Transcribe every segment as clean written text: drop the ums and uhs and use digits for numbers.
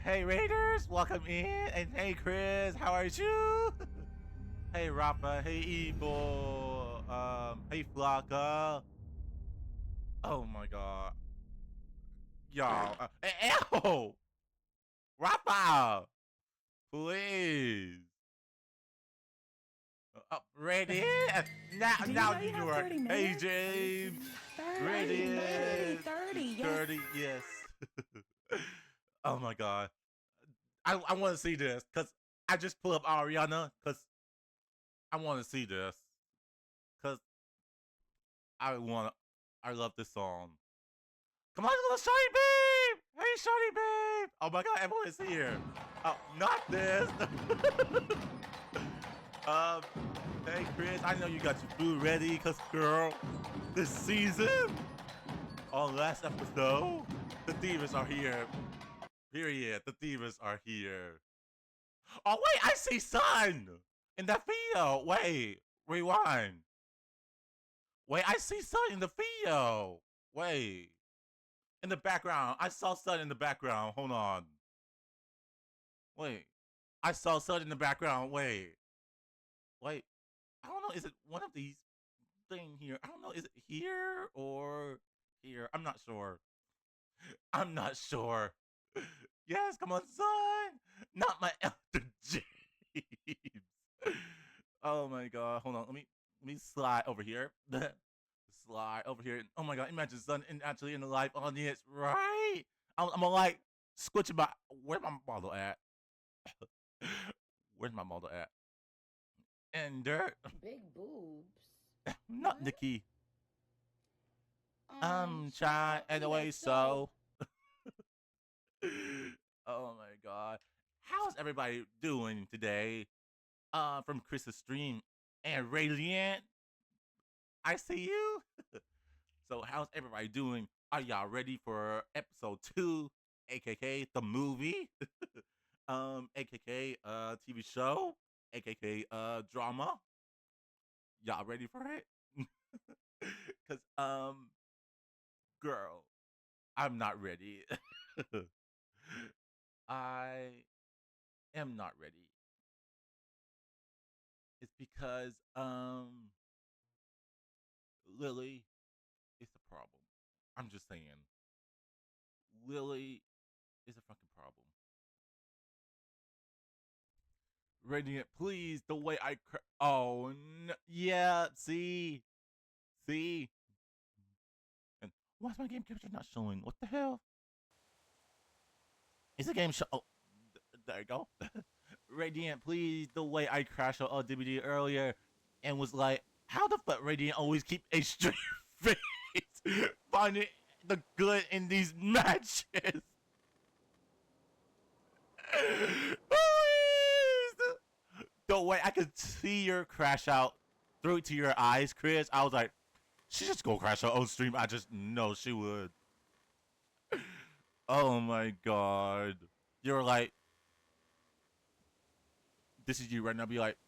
Hey Raiders, welcome in, and hey Chris, how are you? Hey Rafa, hey Evil, hey Flocka. Oh my god, y'all, ew, Rafa, please. Ready? Do you Now know you you have are. 30 Hey minutes? James, 30 ready? minutes. 30, yes. 30, yes. Oh my god, I want to see this because I just pull up Ariana because I want to see this because I want. I love this song. Come on, little shawty babe. Hey, shawty babe. Oh my god, everyone is here. Oh, not this. um, hey Chris, I know you got your food ready, cause girl, this season, on last episode, the Divas are here. Period. The Divas are here. Oh wait, I see Sun in that video. Wait, rewind. Wait, I see Sun in the video. Wait. In the background. I saw Sun in the background. Hold on. Wait. I saw Sun in the background. Wait. Wait. I don't know. Is it one of these thing here? I don't know. Is it here or here? I'm not sure. I'm not sure. Yes, come on, Sun. Not my Elder James. Oh my god. Hold on. Let me slide over here. Slide over here. Oh my god, imagine Sun in actually in the live audience, right? I'm gonna like squishing my where's my model at? Where's my model at? And dirt. Big boobs. Not What? Nikki. I'm trying anyway, so oh my god. How's everybody doing today? From Chris's stream and Radiant. I see you. So how's everybody doing? Are y'all ready for episode 2, aka the movie? AKK TV show, AKK drama. Y'all ready for it? Cause girl, I'm not ready. I am not ready. It's because Lily is the problem. I'm just saying. Lily is a fucking problem. Radiant, please, the way I oh no. Yeah, see, and why's my game capture not showing? What the hell? Is the game show? Oh, there you go. Radiant, please, the way I crashed on DVD earlier, and was like, how the fuck Radiant always keep a straight face, finding the good in these matches. Please. The way I could see your crash out through to your eyes, Chris, I was like, she just go crash her own stream. I just know she would. Oh my god. You're like, this is you right now. Be like,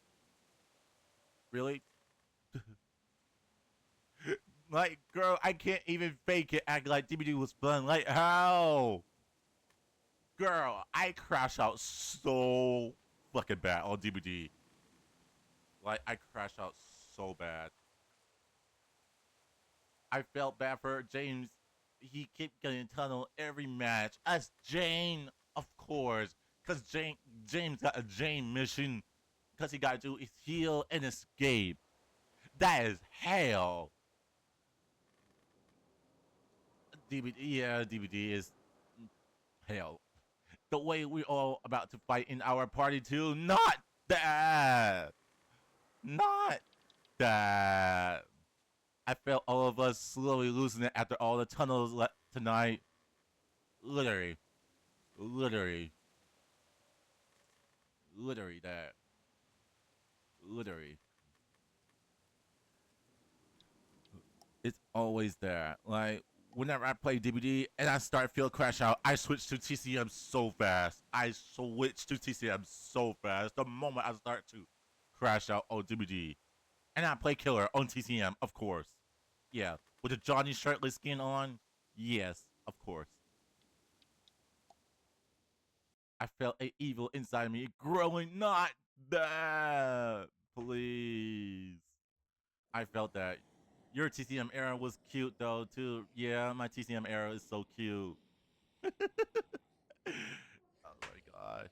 really? Like, girl, I can't even fake it. Act like DBD was fun. Like, how? Girl, I crash out so fucking bad on DBD. Like, I crash out so bad. I felt bad for James. He kept getting tunnel every match. As Jane, of course, because James got a Jane mission. Because he got to do is heal and escape. That is hell. DVD, yeah, DVD is hell. The way we all about to fight in our party too. Not that. Not that. I felt all of us slowly losing it after all the tunnels tonight. Literally. Literally. Literally that. Literally. It's always there. Like, whenever I play DBD and I start field crash out, I switch to TCM so fast. I switch to TCM so fast. The moment I start to crash out on DBD. And I play killer on TCM, of course. Yeah. With the Johnny shirtless skin on? Yes, of course. I felt a evil inside me growing. Not that. Please. I felt that. Your TCM era was cute though too. Yeah, my TCM era is so cute. Oh my god.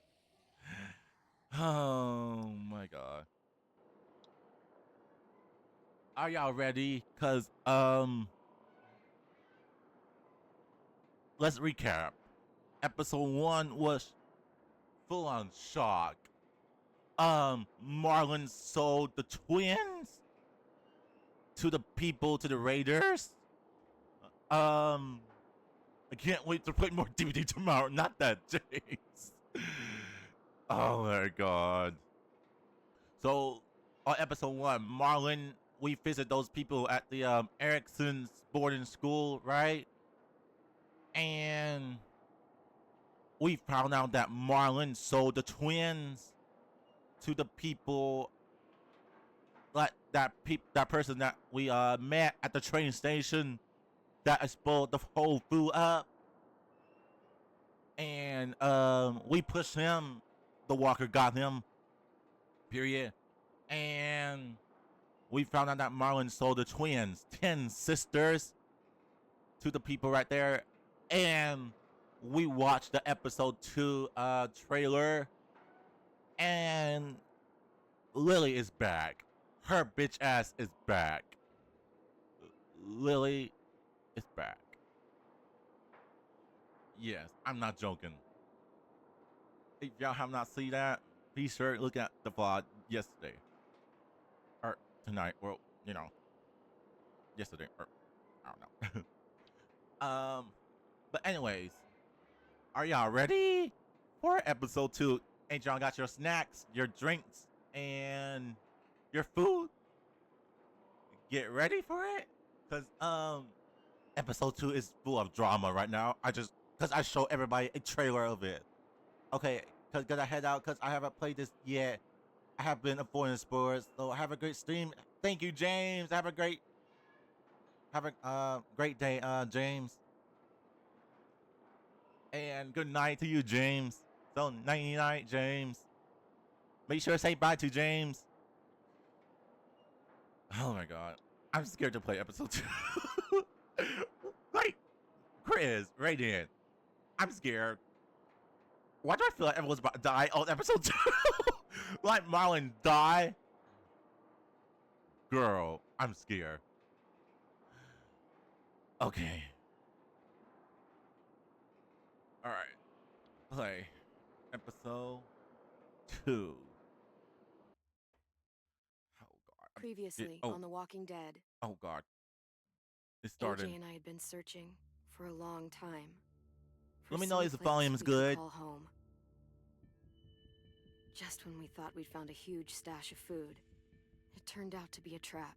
Oh my god. Are y'all ready? Cause let's recap. Episode 1 was full on shock. Marlon sold the twins to the people, to the Raiders. I can't wait to play more DVD tomorrow. Not that, James. Oh my god. So, on episode 1, Marlon, we visit those people at the Erickson's boarding school, right? And we found out that Marlon sold the twins to the people, like that person that we met at the train station that exploded the whole food up. And we pushed him. The walker got him. Period. And we found out that Marlon sold the twins, 10 sisters, to the people right there. And we watched the episode 2 trailer. And Lily is back. Her bitch ass is back. Lily is back. Yes, I'm not joking. If y'all have not seen that, be sure to look at the vlog yesterday. Or tonight, or, yesterday, or, I don't know. But anyways, are y'all ready for episode 2? Ain't y'all got your snacks, your drinks, and your food? Get ready for it? Cause, episode 2 is full of drama right now. Cause I show everybody a trailer of it. Okay, cause gotta head out, cause I haven't played this yet. I have been avoiding spoilers, so have a great stream. Thank you, James. Have a great day, James. And good night to you, James. So nighty night, James. Make sure to say bye to James. Oh my god, I'm scared to play episode 2. Like, Chris, Radiant, I'm scared. Why do I feel like everyone's about to die on episode 2? Like Marlon die? Girl, I'm scared. Okay. Alright. Play. Episode 2. Oh god. Previously Oh. on The Walking Dead, Oh god. It started. AJ and I had been searching for a long time. Let me know if the volume's we could good. call home. Just when we thought we'd found a huge stash of food, it turned out to be a trap.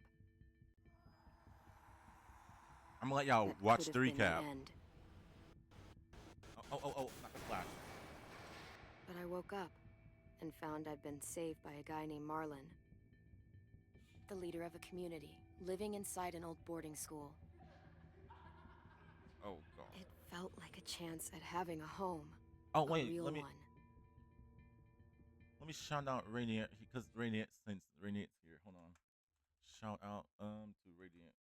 I'm gonna let y'all That watch could the have been recap. end. Oh, not the flash. But I woke up and found I'd been saved by a guy named Marlon. The leader of a community, living inside an old boarding school. Oh god. It felt like a chance at having a home. Oh A wait, real let me one. shout out Radiant, because Radiant's here. Hold on. Shout out to Radiant.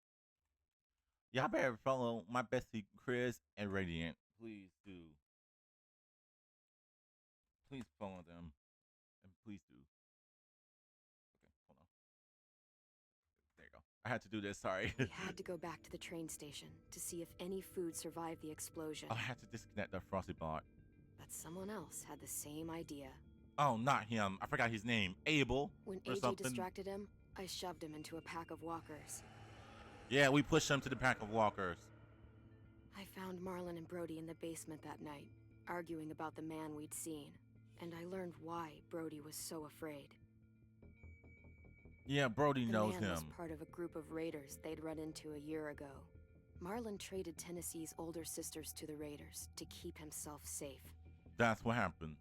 Y'all better follow my bestie Chris and Radiant. Please do. Please follow them. And please do. Okay, hold on. There you go. I had to do this, sorry. We had to go back to the train station to see if any food survived the explosion. I had to disconnect the Frosty bot. But someone else had the same idea. Oh, not him. I forgot his name. Abel. When or AJ something. distracted him, I shoved him into a pack of walkers. Yeah, we pushed him to the pack of walkers. I found Marlon and Brody in the basement that night, arguing about the man we'd seen. And I learned why Brody was so afraid. Yeah, Brody The knows man him. was part of a group of raiders they'd run into a year ago. Marlon traded Tennessee's older sisters to the raiders to keep himself safe. That's what happened.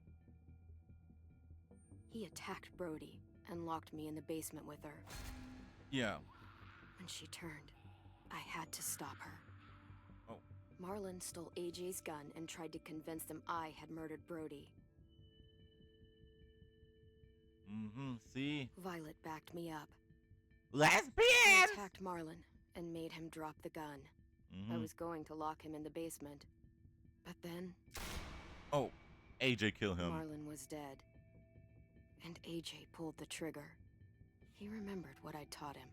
He attacked Brody and locked me in the basement with her. Yeah. When she turned, I had to stop her. Oh. Marlon stole AJ's gun and tried to convince them I had murdered Brody. See? Violet backed me up. I Lesbians! attacked Marlon and made him drop the gun. I Mm-hmm. was going to lock him in the basement. But then, Oh, AJ killed him. Marlon was dead. And AJ pulled the trigger. He remembered what I'd taught him.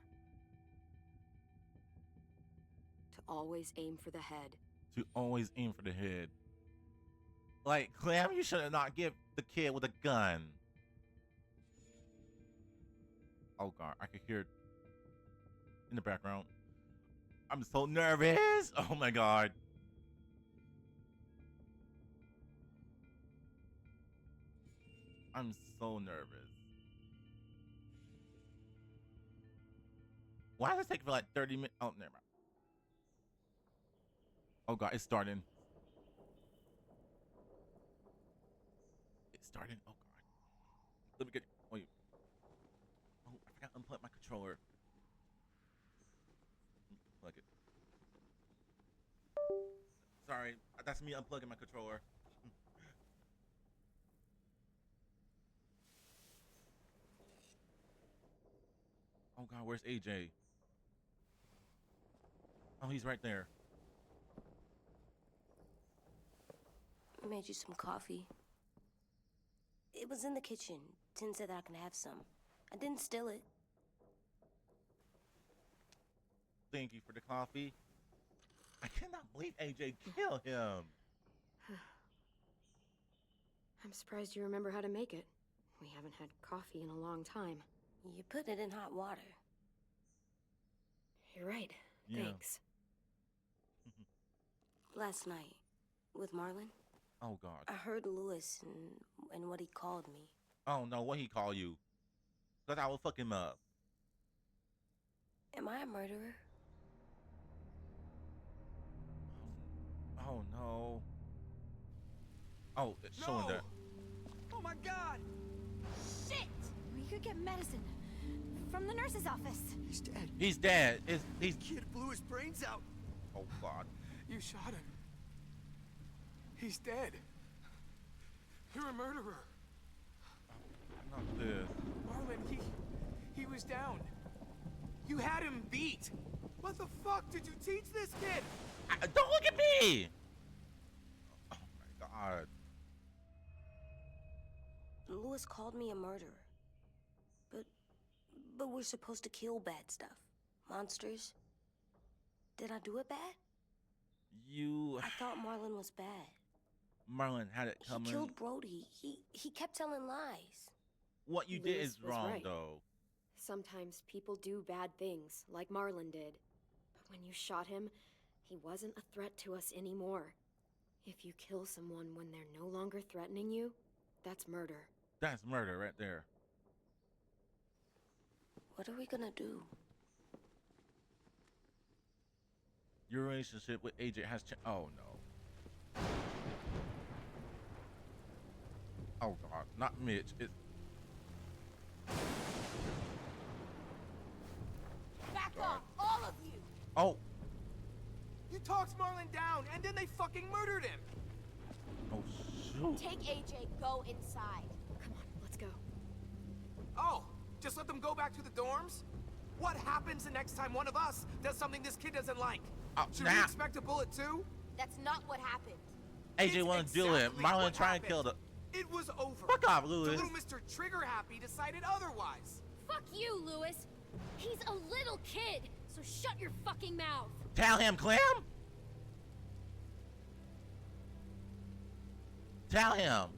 To always aim for the head. To always aim for the head. Like, Clem, you should not give the kid with a gun. Oh, God. I could hear it in the background. I'm so nervous. Oh, my God. I'm so nervous. Why does it take for like 30 minutes? Oh, never mind. Oh, God. It's starting. It's starting. Oh, God. Let me get. Wait. Oh, I forgot to unplug my controller. Plug it. Sorry. That's me unplugging my controller. Oh, God. Where's AJ? Oh, he's right there. I made you some coffee. It was in the kitchen. Tin said that I can have some. I didn't steal it. Thank you for the coffee. I cannot believe AJ killed him. I'm surprised you remember how to make it. We haven't had coffee in a long time. You put it in hot water. You're right. Yeah. Thanks. Last night, with Marlon, Oh, God. I heard Lewis and what he called me. Oh, no. What he call you? Because I will fuck him up. Am I a murderer? Oh, no. Oh, it's showing that. Oh my God! Shit! We could get medicine from the nurse's office. He's dead. He's dead. He's. Kid blew his brains out. Oh, God. You shot him. He's dead. You're a murderer. Not this. Marlon, he was down. You had him beat. What the fuck did you teach this kid? Don't look at me! Oh, my God. Lewis called me a murderer. But we're supposed to kill bad stuff. Monsters. Did I do it bad? You. I thought Marlon was bad. Marlon had it coming. He killed Brody. He kept telling lies. What you did Lewis is was wrong, right. though. Sometimes people do bad things, like Marlon did. But when you shot him, he wasn't a threat to us anymore. If you kill someone when they're no longer threatening you, that's murder. That's murder right there. What are we gonna do? Your relationship with AJ has changed. Oh, no. Oh, God. Not Mitch. It's. Back God. off, all of you! Oh. You talked Marlon down, and then they fucking murdered him. Oh, shoot. Take AJ, go inside. Come on, let's go. Oh, just let them go back to the dorms? What happens the next time one of us does something this kid doesn't like? Should we Now, expect a bullet too? That's not what happened. AJ It's want to do it. exactly Marlon what try and kill happened. the. It was over. Fuck off, The Lewis. little Mr. Trigger Happy decided otherwise. Fuck you, Lewis. He's a little kid, so shut your fucking mouth. Tell him, Clem. Tell him.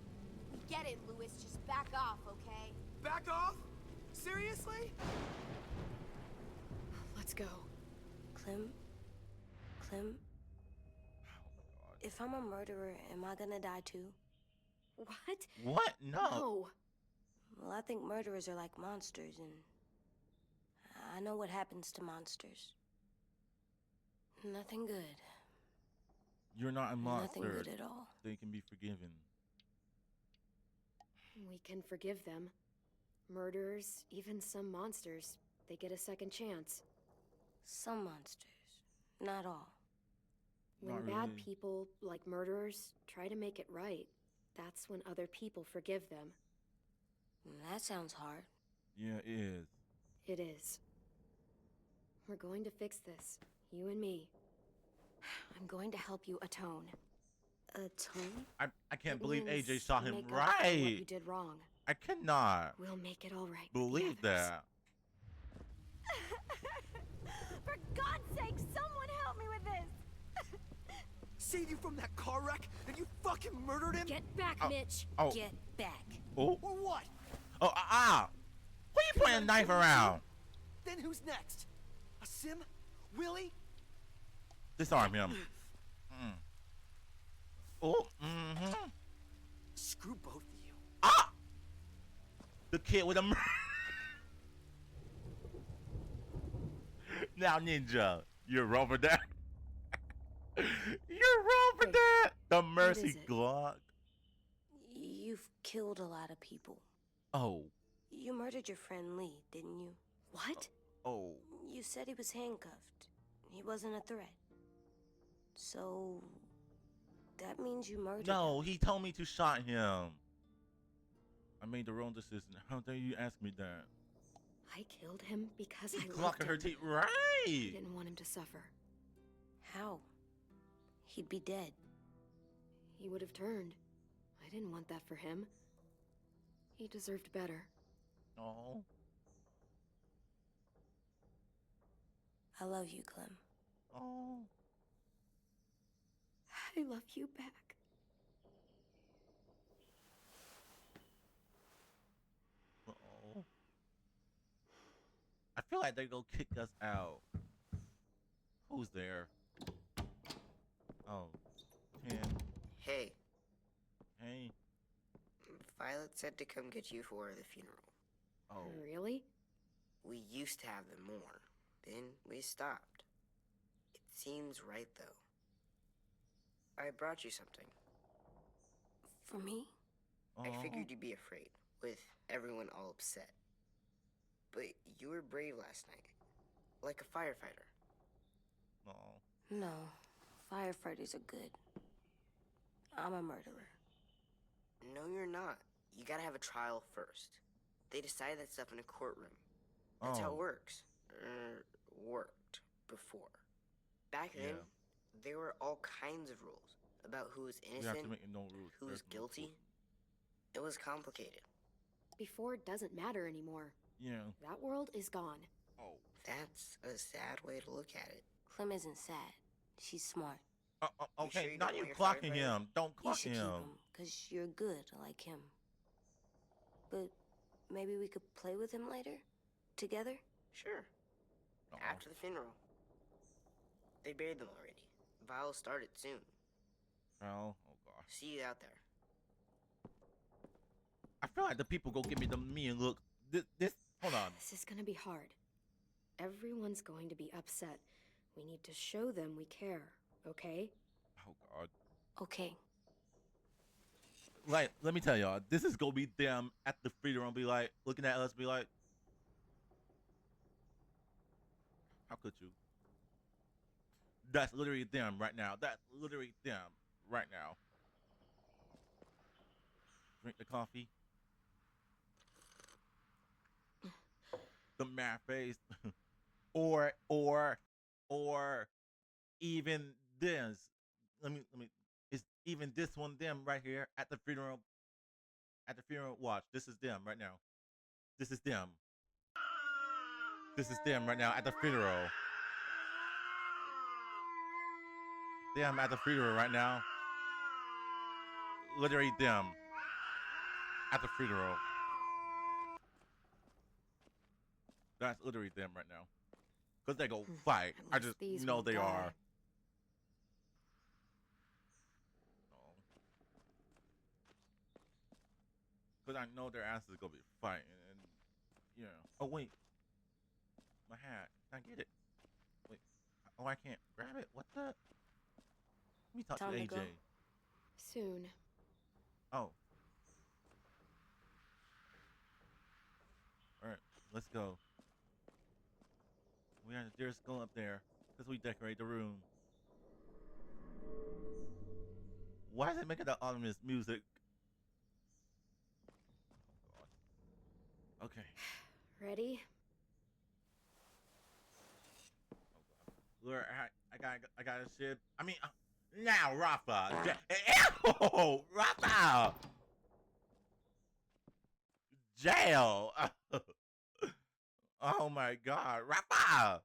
We get it, Lewis. Just back off, okay? Back off? Seriously? Let's go. Clem? If I'm a murderer, am I gonna die too? What? What? No. No. Well, I think murderers are like monsters, and I know what happens to monsters. Nothing good. You're not a monster. Nothing good at all. They can be forgiven. We can forgive them. Murderers, even some monsters, they get a second chance. Some monsters. Not all. When Not bad really. people, like murderers, try to make it right, that's when other people forgive them. That sounds hard. Yeah, it is. It is. We're going to fix this, you and me. I'm going to help you atone. Atone? I can't It believe AJ means shot him make up for what right. you did wrong. I cannot We'll make it all right. with the believe others. that. For God's sake, someone help me with this! Saved you from that car wreck, and you fucking murdered him? Get back, Oh. Mitch! Oh, Get back. oh, Or what? oh, Why you pointing a knife around? Then who's next? A Sim? Willie? Disarm him. Oh, Screw both of you. Ah! The kid with a Now, Ninja, you're wrong for that. You're wrong for Wait, that. The is mercy it? Glock. You've killed a lot of people. Oh, You murdered your friend Lee, didn't you? What? oh. You said he was handcuffed. He wasn't a threat. So that means you murdered No, him. he told me to shot him. I made the wrong decision. How dare you ask me that? I killed him because I loved Glock in her him. teeth. I Right. didn't want him to suffer. How? He'd be dead. He would have turned. I didn't want that for him. He deserved better. Oh. I love you, Clem. Oh. I love you back. Oh. I feel like they're gonna kick us out. Who's there? Oh. Tim. Hey, Hey. Violet said to come get you for the funeral. Oh. Really? We used to have them more. Then we stopped. It seems right, though. I brought you something. For me? I Oh. figured you'd be afraid, with everyone all upset. But you were brave last night. Like a firefighter. Oh. No. Firefighters are good. I'm a murderer. No, you're not. You gotta have a trial first. They decide that stuff in a courtroom. That's how it Oh. works. Worked before. Back then, Yeah. there were all kinds of rules about who was We have to innocent, make no rules. who was There's no guilty. rules. It was complicated. Before doesn't matter anymore. Yeah. That world is gone. Oh. That's a sad way to look at it. Clem isn't sad. She's smart. You Okay, sure you now don't you want your clocking firefighter? him. Don't You clock should keep him. him, because you're good like him. But maybe we could play with him later? Together? Sure. Uh-oh. After the funeral. They buried them already. Vile started soon. Oh gosh. See you out there. I feel like the people go give me the mean look. This hold on. This is gonna be hard. Everyone's going to be upset. We need to show them we care, okay? Oh god. Okay. Like, let me tell y'all, this is gonna be them at the funeral, be like, looking at us, be like, how could you? That's literally them right now. That's literally them right now. Drink the coffee. The mad face. or even this. Let me it's even this one them right here at the funeral watch. This is them right now. This is them. This is them right now at the funeral. Them at the funeral right now. Literally them at the funeral. That's literally them right now. Cause they go fight. At I least just these know won't they die. are. Cause I know their asses is gonna be fighting, and yeah. Oh wait, my hat. Can I get it? Wait. Oh, I can't grab it. What the? Let me talk Time to to AJ. go. Soon. Oh. All right, let's go. We have to just go up there because we decorate the room. Why is it making the ominous music? Oh, God. Okay. Ready? Lord, I got a ship. I mean, now, Rafa. Ew, Rafa. Jail. Oh my God, Rafa.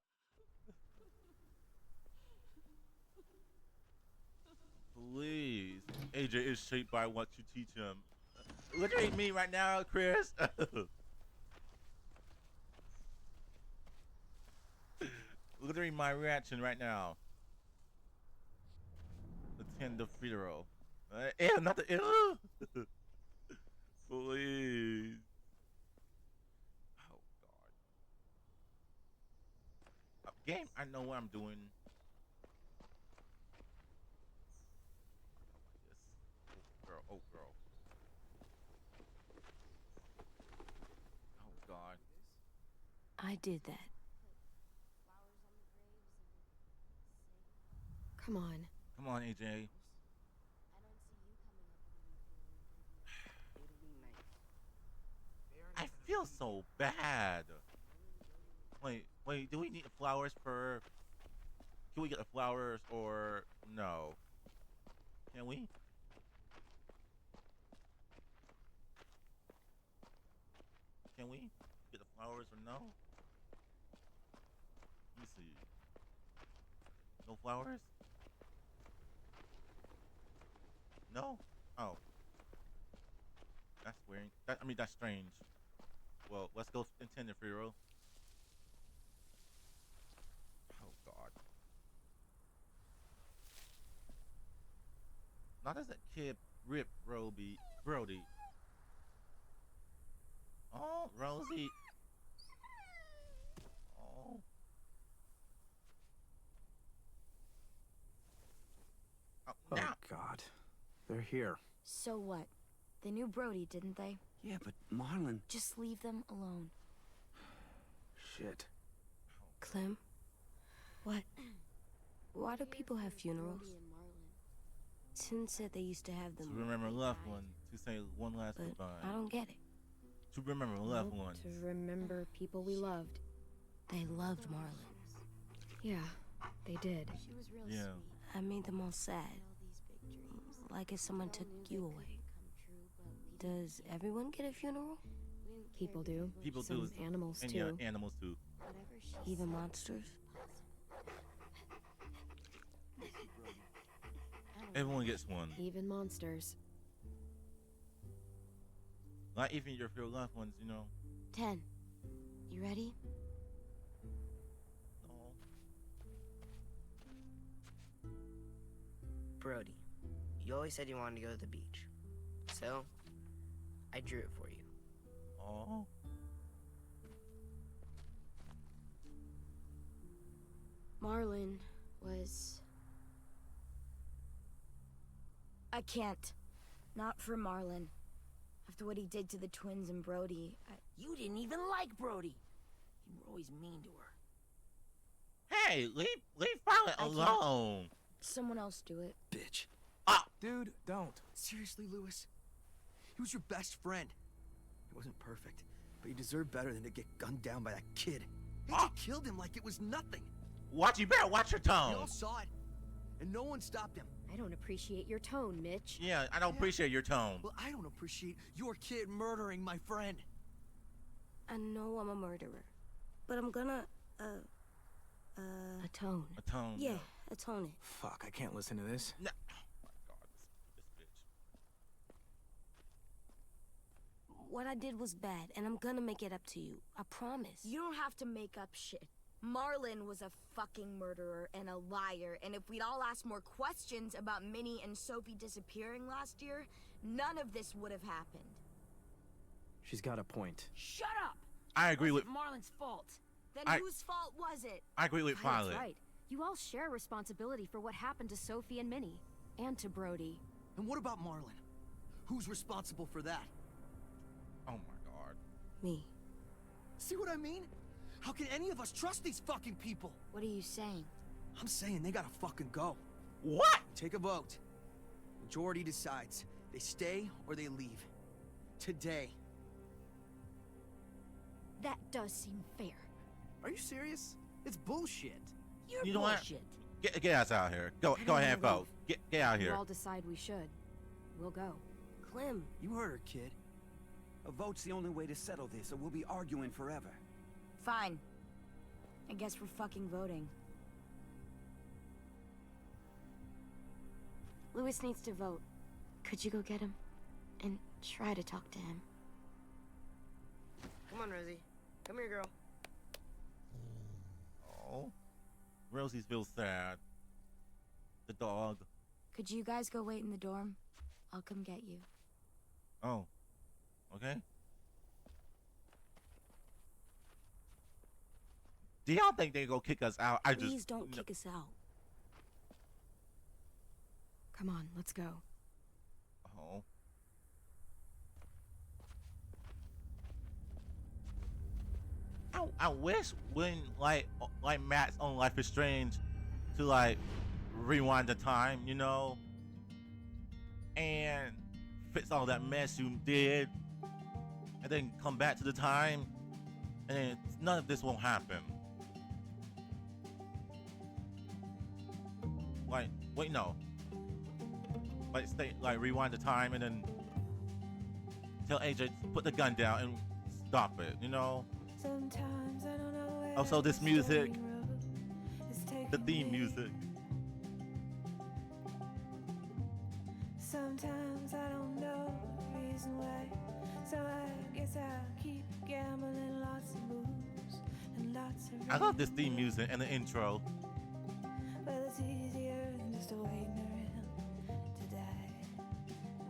Please. AJ is shaped by what you teach him. Look at me right now, Chris. Look at my reaction right now. Attend the funeral. Ew, not the ew. Please. Oh God. Game, I know what I'm doing. Yes. Oh girl. Oh girl. Oh God. I did that. Come on. Come on, AJ. I feel so bad. Wait, do we need flowers for... Can we get the flowers or no? Can we? Can we get the flowers or no? Let me see. No flowers? No? Oh. That's weird. I mean, that's strange. Well, let's go intended Firo. Oh God. Now does that kid rip Brody? Oh, Rosie. Oh. Oh, Oh, now. God. They're here. So what? They knew Brody, didn't they? Yeah, but Marlon... Just leave them alone. Shit. Clem? What? Why do people have funerals? Tin said they used to have To them, remember a loved one, to say one last but goodbye. I don't get it. To remember a loved one. To remember people we loved. They loved Marlon. Yeah, they did. She was real Yeah. sweet. I made them all sad. All these big dreams. Like if someone took you away. Come true, but we Does everyone get a funeral? didn't People care do. People Some do. animals And too. yeah, animals too. whatever she Even said monsters? Everyone gets one. Even monsters. Not even your loved ones, you know. 10. You ready? No. Brody, you always said you wanted to go to the beach. So, I drew it for you. Oh. Marlon was... I can't. Not for Marlon. After what he did to the twins and Brody, You didn't even like Brody. You were always mean to her. Hey, leave Violet I can't. alone. someone else do it. Bitch. Ah. Dude, don't. Seriously, Lewis? He was your best friend. He wasn't perfect, but he deserved better than to get gunned down by that kid. He Ah. killed him like it was nothing. You better watch your We tone. all saw it, and no one stopped him. I don't appreciate your tone, Mitch. Yeah, I don't appreciate your tone. Well, I don't appreciate your kid murdering my friend. I know I'm a murderer. But I'm gonna, Atone. A tone. yeah, atone it. Fuck, I can't listen to this. No. Oh my God, this bitch. What I did was bad, and I'm gonna make it up to you. I promise. You don't have to make up shit. Marlon was a fucking murderer and a liar, and if we'd all asked more questions about Minnie and Sophie disappearing last year, none of this would have happened. She's got a point. Shut up! I agree with. Wasn't Marlon's fault. Then I- whose fault was it? I agree with Violet's Violet. right. You all share responsibility for what happened to Sophie and Minnie. And to Brody. And what about Marlon? Who's responsible for that? Oh my God. Me. See what I mean? How can any of us trust these fucking people? What are you saying? I'm saying they gotta fucking go. What? Take a vote. Majority decides. They stay or they leave. Today. That does seem fair. Are you serious? It's bullshit. You're You know what? bullshit. Get us out of here. Go I go don't ahead, wanna vote. Get out of You here. all decide we should. We'll go. Clem, You heard her, kid. A vote's the only way to settle this, or we'll be arguing forever. Fine. I guess we're fucking voting. Louis needs to vote. Could you go get him? And try to talk to him. Come on, Rosie. Come here, girl. Oh, Rosie feels sad. The dog. Could you guys go wait in the dorm? I'll come get you. Oh, okay. Do y'all think they go kick us out? please don't kick us out. Come on, let's go. Oh. I wish when like Matt's on Life is Strange to like rewind the time, you know, and fix all that mess you did, and then come back to the time, and then none of this won't happen. Like, wait, no. Like, stay, like, rewind the time and then tell AJ to put the gun down and stop it, you know? Sometimes I don't know where Also, this music, the the theme music. Sometimes I don't know the reason why, so I guess I'll keep gambling. Lots of moves and lots of I love this theme music and the intro. Well, it's easier than just waiting around to die.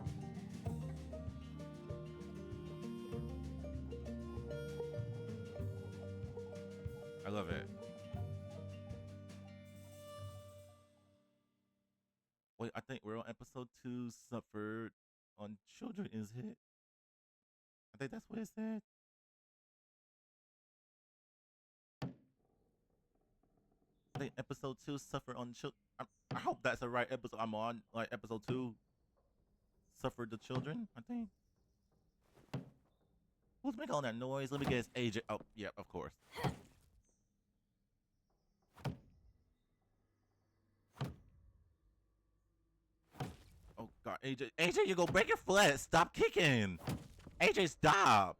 I love it. Wait, I think we're on episode 2. Suffered on children is hit. I think that's what it said. I think episode 2 suffered on children. I hope that's the right episode I'm on. Like episode 2 suffered the children. I think. Who's making all that noise? Let me guess. AJ. Oh, yeah, of course. Oh God, AJ, you go break your foot. Stop kicking. AJ, stop.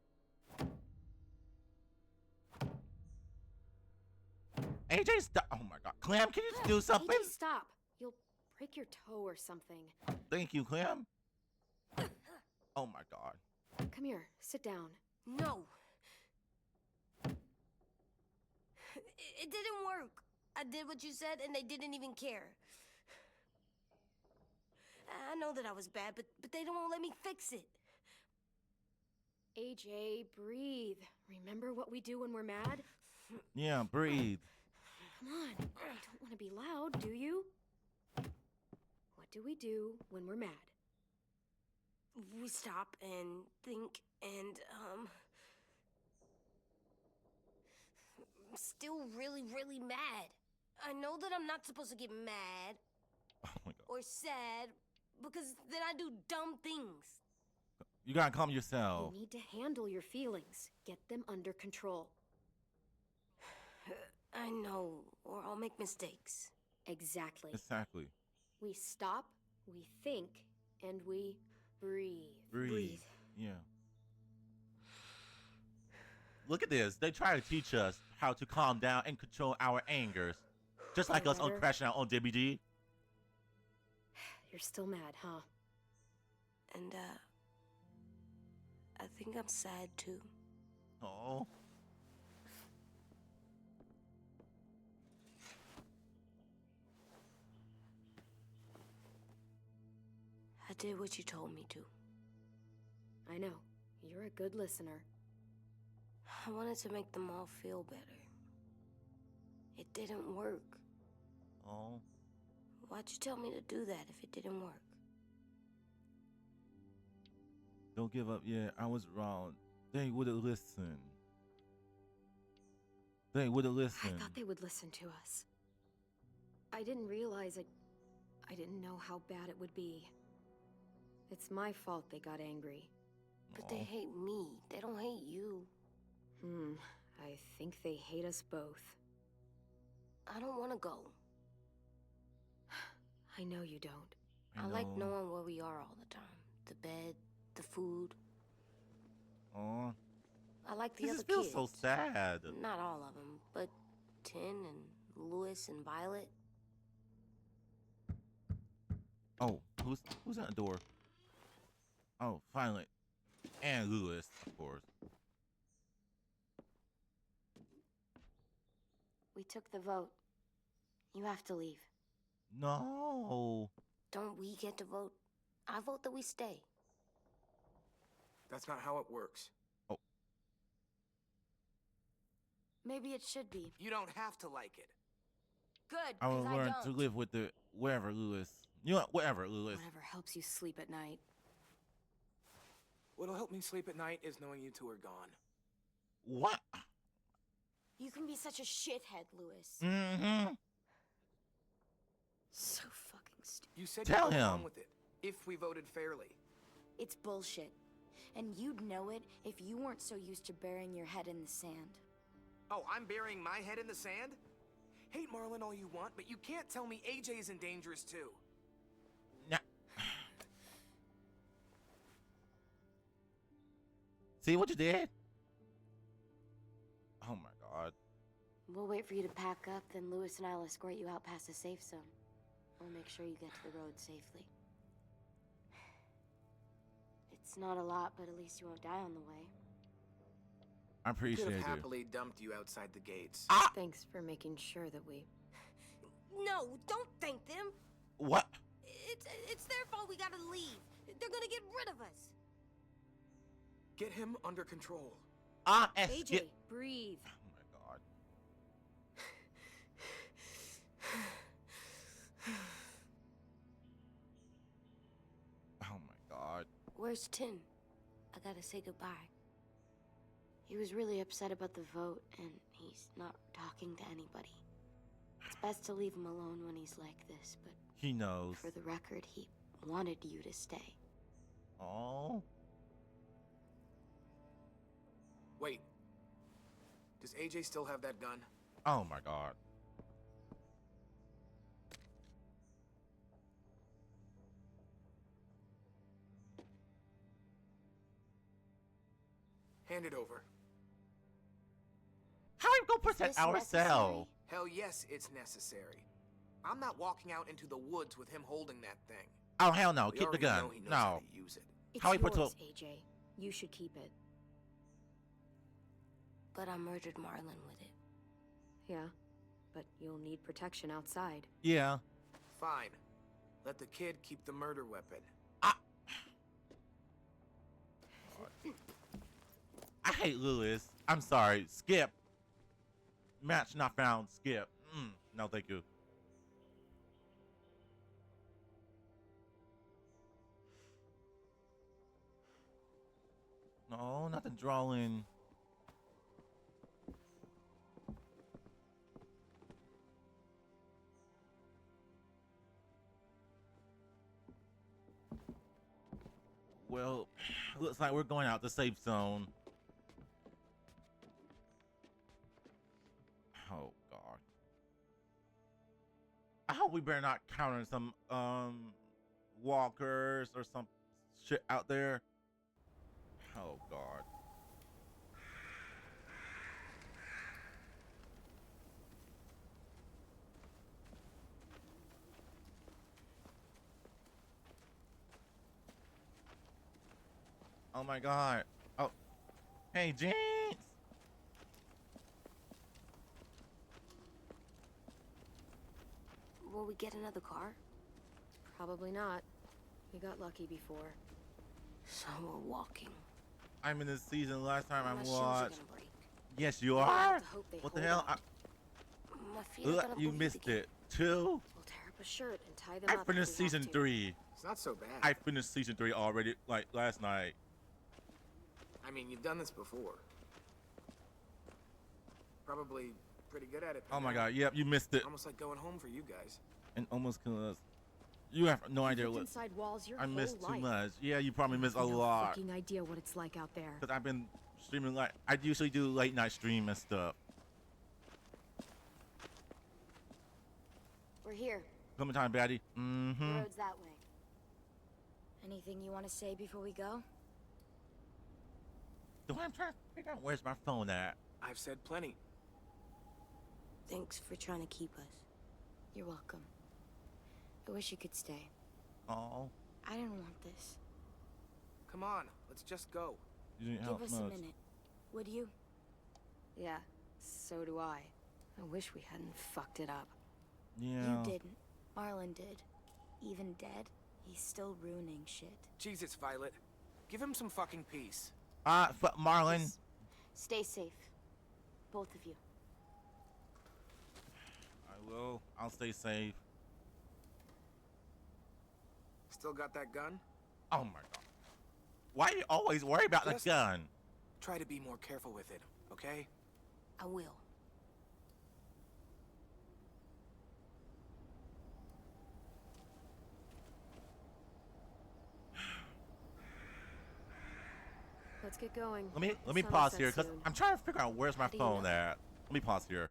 AJ, stop. Oh my God, Clem, can you do something? AJ, stop. You'll break your toe or something. Thank you, Clem. Oh my God. Come here, sit down. No. It didn't work. I did what you said, and they didn't even care. I know that I was bad, but they don't let me fix it. AJ, breathe. Remember what we do when we're mad? Yeah, breathe. Come on, you don't want to be loud, do you? What do we do when we're mad? We stop and think and, I'm still really, really mad. I know that I'm not supposed to get mad Oh my God. or sad because then I do dumb things. You gotta calm yourself. You need to handle your feelings. Get them under control. I know, or I'll make mistakes. Exactly. Exactly. We stop, we think, and we breathe. Breathe. Yeah. Look at this. They try to teach us how to calm down and control our angers. Just like us on Better. Crashing Out on DBG. You're still mad, huh? And, I think I'm sad too. Oh. I did what you told me to. I know. You're a good listener. I wanted to make them all feel better. It didn't work. Oh. Why'd you tell me to do that if it didn't work? Don't give up. Yeah, I was wrong. They would have listened. They would have I listened. thought they would listen to us. I didn't realize I didn't know how bad it would be. It's my fault they got angry. But they Aw. hate me. They don't hate you. think they hate us both. I don't want to go. I know you don't. I like knowing where we are all the time. The bed, the food. Oh, I like the this other just feels kids. so sad. Not all of them, but Tin and Louis and Violet. Oh, who's at the door? Oh, finally. And Louis, of course. We took the vote. You have to leave. No. Don't we get to vote? I vote that we stay. That's not how it works. Maybe it should be. You don't have to like it. Good, I will 'cause learn don't. to live with the whatever, Louis. You know, whatever, Louis. Whatever helps you sleep at night. What'll help me sleep at night is knowing you two are gone. What? You can be such a shithead, Louis. Mm-hmm. So fucking stupid. You said Tell you'd go along him. with it if we voted fairly. It's bullshit. And you'd know it if you weren't so used to burying your head in the sand. Oh, I'm burying my head in the sand? Hate Marlon all you want, but you can't tell me AJ isn't dangerous too. Nah. See what you did? Oh my god. We'll wait for you to pack up, then Louis and I'll escort you out past the safe zone. We'll make sure you get to the road safely. It's not a lot, but at least you won't die on the way. I appreciate Could have you. happily dumped you outside the gates. Thanks for making sure that we... No, don't thank them. What? It's their fault we gotta leave. They're gonna get rid of us. Get him under control. AJ, breathe. Oh my god. Oh my god. Where's Tin? I gotta say goodbye. He was really upset about the vote, and he's not talking to anybody. It's best to leave him alone when he's like this, but He knows. for the record, he wanted you to stay. Oh. Wait. Does AJ still have that gun? Oh my god. Hand it over. How are we gonna protect Is this ourselves? Hell yes, it's necessary. I'm not walking out into the woods with him holding that thing. Oh hell no! We Keep the already gun. know he knows how No. to use it. It's How we put yours, to- AJ. You should keep it. But I murdered Marlon with it. Yeah, but you'll need protection outside. Yeah. Fine. Let the kid keep the murder weapon. I hate Lewis. I'm sorry. Skip. Match not found. Skip. No, thank you. No, not the drawing. Well, looks like we're going out the safe zone. Oh god. I hope we better not counter some walkers or some shit out there. Oh god. Oh my god. Oh. Hey, Jinx. Will we get another car? Probably not. We got lucky before. So we're walking. I'm in this season. Last time My I shoes are watched. gonna break. Yes, you I are. have to hope they What the hold hell? on. My feet are gonna You bleed missed again. it. Two. We'll tear up a shirt and tie them I up. if finished we have season to. 3. It's not so bad. I finished season 3 already, like last night. I mean, you've done this before. Probably pretty good at it. Oh my now. god. Yep, you missed it. Almost like going home for you guys. And almost killed us. You have no idea Lived what. inside walls your I whole missed too life. much. Yeah, you probably missed a no lot. fucking idea what it's like out there. Cause I've been streaming like I usually do late night stream and stuff. We're here. Coming time, baddie. The Mm-hmm. road's that way. Anything you want to say before we go? The one I'm trying to figure out where's my phone at. I've said plenty. Thanks for trying to keep us. You're welcome. I wish you could stay. Oh, I didn't want this. Come on, let's just go. you didn't help Give us a much. minute. Would you? Yeah, so do I. I wish we hadn't fucked it up. Yeah. You didn't. Marlon did. Even dead, he's still ruining shit. Jesus, Violet. Give him some fucking peace. Marlon. Stay safe. Both of you. I will. I'll stay safe. Still got that gun? Oh my god. Why you always worry about Just- the gun? Try to be more careful with it, okay? I will. Let's get going. Let me Sun will pause set here because soon. I'm trying to figure out where's my do you phone know? at. Let me pause here.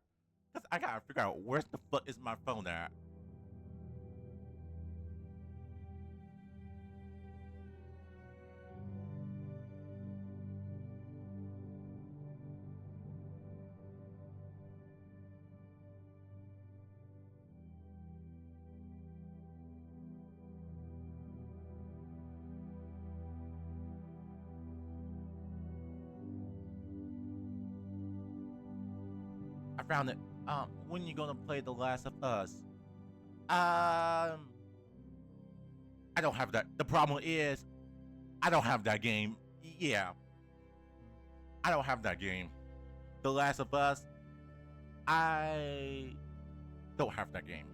Cause I gotta figure out where's the fuck is my phone at. I found it. When you gonna play The Last of Us? I don't have that. The problem is, I don't have that game. Yeah. I don't have that game. The Last of Us, I don't have that game.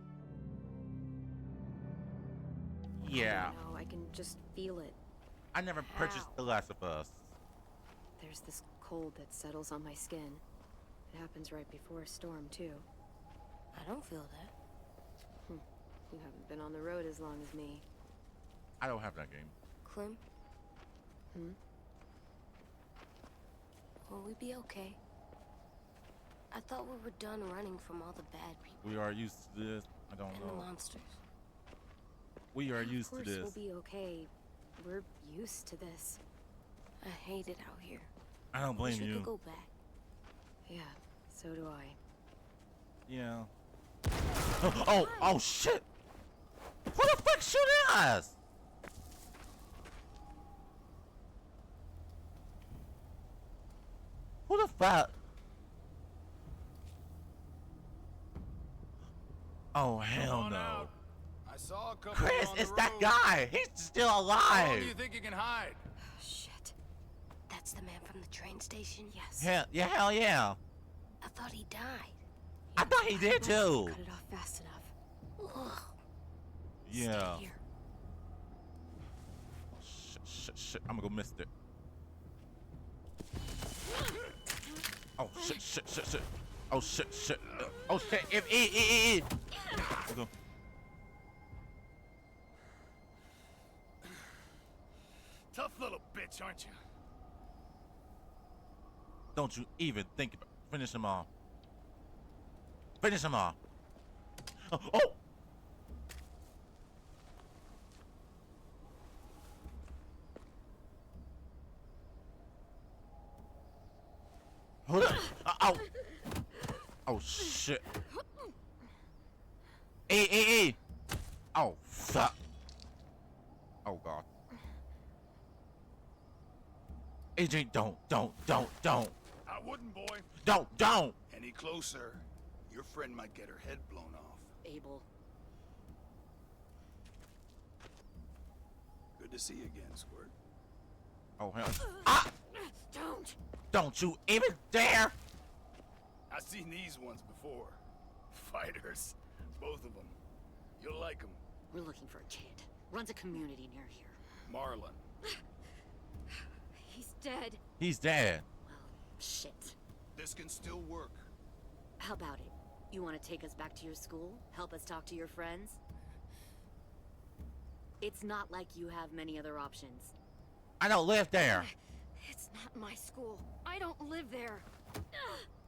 Yeah. I know, I can just feel it. I never purchased The Last of Us. There's this cold that settles on my skin. It happens right before a storm, too. I don't feel that. You haven't been on the road as long as me. I don't have that game. Clem, Hmm? will we be okay? I thought we were done running from all the bad people We are used to this. I don't and the know. monsters. We are used to Of this. course we'll be okay. We're used to this. I hate it out here. I don't Wish blame we you. could go back. Yeah, so do I. Yeah. Oh shit! Who the fuck shooting us? Who the fuck? Oh hell no! I saw a couple Chris, on it's the that road. guy. He's still How long alive. do you think you can hide? Shit. That's the man from the train station? Yes. Hell yeah. I thought he died. I thought he did too. Cut it off fast enough. Ugh. Yeah. Stay here. Shit. I'm gonna go miss it. Oh shit. Oh shit. Oh shit. E. Okay. Tough little bitch, aren't you? Don't you even think about finish him off. Finish him off. Oh! Hold up. Oh! Oh shit. E. Oh fuck. Oh god. AJ, don't. I wouldn't, boy. Don't. Any closer, your friend might get her head blown off. Abel. Good to see you again, Squirt. Oh hell. Ah! Don't you even dare! I've seen these ones before. Fighters. Both of them. You'll like them. We're looking for a kid. Runs a community near here. Marlon. He's dead. He's dead. Well, shit. This can still work. How about it? You want to take us back to your school? Help us talk to your friends? It's not like you have many other options. I don't live there. It's not my school. I don't live there.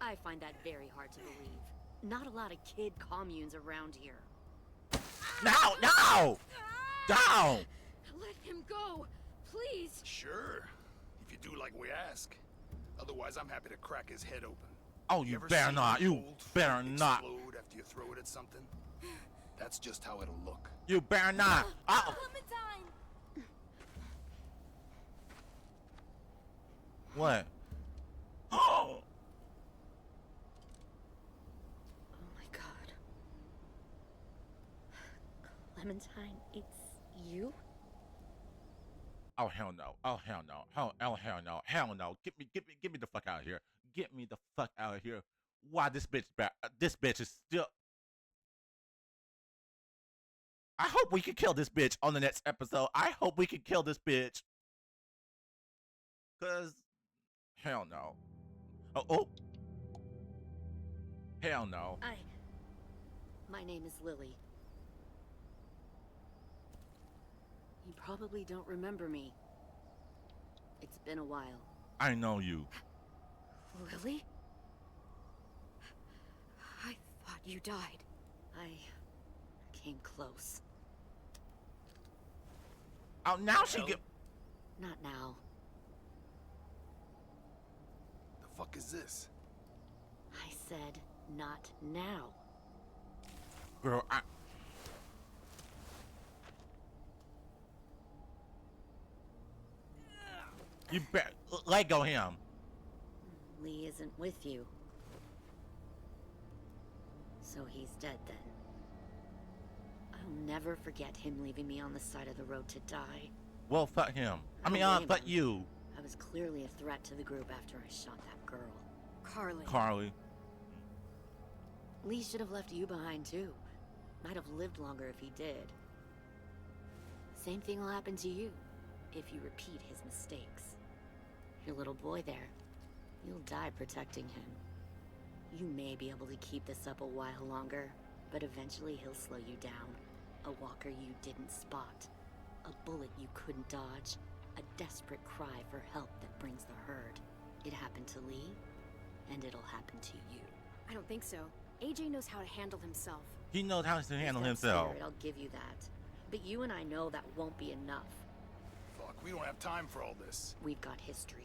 I find that very hard to believe. Not a lot of kid communes around here. No, no! Down! Let him go, please. Sure, if you do like we ask. Otherwise, I'm happy to crack his head open. Oh, you ever better seen not. an You old better fruit not. explode after you throw it at something? That's just how it'll look. You better not. Oh. Clementine! What? Oh! Oh my god. Clementine, it's you? Oh hell no! Oh hell no! Oh hell no! Hell no! Get me the fuck out of here! Get me the fuck out of here! Why this bitch back? This bitch is still. I hope we can kill this bitch on the next episode. I hope we can kill this bitch. Cause, hell no. Oh. Hell no. My name is Lily. You probably don't remember me. It's been a while. I know you. Lily? I thought you died. I came close. Oh, now she get. Not now. The fuck is this? I said not now. Girl, You bet. Let go him. Lee isn't with you. So he's dead then. I'll never forget him leaving me on the side of the road to die. Well, fuck him. I mean, don't blame fuck him. you. I was clearly a threat to the group after I shot that girl. Carly. Carly. Lee should have left you behind too. Might have lived longer if he did. Same thing will happen to you if you repeat his mistakes. Your little boy there, you'll die protecting him. You may be able to keep this up a while longer, but eventually he'll slow you down. A walker you didn't spot. A bullet you couldn't dodge. A desperate cry for help that brings the herd. It happened to Lee, and it'll happen to you. I don't think so. AJ knows how to handle himself. He knows how to handle He's got himself. spirit, I'll give you that. But you and I know that won't be enough. Fuck, we don't have time for all this. We've got history.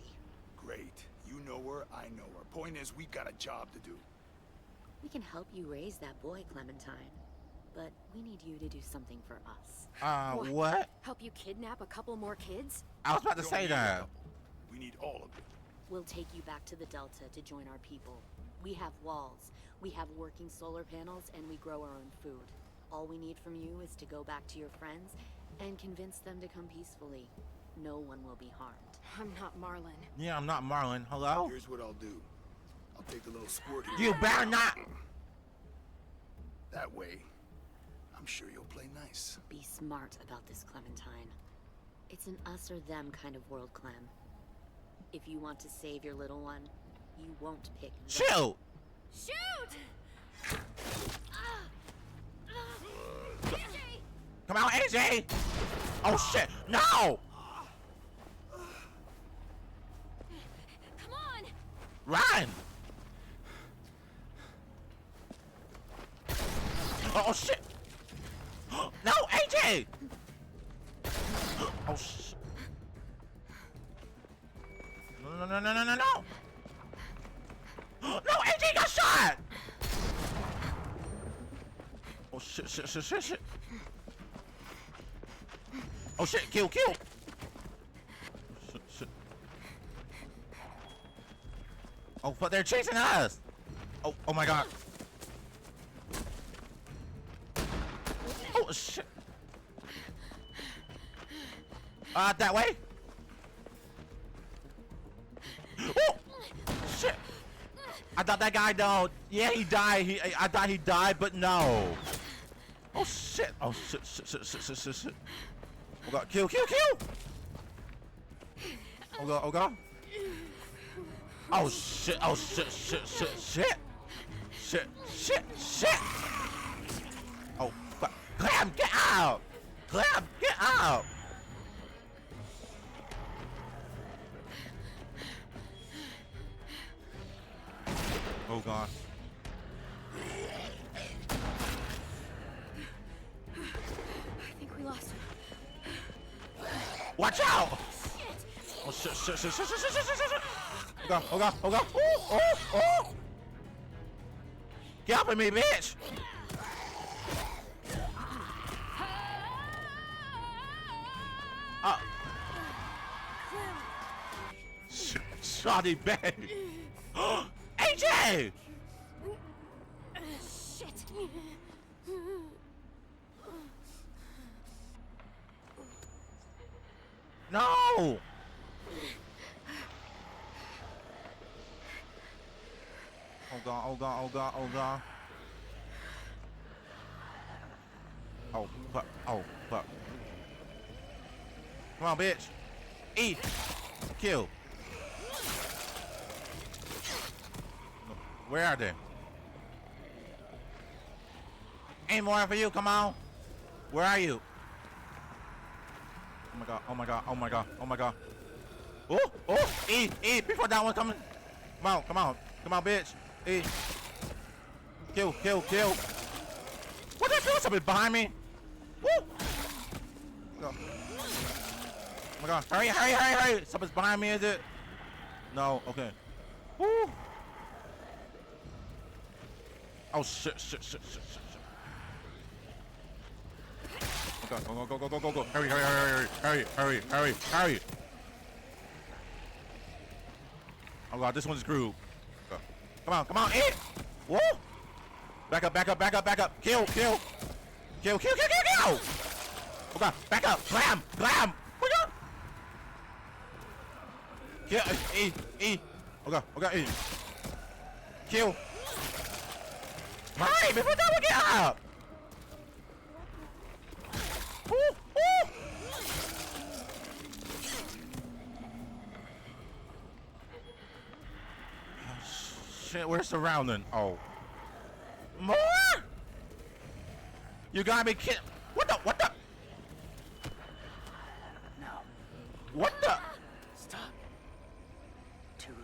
Great. You know her, I know her. Point is, we've got a job to do. We can help you raise that boy, Clementine. But we need you to do something for us. What? Help you kidnap a couple more kids? I was about to Don't say need that. help. We need all of it. We'll take you back to the Delta to join our people. We have walls, we have working solar panels, and we grow our own food. All we need from you is to go back to your friends and convince them to come peacefully. No one will be harmed. I'm not Marlon. Yeah, I'm not Marlon. Hello? Here's what I'll do. I'll take the little squirt here. You better not. That way, I'm sure you'll play nice. Be smart about this, Clementine. It's an us or them kind of world, Clem. If you want to save your little one, you won't pick them. Shoot! Shoot! Come on, AJ! Oh shit! No! Come on! Run! Oh shit! No, AJ! Oh shit! No! No, AJ got shot! Oh shit! Oh shit! Kill! Shit! Oh, but they're chasing us! Oh my god! Oh shit! That way? Oh shit! I thought that guy died. Yeah, he died. I thought he died, but no. Oh shit! Oh shit! Oh god! Kill! Oh god! Oh shit! Shit! Oh fuck! Clem, get out! Clem, get out! Oh god. Awesome. Watch out! Oh shit, shit, shit, shit, shit, shit, shit, shit, shit. Oh god, oh god, oh god. Oh, oh, oh! Get off of me, bitch! Shoddy bang! AJ! Shit. No! Oh god, oh god, oh god, oh god. Oh fuck, oh fuck. Come on, bitch. E! Kill. Where are they? Ain't more for you, come on. Where are you? Oh my god, oh my god, oh my god, oh my god. Oh, oh, E, before that one coming. Come on, come on, come on, bitch. E. Kill, kill, kill. What did I do? Something behind me? Woo! Oh my god, hurry, hurry, hurry, hurry. Something's behind me, is it? No, okay. Woo! Oh shit, shit, shit, shit, shit, shit. Oh god, go, go, go, go, go, go. Hurry, hurry, hurry, hurry, hurry, hurry, hurry. Oh god, this one's screwed. Come on, eat! Whoa! Back up, back up, back up, back up. Kill, kill. Kill, kill, kill, kill, kill! Oh god, back up, glam, glam! Oh god! Kill, E. Oh god, E. Kill. Hurry, before that one get up! Ooh, ooh. Shit, we're surrounding. Oh. More? You gotta be kidding. What the? No. What the? Stop. Too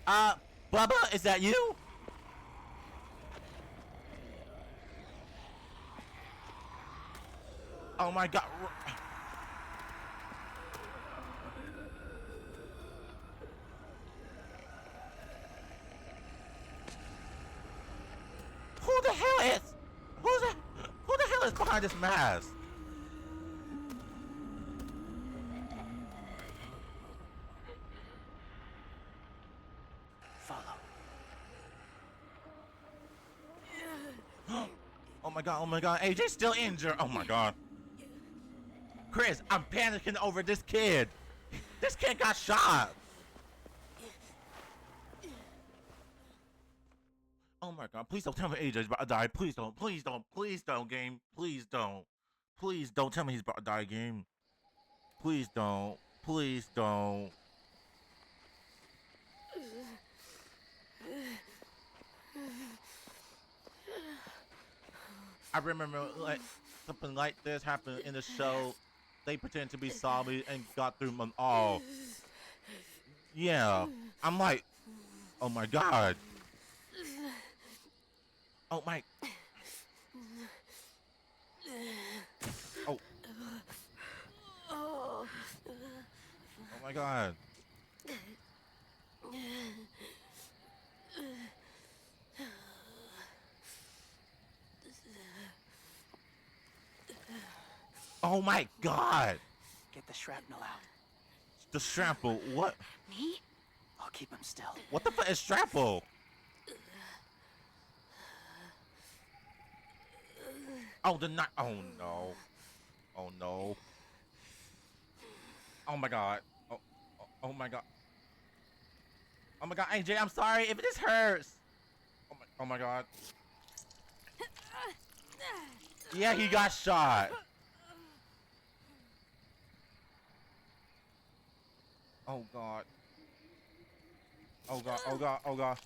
loud. Bubba, is that you? Oh my god. Who the hell is? Who the hell is behind this mask? Follow. Oh my god, AJ's still injured. Oh my god. Chris, I'm panicking over this kid. This kid got shot. Oh my god, please don't tell me AJ's about to die. Please don't, game. Please don't. Please don't tell me he's about to die, game. Please don't. Please don't. I remember like something like this happened in the show. They pretend to be zombies and got through them all. Yeah, I'm like, oh my god. Oh my. Oh. Oh my god. Oh my god. Get the shrapnel out. The shrapnel, what? Me? I'll keep him still. What the fuck is shrapnel? Oh, the night. Oh no. Oh no. Oh my god. Oh my god. Oh my god, AJ, I'm sorry if this hurts. Oh my god. Yeah, he got shot. Oh god. Oh god, oh god, oh god.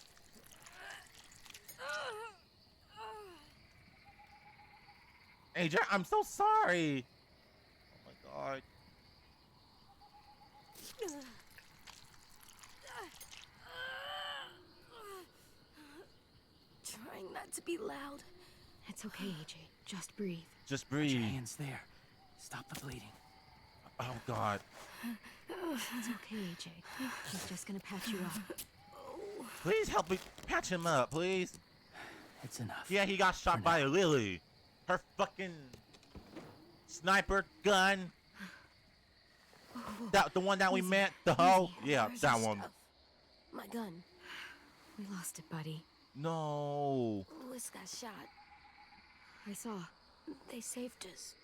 AJ, I'm so sorry. Oh my god. Trying not to be loud. It's okay, AJ. Just breathe. Just Put your breathe. hands there. Stop the bleeding. Oh God. It's okay, AJ. He's just gonna patch you up. Please help me patch him up, please. It's enough. Yeah, he got shot For by now. Lily. Her fucking sniper gun. That the one that we Easy, met, the hoe. easy. Yeah, Where's that your one. stuff? My gun. We lost it, buddy. No. Louis got shot. I saw. They saved us.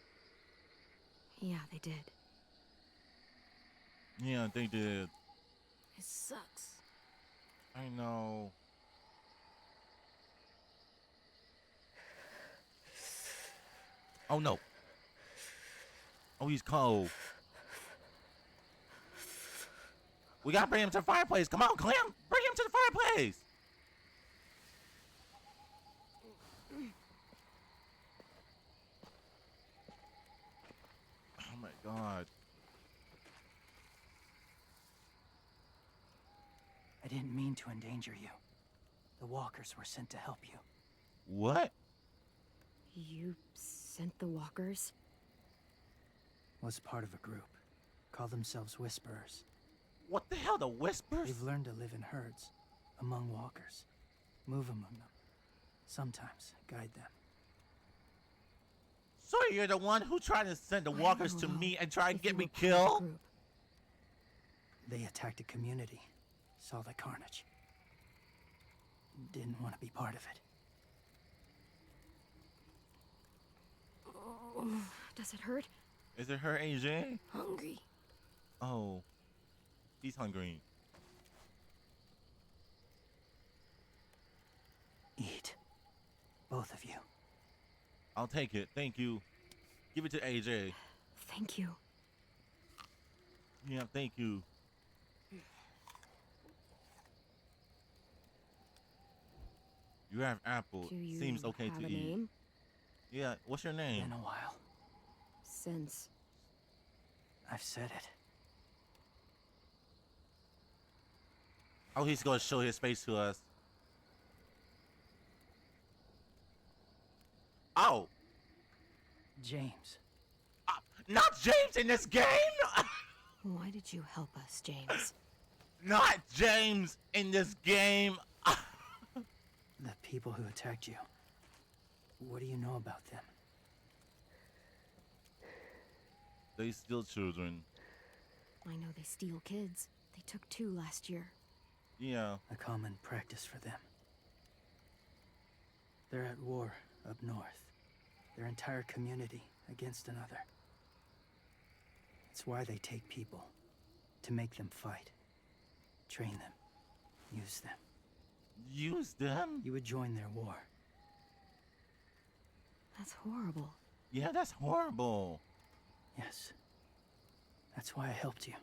Yeah, they did. Yeah, they did. It sucks. I know. Oh no. Oh, he's cold. We gotta bring him to the fireplace. Come on, Clem. Bring him to the fireplace. Oh my God. I didn't mean to endanger you. The walkers were sent to help you. What? You sent the walkers? Was part of a group. Call themselves Whisperers. What the hell? The Whispers? They've learned to live in herds, among walkers. Move among them. Sometimes guide them. So you're the one who tried to send the I walkers don't to know me and try and if get you me were part of the killed? group. They attacked a community. Saw the carnage. Didn't want to be part of it. Does it hurt? Is it her, AJ? Hungry. Oh. He's hungry. Eat. Both of you. I'll take it. Thank you. Give it to AJ. Thank you. Yeah, thank you. You have apple. Do you Seems okay have to a eat. name? Yeah, what's your name? Been a while. Since. I've said it. Oh, he's gonna show his face to us. Oh, James. not James in this game! Why did you help us, James? Not James in this game! The people who attacked you. What do you know about them? They steal children. I know they steal kids. They took 2 last year. Yeah. A common practice for them. They're at war up north. Their entire community against another. It's why they take people. To make them fight. Train them. Use them. Use them? You would join their war. That's horrible. Yeah, that's horrible. Yes. That's why I helped you.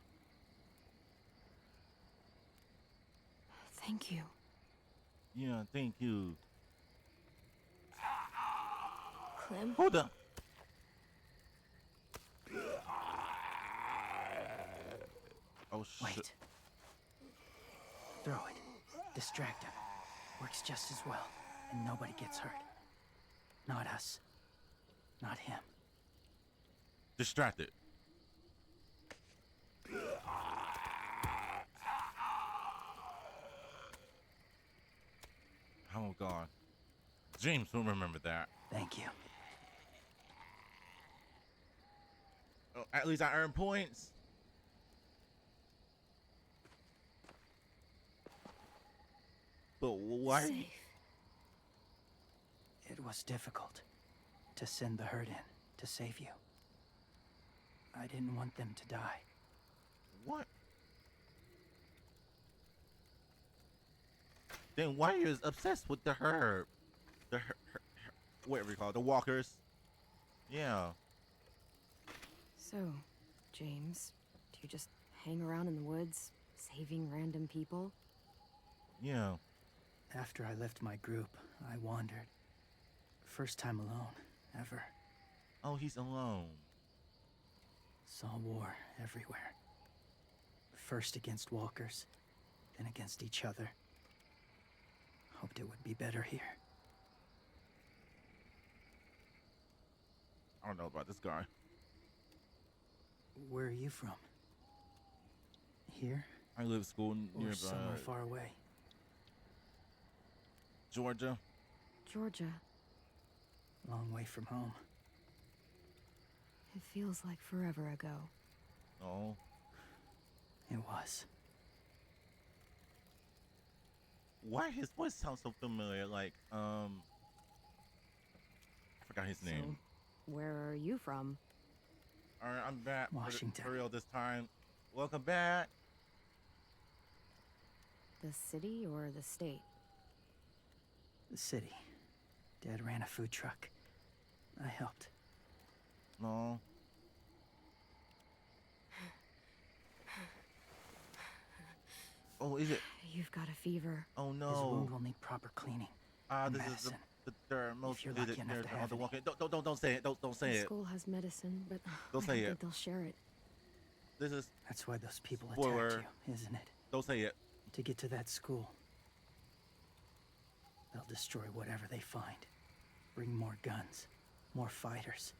Thank you. Yeah, thank you. Clem? Hold up. Oh, shit. Wait. Throw it. Distract him. Works just as well. And nobody gets hurt. Not us. Not him. Distracted. Oh, God. James will remember that. Thank you. Oh, at least I earned points. But why? Safe. It was difficult to send the herd in to save you. I didn't want them to die. What? Then why are you obsessed with the herb? The whatever you call it, the walkers. Yeah. So, James, do you just hang around in the woods, saving random people? Yeah. After I left my group, I wandered. First time alone, ever. Oh, he's alone. Saw war everywhere. First against walkers, then against each other. Hoped it would be better here. I don't know about this guy. Where are you from? Here? I live at school Or nearby. somewhere far away? Georgia. Georgia. Long way from home. It feels like forever ago. Oh. It was. Why his voice sounds so familiar? Like, I forgot his name. So, where are you from? All right, I'm back. Washington. For real this time. Welcome back. The city or the state? The city. Dad ran a food truck. I helped. No. Oh, is it? You've got a fever. Oh His no. wound will need proper cleaning. This is medicine. the third most If you're lucky enough to have the any. walking. Don't say it. Don't say The it. school has medicine, but Don't I say don't it. think they'll share it. This is That's why those people Spoiler. attacked you, isn't it? don't say it. To get to that school. They'll destroy whatever they find. Bring more guns, more fighters.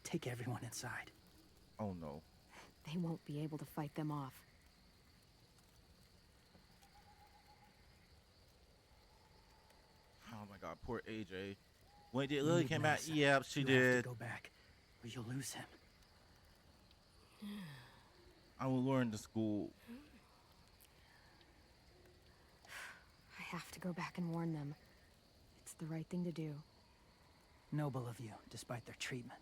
Take everyone inside. Oh no. They won't be able to fight them off. Oh my God, poor AJ. Wait, did You Lily need came back? medicine. Yeah, she You have did. to go back, or you'll lose him. I will learn to school. I have to go back and warn them. It's the right thing to do. Noble of you, despite their treatment.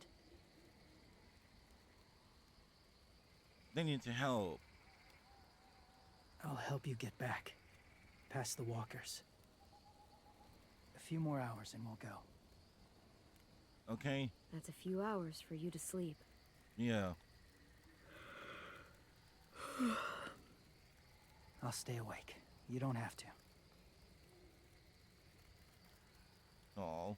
They need to help. I'll help you get back. Past the walkers. A few more hours and we'll go. Okay? That's a few hours for you to sleep. Yeah. I'll stay awake. You don't have to. Oh.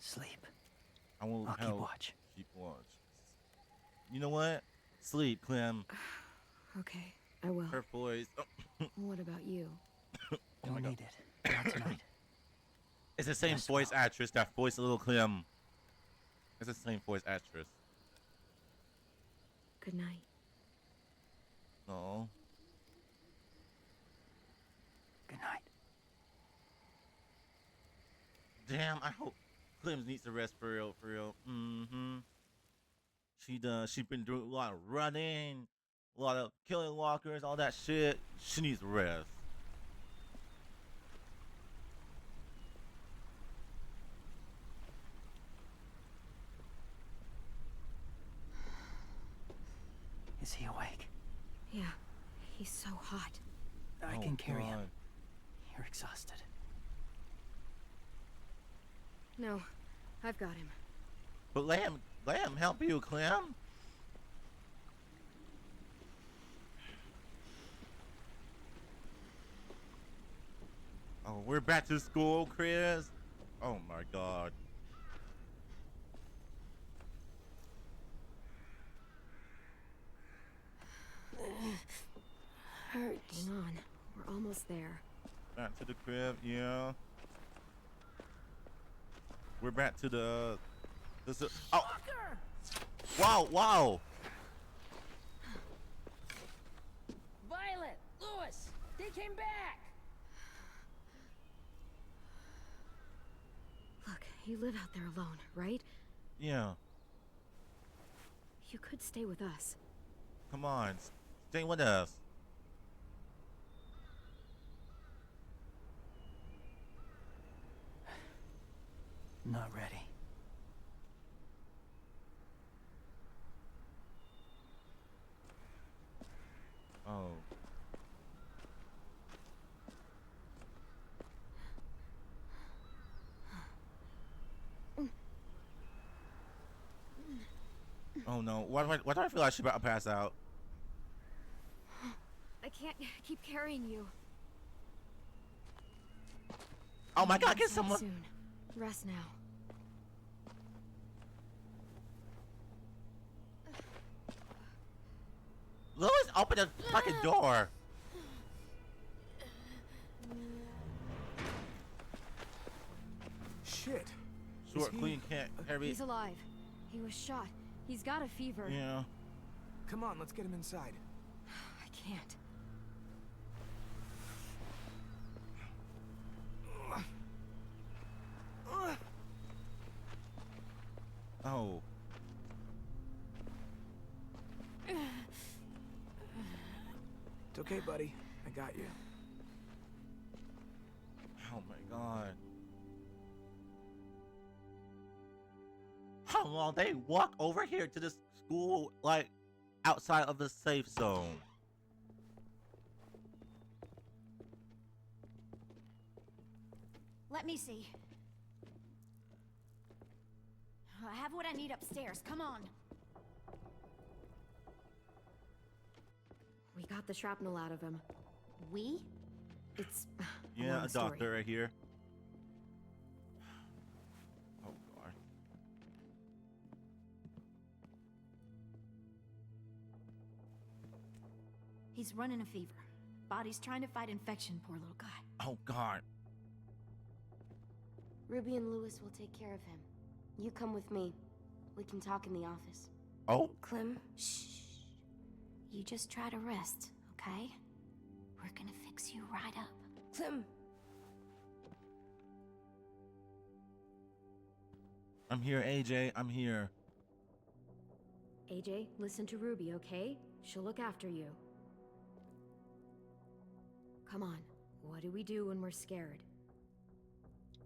Sleep. I will I'll keep help. watch. Keep watch. You know what? Sleep, Clem. Okay, I will. Her voice. What about you? Don't need it. Not tonight. It's the same Rest voice well. actress that voiced little Clem. It's the same voice actress. Good night. No. Good night. Damn, I hope Clem needs to rest for real, for real. Mm-hmm. She does. She's been doing a lot of running, a lot of killing walkers, all that shit. She needs rest. Is he awake? Yeah, he's so hot. I Oh, can carry him. God. You're exhausted. No, I've got him. But let him help you, Clem. Oh, we're back to school, Chris. Oh my God. Hurts. Hang on, we're almost there. Back to the crib, yeah. We're back to the. This is. Oh! Wow! Wow! Violet! Lewis! They came back! Look, you live out there alone, right? Yeah. You could stay with us. Come on, stay with us. Not ready. Oh. Oh no! Why do I feel like she's about to pass out? I can't keep carrying you. Oh my God! Get Inside someone. soon. Rest now. Louis, open the fucking door. Shit. short, clean, can't heavy. He's alive. He was shot. He's got a fever. Yeah. Come on, let's get him inside. I can't. Oh. It's okay, buddy. I got you. Oh my god. How long they walk over here to this school, like outside of the safe zone? Let me see. I have what I need upstairs. Come on. We got the shrapnel out of him. We? It's Yeah, long a story. doctor right here. Oh god. He's running a fever. Body's trying to fight infection, poor little guy. Oh god. Ruby and Lewis will take care of him. You come with me. We can talk in the office. Oh. Clem, shh. You just try to rest, okay? We're gonna fix you right up. Clem! I'm here, AJ. I'm here. AJ, listen to Ruby, okay? She'll look after you. Come on. What do we do when we're scared?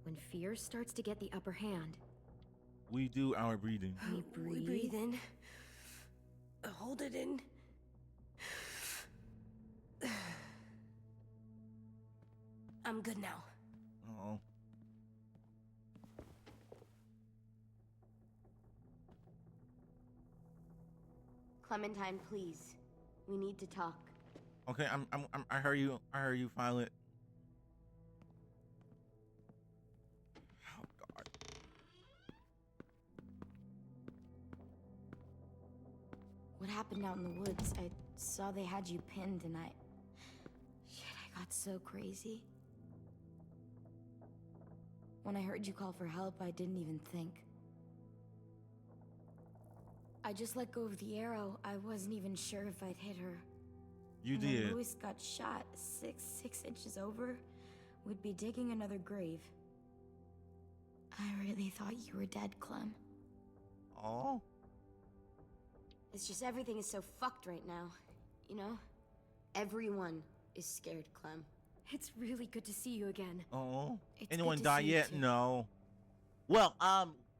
When fear starts to get the upper hand, We do our breathing. we breathe. We breathe in. Hold it in. I'm good now. Oh. Clementine, please. We need to talk. Okay, I heard you. I heard you, Violet. Oh god. What happened out in the woods? I saw they had you pinned and Shit, I got so crazy. When I heard you call for help, I didn't even think. I just let go of the arrow. I wasn't even sure if I'd hit her. You And when did. Lewis got shot 6 inches over, we'd be digging another grave. I really thought you were dead, Clem. Oh. It's just everything is so fucked right now. You know? Everyone is scared, Clem. It's really good to see you again. Oh. It's Anyone good to die see you yet? too. No. Well,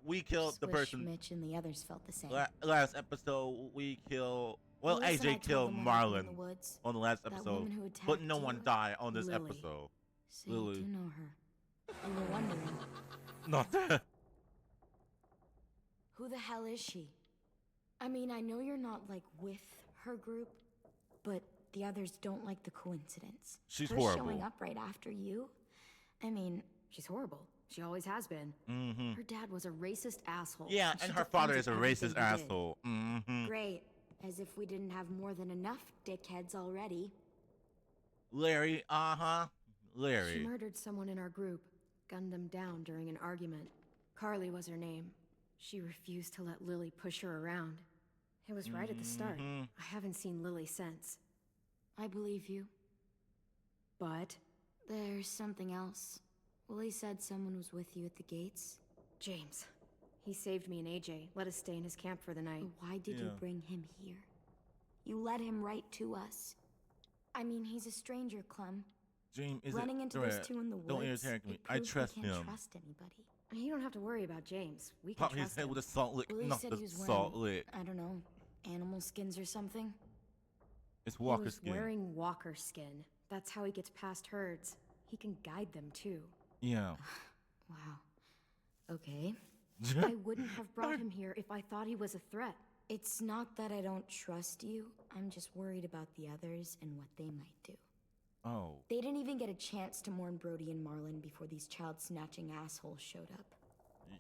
we killed Just the wish person. Mitch and the others felt the same. Last episode, we killed. Well, Lewis and I AJ told killed them what happened in Marlon the woods. on the last That episode, woman who but attacked no one you, died on this Lily. episode. So you do know her. You were wondering, Not that. who the hell is she? I mean, I know you're not, like, with her group, but the others don't like the coincidence. She's her horrible. showing up right after you? I mean, She's horrible. She always has been. Mm-hmm. Her dad was a racist asshole. Yeah, she and her father is defended a racist everything he did. asshole. Mm-hmm. great. As if we didn't have more than enough dickheads already. Larry, She Larry. murdered someone in our group, gunned them down during an argument. Carly was her name. She refused to let Lily push her around. It was right at the start. Mhm. I haven't seen Lily since. I believe you. But There's something else. Willie said someone was with you at the gates. James, he saved me and AJ, let us stay in his camp for the night. But why did you Yeah. bring him here? You led him right to us. I mean, he's a stranger, Clem. James is Running a into threat. those two in the woods. Don't irritate me. it I proves trust we can't him. trust anybody. You don't have to worry about James. We can Pop his trust head him. with a salt lick. Willie Not said the he was salt wearing, lick. I don't know, animal skins or something. It's He Walker was skin. wearing walker skin. That's how he gets past herds. He can guide them too. Yeah. Wow. Okay. I wouldn't have brought him here if I thought he was a threat. It's not that I don't trust you. I'm just worried about the others and what they might do. Oh. They didn't even get a chance to mourn Brody and Marlon before these child-snatching assholes showed up.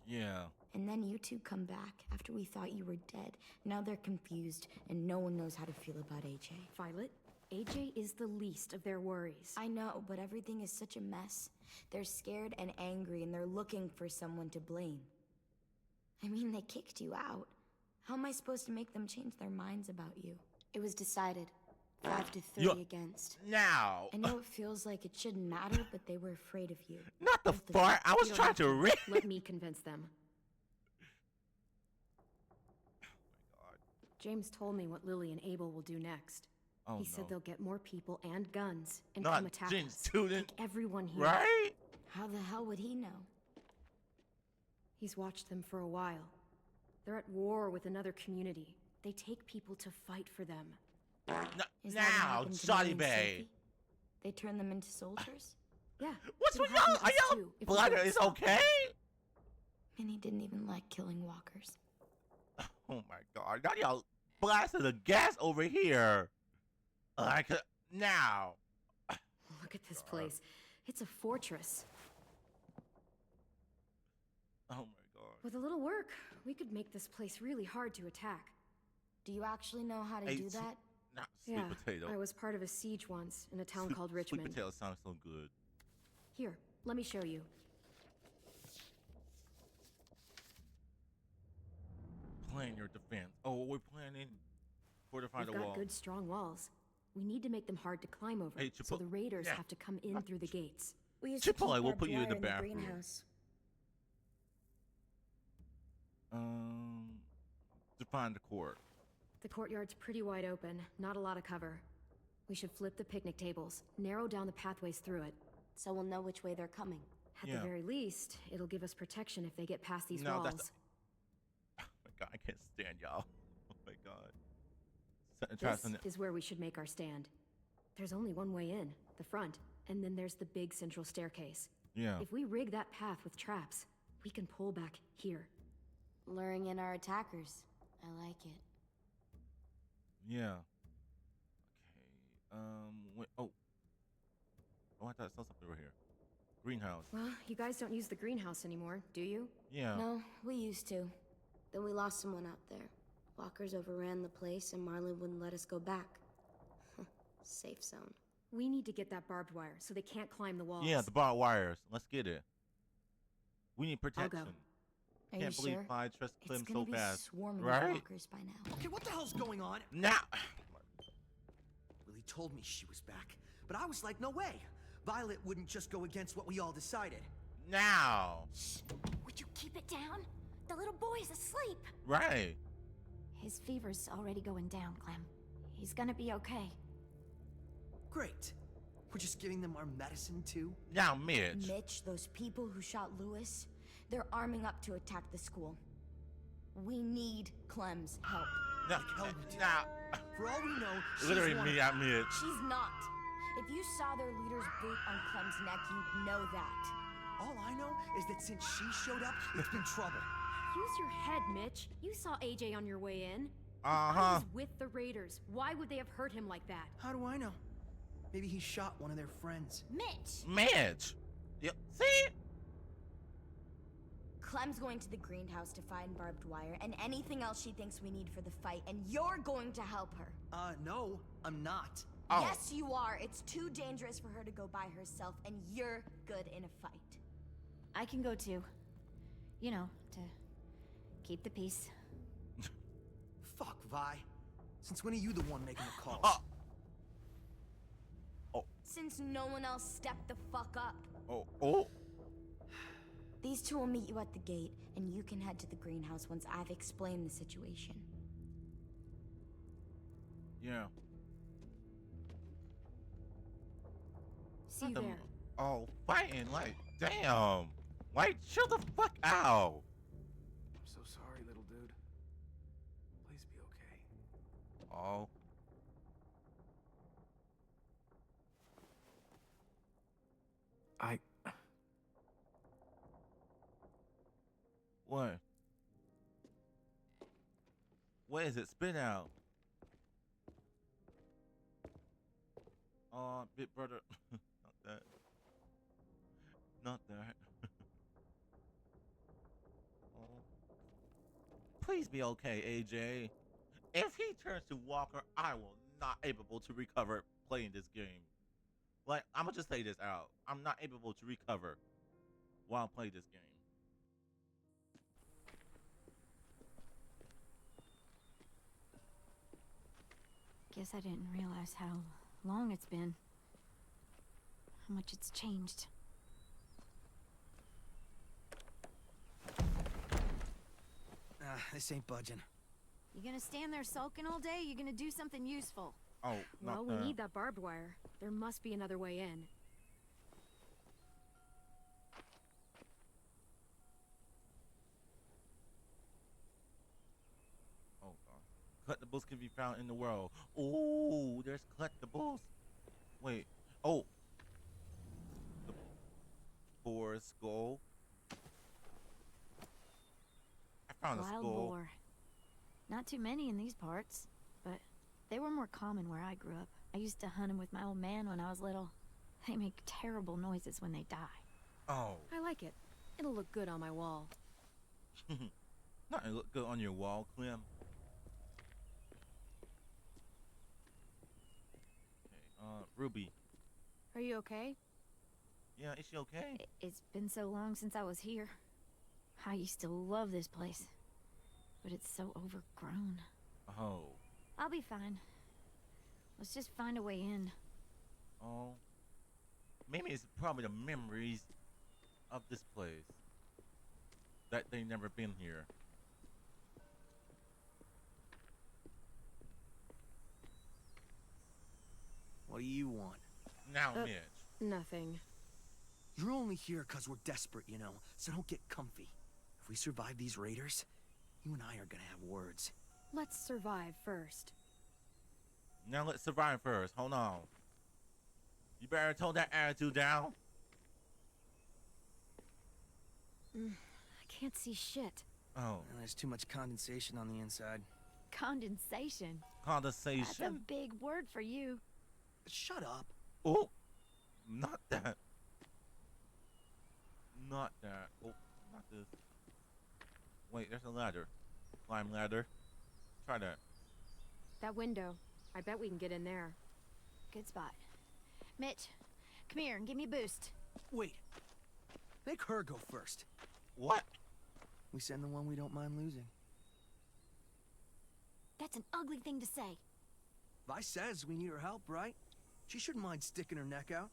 Yeah. And then you two come back after we thought you were dead. Now they're confused, and no one knows how to feel about AJ. Violet, AJ is the least of their worries. I know, but everything is such a mess. They're scared and angry, and they're looking for someone to blame. I mean, they kicked you out. How am I supposed to make them change their minds about you? It was decided. 5 to 3 Yo, against. Now. I know it feels like it shouldn't matter, but they were afraid of you. Not the fart. I was You don't trying have to read. Let me convince them. James told me what Lily and Abel will do next. Oh, He said no. they'll get more people and guns and Not come attack James us. Tootin. Take everyone here. Right? How the hell would he know? He's watched them for a while. They're at war with another community. They take people to fight for them. Is that what Now, happened to Johnny Minnie and Bay. Sophie? They turn them into soldiers? Yeah. What's it'll with y'all? happen to Are us y'all too, if we blood don't is stop. okay? Minnie didn't even like killing walkers. Oh my god. Now y'all blasting the gas over here. Like, now. Look at this place. It's a fortress. Oh my god. With a little work, we could make this place really hard to attack. Do you actually know how to do that? Not sweet Yeah, potato. I was part of a siege once in a town Sweet- called Richmond. Sweet potato sounds so good. Here, let me show you. Plan your defense. Oh, we're planning fortify We've the got wall. good, strong walls. We need to make them hard to climb over, Hey, so Chipotle- the raiders yeah. have to come in through the gates. We used to keep Chipotle will barbed put you in wire the bathroom. greenhouse. Define the court. The courtyard's pretty wide open, not a lot of cover. We should flip the picnic tables, narrow down the pathways through it. So we'll know which way they're coming. At Yeah. the very least, it'll give us protection if they get past these No, walls. that's- Oh my god, I can't stand y'all. Oh my god. Try This something- is where we should make our stand. There's only one way in, the front, and then there's the big central staircase. Yeah. If we rig that path with traps, we can pull back here. Luring in our attackers. I like it. Yeah. Okay. Wait, oh, I thought I saw something over here. Greenhouse. Well, you guys don't use the greenhouse anymore, do you? Yeah. No, we used to. Then we lost someone out there. Walkers overran the place and Marlin wouldn't let us go back. Safe zone. We need to get that barbed wire so they can't climb the walls. Yeah, the barbed wires. Let's get it. We need I'll protection. go. Are Can't you believe sure? Clyde trusts It's Clem gonna so be fast. swarming Right? with walkers by now. Okay, what the hell's going on? Now. Lily told me she was back, but I was like, no way. Violet wouldn't just go against what we all decided. Now. Would you keep it down? The little boy's asleep. Right. His fever's already going down, Clem. He's gonna be okay. Great. We're just giving them our medicine too? Now, Mitch. Mitch, those people who shot Lewis, they're arming up to attack the school. We need Clem's help. Now. Now. For all we know, she's Literally one me of- at Mitch. She's not. If you saw their leader's boot on Clem's neck, you'd know that. All I know is that since she showed up, it's been trouble. Use your head, Mitch. You saw AJ on your way in. Uh-huh. He's with the raiders. Why would they have hurt him like that? How do I know? Maybe he shot one of their friends. Mitch! Mitch. Yep. See? Clem's going to the greenhouse to find barbed wire and anything else she thinks we need for the fight, and you're going to help her. No, I'm not. Oh. Yes, you are. It's too dangerous for her to go by herself, and you're good in a fight. I can go too. You know, to keep the peace. Fuck, Vi. Since when are you the one making the calls? Since no one else stepped the fuck up. Oh. These two will meet you at the gate, and you can head to the greenhouse once I've explained the situation. Yeah. See you Them- there. Oh, fighting like, damn. Like, chill the fuck out. I'm so sorry, little dude. Please be okay. Oh. What? What is it? Spit out. Oh, big brother. Not that. Not that. Oh. Please be okay, AJ. If he turns to Walker, I will not able to recover playing this game. Like, I'm gonna just say this out. I'm not able to recover while playing this game. Guess I didn't realize how long it's been. How much it's changed. This ain't budging. You gonna stand there sulking all day? You gonna do something useful? Oh, Well, we need that barbed wire. There must be another way in. Oh, collectibles can be found in the world. Oh, there's collectibles. Wait. Oh. The boar skull. I found a Wild skull. boar. Not too many in these parts, but they were more common where I grew up. I used to hunt them with my old man when I was little. They make terrible noises when they die. Oh. I like it. It'll look good on my wall. Nothing look good on your wall, Clem. Okay, Ruby. Are you okay? Yeah, is she okay? It's been so long since I was here. I used to love this place, but it's so overgrown. Oh. I'll be fine. Let's just find a way in. Oh. Maybe it's probably the memories of this place. That they never been here. What do you want? Now, Mitch. Nothing. You're only here because we're desperate, you know, so don't get comfy. If we survive these raiders, you and I are gonna have words. Let's survive first. Now let's survive first. Hold on. You better tone that attitude down. I can't see shit. Oh. Well, there's too much condensation on the inside. Condensation? Condensation? That's a big word for you. Shut up. Oh. Not that. Not that. Oh, not this. Wait, there's a ladder. Climb ladder. Try that. That window. I bet we can get in there. Good spot. Mitch, come here and give me a boost. Wait. Make her go first. What? We send the one we don't mind losing. That's an ugly thing to say. Vi says we need her help, right? She shouldn't mind sticking her neck out.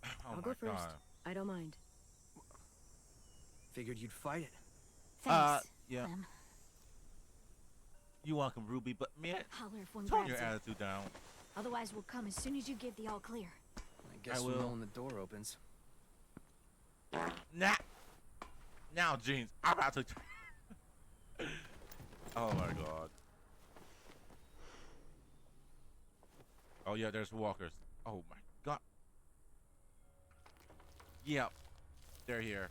Oh I'll my go first. God. I don't mind. Figured you'd fight it. Thanks, yeah. Clem. You're welcome, Ruby, but man, Holler if one tone grabs your you. attitude down. Otherwise, we'll come as soon as you give the all clear. I guess I we'll will. know when the door opens. Nah. Now, Jeans, I'm about to. Oh my God. Oh yeah, there's walkers. Oh my God. Yep, they're here.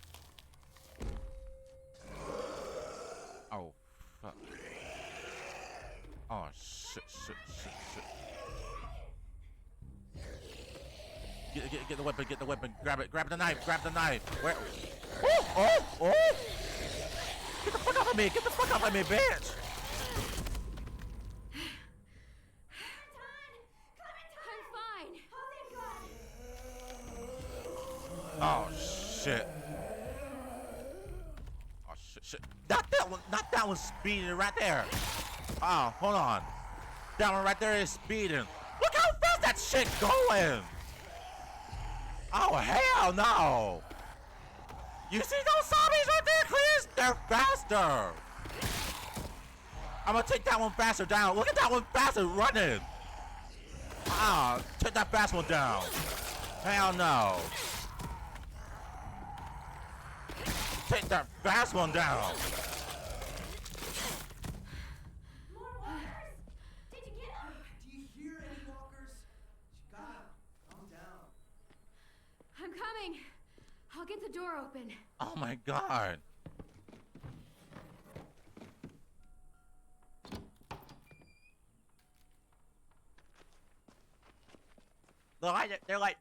Oh fuck. Oh shit. Get the weapon, get the weapon. Grab it, grab the knife, grab the knife. Where? Oh! Get the fuck off of me, get the fuck off of me, bitch! I'm fine. Oh shit. Oh shit. Not that one speeding right there. Oh, hold on. That one right there is speeding. Look how fast that shit going. Oh hell no. You see those zombies right there, Chris? They're faster. I'm gonna take that one faster down. Look at that one faster running. Ah, take that fast one down. Hell no. Take that fast one down. Do you hear any walkers? Chicago, calm down. I'm coming. I'll get the door open. Oh my God. They're like,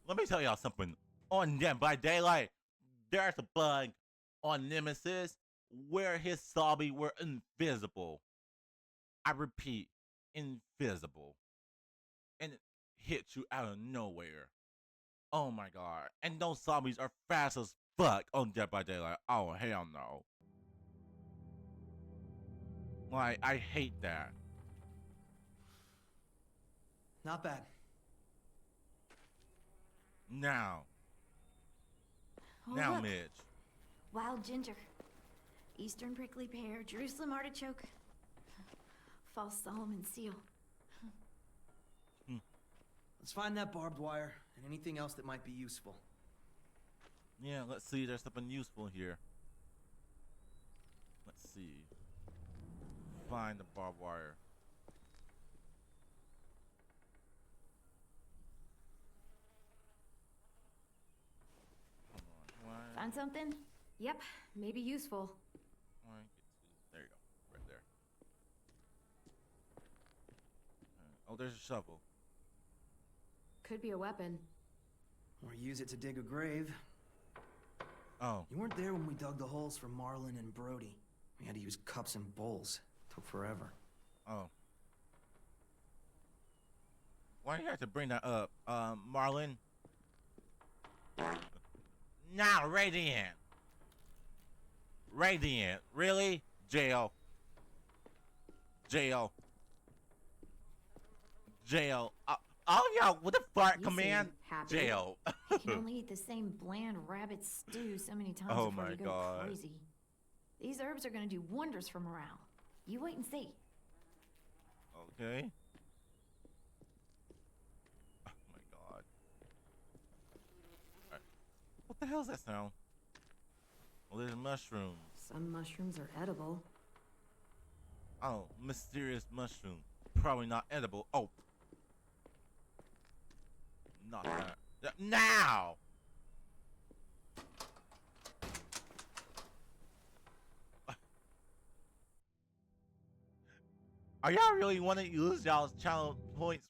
let me tell y'all something. On Dead by Daylight, there's a bug on Nemesis where his zombies were invisible. I repeat, invisible. And it hits you out of nowhere. Oh my God. And those zombies are fast as fuck on Dead by Daylight. Oh, hell no. Like, I hate that. Not bad. Now. Oh, Now, look. Midge. Wild ginger. Eastern prickly pear. Jerusalem artichoke. False Solomon seal. Let's find that barbed wire and anything else that might be useful. Yeah, let's see. There's something useful here. Let's see. Find the barbed wire. Find something? Yep, maybe useful. There you go. Right there. Oh, there's a shovel. Could be a weapon. Or use it to dig a grave. Oh. You weren't there when we dug the holes for Marlin and Brody. We had to use cups and bowls. Took forever. Oh. Why do you have to bring that up? Marlin? Now, Radiant. Radiant. Really? Jail. Jail. Jail. Oh, yeah, with the fart You command? seem happy. Jail. You can only eat the same bland rabbit stew so many times Oh before my you go God. crazy. These herbs are gonna do wonders for morale. You wait and see. Okay. Oh my god. Alright. What the hell is that sound? Well, there's mushrooms. Some mushrooms are edible. Oh, mysterious mushroom. Probably not edible. Oh. Not that. Now! Are y'all really want to use y'all's channel points?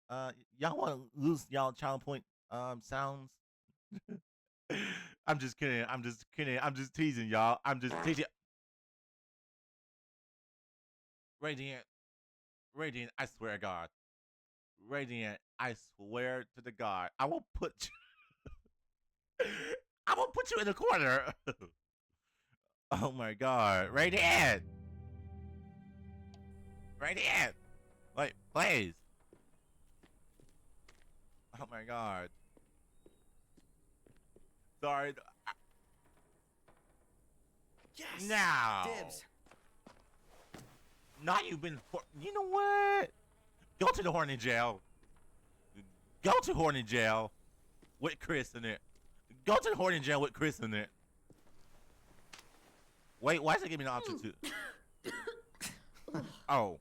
Y'all want to lose y'all channel point sounds? I'm just kidding. I'm just kidding. I'm just teasing y'all. I'm just teasing. Radiant. Radiant, I swear to God. Radiant, I swear to the God. I will put you I will put you in the corner. Oh my God. Radiant. Radiant. Like, please. Oh my God. Sorry. Yes! Now. Dibs. Now you've been. You know what? Go to the horny jail. Go to horny jail with Chris in it. Go to the horny jail with Chris in it. Wait, why is it giving me an option to? Oh.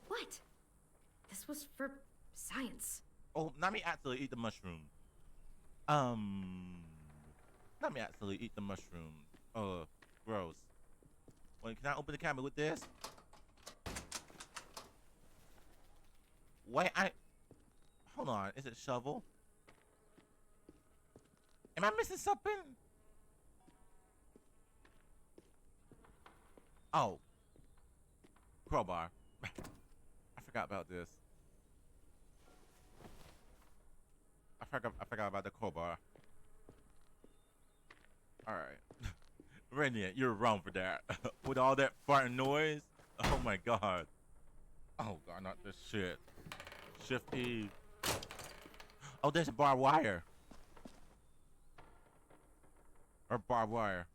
What? This was for science. Oh, let me actually eat the mushroom. Let me actually eat the mushroom. Gross. Wait, can I open the camera with this? Wait, hold on. Is it shovel? Am I missing something? Oh. Crowbar. I forgot about this. I forgot about the crowbar. Alright. Radiant, you're wrong for that. With all that farting noise. Oh my god. Oh god, not this shit. Shift E. Oh, there's a barbed wire. Or barbed wire.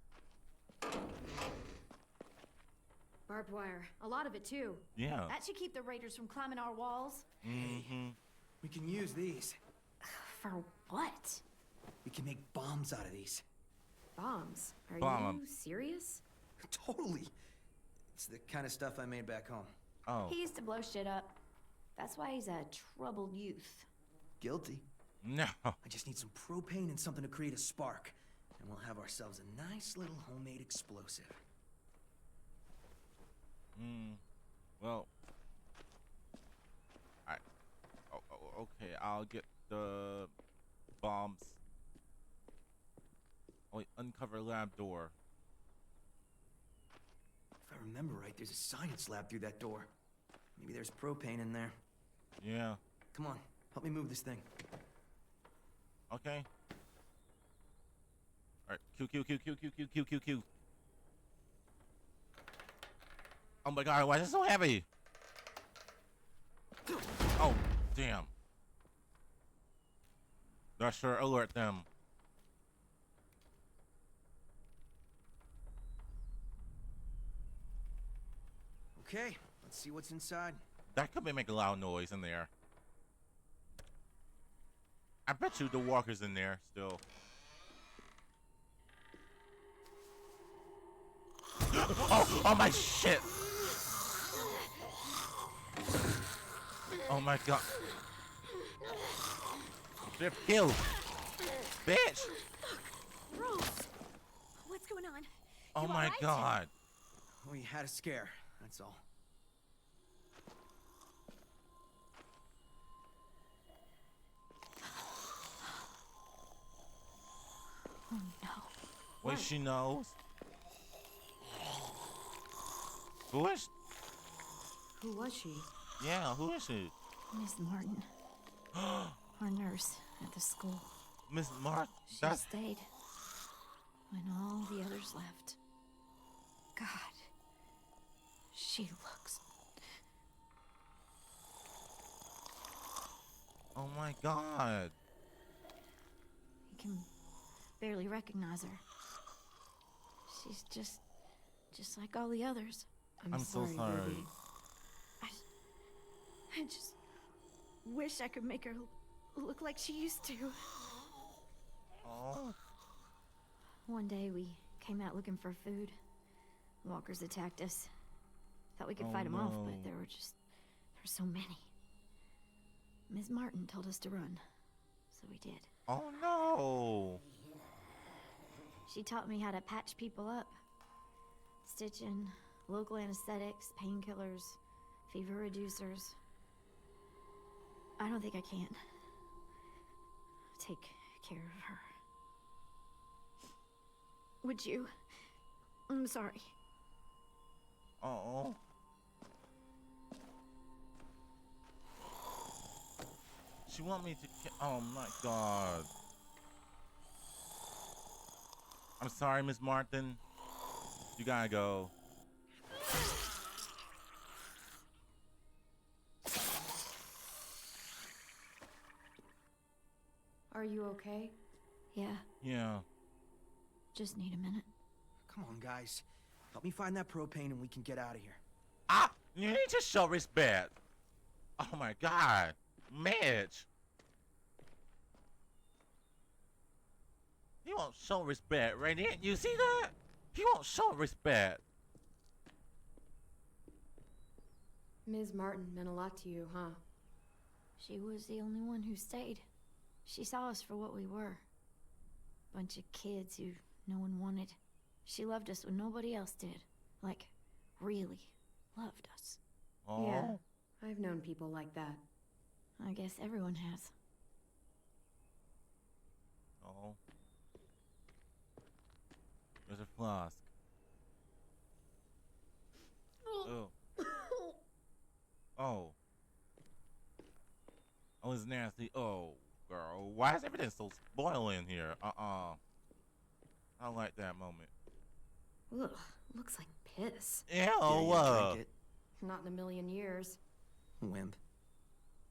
Barbed wire. A lot of it, too. Yeah. That should keep the raiders from climbing our walls. Mm-hmm. We can use these. For what? We can make bombs out of these. Bombs? Are Bomb. you serious? Totally. It's the kind of stuff I made back home. Oh. He used to blow shit up. That's why he's a troubled youth. Guilty. No. I just need some propane and something to create a spark. And we'll have ourselves a nice little homemade explosive. Well. Alright. Okay, I'll get the bombs. Oh, wait, uncover lab door. If I remember right, there's a science lab through that door. Maybe there's propane in there. Yeah. Come on, help me move this thing. Okay. Alright, Q. Oh my god, why is it so heavy? Oh, damn. That sure alert them. Okay, let's see what's inside. That could be making a loud noise in there. I bet you the walker's in there still. Oh my shit! Oh my god. They're killed. Bitch! Rose! What's going on? Oh You my alright? god. We had a scare, that's all. Oh no. Wait, she knows? Who is? Who was she? Yeah, who is she? Miss Martin. Our nurse at the school. Miss Martin? She That's... stayed when all the others left. God. She looks... Oh my god. You can barely recognize her. She's just like all the others. I'm so sorry. baby. I just wish I could make her look like she used to. Oh. One day we came out looking for food. Walkers attacked us. Thought we could fight them off, but there were so many. Ms. Martin told us to run, so we did. Oh no. She taught me how to patch people up. Stitching, local anesthetics, painkillers, fever reducers. I don't think I can take care of her. Would you? I'm sorry. Oh. She want me to oh my god. I'm sorry, Miss Martin. You gotta go. Are you okay? Yeah, Yeah. just need a minute. Come on, guys. Help me find that propane and we can get out of here. Ah! You need to show respect. Oh my god. Mitch. He won't show respect, Radiant. You see that? He won't show respect. Ms. Martin meant a lot to you, huh? She was the only one who stayed. She saw us for what we were. Bunch of kids who no one wanted. She loved us when nobody else did. Like, really loved us. Oh. Yeah, I've known people like that. I guess everyone has. Oh. There's a flask. Oh. Oh. Oh, it's nasty. Oh, girl. Why is everything so spoiling here? I don't like that moment. Ugh, looks like piss. Ew. Drink it. Not in a million years. Wimp.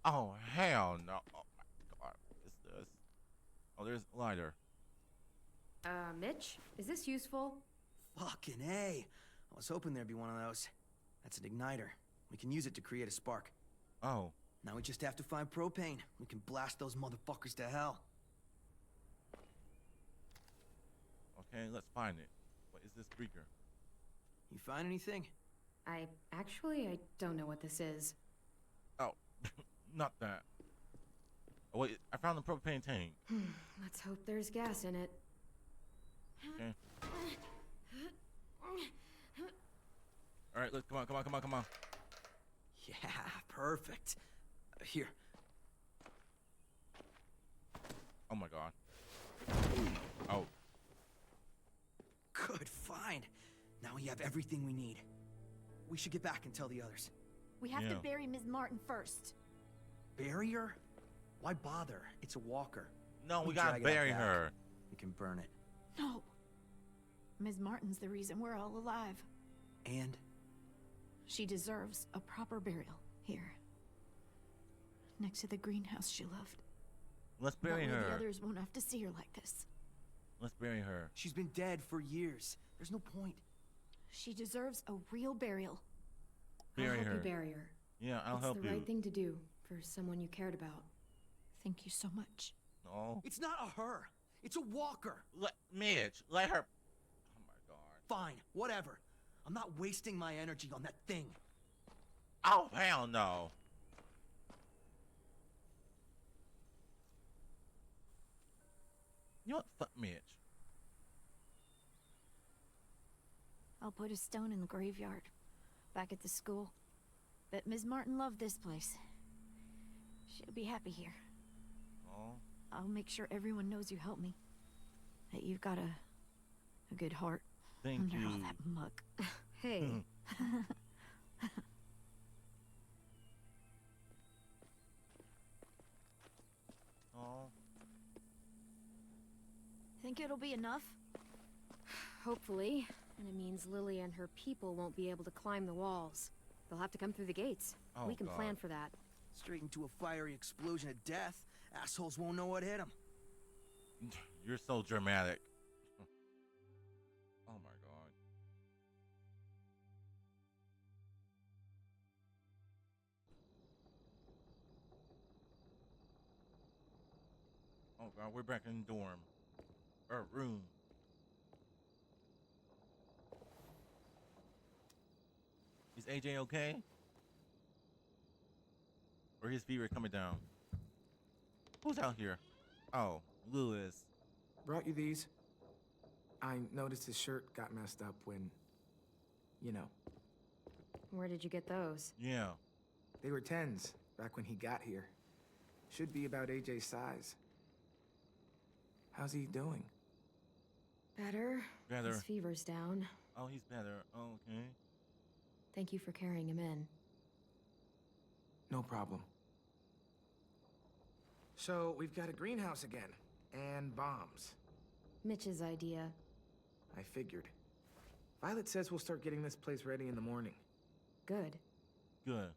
Oh, hell no. Oh, my God. What is this? Oh, there's a lighter. Mitch? Is this useful? Fucking A. I was hoping there'd be one of those. That's an igniter. We can use it to create a spark. Oh. Now we just have to find propane. We can blast those motherfuckers to hell. Okay, let's find it. What is this beaker? You find anything? I don't know what this is. Oh, not that. Oh, wait, I found the propane tank. Let's hope there's gas in it. Okay. All right, let's come on. Yeah, perfect. Here. Oh my god. Oh. Good find. Now we have everything we need. We should get back and tell the others. We have to bury Ms. Martin first. Bury her? Why bother? It's a walker. No, we gotta drag it out bury back. her. We can burn it. No. Ms. Martin's the reason we're all alive. And? She deserves a proper burial here. Next to the greenhouse she loved. Let's That bury way the her. others won't have to see her like this. Let's bury her. She's been dead for years. There's no point. She deserves a real burial. I'll Bury help her. you bury her. Yeah, I'll it's help the you. right thing to do for someone you cared about. Thank you so much. No. It's not a her. It's a walker. Mitch, let her. Oh my god. Fine, whatever. I'm not wasting my energy on that thing. Oh, hell no. You know what? Fuck Mitch. I'll put a stone in the graveyard, back at the school. Bet Ms. Martin loved this place. She'll be happy here. Oh. I'll make sure everyone knows you helped me. That you've got a good heart. Thank under you. all that muck. Hey. Oh. Think it'll be enough? Hopefully. And it means Lily and her people won't be able to climb the walls. They'll have to come through the gates. Oh, we can God. plan for that. Straight into a fiery explosion of death. Assholes won't know what hit them. You're so dramatic. Oh my god. Oh god, we're back in dorm. Or room. Is AJ okay? Or his fever coming down? Who's out here? Oh, Lewis. Brought you these. I noticed his shirt got messed up when, you know. Where did you get those? Yeah. They were 10s back when he got here. Should be about AJ's size. How's he doing? Better. Better. His fever's down. Oh, he's better. Oh, okay. Thank you for carrying him in. No problem. So, we've got a greenhouse again. And bombs. Mitch's idea. I figured. Violet says we'll start getting this place ready in the morning. Good. Good.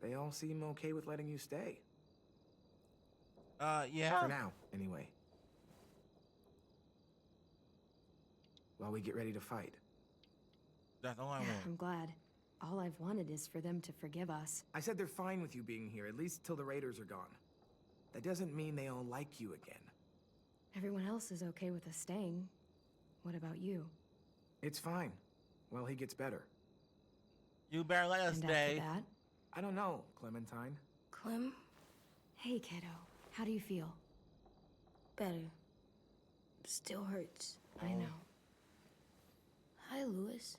They all seem okay with letting you stay. Yeah. For now, anyway. While we get ready to fight. That's all I want. I'm glad. All I've wanted is for them to forgive us. I said they're fine with you being here, at least till the raiders are gone. That doesn't mean they all like you again. Everyone else is okay with us staying. What about you? It's fine. Well, he gets better. You better let us And stay. after that? I don't know, Clementine. Clem? Hey, kiddo. How do you feel? Better. Still hurts. I know. Hi, Lewis.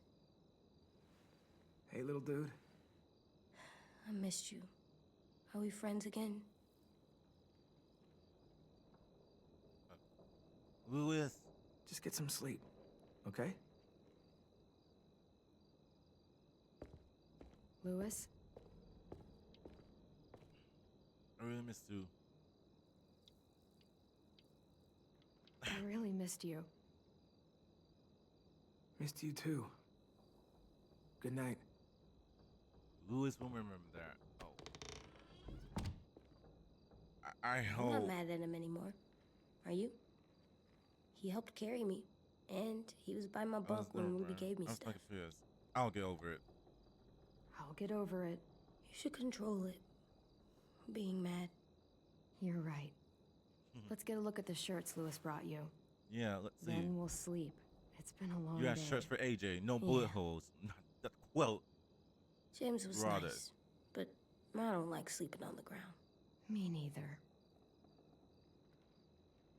Hey, little dude. I missed you. Are we friends again? Lewis. Just get some sleep, okay? Lewis? I really missed you. I really missed you. Missed you too. Good night. Lewis will remember that. Oh. I I'm hope. not mad at him anymore. Are you? He helped carry me, and he was by my bunk when Ruby gave me I was stuff. fucking pissed. I'll get over it. I'll get over it. You should control it. Being mad. You're right. Let's get a look at the shirts Lewis brought you. Yeah, let's see. Then we'll sleep. It's been a long You got day. shirts for AJ. No bullet Yeah. holes. Not the quilt. James was Brought nice, but I don't like sleeping on the ground. Me neither.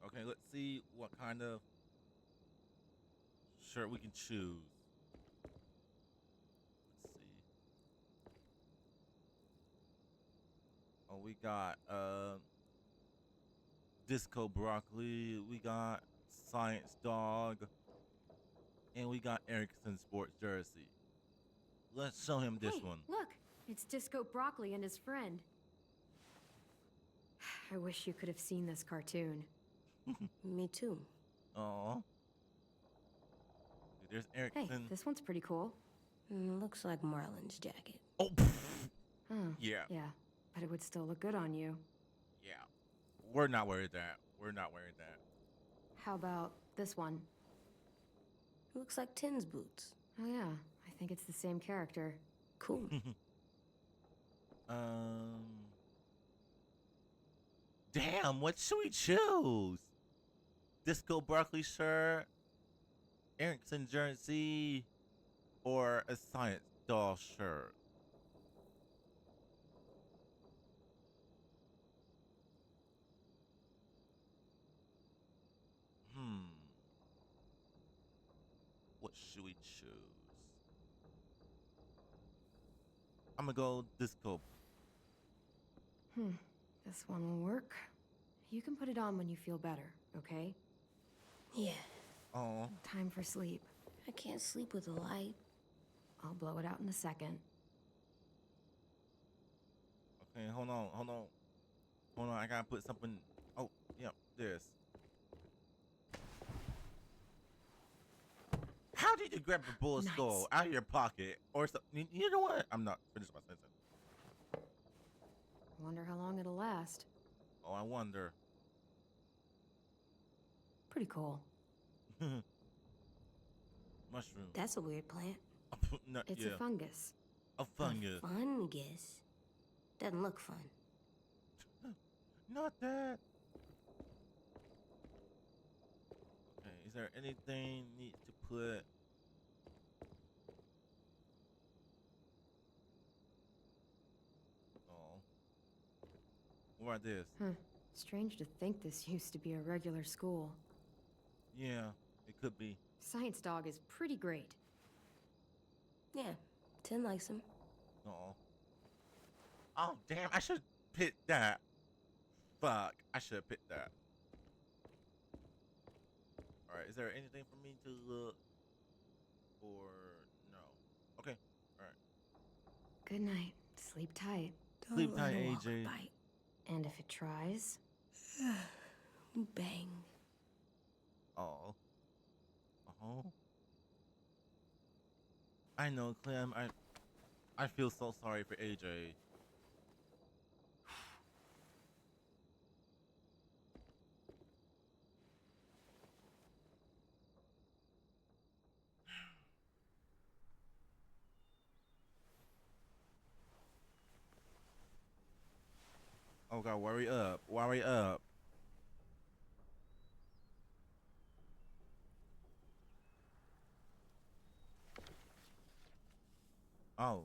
Okay, let's see what kind of shirt we can choose. Let's see. Oh, we got Disco Broccoli, we got Science Dog, and we got Erickson Sports Jersey. Let's show him this Hey, one. Look, it's Disco Broccoli and his friend. I wish you could have seen this cartoon. Me too. Aw. There's Hey, Erickson. this one's pretty cool. Looks like Marlon's jacket. Oh, Oh, yeah. yeah, but it would still look good on you. Yeah. We're not wearing that. We're not wearing that. How about this one? Looks like Tin's boots. Oh yeah, I think it's the same character. Cool. Damn, what should we choose? Disco Barkley shirt, Erickson jersey, or a Science Doll shirt? What should we choose? I'm gonna go disco. This one will work. You can put it on when you feel better, okay? Yeah. Oh. Time for sleep. I can't sleep with a light. I'll blow it out in a second. Okay, hold on. I gotta put something. Oh, yeah, this. How did you grab the bullet skull out of your pocket or something? You know what? I'm not finished my sentence. Wonder how long it'll last. Oh, I wonder. Pretty cool. Mushroom. That's a weird plant. No, It's yeah. a fungus. A fungus. Fungus. Doesn't look fun. Not that. Okay, is there anything needs to put? Oh. What about this? Strange to think this used to be a regular school. Yeah, it could be. Science Dog is pretty great. Yeah, Tin likes him. Oh. Oh, damn, I should pick that. Fuck, I should have picked that. Alright, is there anything for me to look for? No. Okay, alright. Good night. Sleep tight. Sleep tight, AJ. And if it tries... Bang. Oh. Oh. I know, Clem. I feel so sorry for AJ. Oh God, worry up. Worry up. Oh.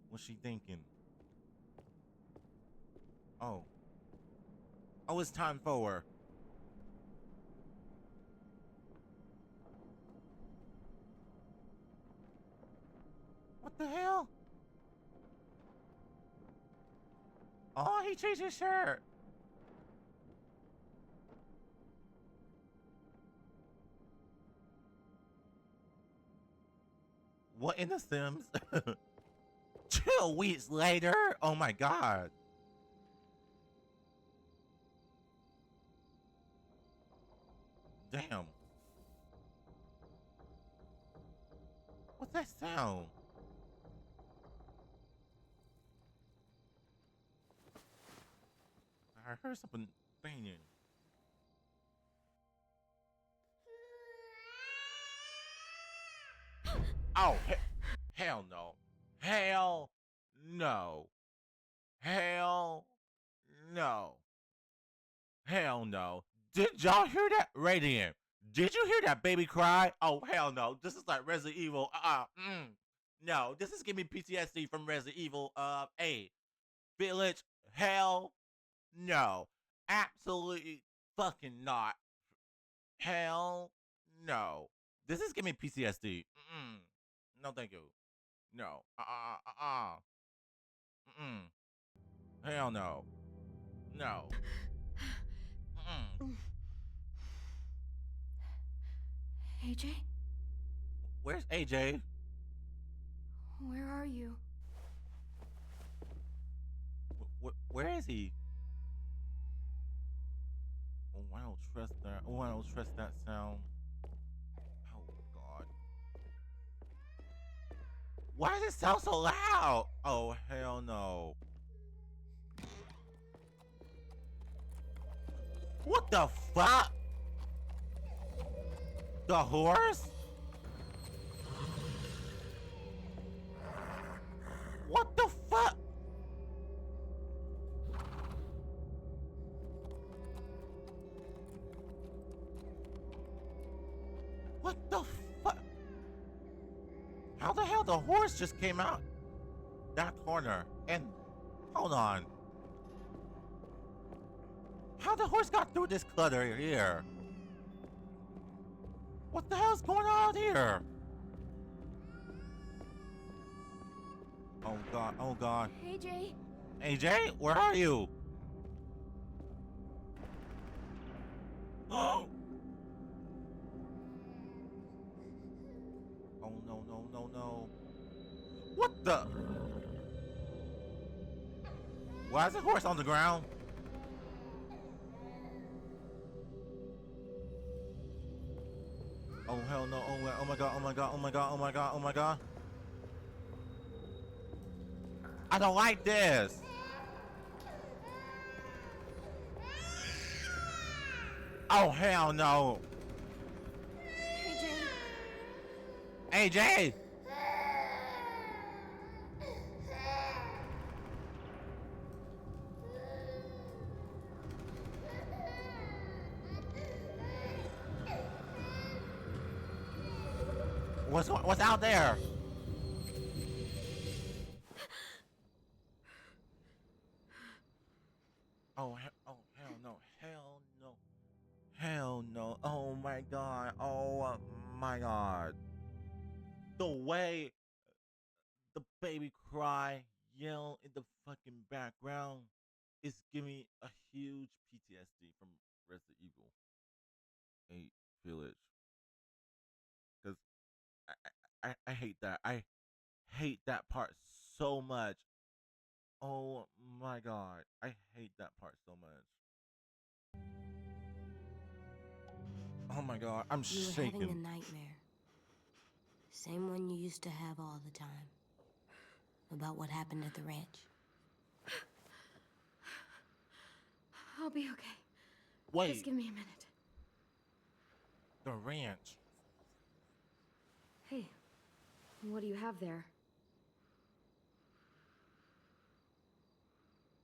What's she thinking? Oh. Oh, it's time for her. What the hell? Oh, he changed his shirt. What in the Sims? 2 weeks later? Oh my God. Damn. What's that sound? I heard something banging. Oh, hell no. Hell no. Hell no. Hell no. Did y'all hear that? Radiant. Did you hear that baby cry? Oh, hell no. This is like Resident Evil. No, this is giving me PTSD from Resident Evil 8. Village. Hell no. Absolutely fucking not. Hell no. This is giving me PTSD. No, thank you. No. Hell no. No. AJ? Where's AJ? Where are you? Where is he? Oh, I don't trust that. Oh, I don't trust that sound. Oh, God. Why does it sound so loud? Oh, hell no. What the fuck? The horse? What the fuck? What the fuck? How the hell the horse just came out that corner? And hold on. How the horse got through this clutter here? What the hell's going on here? Oh god, oh god. AJ? AJ, where are you? Oh no, no, no, no. What the? Why is the horse on the ground? Oh hell no, oh my god, oh my god, oh my god, oh my god, oh my god. I don't like this. Oh hell no. AJ. What's out there? Oh hell no, hell no, hell no. Oh my god, oh my god. The way the baby cry, yell in the fucking background is giving me a huge PTSD from Resident Evil 8 Village. Cause I hate that. I hate that part so much. Oh my god. I hate that part so much. Oh my god. I'm shaking. You were having a nightmare. Same one you used to have all the time. About what happened at the ranch. I'll be okay. Wait. Just give me a minute. The ranch. Hey, what do you have there?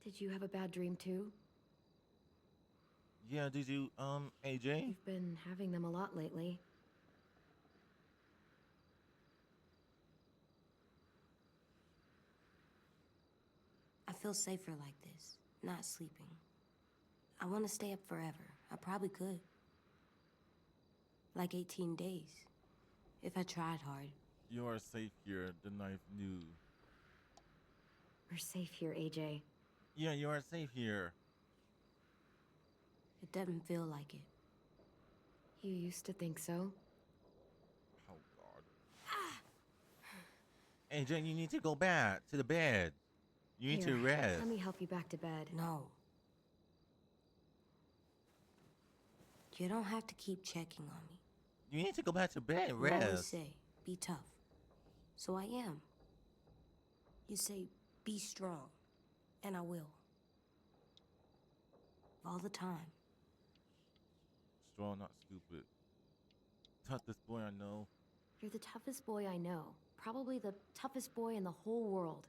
Did you have a bad dream too? Yeah, did you, AJ? You've been having them a lot lately. I feel safer like this, not sleeping. I want to stay up forever. I probably could. Like 18 days. If I tried hard. You are safe here, the knife knew. We're safe here, AJ. Yeah, you are safe here. It doesn't feel like it. You used to think so? Oh god. AJ, you need to go back to the bed. You need to rest. Let me help you back to bed. No. You don't have to keep checking on me. You need to go back to bed, You always rest. say, be tough. So I am. You say, be strong. And I will. All the time. Strong, not stupid. Toughest boy I know. You're the toughest boy I know. Probably the toughest boy in the whole world.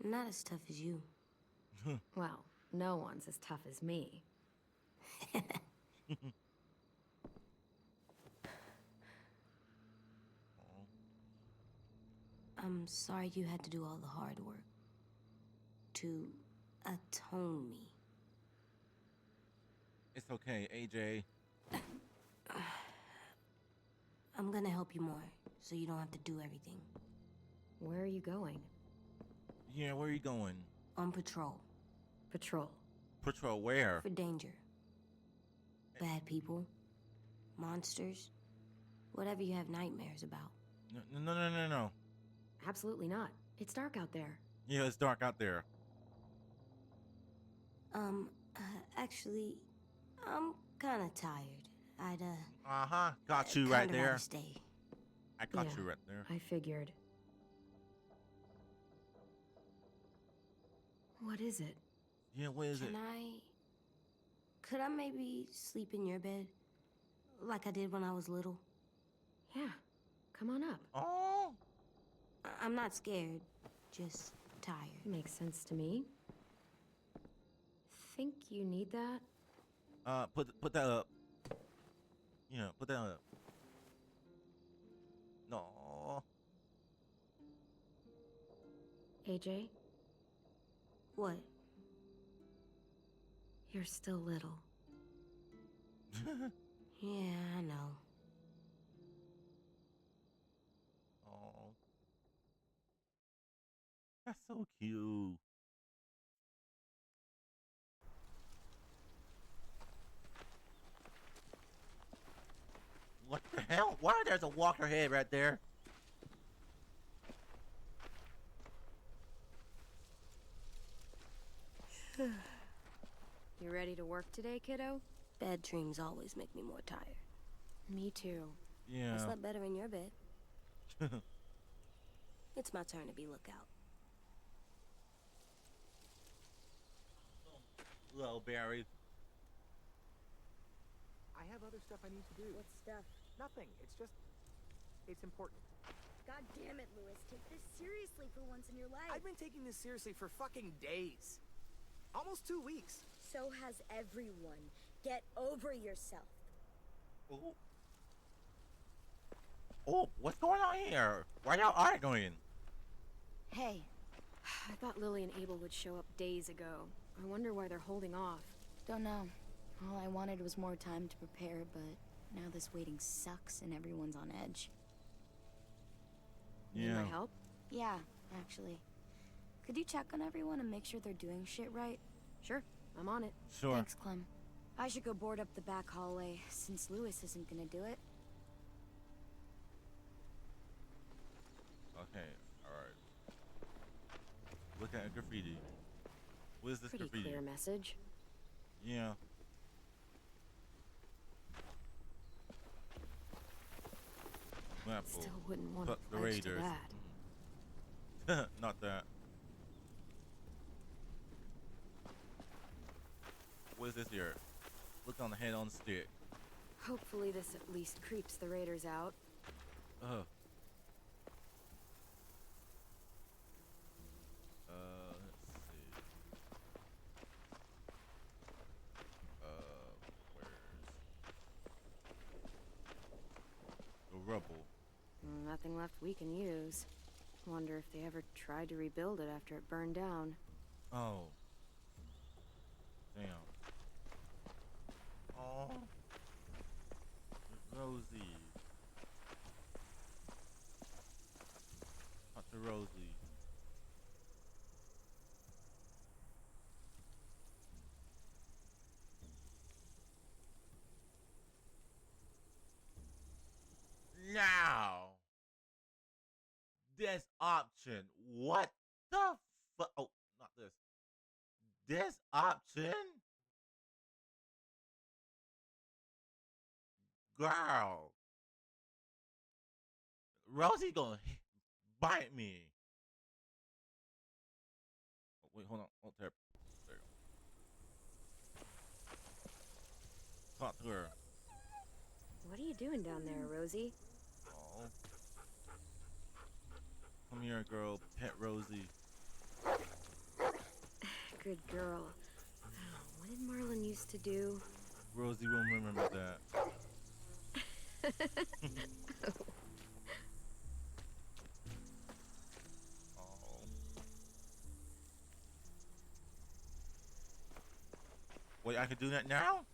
Not as tough as you. Well, no one's as tough as me. I'm sorry you had to do all the hard work. To atone me. It's okay, AJ. I'm gonna help you more, so you don't have to do everything. Where are you going? Yeah, where are you going? On patrol. Patrol. Patrol where? For danger. Bad people. Monsters. Whatever you have nightmares about. No. Absolutely not. It's dark out there. Yeah, it's dark out there. Actually, I'm kinda tired. I'd, Got you right kinda there. rather stay. I caught you right there. I figured. What is it? Yeah, what is it? Could I maybe sleep in your bed? Like I did when I was little? Yeah, come on up. Oh! I'm not scared, just tired. Makes sense to me. Think you need that? Put that up. Yeah, put that up. No. AJ? What? You're still little. Yeah, I know. Oh. That's so cute. What the hell? Why there's a walker head right there? You ready to work today, kiddo? Bad dreams always make me more tired. Me too. Yeah. I slept better in your bed. It's my turn to be lookout. Little Barry. I have other stuff I need to do. What stuff? Nothing. It's important. God damn it, Louis. Take this seriously for once in your life. I've been taking this seriously for fucking days. Almost 2 weeks. So has everyone. Get over yourself. Oh. Oh, what's going on here? Why y'all arguing? Hey. I thought Lily and Abel would show up days ago. I wonder why they're holding off. Don't know. All I wanted was more time to prepare, but now this waiting sucks and everyone's on edge. Need my help? Yeah, actually. Could you check on everyone and make sure they're doing shit right? Sure, I'm on it. Sure. Thanks, Clem. I should go board up the back hallway, since Louis isn't gonna do it. Okay, alright. Look at graffiti. What is this Pretty graffiti? clear message. Yeah. Map Still wouldn't want fuck to the pledge to Raiders. that. Not that. What is this here? Look on the head on stick. Hopefully this at least creeps the raiders out. Let's see. Where's the rubble? Nothing left we can use. Wonder if they ever tried to rebuild it after it burned down. Oh. Damn. Oh. Rosie. Talk to Rosie. Now. This option. What the fuck? Oh, not this. This option? Girl. Rosie gonna bite me. Oh, wait, hold on. Oh, there you go. Talk to her. What are you doing down there, Rosie? Oh. Come here, girl. Pet Rosie. Good girl. What did Marlon used to do? Rosie will remember that. Oh. Wait, I can do that now?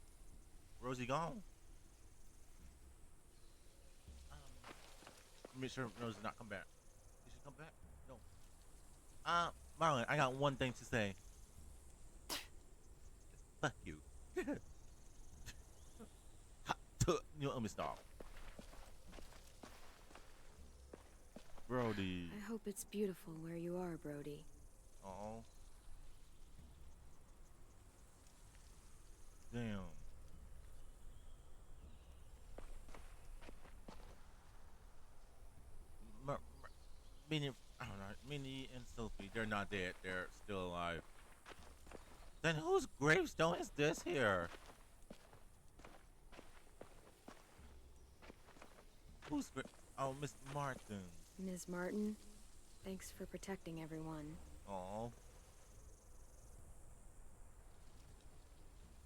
Rosie gone. Make sure Rosie not come back. Did she come back? No. Marlon, I got one thing to say. Fuck you. You know, let me stop. Brody. I hope it's beautiful where you are, Brody. Oh. Damn. Minnie, I don't know. Minnie and Sophie, they're not dead. They're still alive. Then whose gravestone is this here? Oh, Miss Martin. Ms. Martin, thanks for protecting everyone. Oh.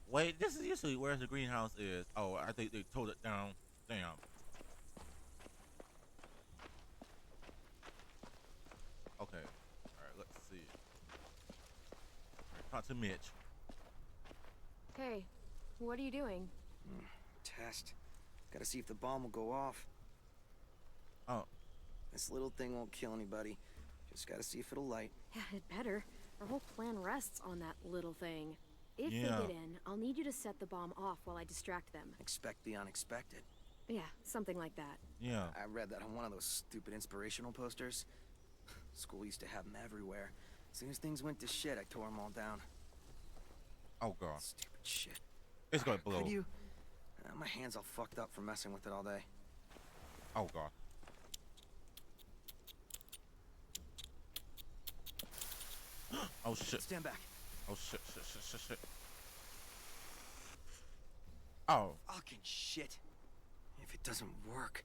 Wait, this is usually where the greenhouse is. Oh, I think they tore it down. Damn. Okay. Alright, let's see. Alright, talk to Mitch. Hey, what are you doing? Test. Gotta see if the bomb will go off. Oh. This little thing won't kill anybody. Just gotta see if it'll light. Yeah, it better. Our whole plan rests on that little thing. If they get in, I'll need you to set the bomb off while I distract them. Expect the unexpected. Yeah, something like that. Yeah. I read that on one of those stupid inspirational posters. School used to have them everywhere. As soon as things went to shit, I tore them all down. Oh, God. Stupid shit. It's gonna blow. Could you? My hand's all fucked up from messing with it all day. Oh, God. Oh, shit. Stand back. Oh, shit. Oh. Fucking shit. If it doesn't work.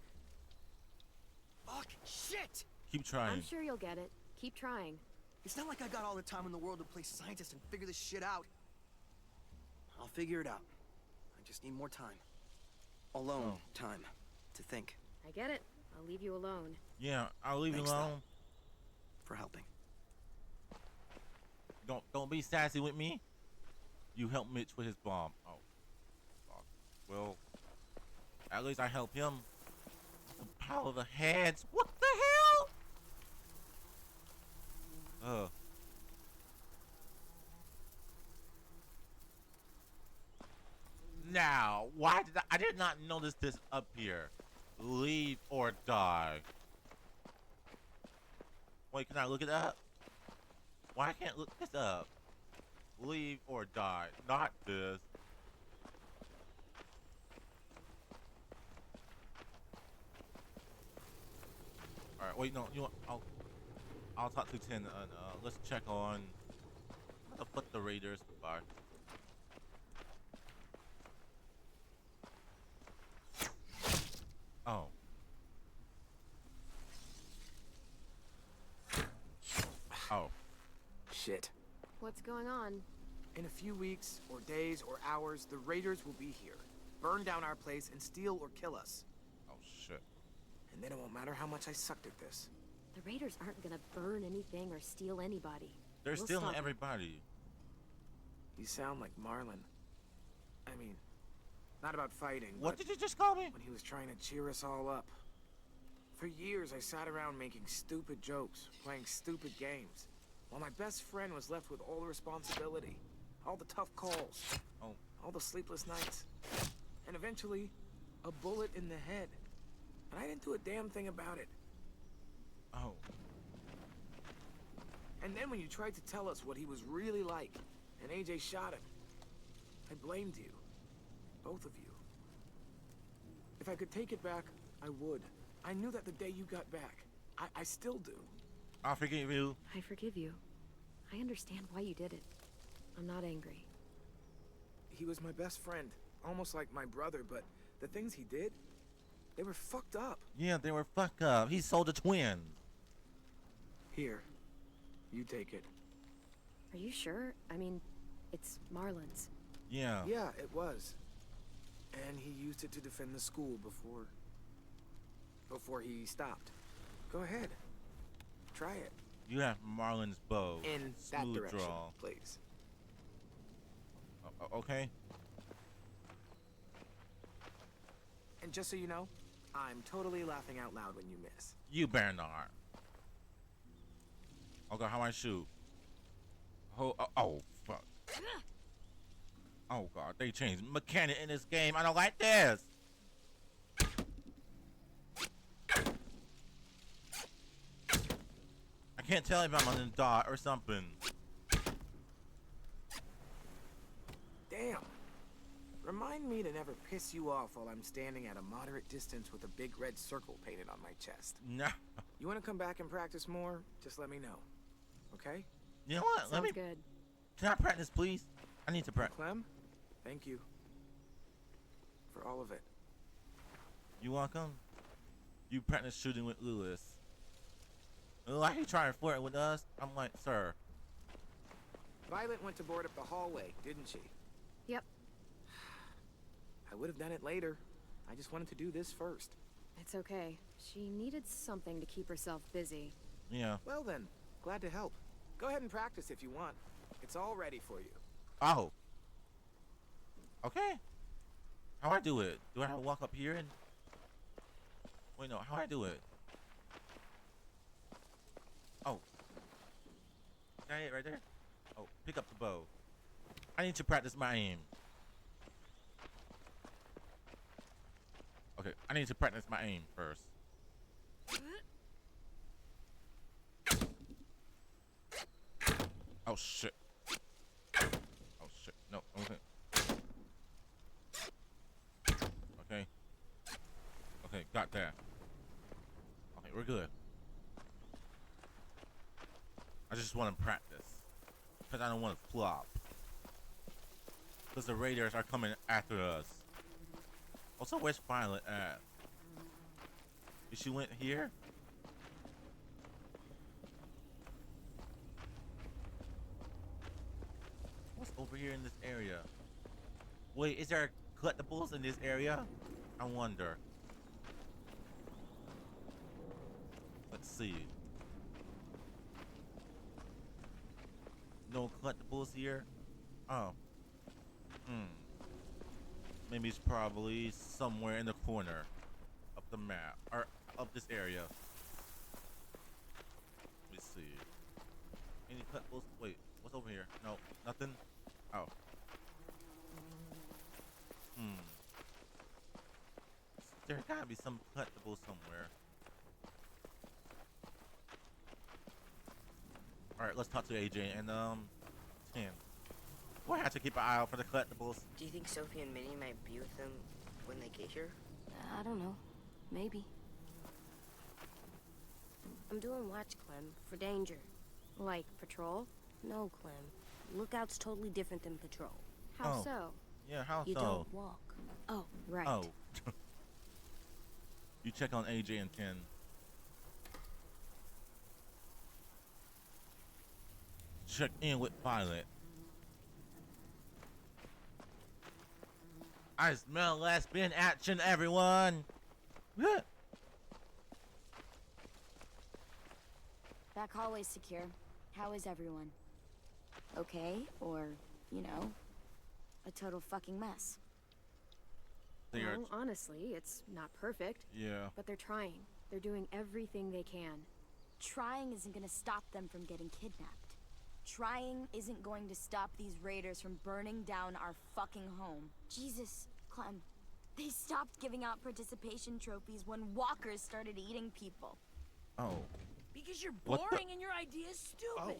Fucking shit! Keep trying. I'm sure you'll get it. Keep trying. It's not like I got all the time in the world to play scientist and figure this shit out. I'll figure it out. I just need more time. Alone time to think. I get it. I'll leave you alone. Yeah, I'll leave you alone. For helping. Don't be sassy with me. You help Mitch with his bomb. Oh. Fuck. Well, at least I help him. The power of the heads. What the hell? Now, why did I did not notice this up here? Leave or die. Wait, can I look it up? Why can't I look this up? Leave or die. Not this. Alright, wait, no, you know what? I'll talk to 10 and let's check on what the fuck the Raiders. Bye. Oh. Oh. Shit. What's going on? In a few weeks, or days, or hours, the Raiders will be here. Burn down our place and steal or kill us. Oh, shit. And then it won't matter how much I sucked at this. The Raiders aren't gonna burn anything or steal anybody. They're We'll stealing stop 'em. everybody. You sound like Marlin. I mean, not about fighting, What but did you just call me? when he was trying to cheer us all up. For years, I sat around making stupid jokes, playing stupid games, while my best friend was left with all the responsibility, all the tough calls, all the sleepless nights, and eventually, a bullet in the head. And I didn't do a damn thing about it. Oh. And then when you tried to tell us what he was really like, and AJ shot him, I blamed you. Both of you. If I could take it back, I would. I knew that the day you got back. I still do. I forgive you. I forgive you. I understand why you did it. I'm not angry. He was my best friend, almost like my brother, but the things he did, they were fucked up. Yeah, they were fucked up. He sold a twin. Here, you take it. Are you sure? I mean, it's Marlin's. Yeah. Yeah, it was. And he used it to defend the school before he stopped. Go ahead. Try it. You have Marlin's bow. In that Smooth direction, draw. please. Okay. And just so you know, I'm totally laughing out loud when you miss. You better not. Okay, how I shoot? Oh, fuck. Oh, God, they changed mechanic in this game. I don't like this. I can't tell if I'm on the dot or something. Damn. Remind me to never piss you off while I'm standing at a moderate distance with a big red circle painted on my chest. No. You want to come back and practice more? Just let me know. Okay? You know what? Sounds good. Can I practice, please? I need to practice. Clem, thank you for all of it. You welcome. You practice shooting with Lewis. Like he trying to flirt with us. I'm like, sir. Violet went to board up the hallway, didn't she? Yep. I would have done it later. I just wanted to do this first. It's okay. She needed something to keep herself busy. Yeah. Well then, glad to help. Go ahead and practice if you want. It's all ready for you. Oh. Okay. How I do it? Do I have to walk up here and... Wait, no. How I do it? Oh. Is that it right there? Oh, pick up the bow. I need to practice my aim. Okay, I need to practice my aim first. Oh shit. Oh shit. No, okay. Okay. Okay, got that. Okay, we're good. I just want to practice. Because I don't want to flop. Because the raiders are coming after us. Also, where's Violet at? Is she went here? What's over here in this area? Wait, is there collectibles in this area? I wonder. Let's see. No collectibles here? Oh. Maybe it's probably somewhere in the corner of the map or of this area. Let me see. Any collectibles? Wait, what's over here? No, nothing. Oh. There gotta be some collectibles somewhere. All right, let's talk to AJ and 10. We'll have to keep an eye out for the collectibles. Do you think Sophie and Minnie might be with them when they get here? I don't know. Maybe. I'm doing watch, Clem, for danger. Like patrol? No, Clem. Lookout's totally different than patrol. How Oh. so? Yeah, how You so? don't walk. Oh, right. Oh. You check on AJ and 10. Check in with Violet. I smell lesbian action, everyone. Back hallway's secure. How is everyone? Okay, or, you know, a total fucking mess. They are- Well, honestly, it's not perfect. Yeah. But they're trying. They're doing everything they can. Trying isn't gonna stop them from getting kidnapped. Trying isn't going to stop these raiders from burning down our fucking home. Jesus, Clem. They stopped giving out participation trophies when walkers started eating people. Oh. Because you're What the- boring and your idea's stupid.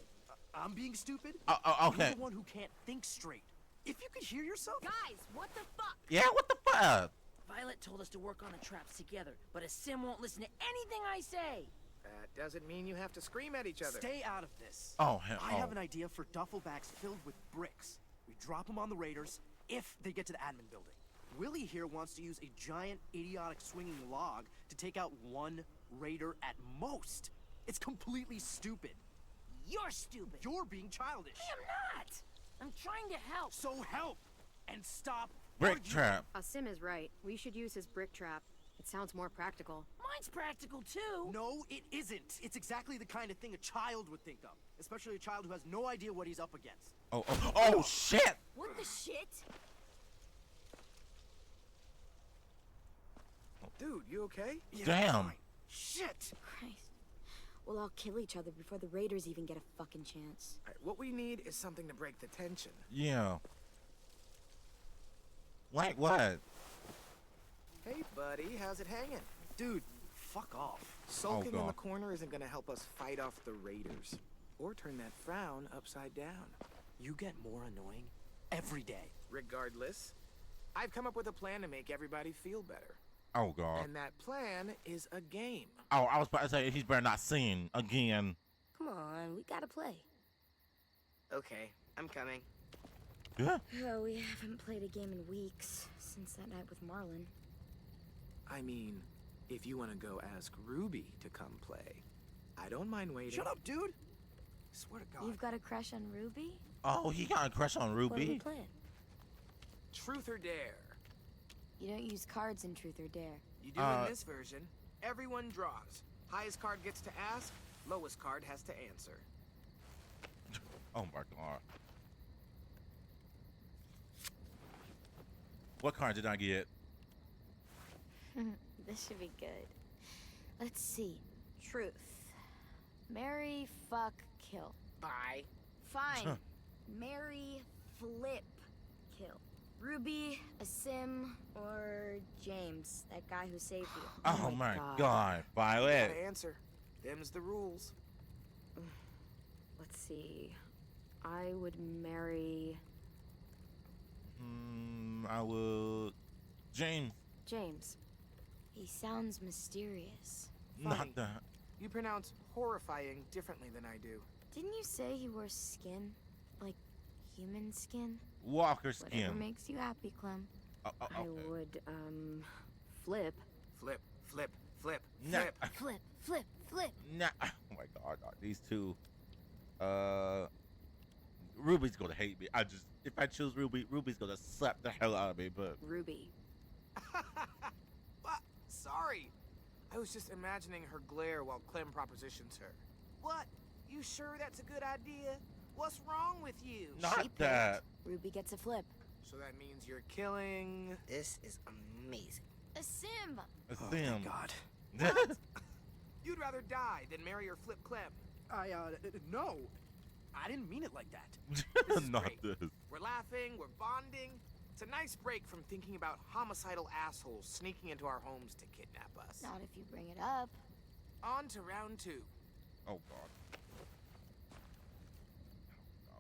I'm being stupid? Okay. You're the one who can't think straight. If you could hear yourself. Guys, what the fuck? Yeah, what the fuck? Violet told us to work on the traps together, but Sim won't listen to anything I say. That doesn't mean you have to scream at each other. Stay out of this. Oh, hell. I have an idea for duffel bags filled with bricks. We drop them on the raiders if they get to the admin building. Willie here wants to use a giant, idiotic swinging log to take out one raider at most. It's completely stupid. You're stupid. You're being childish. I am not. I'm trying to help. So help and stop. Brick trap. Sim is right. We should use his brick trap. It sounds more practical. Mine's practical too. No, it isn't. It's exactly the kind of thing a child would think of, especially a child who has no idea what he's up against. Oh, shit. What the shit? Dude, you okay? Yeah, Damn. fine. Shit. Christ. We'll all kill each other before the raiders even get a fucking chance. All right, what we need is something to break the tension. Yeah. Like what? Hey, buddy, how's it hanging? Dude, fuck off. Sulking in God. the corner isn't gonna help us fight off the raiders. Or turn that frown upside down. You get more annoying every day. Regardless, I've come up with a plan to make everybody feel better. Oh, God. And that plan is a game. Oh, I was about to say he's better not sing again. Come on, we gotta play. Okay, I'm coming. Yeah. Oh, we haven't played a game in weeks since that night with Marlon. I mean, if you want to go ask Ruby to come play, I don't mind waiting. Shut up, dude! Swear to God. You've got a crush on Ruby? Oh, he got a crush on What are we Ruby. playing? Truth or Dare. You don't use cards in Truth or Dare. You do in this version. Everyone draws. Highest card gets to ask, lowest card has to answer. Oh my god. What card did I get? This should be good. Let's see. Truth. Marry, fuck, kill. Bye. Fine. Marry, flip, kill. Ruby, Asim, or James, that guy who saved you. Oh my god, Violet. Gotta answer. Them's the rules. Let's see. I would marry I will. James. James. He sounds mysterious. Not that. You pronounce horrifying differently than I do. Didn't you say he wore skin? Like human skin? Walker Whatever skin. makes you happy, Clem. I would, flip. Flip, flip, flip, Nah. flip. Flip, flip, flip. Nah. Oh my god, these two. Ruby's gonna hate me. If I choose Ruby, Ruby's gonna slap the hell out of me, but. Ruby. What? Sorry. I was just imagining her glare while Clem propositions her. What? You sure that's a good idea? What's wrong with you? Not that. Ruby gets a flip. So that means you're killing... This is amazing. Asim! Asim. God. What? You'd rather die than marry or flip Clem. No. I didn't mean it like that. This is Not great. this. We're laughing, we're bonding. It's a nice break from thinking about homicidal assholes sneaking into our homes to kidnap us. Not if you bring it up. On to round 2. Oh god.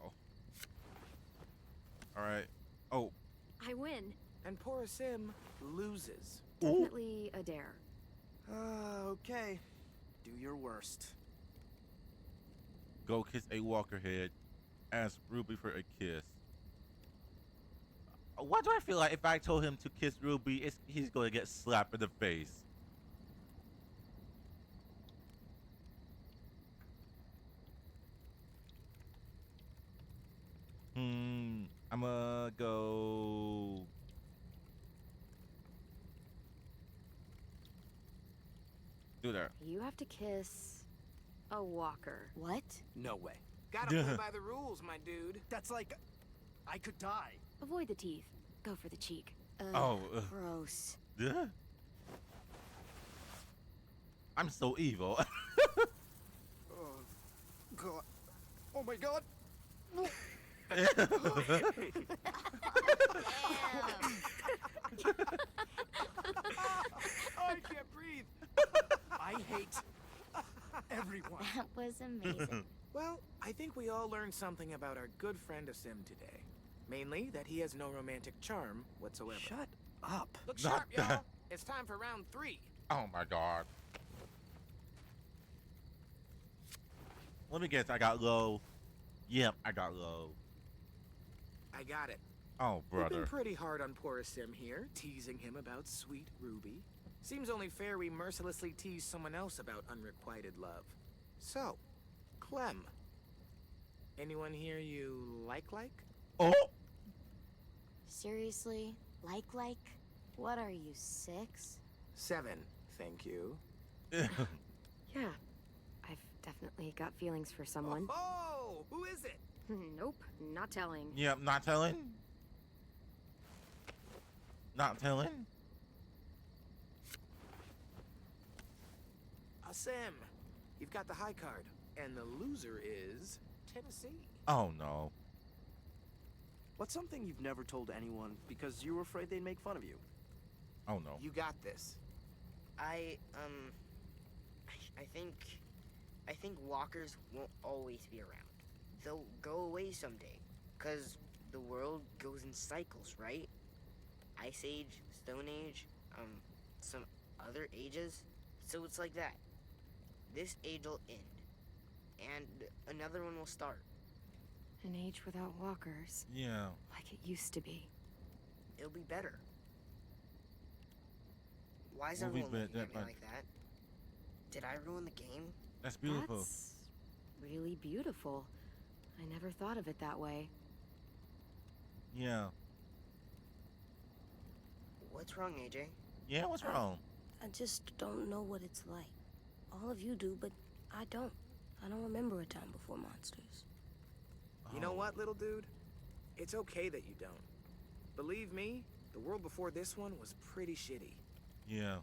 Oh. Alright. Oh. I win. And poor Sim loses. Definitely a dare. Okay. Do your worst. Go kiss a Walker head. Ask Ruby for a kiss. Why do I feel like if I told him to kiss Ruby, he's gonna get slapped in the face? I'ma go. Do that. You have to kiss a walker. What? No way. Gotta play by the rules, my dude. That's like... I could die. Avoid the teeth. Go for the cheek. Oh. Gross. Yeah. I'm so evil. Oh, God. Oh, my God. I can't breathe. I hate everyone. That was amazing. Well, I think we all learned something about our good friend Asim today. Mainly that he has no romantic charm whatsoever. Shut up. Look Not sharp, y'all. that. It's time for round 3. Oh my god. Let me guess, I got low. Yep, I got low. I got it. Oh, We've been brother. pretty hard on poor Asim here, teasing him about sweet Ruby. Seems only fair we mercilessly tease someone else about unrequited love. So, Clem. Anyone here you like? Oh! Seriously? Like? What are you, 6? 7, thank you. Yeah. I've definitely got feelings for someone. Oh, who is it? Nope, not telling. Yep, not telling. Not telling. Asim, you've got the high card, and the loser is Tennessee. Oh no. What's something you've never told anyone because you were afraid they'd make fun of you? Oh no. You got this. I think walkers won't always be around. They'll go away someday, 'cause the world goes in cycles, right? Ice Age, Stone Age, some other ages. So it's like that. This age will end, and another one will start. An age without walkers. Yeah. Like it used to be. It'll be better. Why is We'll be everyone looking better, at me like that? Did I ruin the game? That's beautiful. That's really beautiful. I never thought of it that way. Yeah. What's wrong, AJ? Yeah, what's wrong? I just don't know what it's like. All of you do, but I don't. I don't remember a time before monsters. You know what, little dude? It's okay that you don't. Believe me, the world before this one was pretty shitty. Yeah.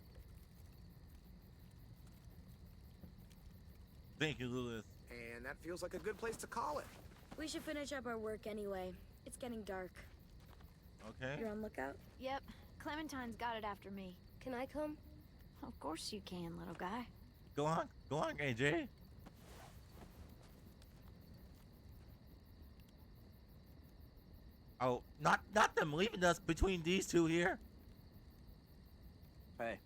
Thank you, Lewis. And that feels like a good place to call it. We should finish up our work anyway. It's getting dark. Okay. You're on lookout? Yep. Clementine's got it after me. Can I come? Of course you can, little guy. Go on, AJ. Oh, not them leaving us between these two here. Hey.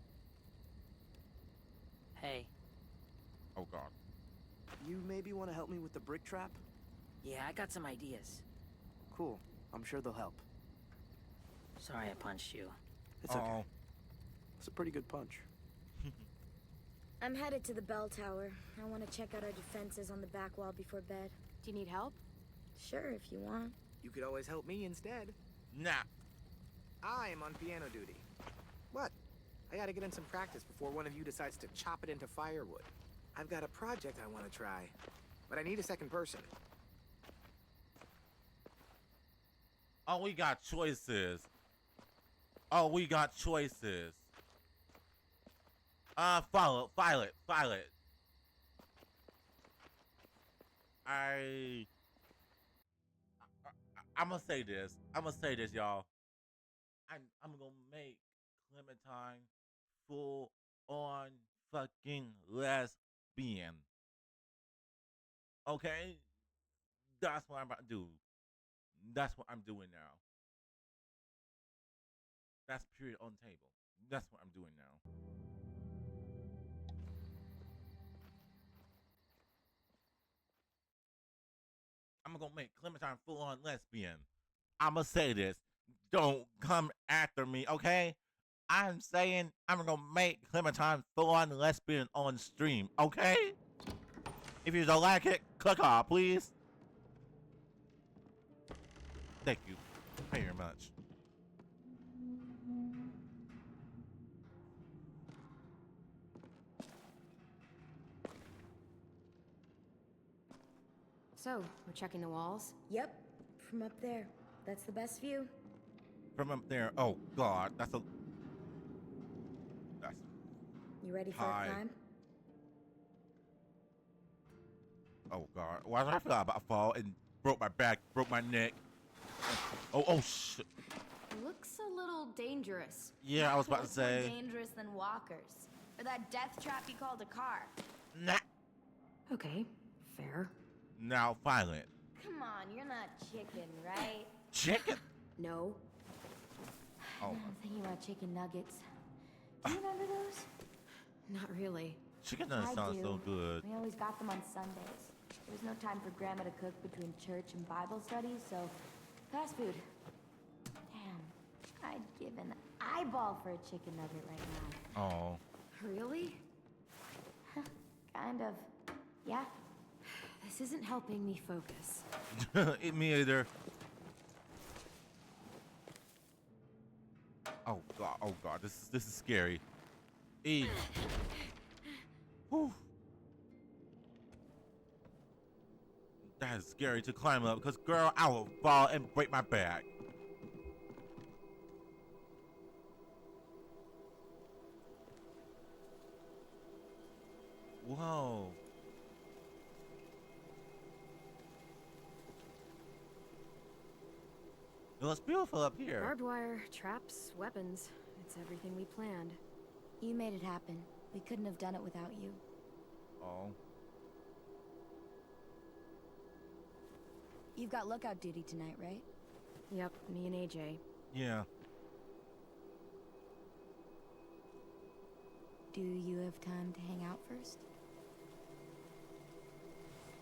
Hey. Oh God. You maybe want to help me with the brick trap? Yeah, I got some ideas. Cool. I'm sure they'll help. Sorry I punched you. It's okay. It's a pretty good punch. I'm headed to the bell tower. I want to check out our defenses on the back wall before bed. Do you need help? Sure, if you want. You could always help me instead. Nah. I am on piano duty. What? I gotta get in some practice before one of you decides to chop it into firewood. I've got a project I want to try, but I need a second person. Oh, we got choices. Oh, we got choices. Violet. I'm gonna say this. Y'all. I'm gonna make Clementine full on fucking lesbian. Okay? That's what I'm about to do. That's what I'm doing now. That's period on the table. That's what I'm doing now. I'm gonna make Clementine full on lesbian. I'm gonna say this. Don't come after me, okay? I'm saying I'm gonna make Clementine full on lesbian on stream, okay? If you don't like it, click off, please. Thank you very much. So, we're checking the walls? Yep, from up there. That's the best view. From up there, oh God, that's You ready for high. a climb? Oh God, why did I feel about to fall and broke my back, broke my neck? Oh shit. Looks a little dangerous. Yeah, I was about to What's more say. dangerous than walkers? Or that death trap you called a car? Nah. Okay, fair. Now violent. Come on, you're not chicken, right? Chicken? No. Oh. I'm thinking about chicken nuggets. Do you remember those? Not really. Chicken doesn't I sound do. so good. We always got them on Sundays. There was no time for Grandma to cook between church and Bible studies, so fast food. Damn, I'd give an eyeball for a chicken nugget right now. Oh. Really? Kind of. Yeah. This isn't helping me focus. Me either. Oh God, this is scary. Whew. That is scary to climb up because girl, I will fall and break my back. Whoa. It looks beautiful up here. Barbed wire, traps, weapons. It's everything we planned. You made it happen. We couldn't have done it without you. Oh. You've got lookout duty tonight, right? Yep, me and AJ. Yeah. Do you have time to hang out first?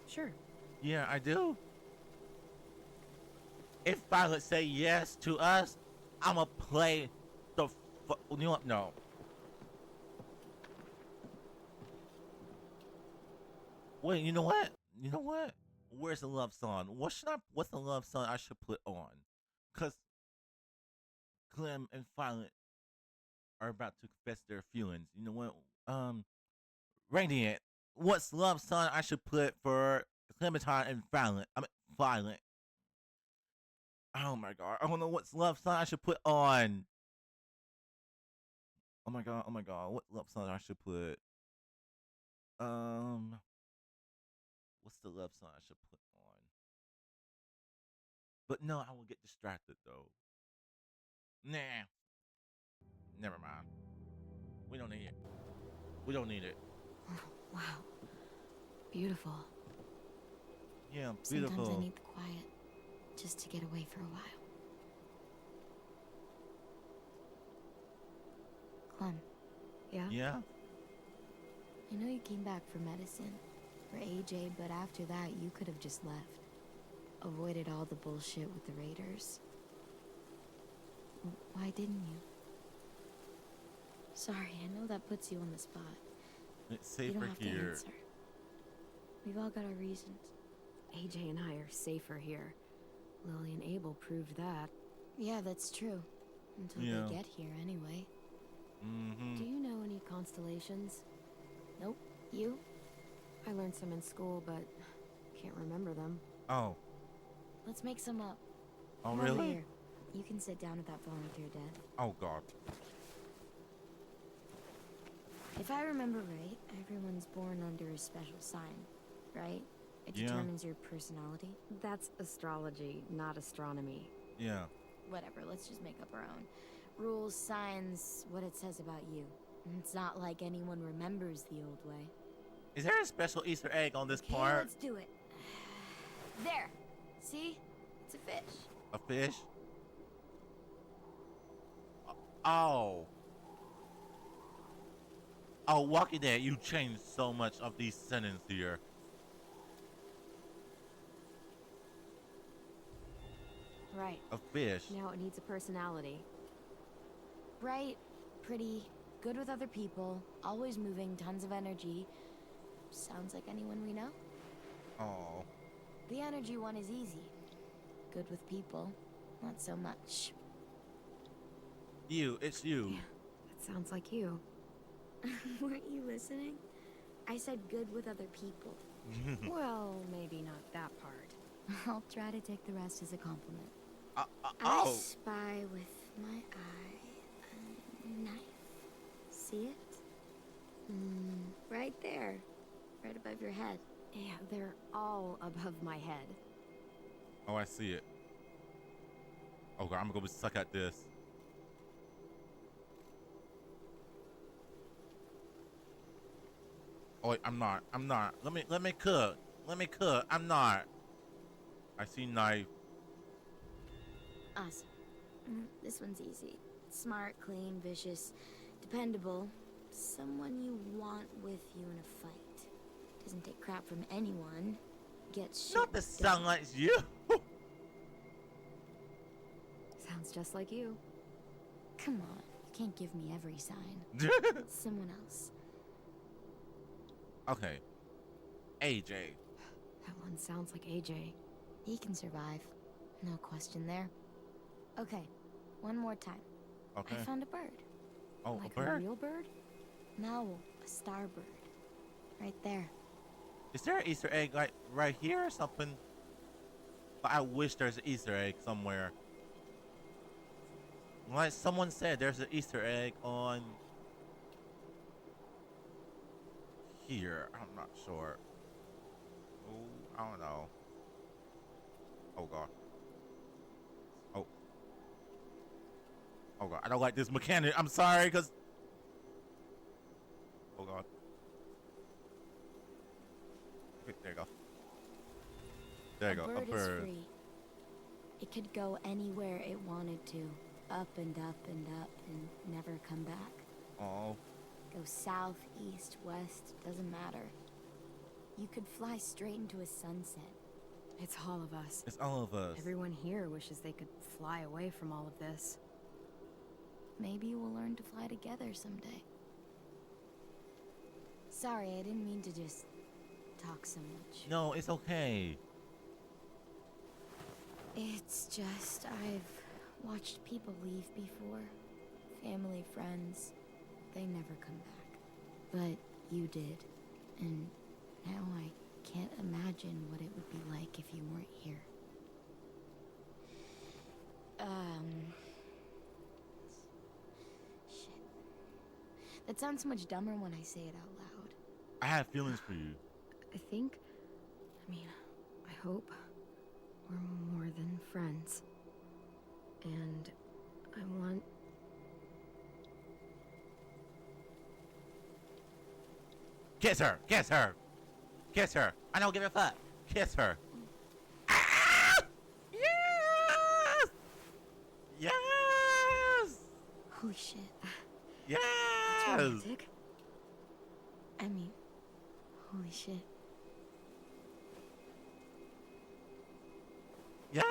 Sure. Yeah, I do. if Violet say yes to us, I'ma play the you know what? No. Wait, you know what? You know what? Where's the love song? What's the love song I should put on? Cause Clem and Violet are about to confess their feelings. You know what? Radiant. What's love song I should put for Clementine and Violet? I mean, Violet. Oh my god. I don't know what's love song I should put on. Oh my god. Oh my god. What love song I should put? What's the love song I should put on? But no, I will get distracted though. Nah. Never mind. We don't need it. We don't need it. Wow. Beautiful. Yeah, beautiful. Sometimes I need the quiet just to get away for a while. Clem. Yeah? Yeah? I know you came back for medicine, for AJ, but after that, you could have just left. Avoided all the bullshit with the Raiders. Why didn't you? Sorry, I know that puts you on the spot. It's You safer don't have to here. answer. We've all got our reasons. AJ and I are safer here. Lily and Abel proved that. Yeah, that's true. Until Yeah. they get here, anyway. Do you know any constellations? Nope. You? I learned some in school, but can't remember them. Oh. Let's make some up. Oh, Come over really? here. You can sit down at that volunteer desk. Oh god. If I remember right, everyone's born under a special sign, right? It Yeah. determines your personality. That's astrology, not astronomy. Yeah. Whatever, let's just make up our own. Rules, signs, what it says about you. It's not like anyone remembers the old way. Is there a special Easter egg on this Okay, part? let's do it. There. See? It's a fish. A fish? Oh. Oh, Walking Dead, you changed so much of these sentences here. Right. A fish. Now it needs a personality. Bright, pretty, good with other people, always moving, tons of energy. Sounds like anyone we know. Oh. The energy one is easy. Good with people, not so much. You, it's you. That sounds like you. Weren't you listening? I said good with other people. Well, maybe not that part. I'll try to take the rest as a compliment. I oh. spy with my eye a knife. See it? Right there. Right above your head. Yeah, they're all above my head. Oh, I see it. Oh god, I'm gonna go suck at this. Oh wait, I'm not. Let me cook. I'm not. I see knife. Awesome. This one's easy. Smart, clean, vicious, dependable. Someone you want with you in a fight. Doesn't take crap from anyone. Gets shit Not the sound like you. Sounds just like you. Come on, you can't give me every sign. Someone else. Okay. AJ. That one sounds like AJ. He can survive. No question there. Okay, one more time. Okay. I found a bird. Oh, Like a bird? real bird? No, a starbird. Right there. Is there an Easter egg like right here or something? But I wish there's an Easter egg somewhere. Like someone said, there's an Easter egg on here. I'm not sure. Oh, I don't know. Oh god. Oh. Oh god. I don't like this mechanic. I'm sorry, cause. Oh god. Okay, there you go. There you go. A bird is free. It could go anywhere it wanted to. Up and up and up and never come back. Oh. Go south, east, west, doesn't matter. You could fly straight into a sunset. It's all of us. It's all of us. Everyone here wishes they could fly away from all of this. Maybe we'll learn to fly together someday. Sorry, I didn't mean to just talk so much. No, it's okay. It's just I've watched people leave before. Family, friends. They never come back. But you did. And now I can't imagine what it would be like if you weren't here. Shit. That sounds so much dumber when I say it out loud. I have feelings for you. I hope we're more than friends. And I want... Kiss her! Kiss her! Kiss her! I don't give a fuck! Kiss her! Ah! Yes! Yes! Holy shit. Yes! That's romantic. I mean, holy shit. Yes!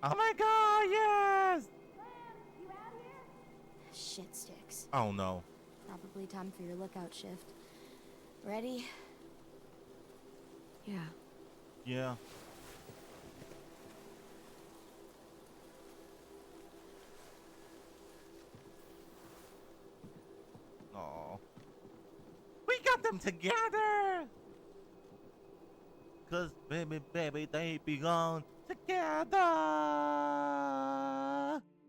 Oh my god, yes! Shit sticks. Oh no. Probably time for your lookout shift. Ready? Yeah. Yeah. Oh. We got them together! Cause baby, baby, they belong together!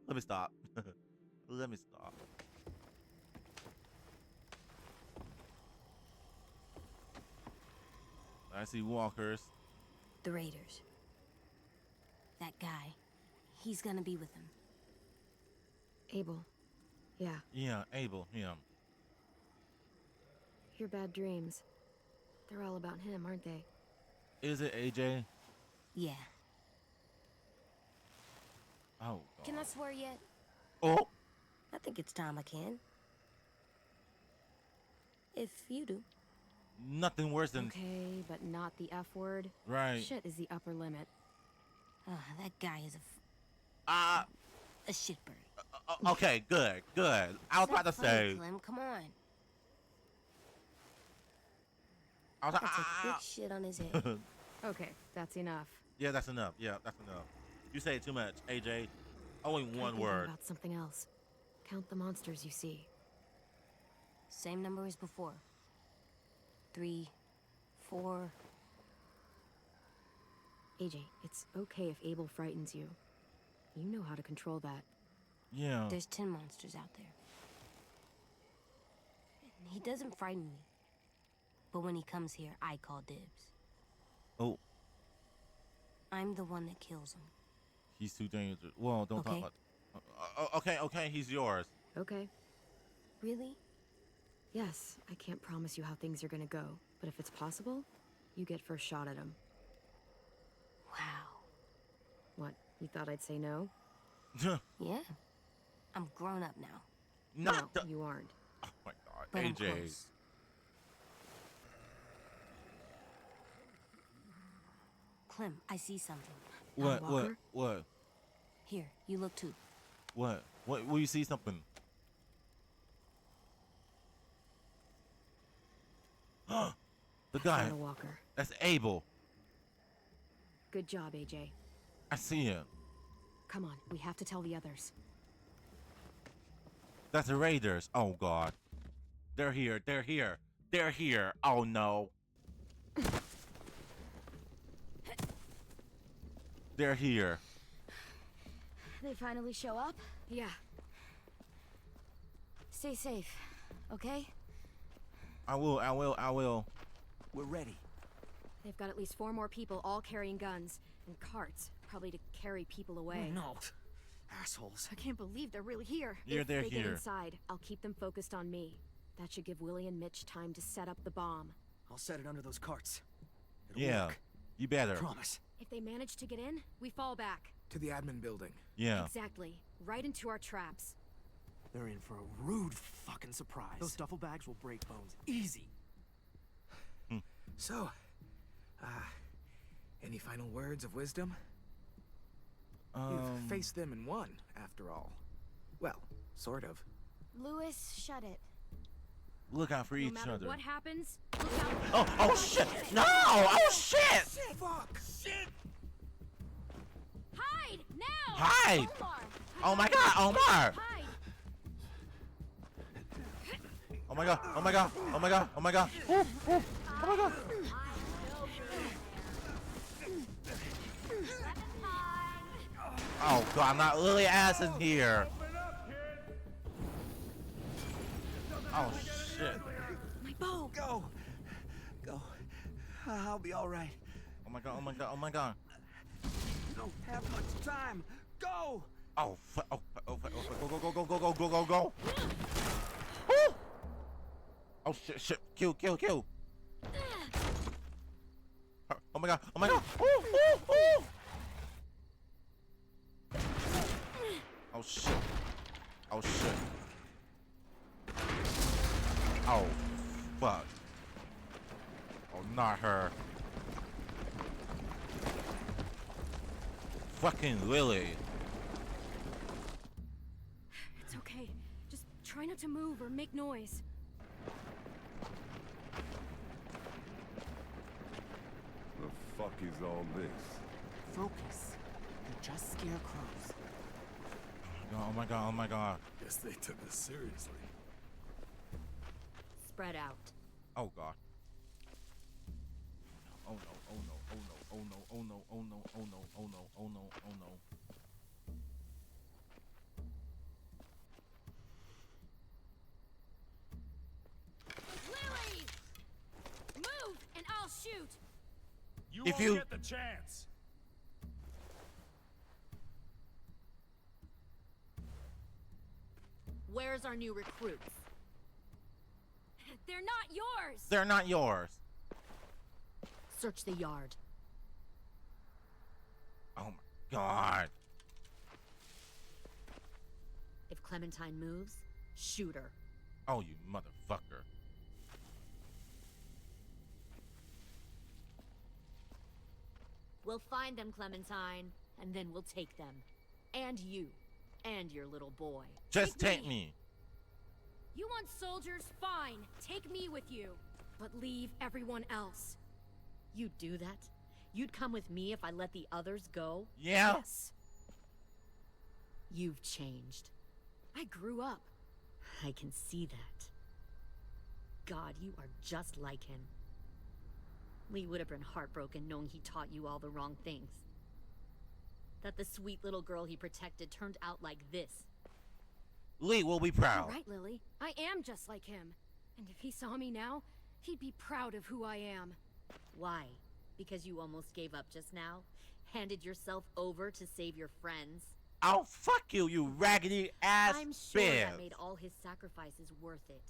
Let me stop. Let me stop. I see walkers. The Raiders. That guy. He's gonna be with him. Abel. Yeah. Yeah, Abel, yeah. Your bad dreams. They're all about him, aren't they? Is it AJ? Yeah. Oh, Can I swear yet? Oh. I think it's time I can. If you do. Nothing worse than... Okay, but not the F word. Right. Shit is the upper limit. That guy is a shitbird. Okay, good, good. I was about to say... Clem, come on. I was like, That's a big shit on his head. Okay, that's enough. Yeah, that's enough. Yeah, that's enough. You say too much, AJ. Only Try one thinking word. About something else. Count the monsters you see. Same number as before. 3, 4. AJ, it's okay if Abel frightens you. You know how to control that. Yeah. There's 10 monsters out there. And he doesn't frighten me. But when he comes here, I call dibs. Oh. I'm the one that kills him. He's too dangerous. Well, don't Okay. talk about... okay, he's yours. Okay. Really? Yes, I can't promise you how things are gonna go, but if it's possible, you get first shot at him. Wow. What, you thought I'd say no? Yeah. I'm grown up now. Not no, you aren't. Oh my god, But I'm AJ. close. Clem, I see something. What? Here, you look too. What? Will you see something? The guy. Found a walker. That's Abel. Good job, AJ. I see him. Come on, we have to tell the others. That's the Raiders. Oh god. They're here. They're here. They're here. Oh no. They're here. They finally show up? Yeah. Stay safe, okay? I will. We're ready. They've got at least 4 more people, all carrying guns. And carts, probably to carry people away. Oh, no. Assholes. I can't believe they're really here. Yeah, If they're they get here. inside, I'll keep them focused on me. That should give Willie and Mitch time to set up the bomb. I'll set it under those carts. It'll Yeah. work. You better. Promise. If they manage to get in, we fall back. To the admin building. Yeah. Exactly. Right into our traps. they're in for a rude fucking surprise. Those duffel bags will break bones easy. So, any final words of wisdom? You've faced them and won, after all. Well, sort of. Lewis, shut it. Look out for No each matter other. what happens, look out. Oh shit! No! Oh shit! Fuck! Shit! Hide now! Hide! Omar! Oh my god, Omar! Hide! Oh my god, oh my god, oh my god, oh my god. Ooh, ooh, oh my god. Oh god, not Lily ass in here. Oh shit. My bow! Go! Go. I'll be alright. Oh my god, oh my god, oh my god. You don't have much time. Go! Oh fuck, oh fuck, oh fuck, oh fuck, go, go, go, go, go, go, go, go. Woo! Oh shit, shit, kill, kill, kill. Oh my god, oh my god. Ooh, ooh, ooh. Oh shit. Oh shit. Oh fuck. Oh, not her. Fucking Lily. It's okay. Just try not to move or make noise. The fuck is all this? Focus. They're just scarecrows. Oh my god, oh my god. Guess they took us seriously. Spread out. Oh god. Oh no, oh no, oh no, oh no, oh no, oh no, oh no, oh no, oh no, oh no. Lily! Move and I'll shoot! You If won't you- get the chance. Where's our new recruits? They're not yours! They're not yours. Search the yard. Oh my god. If Clementine moves, shoot her. Oh, you motherfucker. We'll find them, Clementine, and then we'll take them. And you. And your little boy. Just take me. You want soldiers? Fine. Take me with you. But leave everyone else. You'd do that? You'd come with me if I let the others go? Yeah. Yes. You've changed. I grew up. I can see that. God, you are just like him. Lee would have been heartbroken knowing he taught you all the wrong things. That the sweet little girl he protected turned out like this. Lee will be You're proud. right, Lily. I am just like him. And if he saw me now, he'd be proud of who I am. Why? Because you almost gave up just now? Handed yourself over to save your friends? Oh, fuck you, you raggedy ass I'm sure bitch. that made all his sacrifices worth it.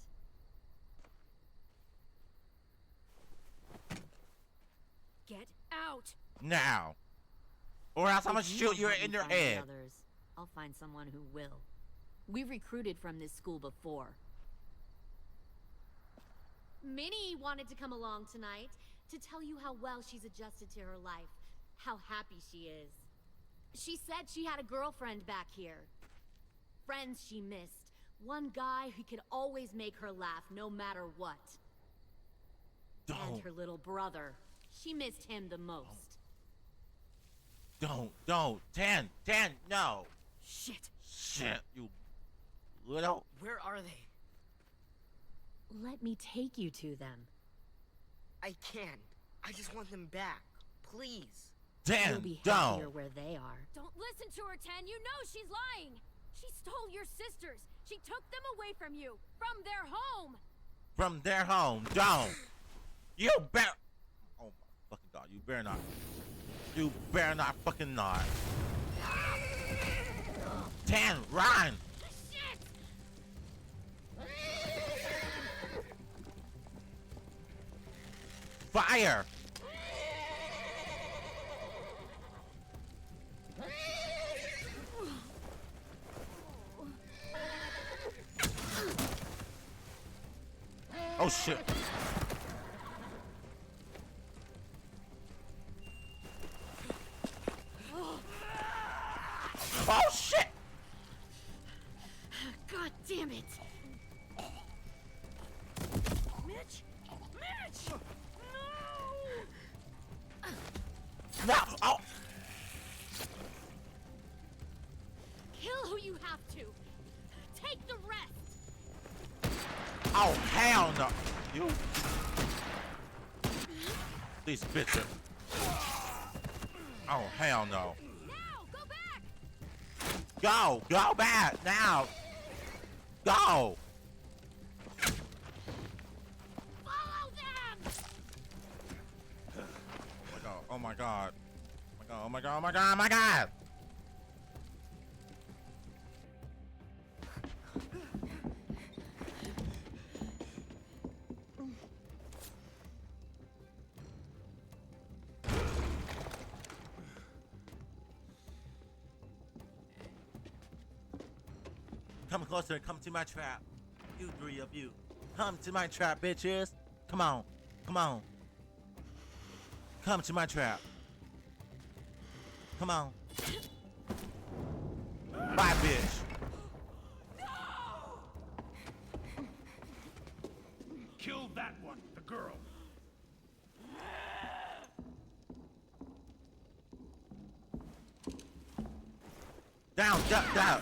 Get out! Now. Or else I'm gonna If you shoot don't you help in me your find the head. others, I'll find someone who will. We recruited from this school before. Minnie wanted to come along tonight to tell you how well she's adjusted to her life, how happy she is. She said she had a girlfriend back here. Friends she missed. One guy who could always make her laugh no matter what. And Don't. her little brother. She missed him the most. Don't. Tan, no. Shit. Shit, you little. Where are they? Let me take you to them. I can't. I just want them back. Please. You'll be happier where they are. Don't listen to her, Ten. You know she's lying. She stole your sisters. She took them away from you. From their home. From their home, don't. You better. Oh my fucking god, you better not. You better not fucking not. Tan, run! Fire! Oh shit. Oh shit! God damn it! Mitch! Mitch! No! No! Oh! Kill who you have to. Take the rest. Oh hell no! You. These bitches. Oh hell no! Go! Go back! Now! Go! Follow them! Oh my god. Oh my god. Oh my god. Oh my god. Come closer, come to my trap. You three of you. Come to my trap, bitches. Come on. Come on. Come to my trap. Come on. Bye, bitch. Kill that one, the girl. Down, duck, down.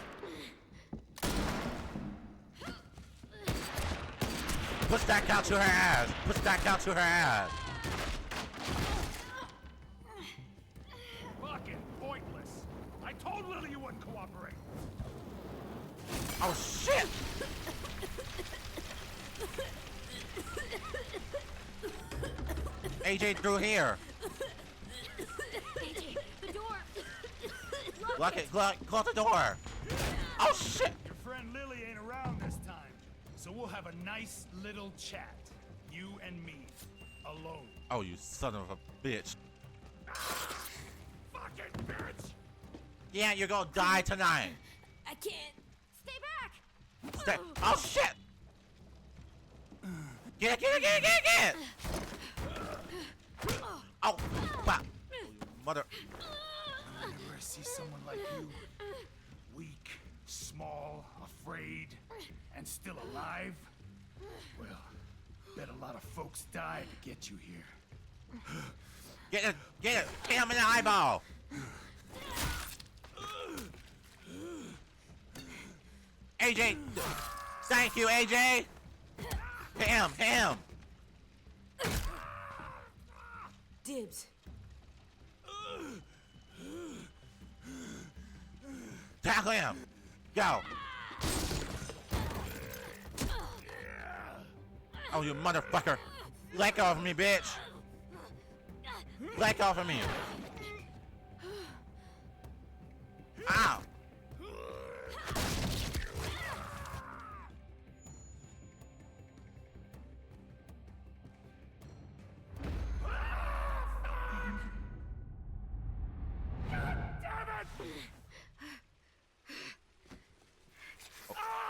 Push that cow to her ass. Push that cow to her ass. Fucking pointless. I told Lily you wouldn't cooperate. Oh shit! AJ through here. AJ, the door! Lock it, close the door. Oh shit! Your friend Lily ain't around this time, so we'll have a nice little chat. You and me, alone. Oh, you son of a bitch. Fucking bitch! Yeah, you're gonna die tonight. I can't. Stay back! Stay. Oh shit! Get it! Oh, fuck. Mother. Whenever I see someone like you, weak, small, afraid, and still alive, well, bet a lot of folks died to get you here. Get it! Get him in the eyeball! AJ! Thank you, AJ! Hit him! Dibs. Tackle him! Go! Oh, you motherfucker! Let go of me, bitch! Let go of me! Ow!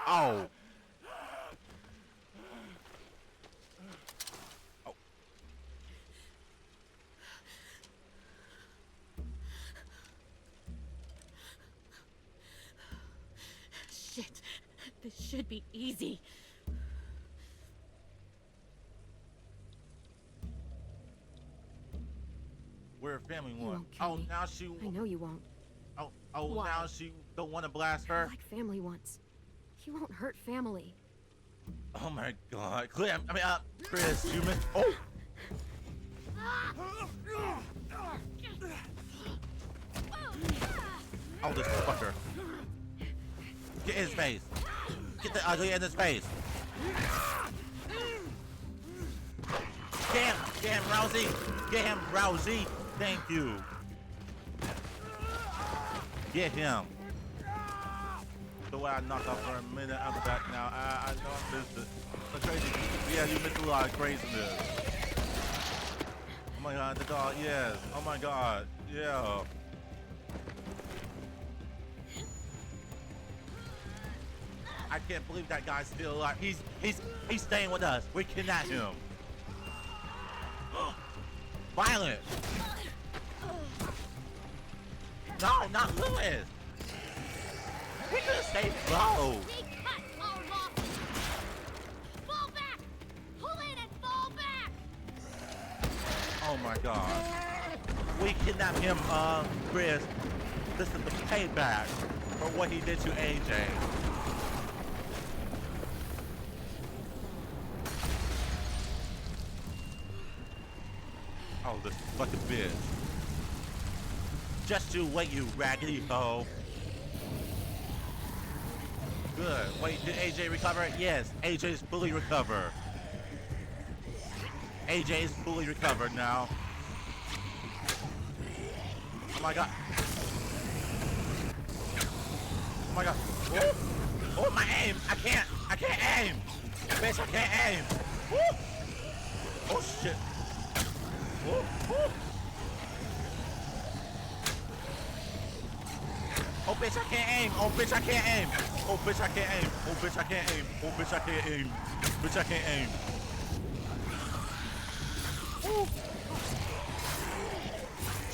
Oh! Oh. Shit. This should be easy. We're a family You one. won't kill Oh, me. now she. I know you won't. Oh, Why? now she don't want to blast her. Like family once. You won't hurt family. Oh my God, Clem. Chris, you missed. Oh. Oh, this fucker. Get in his face. Get the ugly in his face. Get him, Rousey. Get him, Rousey. Thank you. Get him. The way I knocked off for a minute, I'm back now. I know I missed it. But crazy. Yeah, you missed a lot of craziness. Oh my God, the dog. Yes. Oh my God. Yeah. I can't believe that guy's still alive. He's staying with us. We kidnapped him. Violent. No, not Lewis. We could have stayed low. Fall back! Pull in and fall back! Oh my god. We kidnapped him, Chris. This is the payback for what he did to AJ. Oh, this fucking bitch. Just you wait, you raggedy hoe. Good. Wait, did AJ recover? Yes, AJ is fully recovered. AJ is fully recovered now. Oh my god. Oh my god. Oh, oh my aim. I can't aim. Bitch, I can't aim. Woo. Oh shit. Oh, oh. Oh bitch, I can't aim. Oh bitch, I can't aim. Oh bitch, I can't aim. Oh bitch, I can't aim. Oh bitch, I can't aim. Bitch, I can't aim. Woo.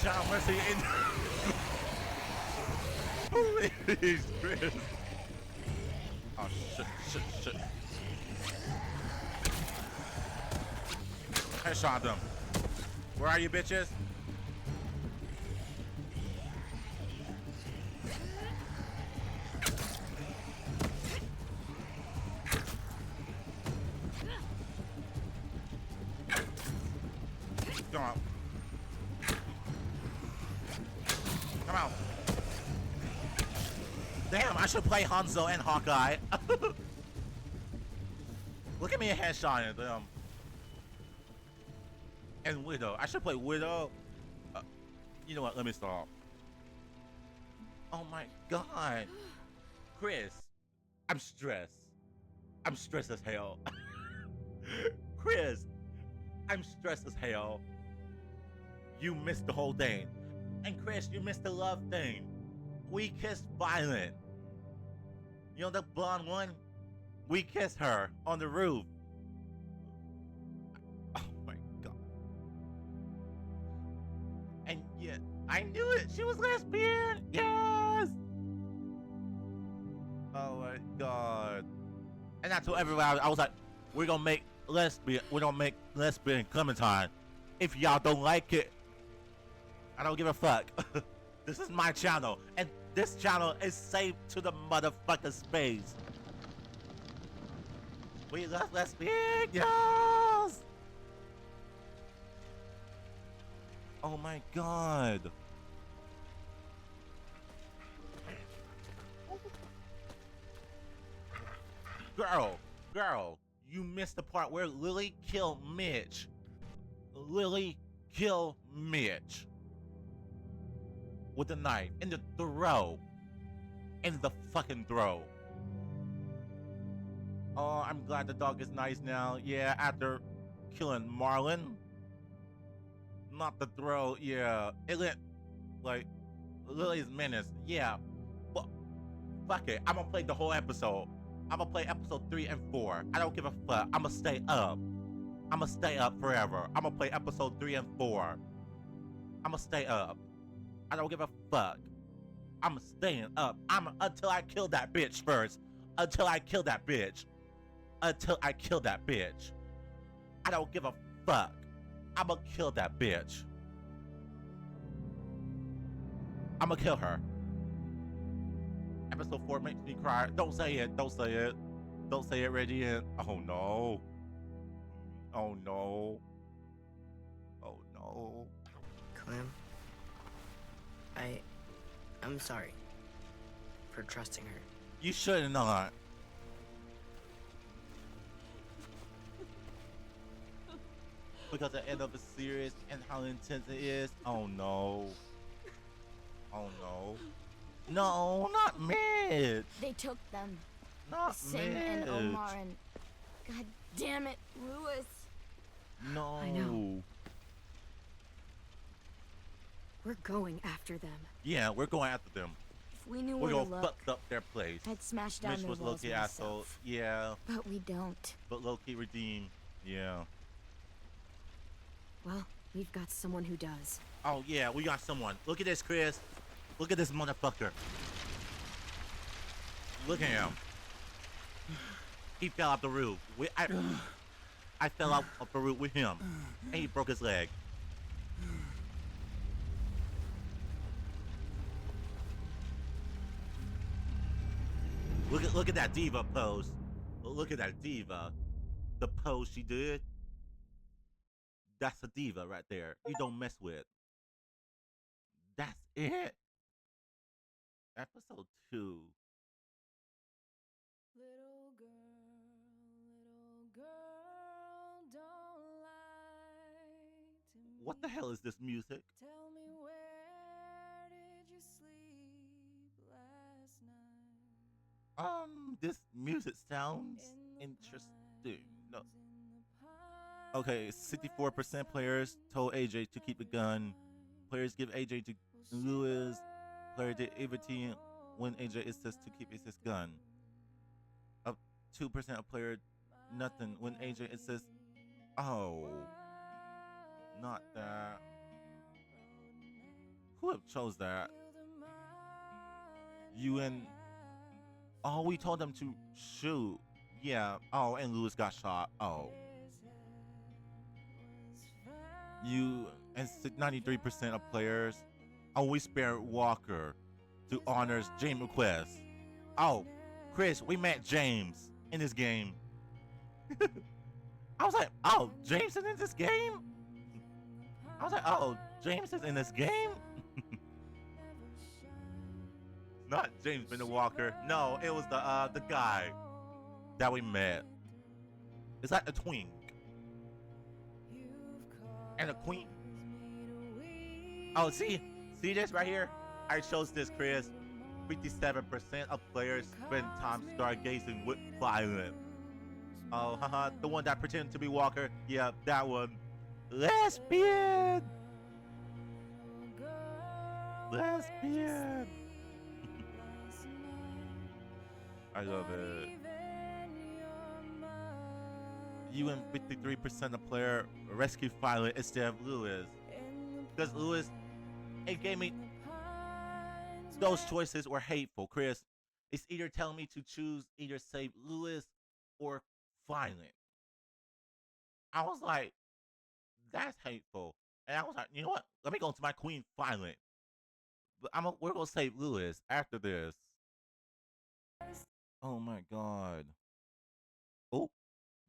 John Mercy in. Please, Chris. Oh shit. Headshot them. Where are you, bitches? Come on. Come on. Damn, I should play Hanzo and Hawkeye. Look at me headshotting them. And Widow. I should play Widow. You know what? Let me stop. Oh my god. Chris, I'm stressed. I'm stressed as hell. Chris, I'm stressed as hell. You missed the whole thing. And Chris, you missed the love thing. We kissed Violet. You know the blonde one? We kissed her on the roof. Oh my god. And yet, I knew it. She was lesbian. Yes. Oh my god. And I told everyone, I was like, we're gonna make lesbian Clementine. If y'all don't like it, I don't give a fuck. This is my channel, and this channel is saved to the motherfucking space. We love lesbian, yes! Oh my god. Girl, you missed the part where Lily killed Mitch. Lily killed Mitch. With a knife in the throat. In the fucking throat. Oh, I'm glad the dog is nice now. Yeah, after killing Marlon. Not the throat, yeah. It lit, like, Lily's menace. Yeah. But, fuck it. I'm gonna play the whole episode. I'm gonna play episode 3 and 4. I don't give a fuck. I'm gonna stay up. I'm gonna stay up forever. I'm gonna play episode 3 and 4. I'm gonna stay up. I don't give a fuck. I'm staying up. Until I kill that bitch first. Until I kill that bitch. Until I kill that bitch. I don't give a fuck. I'ma kill that bitch. I'ma kill her. Episode 4 makes me cry. Don't say it. Don't say it. Don't say it, Radiant. Oh no. Oh no. Oh no. Clem, I'm sorry for trusting her. You should not. Because the end of the series and how intense it is. Oh no. Oh no. No, not Mitch. They took them. Not Sim Mitch. and Omar and... God damn it, Lewis. No. I know. We're going after them. Yeah, we're going after them. If we knew we're where to gonna look, fuck up their place. I'd smash down Mitch their was walls low-key asshole. myself. Yeah. But we don't. But low-key redeemed. Yeah. Well, we've got someone who does. Oh yeah, we got someone. Look at this, Chris. Look at this motherfucker. Look at him. He fell off the roof. I fell off the roof with him, and he broke his leg. Look at that diva pose. Look at that diva. The pose she did. That's a diva right there. You don't mess with. That's it. Episode 2. Little girl, don't lie to me. What the hell is this music? Tell me, where did you sleep last night? This music sounds interesting. No. Okay, 64% players told AJ to keep the gun. Players give AJ to Lewis. Player did everything when AJ insists to keep his gun. 2% of player nothing when AJ insists. Oh, not that. Who chose that? You and. Oh, we told them to shoot. Yeah. Oh, and Lewis got shot. Oh. You and 93% of players. Oh, we spared Walker to honors James request. Oh, Chris, we met James in this game. I was like, oh, James is in this game? I was like, oh, James is in this game? Not James Bender Walker. No, it was the guy that we met. It's like a twink. And a queen. Oh, see this right here? I chose this, Chris. 57% of players spend time stargazing with violence. Oh, haha, the one that pretended to be Walker. Yeah, that one. Lesbian! Lesbian! I love it. You and 53% of player rescue Violet instead of Lewis. Because Lewis, it gave me... Those choices were hateful, Chris. It's either telling me to choose either save Lewis or Violet. I was like, that's hateful. And I was like, you know what? Let me go to my queen, Violet. But we're going to save Lewis after this. Oh my god. Oh,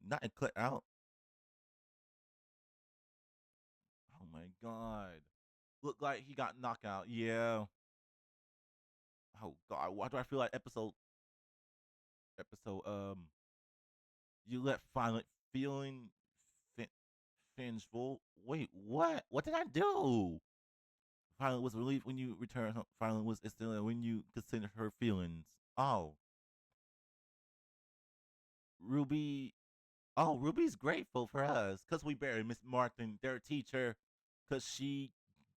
not it cut out. Oh my god. Look like he got knocked out. Yeah. Oh god, why do I feel like episode you let Violet feeling vengeful. Wait, what? What did I do? Violet was relieved when you returned home. Violet was still when you considered her feelings. Oh. Ruby. Oh, Ruby's grateful for us because we buried Miss Martin, their teacher, because she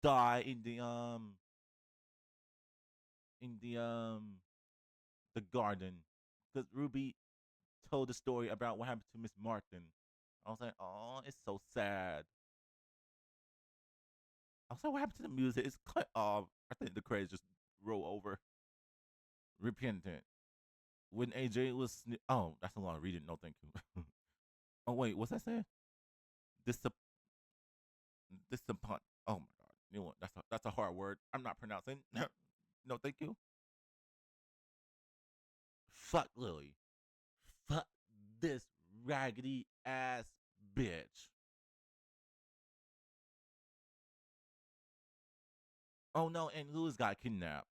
died in the garden. Because Ruby told the story about what happened to Miss Martin. I was like, oh, it's so sad. I was like, what happened to the music? It's cut off. I think the credits just roll over. Repentant. When AJ was... Oh, that's a lot of reading. No, thank you. Oh, wait. What's that saying? Disappoint. Oh, my God. You know what? That's a hard word. I'm not pronouncing. No, thank you. Fuck Lily. Fuck this raggedy ass bitch. Oh no, and Lewis got kidnapped.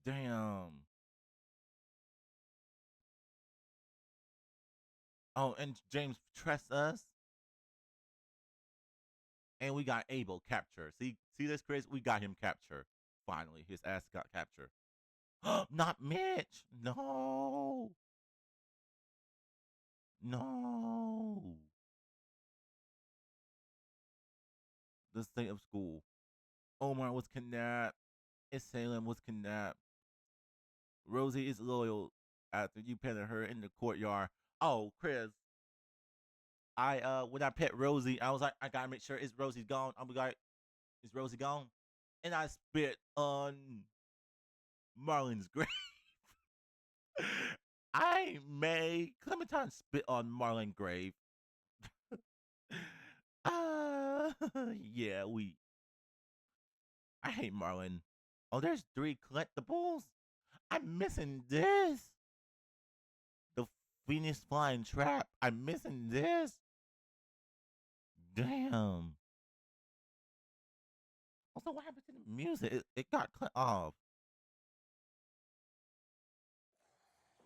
Damn. Oh, and James trusts us. And we got Abel captured. See this, Chris? We got him captured. Finally, his ass got captured. Not Mitch. No. No. The state of school. Omar was kidnapped. Salem was kidnapped. Rosie is loyal after you petted her in the courtyard. Oh, Chris. When I pet Rosie, I was like, I gotta make sure is Rosie gone. I'm like, is Rosie gone? And I spit on Marlon's grave. I may Clementine spit on Marlon grave. Yeah, I hate Marlon. Oh, there's 3 collectibles. I'm missing this. The Phoenix Flying Trap. I'm missing this. Damn. Also, what happened to the music? It got cut off.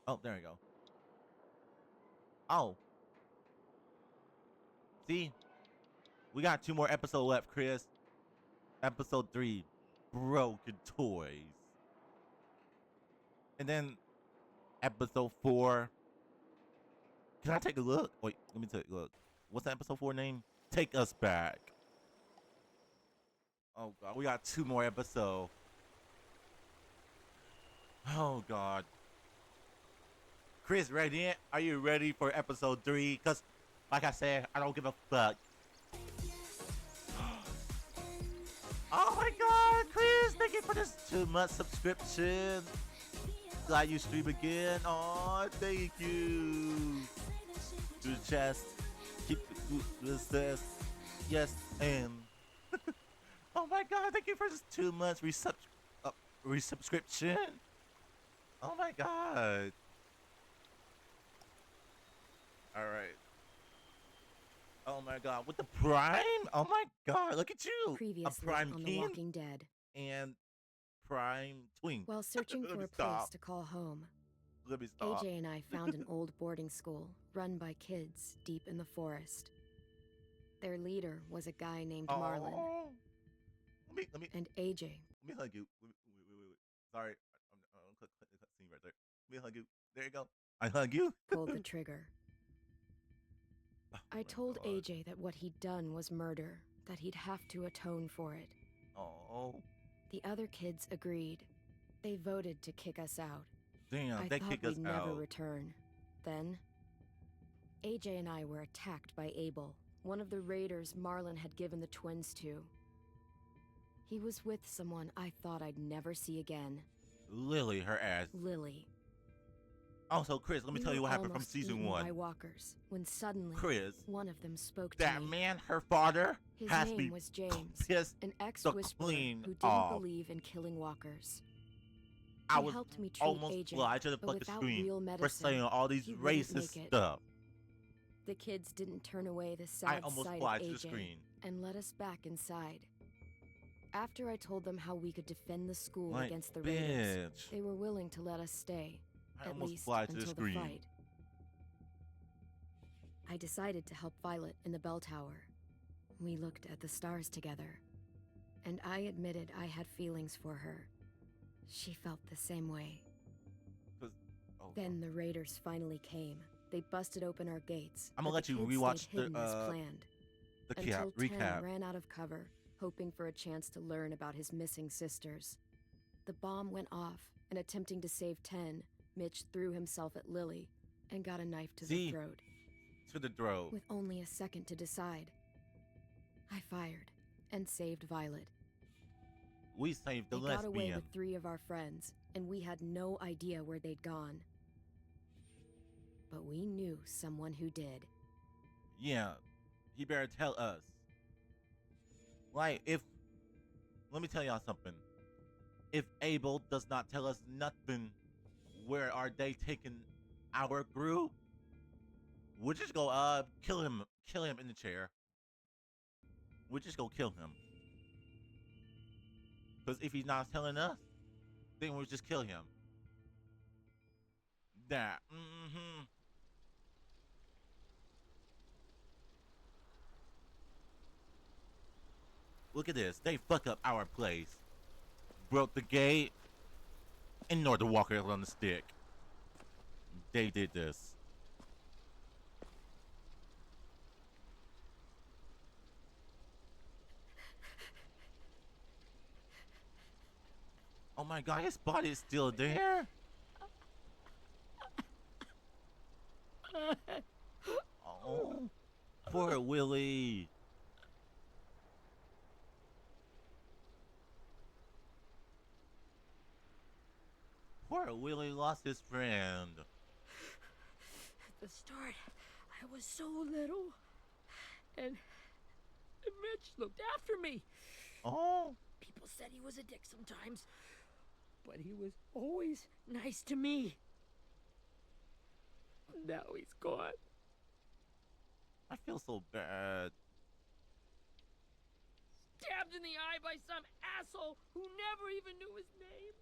Oh, there we go. Oh. See? We got 2 more episodes left, Chris. Episode 3. Broken Toys. And then episode 4. Can I take a look? Wait, let me take a look. What's the episode 4 name? Take Us Back. Oh god, we got 2 more episodes. Oh god. Chris, Radiant, are you ready for episode 3? Because, like I said, I don't give a fuck. Oh my god, Chris, thank you for this 2-month subscription. Glad you stream again. Oh, thank you. Do the chest. Keep the chest. Yes, and. Oh my god, thank you for this 2 months resubscription. Oh my god. Alright. Oh my god, with the Prime? Oh my god, look at you. Previously a Prime on King The Walking Dead. and Prime Twink. While searching Let for me a place stop. to call home, Let me stop. AJ and I found an old boarding school run by kids deep in the forest. Their leader was a guy named Marlon. Let me. And AJ. Let me hug you. Wait. Sorry, I'm click the scene right there. Let me hug you. There you go. I hug you. Pulled the trigger. Oh I told AJ that what he'd done was murder, that he'd have to atone for it. Oh. The other kids agreed. They voted to kick us out. Damn, I they thought kick us we'd never out. return. Then, AJ and I were attacked by Abel, one of the raiders Marlon had given the twins to. He was with someone I thought I'd never see again. Lily, her ass. Lily. Also, Chris, let me We tell you were what happened from almost season eaten 1. by walkers, when suddenly, Chris, one of them spoke to that me. man, her father, His has name me was James, pissed an the ex-whisperer clean who didn't off. believe in killing walkers. I He was helped me treat almost AJ, fly to the but fucking without screen real for medicine, saying all these he wouldn't racist make it. stuff. The kids didn't turn away the I sad almost sight fly of to the AJ screen. and let us back inside. After I told them how we could defend the school Like, against the raiders, bitch. they were willing to let us stay, I at almost least fly to the until the screen. fight. I decided to help Violet in the bell tower. We looked at the stars together, and I admitted I had feelings for her. She felt the same way. Then the raiders finally came. They busted open our gates. I'm gonna but let the you kids rewatch stayed hidden as the planned. recap. Until Ten ran out of cover, hoping for a chance to learn about his missing sisters. The bomb went off, and attempting to save Ten, Mitch threw himself at Lily and got a knife to the throat. To the throat. With only a second to decide, I fired and saved Violet. We saved the They got away lesbian. with 3 of our friends, and we had no idea where they'd gone. But we knew someone who did. Yeah, he better tell us. Like, let me tell y'all something. If Abel does not tell us nothing, where are they taking our group? We'll just go kill him in the chair. We'll just go kill him. Because if he's not telling us, then we'll just kill him. That. Look at this. They fuck up our place. Broke the gate. And ignored the walkers on the stick. They did this. Oh my god, his body is still there? Poor Willie. Poor Willie lost his friend. At the start, I was so little. And Mitch looked after me. Oh. People said he was a dick sometimes, but he was always nice to me. Now he's gone. I feel so bad. Stabbed in the eye by some asshole who never even knew his name.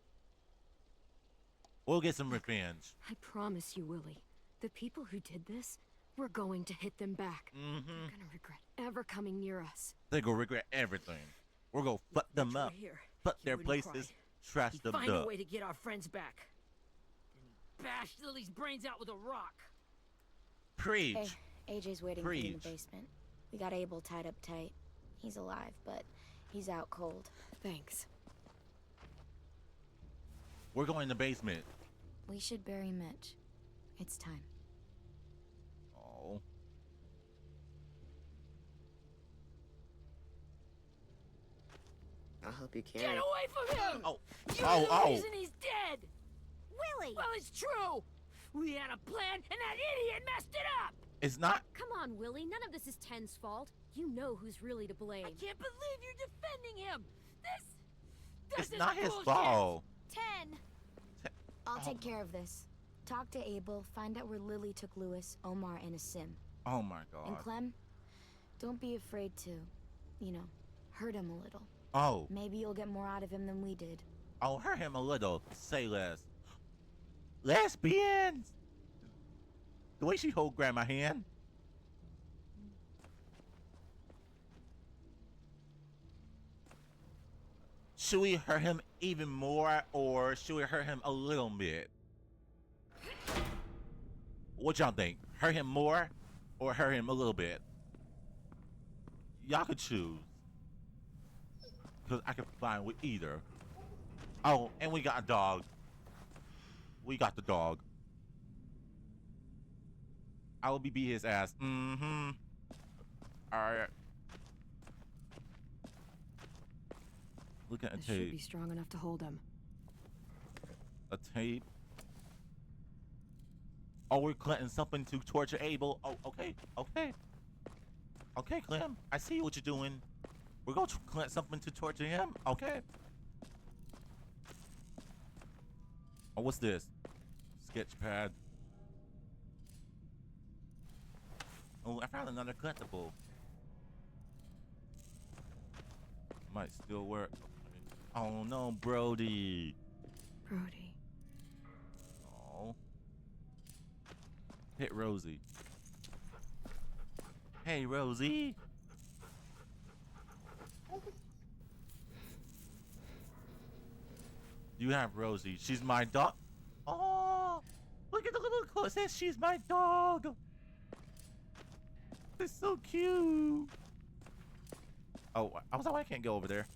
We'll get some revenge. I promise you, Willie, the people who did this, we're going to hit them back. They're gonna regret ever coming near us. They're gonna regret everything. We're gonna fuck them up. Fuck their places. Trash them Find a up. way to get our friends back. Then he bashed Lily's brains out with a rock. Preach. Hey, AJ's waiting for you in the Preach. basement. We got Abel tied up tight. He's alive, but he's out cold. Thanks. We're going in the basement. We should bury Mitch. It's time. Oh. I'll help you carry. Get away from him! Oh. You're Oh, the oh. reason he's dead! Willie! Well, it's true! We had a plan, and that idiot messed it up! It's not. Come on, Willie. None of this is Ten's fault. You know who's really to blame. I can't believe you're defending him! This It's is not his bullshit. fault. 10! I'll take care of this. Talk to Abel, find out where Lily took Lewis, Omar, and Asim. Oh my And god. Clem, don't be afraid to, hurt him a little. Oh. Maybe you'll get more out of him than we did. I'll hurt him a little. Say less. Lesbians! The way she hold grandma's hand. Should we hurt him even more, or should we hurt him a little bit? What y'all think? Hurt him more, or hurt him a little bit? Y'all could choose. Because I can fine with either. Oh, and we got a dog. We got the dog. I will beat his ass. Mm-hmm. Alright. Look at a This should be tape. strong enough to hold him. A tape. Oh, we're collecting something to torture Abel. Oh, okay. Okay. Okay, Clem. I see what you're doing. We're going to collect something to torture him. Okay. Oh, what's this? Sketch pad. Oh, I found another collectible. Might still work. Oh no, Brody. Brody. Oh. Hit Rosie. Hey, Rosie. You have Rosie. She's my dog. Oh, look at the little clothes. It says she's my dog. It's so cute. Oh, I was like, I can't go over there.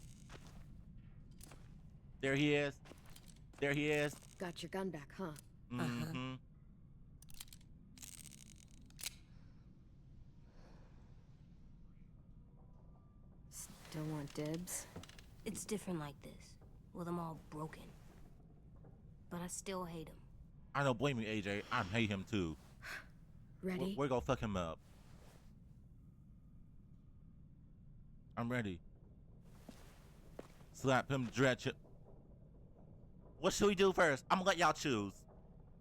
There he is. There he is. Got your gun back, huh? Mm-hmm. Still want dibs? It's different like this, with them all broken. But I still hate him. I don't blame you, AJ. I hate him too. Ready? We're gonna fuck him up. I'm ready. Slap him, dredge him. What should we do first? I'm gonna let y'all choose.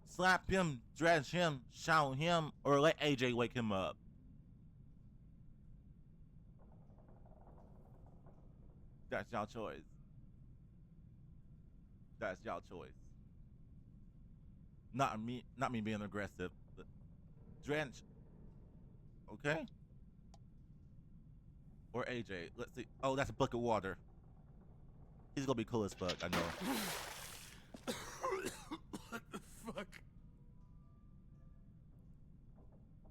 Slap him, dredge him, shout him, or let AJ wake him up. That's y'all choice. That's y'all choice. Not me being aggressive. But drench. Okay? Or AJ. Let's see. Oh, that's a bucket of water. He's gonna be cool as fuck, I know. What the fuck?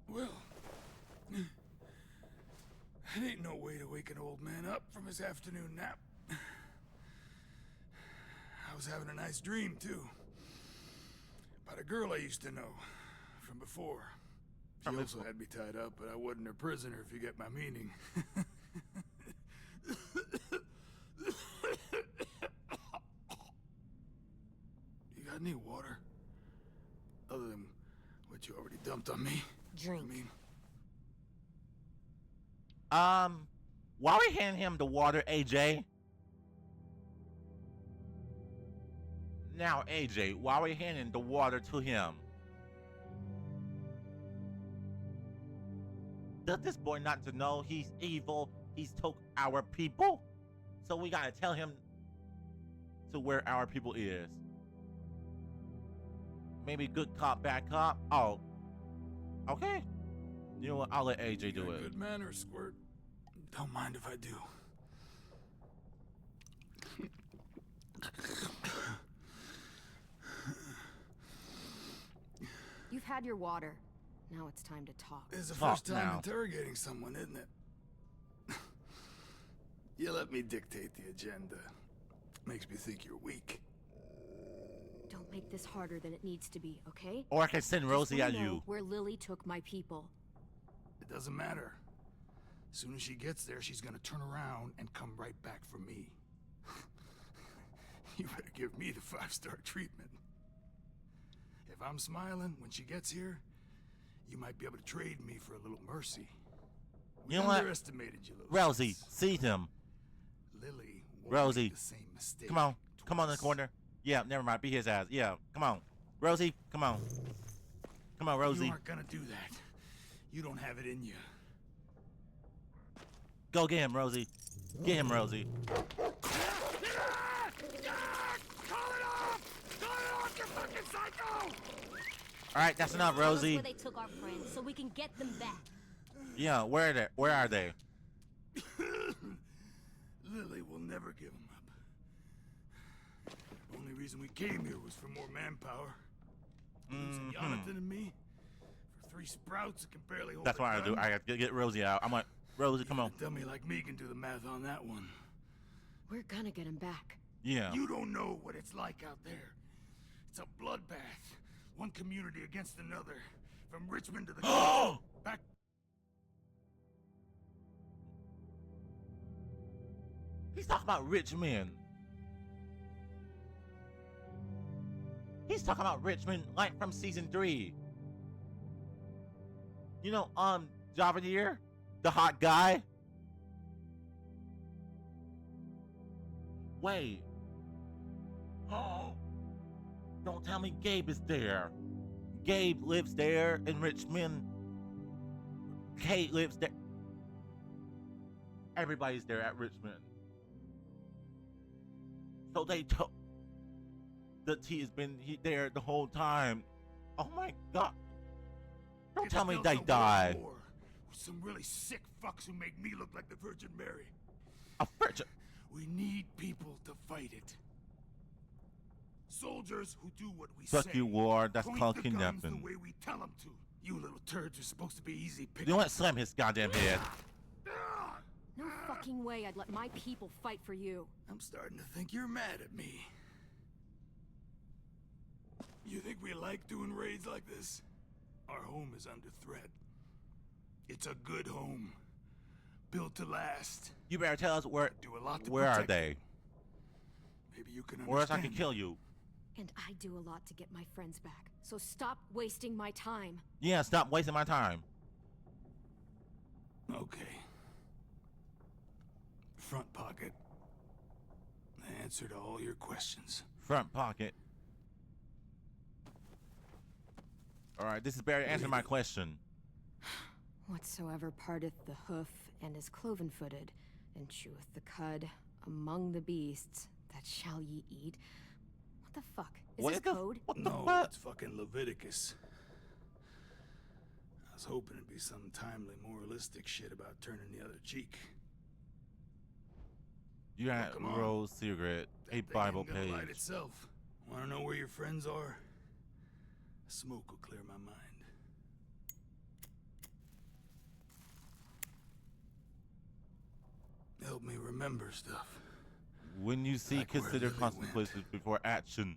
Well, it ain't no way to wake an old man up from his afternoon nap. I was having a nice dream, too. About a girl I used to know from before. She also had me tied up, but I wasn't her prisoner, if you get my meaning. You got any water? Other than what you already dumped on me? Drink. I mean, while we hand him the water, AJ. Now, AJ, while we handing the water to him, does this boy not to know he's evil? He's took our people, so we gotta tell him to where our people is. Maybe good cop, bad cop. Oh, okay. You know what? I'll let AJ do it. good manners, Squirt. Don't mind if I do. You've had your water. Now it's time to talk. It's the first time interrogating someone, isn't it? You let me dictate the agenda. Makes me think you're weak. Don't make this harder than it needs to be, okay? Or I can send Rosie Just at wanna know you. where Lily took my people. It doesn't matter. As soon as she gets there, she's gonna turn around and come right back for me. You better give me the 5-star treatment. If I'm smiling when she gets here, you might be able to trade me for a little mercy. We You know what? underestimated you, little Rosie, shits. see him. Lily won't Rosie, make the same mistake. come on. Come on in the corner. Yeah, never mind. Be his ass. Yeah, come on. Rosie, come on. Come on, Rosie. You aren't gonna do that. You don't have it in you. Go get him, Rosie. Get him, Rosie. Call it off! Call it off, you fucking psycho! All right, that's enough, Tell us Rosie. where they took our friends so we can get them back. Yeah, where are they? Where are they? Lily will never give him up. Only reason we came here was for more manpower. Losing Jonathan and me for 3 sprouts that can barely hold That's a what I do. gun. I got to get Rosie out. I'm like, Rosie, come on. A dummy like me can do the math on that one. We're gonna get him back. Yeah. You don't know what it's like out there. It's a bloodbath. One community against another. From Richmond to the coast. Back. He's talking about rich men. He's talking about Richmond like from season 3. You know, Javadier, the hot guy. Wait. Oh. Don't tell me Gabe is there. Gabe lives there in Richmond. Kate lives there. Everybody's there at Richmond. So they took the T has been there the whole time. Oh my god. Don't tell me they died. With some really sick fucks who make me look like the Virgin Mary. A virgin. We need people to fight it. Soldiers who do what we Fuck say. you, war. That's Point called the guns kidnapping. the way we tell them to. You little turds are supposed to be easy You pickings. know what? Slam his goddamn head. No fucking way I'd let my people fight for you. I'm starting to think you're mad at me. You think we like doing raids like this? Our home is under threat. It's a good home. Built to last. You better tell us where. Do a lot to Where are protect they? Maybe you can understand. Or else I can kill you. And I do a lot to get my friends back. So stop wasting my time. Yeah, stop wasting my time. Okay. Front pocket. The answer to all your questions. Front pocket. Alright, this is Barry. Answer my question. Whatsoever parteth the hoof and is cloven-footed, and cheweth the cud among the beasts, that shall ye eat. What the fuck? Is this code? No, it's fucking Leviticus. I was hoping it'd be some timely moralistic shit about turning the other cheek. You got come on. Rose cigarette, a Bible Ain't gonna light page. itself. Wanna know where your friends are? Smoke will clear my mind. Help me remember stuff. When you see, Like where consider Lily consequences before action.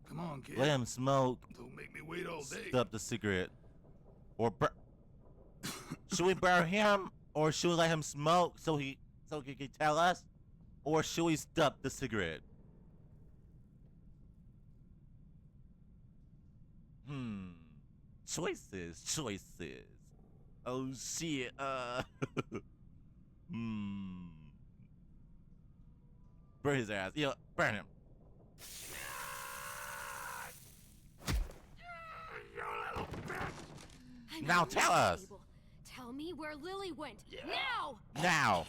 Come on, kid. Let him smoke. Don't make me wait all day. Stop the cigarette. Or should we burn him, or should we let him smoke so he can tell us, or should we stop the cigarette? Choices. Oh shit. Burn his ass. Yeah, burn him. Now tell us. Tell me where Lily went. Now! Now.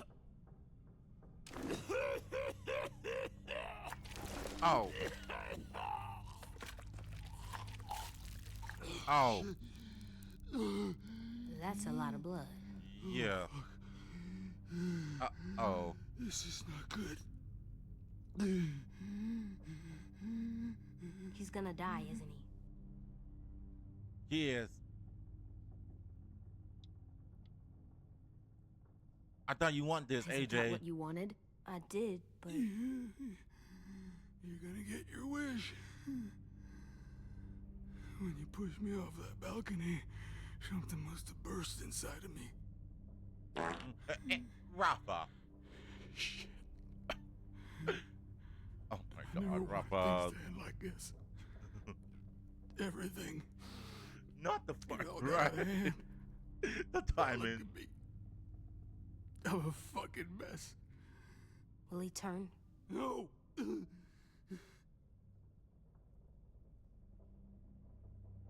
Oh. Oh. That's a lot of blood. Yeah. Oh. This is not good. He's gonna die, isn't he? He is. I thought you want this, Is AJ. that what you wanted? I did, but You're gonna get your wish. When you pushed me off that balcony, something must have burst inside of me. Rafa. Shit. Oh my Never God, wanted Rafa. things to end like this. Everything. Not the fuck all right. got out of hand. The timing. I'm a fucking mess. will he turn? No.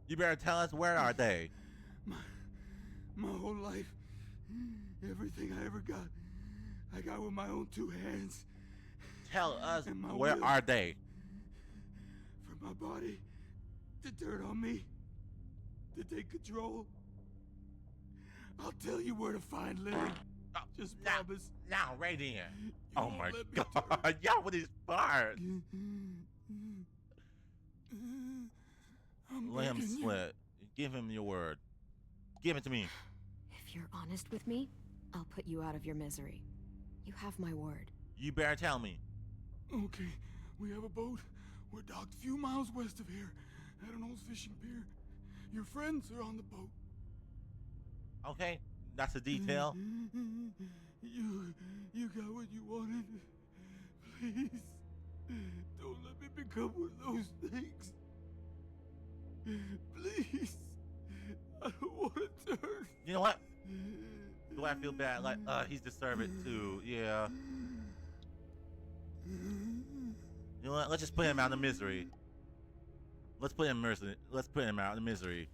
You better tell us, where are they? My whole life, everything I ever got, I got with my own two hands. Tell us, And my where will. are they? For my body to turn on me, to take control. I'll tell you where to find Lily. Just promise. Now, right in. Oh won't my let me God. Y'all with these bars. I'm Let him begging you. sweat. Give him your word. Give it to me. If you're honest with me, I'll put you out of your misery. You have my word. You better tell me. Okay, we have a boat. We're docked a few miles west of here at an old fishing pier. Your friends are on the boat. Okay, that's a detail. You got what you wanted. Please, don't let me become one of those things. Please, I don't want to turn. You know what? Do I feel bad? Like, he's deserved it too. Yeah. You know what? Let's just put him out of misery. Let's put him out of misery.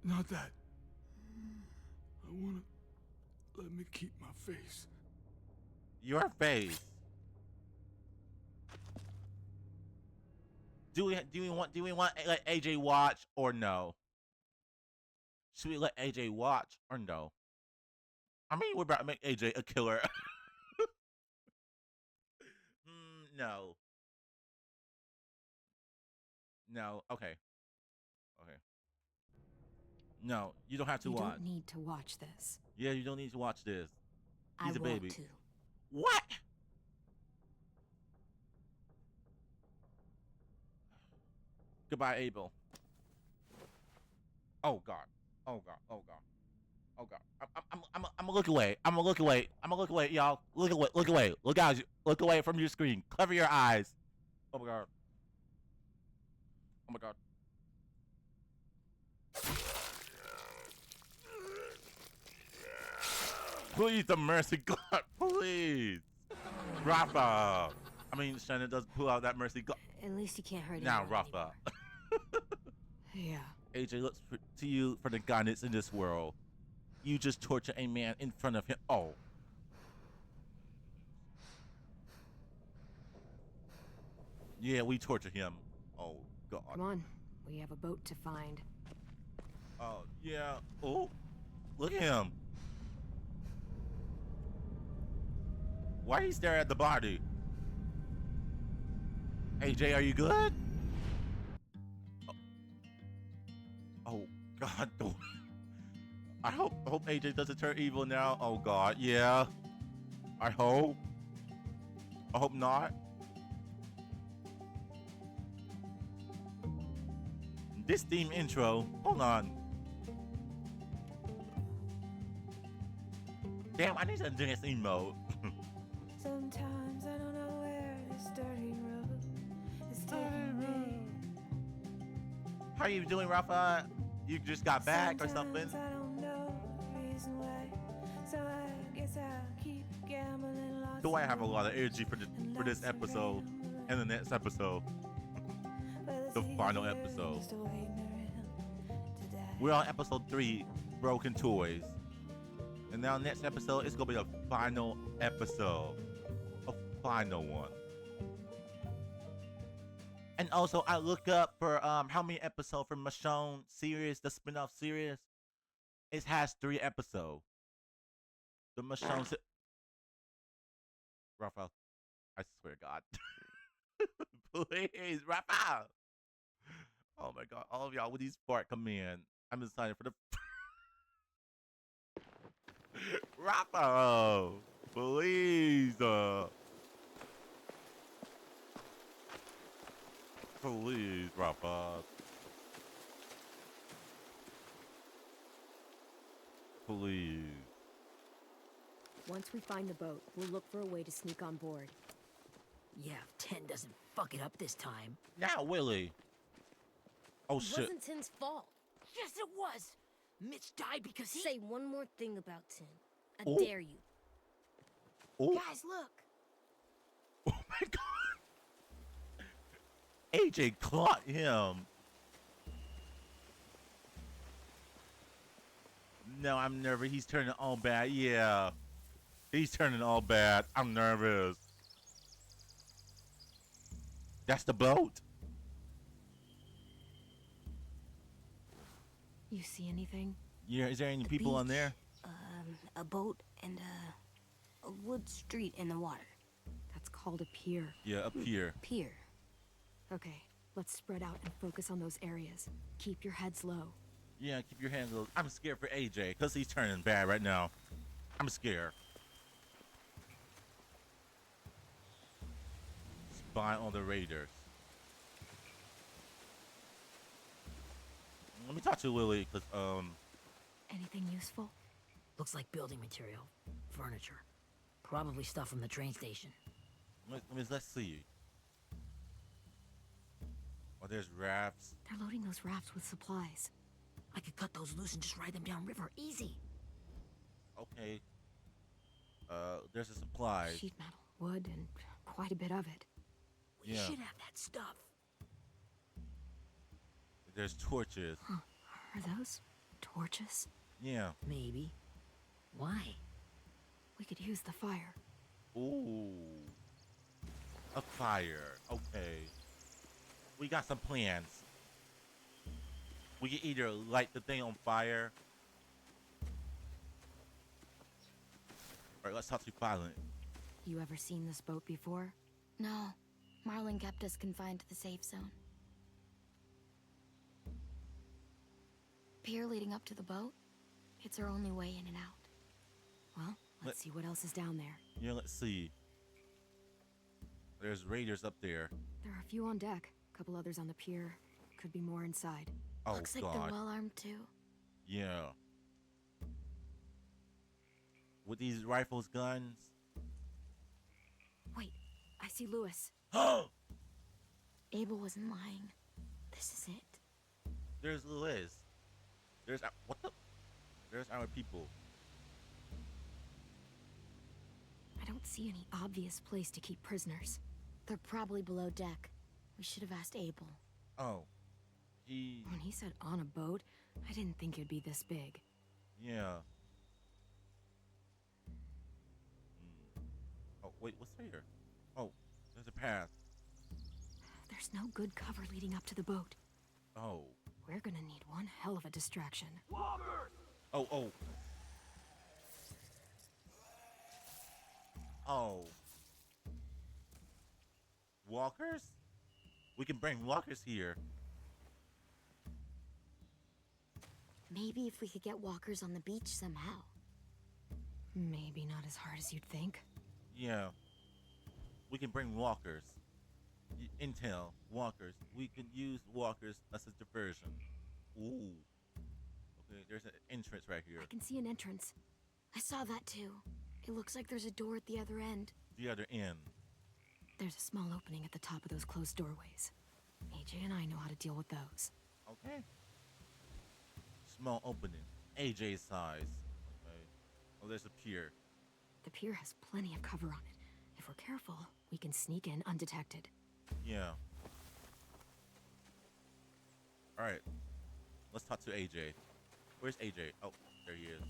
Not that. I want to let me keep my face. Your face. Do we want let AJ watch or no? Should we let AJ watch or no? I mean, we're about to make AJ a killer. No. No. Okay. Okay. No, you don't have to You watch. don't need to watch this. Yeah, you don't need to watch this. He's I a want baby. to. What? Goodbye, Abel. Oh God. Oh God. Oh God. Oh God. I'm gonna look away. I'm gonna look away. I'm gonna look away, y'all. Look away. Look away. Look out. Look away from your screen. Cover your eyes. Oh my God. Oh my God. Please, the mercy God, please. Rafa. I mean, Shannon does pull out that mercy God. At least he can't hurt Now, anyone Rafa. Yeah. AJ looks to you for the guidance in this world. You just torture a man in front of him. Oh. Yeah, we torture him. Oh, God. Come on. We have a boat to find. Oh, yeah. Oh, look at him. Why are you staring at the body? AJ, are you good? Oh God, don't. I hope AJ doesn't turn evil now. Oh God, yeah. I hope not. This theme intro. Hold on. Damn, I need to dance emote. Sometimes I don't know where this dirty road is taking me. How are you doing, Rafa? You just got back or something? Sometimes I don't know the reason why, so I guess I'll keep gambling lots. Do I have a lot of energy for this episode and the next episode? The final episode. We're on episode 3, Broken Toys. And now next episode, it's gonna be the final episode. A final one. And also, I look up for how many episodes from Michonne series, the spin-off series. It has 3 episodes. The Michonne Raphael, I swear to God. Please, Raphael. Oh my God, all of y'all with these fart come in. I'm excited for the Raphael, please. Please, Raphael. Please. Once we find the boat, we'll look for a way to sneak on board. Yeah, if Tin doesn't fuck it up this time. Now, Willie. Oh, It shit. wasn't Tin's fault. Yes, it was. Mitch died because he... Say one more thing about Tin. I Oh. dare you. Oh. Guys, look. Oh my God. AJ caught him. No, I'm nervous. He's turning all bad. Yeah. He's turning all bad. I'm nervous. That's the boat. You see anything? Yeah, is there any people on there? A boat and a wood street in the water. That's called a pier. Yeah, up here. Pier. Okay, let's spread out and focus on those areas. Keep your heads low. Yeah, keep your hands low. I'm scared for AJ because he's turning bad right now. I'm scared. Spy on the Raiders. Let me talk to Lily because Anything useful? Looks like building material. Furniture. Probably stuff from the train station. let's see. Oh, there's rafts. They're loading those rafts with supplies. I could cut those loose and just ride them down river. Easy. Okay. There's the supplies. Sheet metal, wood, and quite a bit of it. We Yeah. should have that stuff. There's torches. Huh. Are those torches? Yeah. Maybe. Why? We could use the fire. Ooh. A fire. Okay. We got some plans. We can either light the thing on fire. Or let's talk to Violent. You ever seen this boat before? No. Marlin kept us confined to the safe zone. Pier leading up to the boat? It's our only way in and out. Well, let's see what else is down there. Yeah, let's see. There's raiders up there. There are a few on deck, a couple others on the pier. Could be more inside. Oh, Looks like God. they're well armed too. Yeah. With these rifles, guns. Wait, I see Lewis. Abel wasn't lying. This is it. There's Liz. There's what the? There's our people. I don't see any obvious place to keep prisoners. They're probably below deck. We should have asked Abel. Oh, he. When he said on a boat, I didn't think it'd be this big. Yeah. Oh wait, what's here? Oh, there's a path. There's no good cover leading up to the boat. Oh. We're gonna need one hell of a distraction. Oh, oh. Oh. Walkers? We can bring walkers here. Maybe if we could get walkers on the beach somehow. Maybe not as hard as you'd think. Yeah. We can bring walkers. Intel, walkers. We can use walkers as a diversion. Ooh. Okay, there's an entrance right here. I can see an entrance. I saw that too. It looks like there's a door at the other end. The other end. There's a small opening at the top of those closed doorways. AJ and I know how to deal with those. Okay. Small opening. AJ size. Okay. Oh, there's a pier. The pier has plenty of cover on it. If we're careful, we can sneak in undetected. Yeah. Alright. Let's talk to AJ. Where's AJ? Oh, there he is.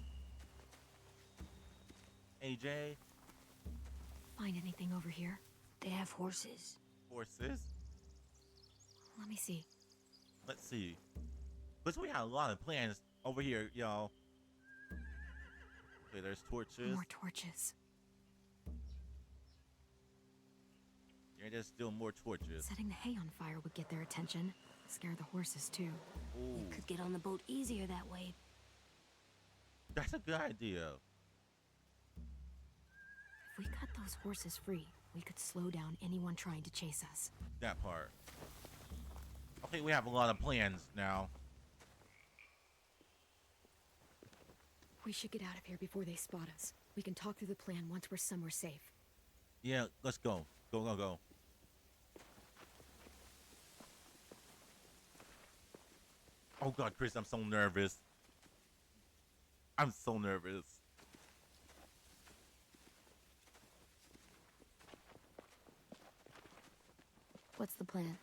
AJ? Find anything over here? They have horses. Horses? Let me see. Let's see. Because we have a lot of plans over here, y'all. Okay, there's torches. More torches. Yeah, there's still more torches. Setting the hay on fire would get their attention. Scare the horses, too. Ooh. We could get on the boat easier that way. That's a good idea. If we cut those horses free, we could slow down anyone trying to chase us. That part. Okay, we have a lot of plans now. We should get out of here before they spot us. We can talk through the plan once we're somewhere safe. Yeah, let's go. Go, go, go. Oh God, Chris, I'm so nervous. I'm so nervous. What's the plan?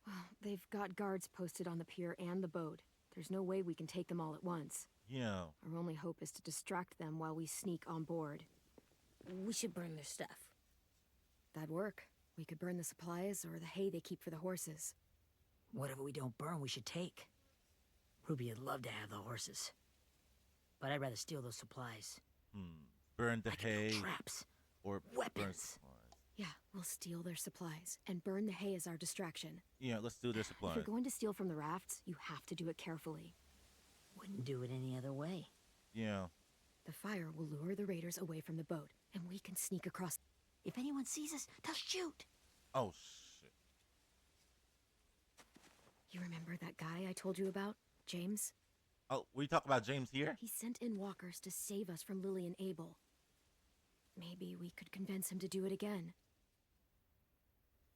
Well, they've got guards posted on the pier and the boat. There's no way we can take them all at once. Yeah. Our only hope is to distract them while we sneak on board. We should burn their stuff. That'd work. We could burn the supplies or the hay they keep for the horses. Whatever we don't burn, we should take. Ruby would love to have the horses. But I'd rather steal those supplies. Burn the hay. Traps. Or weapons. Yeah, we'll steal their supplies and burn the hay as our distraction. Yeah, let's do their If supplies. you're going to steal from the rafts, you have to do it carefully. Wouldn't do it any other way. Yeah. The fire will lure the raiders away from the boat, and we can sneak across. If anyone sees us, they'll shoot. Oh, shit. You remember that guy I told you about? James? Oh, we talk about James here? He sent in walkers to save us from Lily and Abel. Maybe we could convince him to do it again.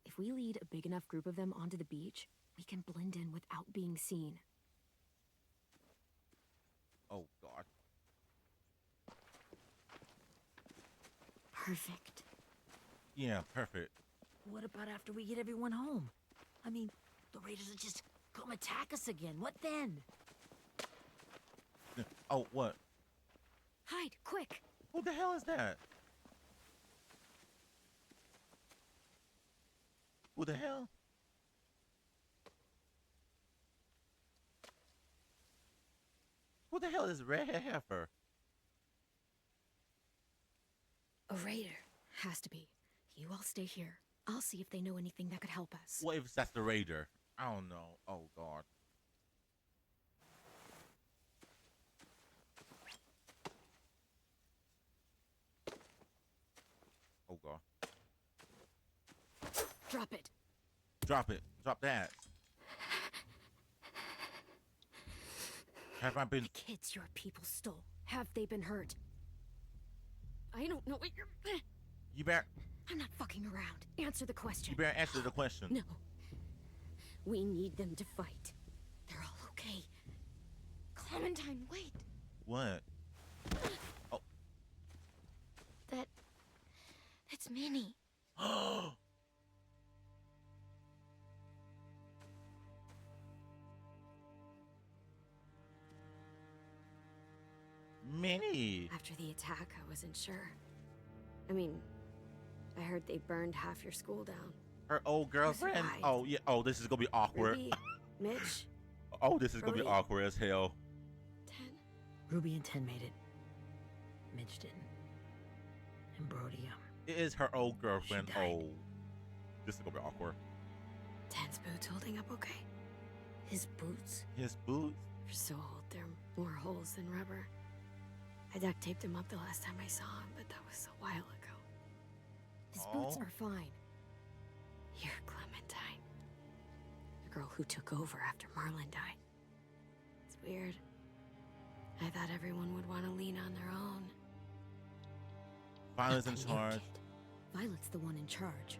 If we lead a big enough group of them onto the beach, we can blend in without being seen. Oh, God. Perfect. Yeah, perfect. What about after we get everyone home? I mean, the raiders will just come attack us again. What then? Oh, what? Hide, quick! Who the hell is that? Who the hell? Who the hell is Redhead Heifer? A raider. Has to be. You all stay here. I'll see if they know anything that could help us. What if that's the raider? I don't know. Oh, God. Oh, God. Drop it. Drop it. Drop that. Have I been... The kids your people stole. Have they been hurt? I don't know what you're... You better... I'm not fucking around. Answer the question. You better answer the question. No. We need them to fight. They're all okay. Clementine, wait. What? Oh. That's Minnie. Minnie. After the attack, I wasn't sure. I mean, I heard they burned half your school down. Her old girlfriend? Oh, yeah. Oh, this is gonna be awkward. Ruby, Mitch. Oh, this is gonna be Hurry. awkward as hell. Ruby and Ten made it. Mitch didn't. And Brody, It is her old girlfriend. She died. Oh. This is gonna be awkward. Ten's boots holding up okay? His boots? His boots? They're so old, they're more holes than rubber. I duct taped him up the last time I saw him, but that was a while ago. His boots Oh. are fine. You're Clementine. The girl who took over after Marlon died. It's weird. I thought everyone would want to lean on their own. Violet's in Not the new charge. kid. Violet's the one in charge.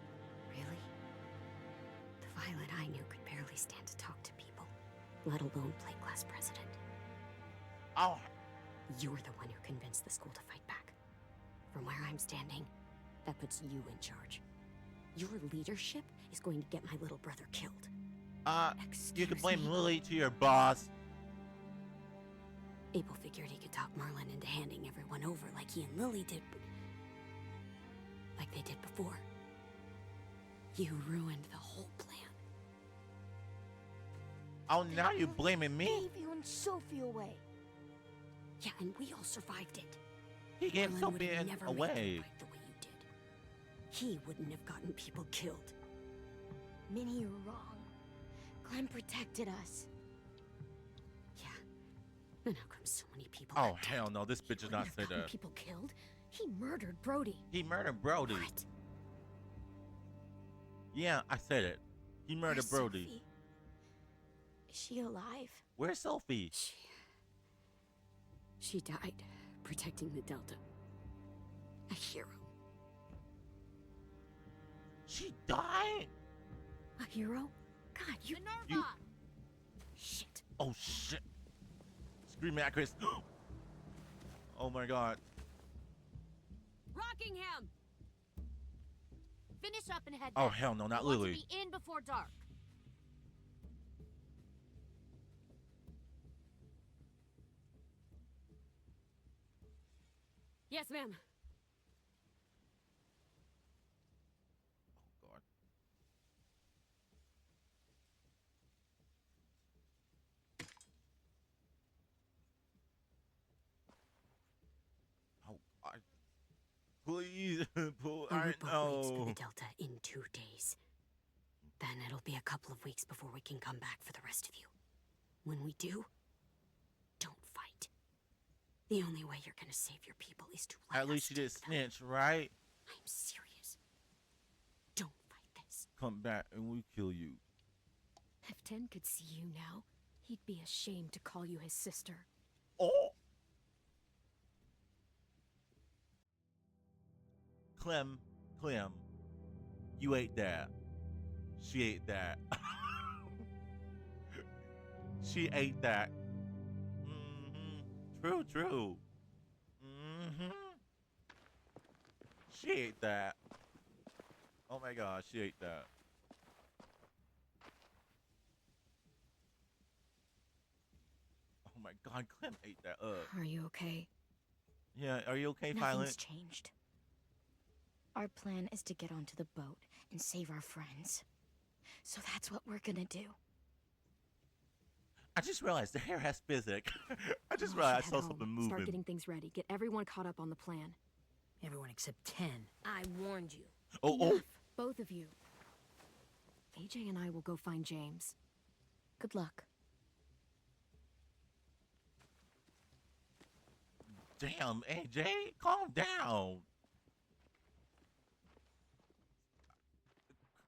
Really? The Violet I knew could barely stand to talk to people, let alone play class president. Oh. You're the one who convinced the school to fight back. From where I'm standing, that puts you in charge. Your leadership is going to get my little brother killed. You can blame Lily to your boss. Abel figured he could talk Marlon into handing everyone over like he and Lily did, like they did before. You ruined the whole plan. Oh, now you're blaming me? Gave you and Sophie away. Yeah, and we all survived it. He gave Marlon Sophie would've never made away. it right the way you did. He wouldn't have gotten people killed. Minnie, you're wrong. Clem protected us. Yeah. And how come so many people Oh, are dead? hell no. This bitch did not say Gotten that. people killed? He murdered Brody. He murdered Brody. What? Yeah, I said it. He murdered Where's Brody. Sophie? Is she alive? Where's Sophie? She died protecting the Delta. A hero. She died? A hero? God, you... You- Shit. Oh, shit. Screaming at Chris. Oh, my God. Rockingham! Finish up and head Oh, back. hell no, not We want Lily. to be in before dark. Yes, ma'am. Oh, God. Oh, God. Please. Pull. Our I boat waits for know. the Delta in 2 days. Then it'll be a couple of weeks before we can come back for the rest of you. When we do, don't fight. The only way you're gonna save your people is to let At least you did snitch, right? I'm serious. Don't fight this. Come back and we kill you. If Tin could see you now, he'd be ashamed to call you his sister. Oh! Clem, you ate that. She ate that. She ate that. True. She ate that. Oh my God, she ate that. Oh my God, Clem ate that up. Are you okay? Yeah, are you okay, Nothing's Violet? changed. Our plan is to get onto the boat and save our friends. So that's what we're gonna do. I just realized the hair has physics. I just We realized I should saw head something home, moving. Start getting things ready. Get everyone caught up on the plan. Everyone except 10. I warned you. Enough, both of you. AJ and I will go find James. Good luck. Damn, AJ, calm down.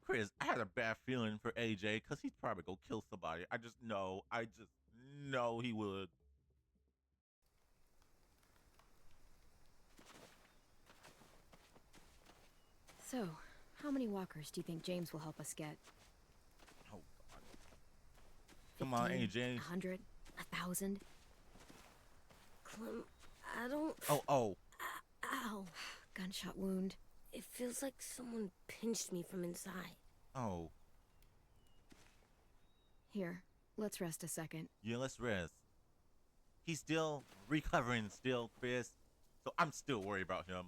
Chris, I had a bad feeling for AJ because he's probably gonna kill somebody. I just know he would. So, how many walkers do you think James will help us get? Oh, God. Come on, 15, AJ. 100? 1,000? Clem, I don't... Oh. Ow. Gunshot wound. It feels like someone pinched me from inside. Oh. Here, let's rest a second. Yeah, let's rest. He's still recovering still, Chris. So I'm still worried about him.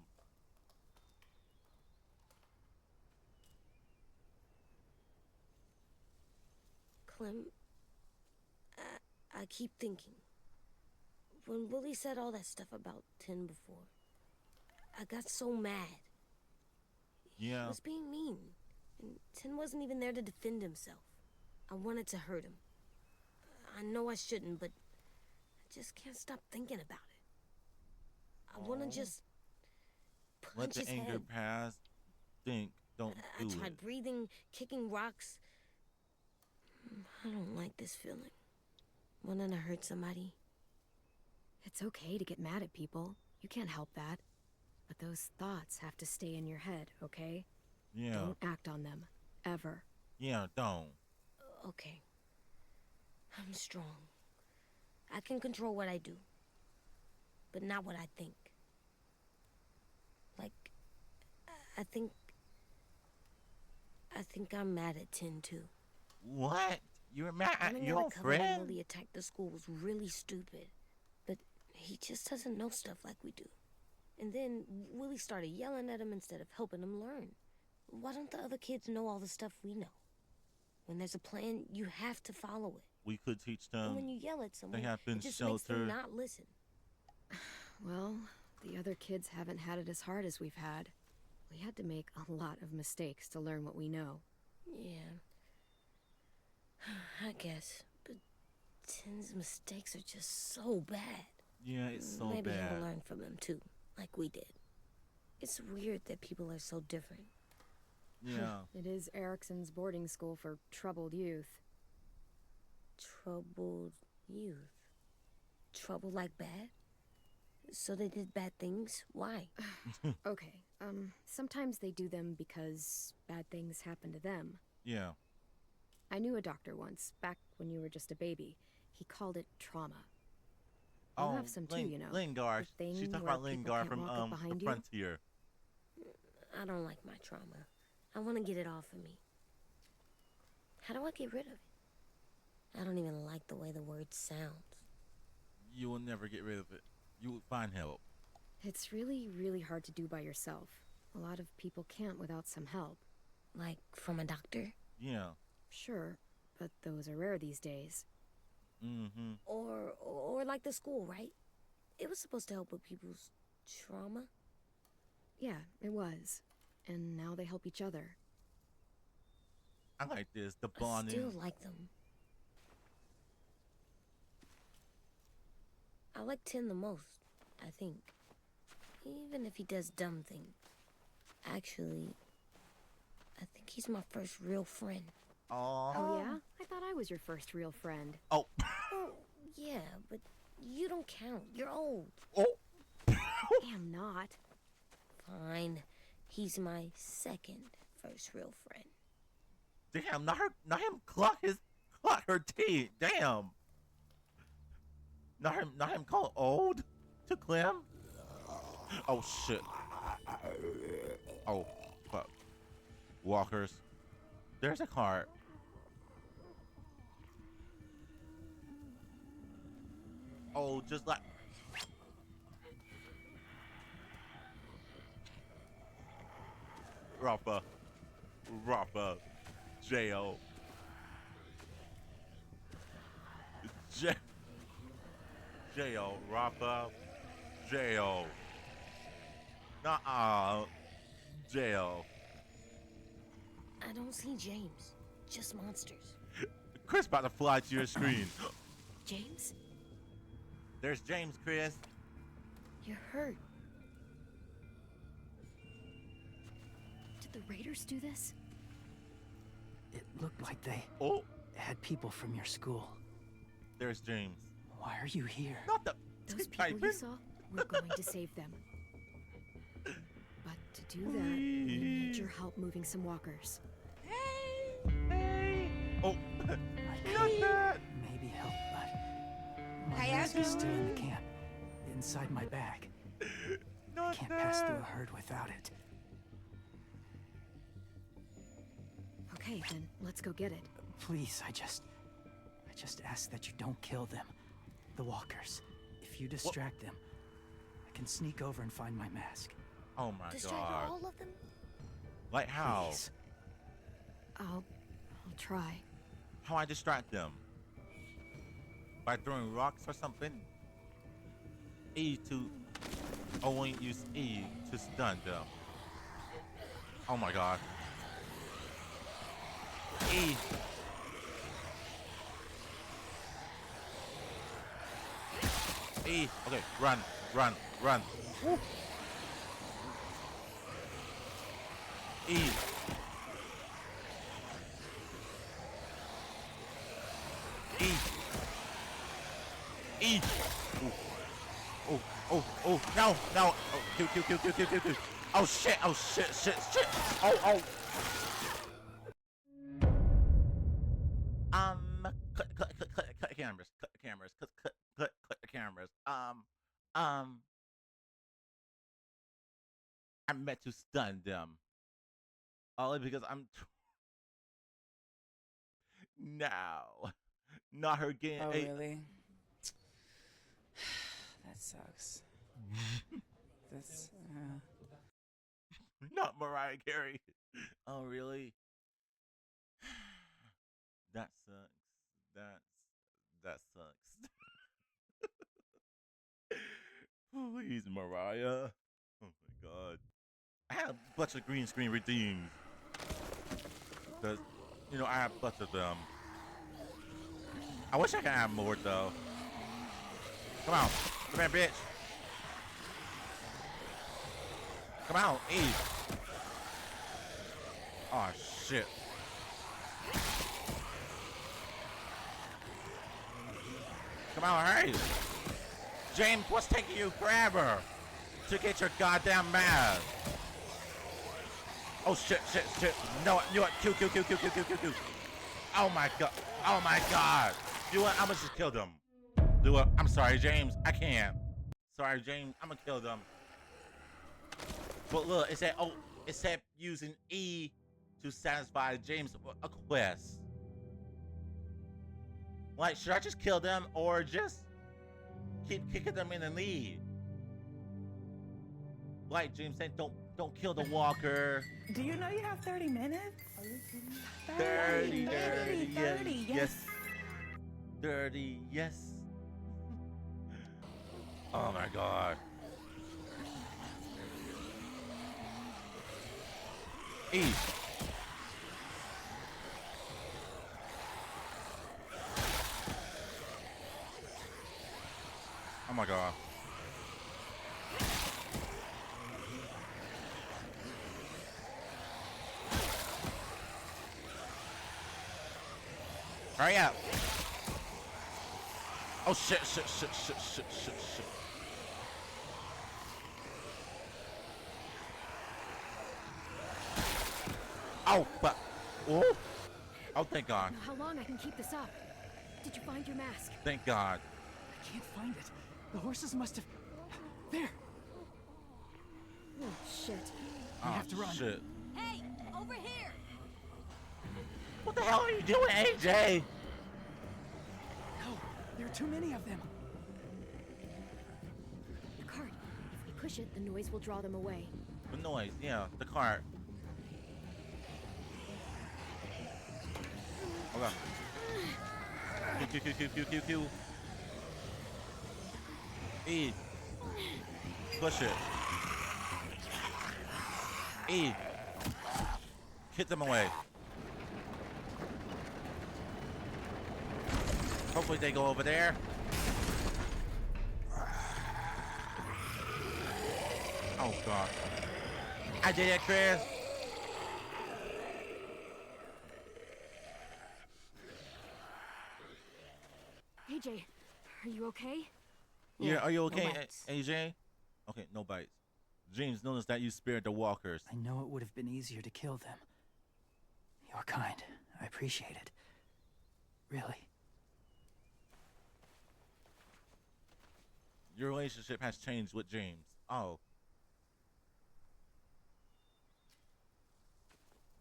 Clem, I keep thinking. When Willie said all that stuff about Tin before, I got so mad. Yeah. He was being mean. And Tin wasn't even there to defend himself. I wanted to hurt him. I know I shouldn't, but I just can't stop thinking about it. I want to just Let punch the his anger head. pass. Think. Don't I do tried it. breathing, kicking rocks. I don't like this feeling. Wanting to hurt somebody. It's okay to get mad at people. You can't help that. But those thoughts have to stay in your head, okay? Yeah. Don't act on them. Ever. Yeah, don't. Okay. I'm strong. I can control what I do. But not what I think. Like, I think I'm mad at Tin too. What? You're mad at Running your out of cover when friend? Willie attacked the school was really stupid. But he just doesn't know stuff like we do. And then Willie started yelling at him instead of helping him learn. Why don't the other kids know all the stuff we know? When there's a plan, you have to follow it. We could teach And them. when you yell at someone, They have been it just makes them sheltered. not listen. Well, the other kids haven't had it as hard as we've had. We had to make a lot of mistakes to learn what we know. Yeah. I guess. But Tin's mistakes are just so bad. Yeah, it's so Maybe bad. he'll learn from them too, like we did. It's weird that people are so different. Yeah. It is Erickson's boarding school for troubled youth. Troubled youth? Trouble like bad? So they did bad things? Why? Okay, sometimes they do them because bad things happen to them. Yeah. I knew a doctor once, back when you were just a baby. He called it trauma. You have some too, you know. Lingard. The thing She's talking where about people Lingard can't from walk up the behind you. Frontier. I don't like my trauma. I want to get it off of me. How do I get rid of it? I don't even like the way the word sounds. You will never get rid of it. You will find help. It's really, really hard to do by yourself. A lot of people can't without some help. Like from a doctor? Yeah. Sure, but those are rare these days. Mm-hmm. Or like the school, right? It was supposed to help with people's trauma. Yeah, it was. And now they help each other. I like this. The I bonding. still like them. I like Tin the most, I think. Even if he does dumb things. Actually, I think he's my first real friend. Aww. Oh, yeah? I thought I was your first real friend. Oh. Well, yeah, but you don't count. You're old. Oh. I am not. Fine. He's my second first real friend. Damn, not him clock her teeth. Damn. Not him call old to Clem. Oh shit. Oh fuck. Walkers. There's a cart. Oh, just like Rappa, J.O. J.O. Rappa, J.O. Nuh-uh, J.O. I don't see James. Just monsters. Chris about to fly to your screen. James? There's James, Chris. You're hurt. Did the Raiders do this? It looked like they had people from your school. There's James. Why are you here? Not the Those people you saw, we're going to save them. But to do that, we need your help moving some walkers. Oh, not that. Maybe help, but my mask is still in the camp, inside my bag. I can't pass through a herd without it. Okay, then let's go get it. Please, I just ask that you don't kill them. The walkers. If you distract them, I can sneak over and find my mask. Oh my Distract god. all of them? Like how? Please. I'll try. How I distract them? By throwing rocks or something? Only use E to stun them. Oh my god. E. E. Okay, run. Woo. E. E. E. Ooh. Oh, no, no. Oh, Q. Oh, shit. Oh. Cut the cameras. Cut the cameras. I meant to stun them. Only because I'm. No. Not her getting. Oh, really? That sucks. That's. Not Mariah Carey. Oh, really? That sucks. That sucks. Please, Mariah. Oh my God. I have a bunch of green screen redeems. Cause, I have a bunch of them. I wish I could have more though. Come on, bitch. Come on, Eve. Oh shit. Come on, hurry. James, what's taking you forever to get your goddamn mask? Oh shit. No, you know what? Q. Oh my god. You know what? I'm gonna just kill them. Do it. I'm sorry, James. I can't. Sorry, James. I'm gonna kill them. But look, it said using E to satisfy James' quest. Like, should I just kill them or just keep kicking them in the lead? Like James said, don't kill the walker. Do you know you have 30 minutes? 30, yes. 30, yes. Oh my god. E. Oh my god. Hurry up. Oh shit. Oh, but. Oh, thank God. How long I can keep this up? Did you find your mask? Thank God. I can't find it. The horses must have... There! Oh, shit. We have to run. Shit. Hey, over here! What the hell are you doing, AJ? No, there are too many of them. The cart. If we push it, the noise will draw them away. The noise, yeah, the cart. Hold on. Q. E. Push it. E. Hit them away. Hopefully they go over there. Oh God. I did it, Chris. AJ, are you okay? Yeah, are you okay, no bites. AJ? Okay, no bites. James noticed that you spared the walkers. I know it would have been easier to kill them. You're kind. I appreciate it. Really. Your relationship has changed with James. Oh.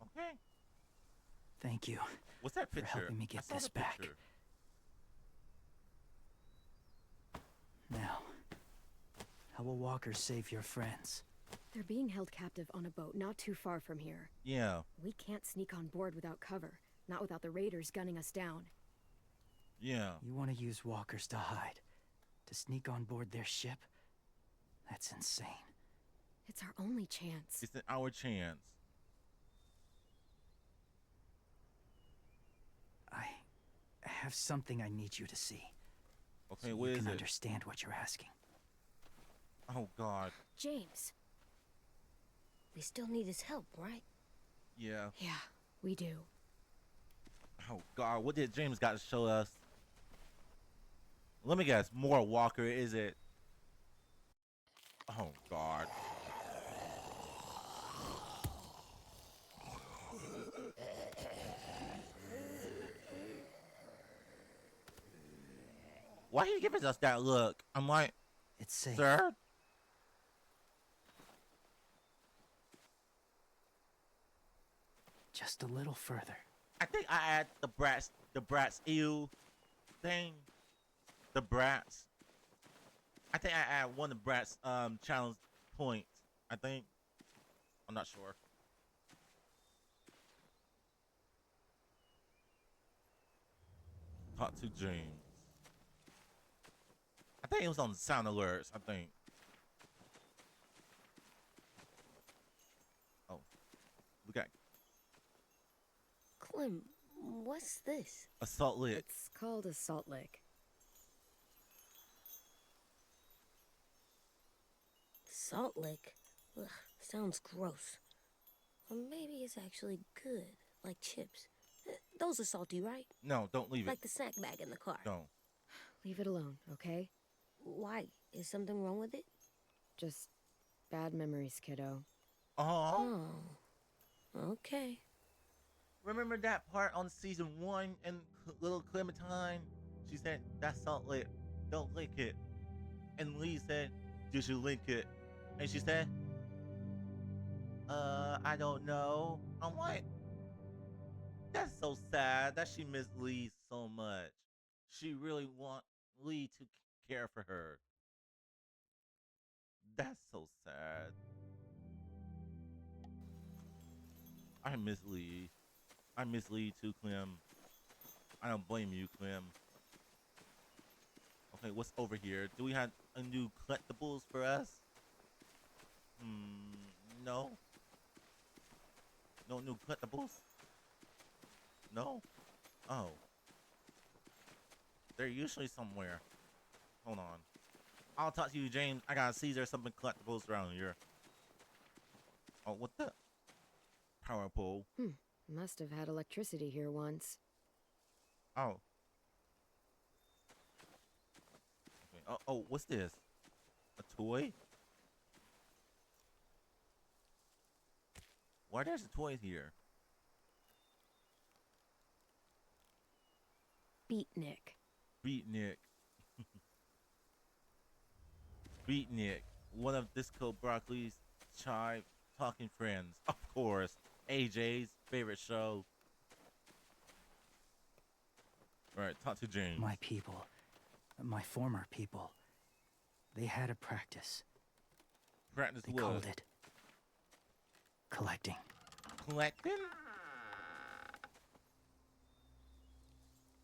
Okay. Thank you. What's that picture? For helping me get I saw this the back. picture. Now, how will walkers save your friends? They're being held captive on a boat not too far from here. Yeah. We can't sneak on board without cover, not without the raiders gunning us down. Yeah. You want to use walkers to hide? To sneak on board their ship? That's insane. It's our only chance. It's our chance. I have something I need you to see. Okay, so what you is can it? understand what you're asking. Oh God. James. We still need his help, right? Yeah. Yeah, we do. Oh God, what did James got to show us? Let me guess. More Walker, is it? Oh God. Why are you giving us that look? I'm like, it's safe. Sir? Just a little further. I think I add the brats ew thing. The brats. I think I add one of the brats challenge points. I think. I'm not sure. Talk to James. I think it was on sound alerts, I think. Oh. We got Clem, what's this? a salt lick. It's called a salt lick. Salt lick? Ugh, sounds gross. Or maybe it's actually good, like chips. Those are salty, right? No, don't leave Like it. the snack bag in the car. Don't. Leave it alone, okay? Why? Is something wrong with it? Just bad memories, kiddo. Oh. Okay. Remember that part on season 1 and little Clementine? She said, "That's salt lick. Don't lick it." And Lee said, "Did you lick it?" And she said, I don't know. I'm like, that's so sad that she missed Lee so much. She really want Lee to care for her. That's so sad. I miss Lee. I miss Lee too, Clem. I don't blame you, Clem. Okay, what's over here? Do we have a new collectibles for us? No. No new collectibles? No? Oh. They're usually somewhere. Hold on. I'll talk to you, James. I gotta see there's something collectibles around here. Oh, what the? Power pole. Must have had electricity here once. Oh. Okay. Oh, what's this? A toy? Why there's a toy here? Beatnik. Beatnik. Beatnik. One of Disco Broccoli's Chai talking friends. Of course. AJ's favorite show. Alright, talk to James. My people, my former people, they had a practice. Practice They what? called it collecting. Collecting?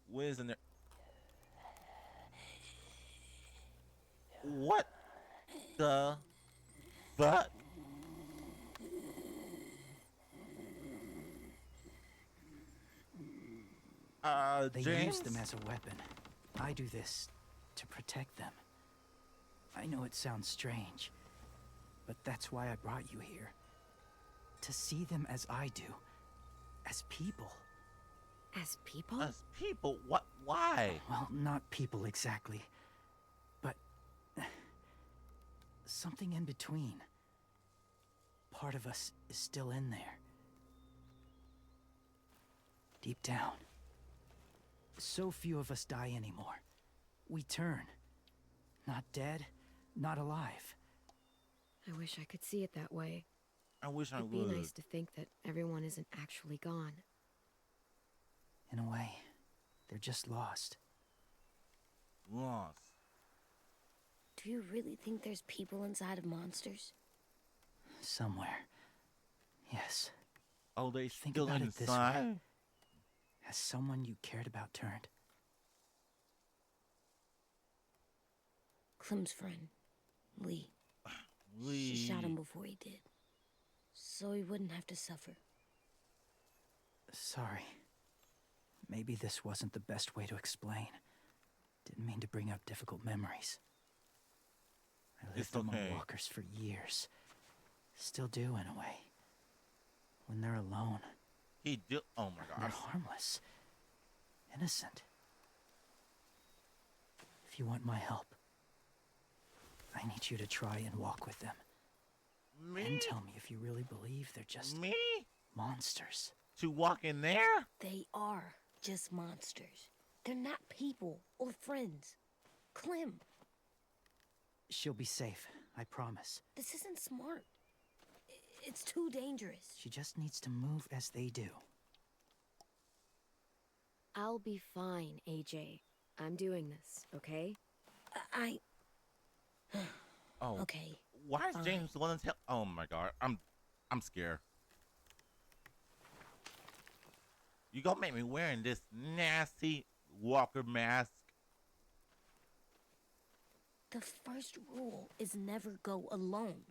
What is in there? What the fuck? They James? use them as a weapon. I do this to protect them. I know it sounds strange, but that's why I brought you here. To see them as I do. As people. As people? As people? What? Why? Well, not people exactly. But something in between. Part of us is still in there. Deep down. So few of us die anymore. We turn. Not dead, not alive. I wish I could see it that way. I wish I It'd would. be nice to think that everyone isn't actually gone. In a way, they're just lost. Lost. Do you really think there's people inside of monsters? Somewhere. Yes. Oh, they Think still about it this inside? way. Has someone you cared about turned? Clem's friend, Lee. Lee. She shot him before he did. So he wouldn't have to suffer. Sorry. Maybe this wasn't the best way to explain. Didn't mean to bring up difficult memories. I lived It's among okay. walkers for years. Still do, in a way. When they're alone. He do. Oh my They're gosh. harmless. Innocent. If you want my help, I need you to try and walk with them. Me? And tell me if you really believe they're just... Me? monsters. To walk in there? They are just monsters. They're not people or friends. Clem, She'll be safe, I promise. this isn't smart. It's too dangerous. She just needs to move as they do. I'll be fine, AJ. I'm doing this, okay? I... Oh. Okay. Why is fine. James the one to tell? Oh my god, I'm scared. You gonna make me wearing this nasty Walker mask? The first rule is never go alone.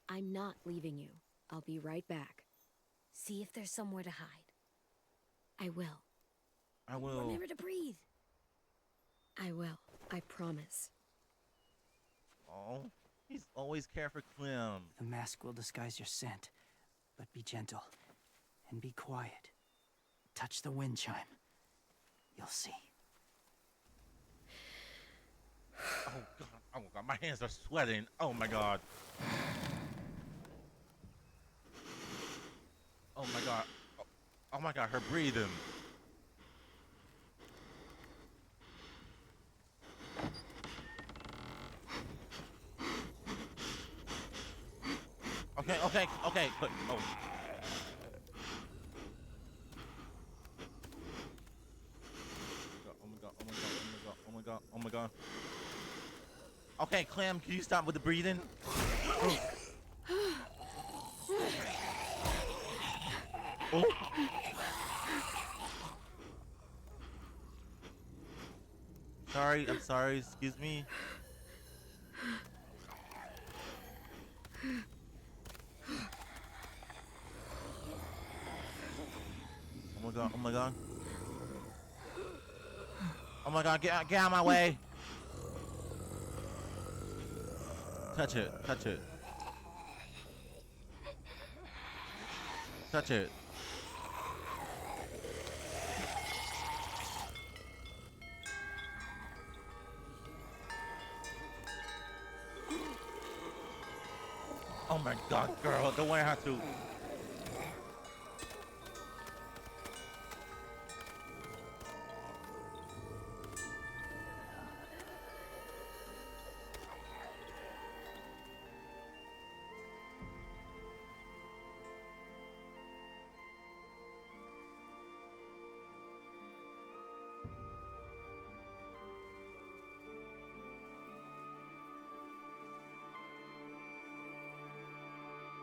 I'm not leaving you. I'll be right back. See if there's somewhere to hide. I will. I will. Remember to breathe. I will. I promise. Oh, he's always care for Clem. The mask will disguise your scent, but be gentle and be quiet. Touch the wind chime. You'll see. Oh god, my hands are sweating. Oh my god. Oh my god. Oh my god, her breathing. Okay, quick. Oh. Oh my god. Okay, Clem, can you stop with the breathing? Oh. I'm sorry, excuse me. Oh my god. Oh my god, get out of my way. Touch it. Touch it. Oh my god, girl, the way I have to.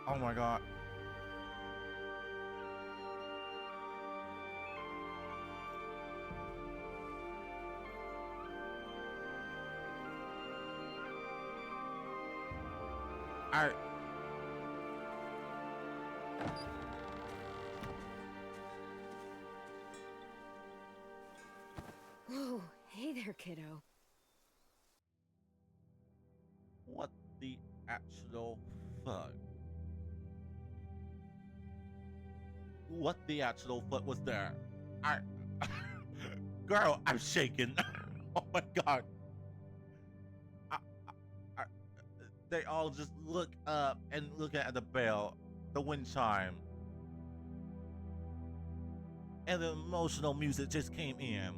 Oh my god. Whoa, hey there, kiddo. What the actual fuck? What the actual fuck was that? Girl, I'm shaking. Oh my god. They all just look up and look at the bell, the wind chime. And the emotional music just came in.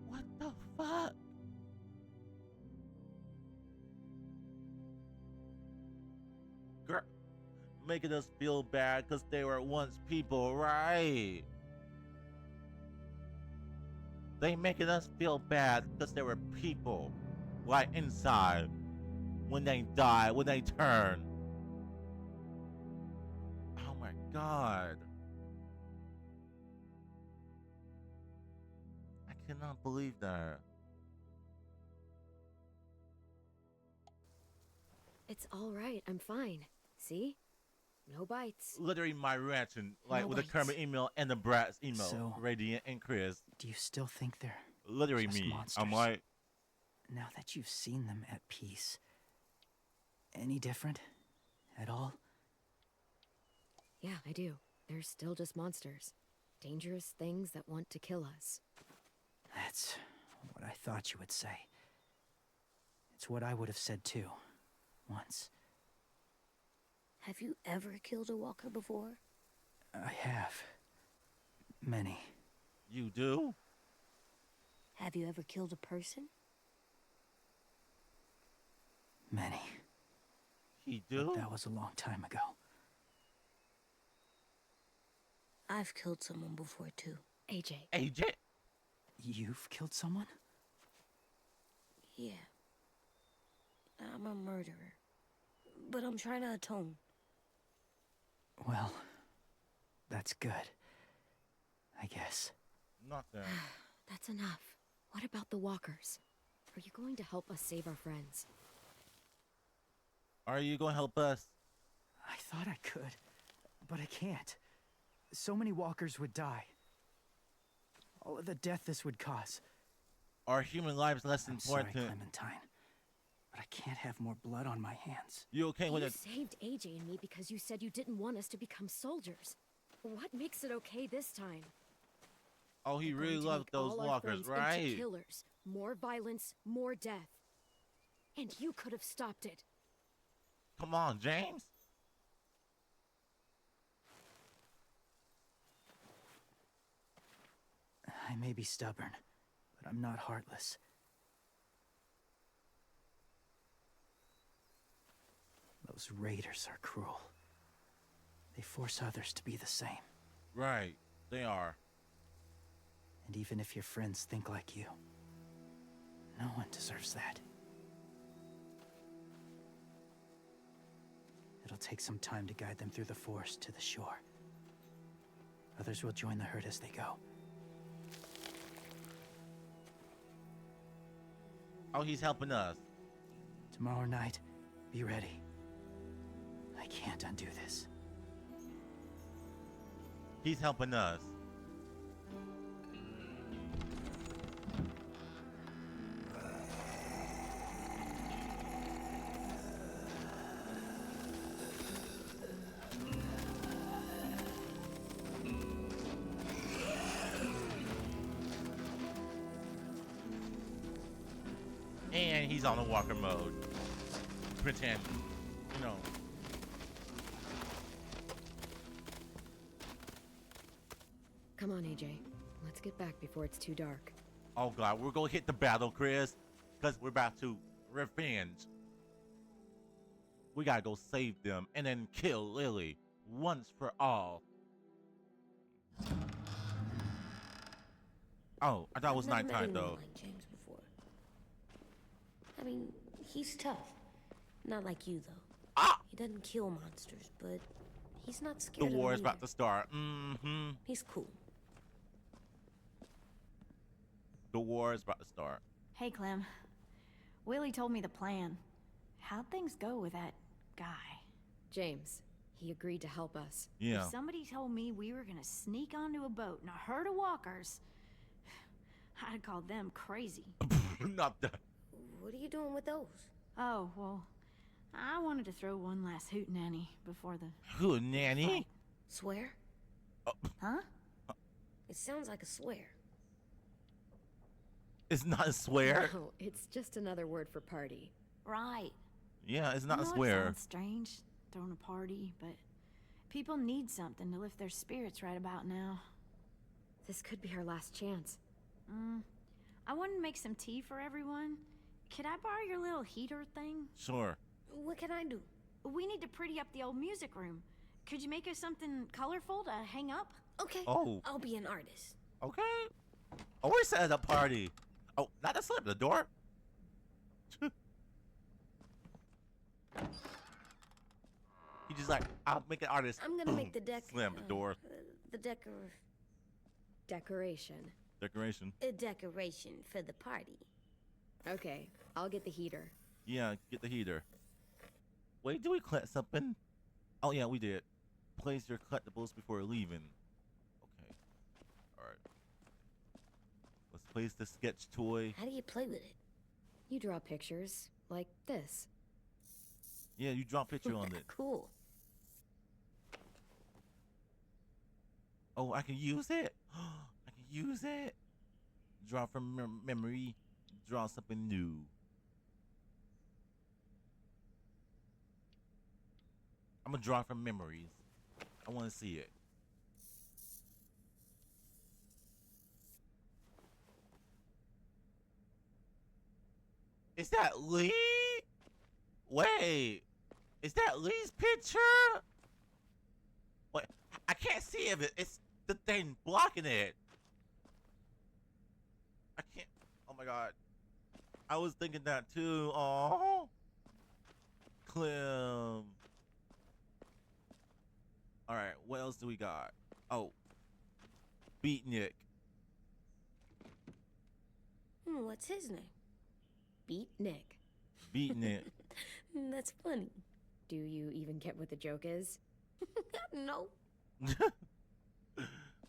What the fuck? Girl, making us feel bad because they were once people, right? They making us feel bad because they were people, like inside, when they die, when they turn. Oh my god. I cannot believe that. It's all right. I'm fine. See? No bites. Literally my reaction, like No with the bites. Kermit email and the Bratz email, So, Radiant and Chris. Do you still think they're Literally just me. monsters? I'm like, Now that you've seen them at peace, any different at all? Yeah, I do. They're still just monsters. Dangerous things that want to kill us. That's what I thought you would say. It's what I would have said too, once. Have you ever killed a walker before? I have. Many. You do? Have you ever killed a person? Many. You do? But that was a long time ago. I've killed someone before too. AJ. AJ? You've killed someone? Yeah. I'm a murderer. But I'm trying to atone. Well, that's good. I guess. Nothing. That's enough. What about the walkers? Are you going to help us save our friends? Are you going to help us? I thought I could, but I can't. So many walkers would die. All of the death this would cause. Are human lives less important? Sorry, Clementine, but I can't have more blood on my hands. You okay with You it? saved AJ and me because you said you didn't want us to become soldiers. What makes it okay this time? Oh, he We're really going to loved make those all our walkers, friends into right? killers. More violence, more death. And you could have stopped it. Come on, James. I may be stubborn, but I'm not heartless. Those raiders are cruel. They force others to be the same. Right, they are. And even if your friends think like you, no one deserves that. It'll take some time to guide them through the forest to the shore. Others will join the herd as they go. Oh, he's helping us. Tomorrow night, be ready. I can't undo this. He's helping us. And he's on the walker mode. Pretend, you know. Come on, AJ. Let's get back before it's too dark. Oh God, we're gonna hit the battle, Chris, because we're about to revenge. We gotta go save them and then kill Lily once for all. Oh, I thought it was I've never met nighttime anyone though. like James before. I mean, he's tough. Not like you, though. Ah! He doesn't kill monsters, but he's not The scared of war them is about either. to start. Mm-hmm. He's cool. The war is about to start. Hey, Clem. Willie told me the plan. How'd things go with that guy? James, he agreed to help us. Yeah. If somebody told me we were gonna sneak onto a boat and a herd of walkers, I'd call them crazy. Not that. What are you doing with those? Oh, well, I wanted to throw one last hootenanny before the... Who, nanny? Swear? Huh? It sounds like a swear. It's not a swear. No, it's just another word for party. Right. Yeah, it's not I a know it swear. sounds strange, throwing a party, but people need something to lift their spirits right about now. This could be our last chance. I wanted to make some tea for everyone. Could I borrow your little heater thing? Sure. What can I do? We need to pretty up the old music room. Could you make us something colorful to hang up? Okay. Oh. I'll be an artist. Okay. Always at a party. Oh, not to slam the door. He just like, I'll make an artist. I'm gonna Boom. make the deck. Slam the door. The Decoration. Decoration. a decoration for the party. Okay, I'll get the heater. Yeah, get the heater. Wait, do we collect something? Oh yeah, we did. Place your collectibles before leaving. Okay. Alright. Let's place the sketch toy. How do you play with it? You draw pictures, like this. Yeah, you draw a picture on it. Cool. Oh, I can use it? I can use it? Draw from memory. Draw something new. I'm gonna draw from memories. I want to see it. Is that Lee? Wait, is that Lee's picture? Wait, I can't see it. It's the thing blocking it. I can't. Oh my god. I was thinking that too. Oh, Clem. All right, what else do we got? Oh, Beatnik. What's his name? Beatnik. Beatnik. That's funny. Do you even get what the joke is? No.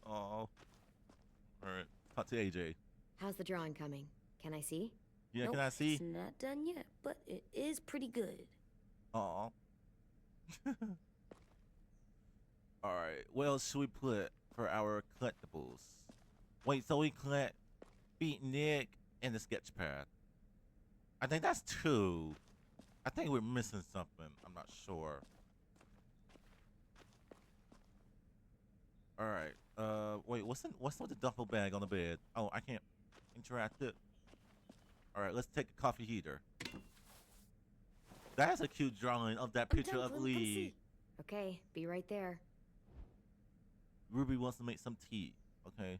Oh. All right. Talk to AJ. How's the drawing coming? Can I see? Yeah, Nope, can I see? It's not done yet, but it is pretty good. Oh. All right. What else should we put for our collectibles? Wait, so we collect Beatnik and the sketch pad. I think that's 2. I think we're missing something. I'm not sure. All right. Wait. What's with the duffel bag on the bed? Oh, I can't interact it. All right. Let's take a coffee heater. That's a cute drawing of that picture of Lee. Okay, be right there. Ruby wants to make some tea. Okay.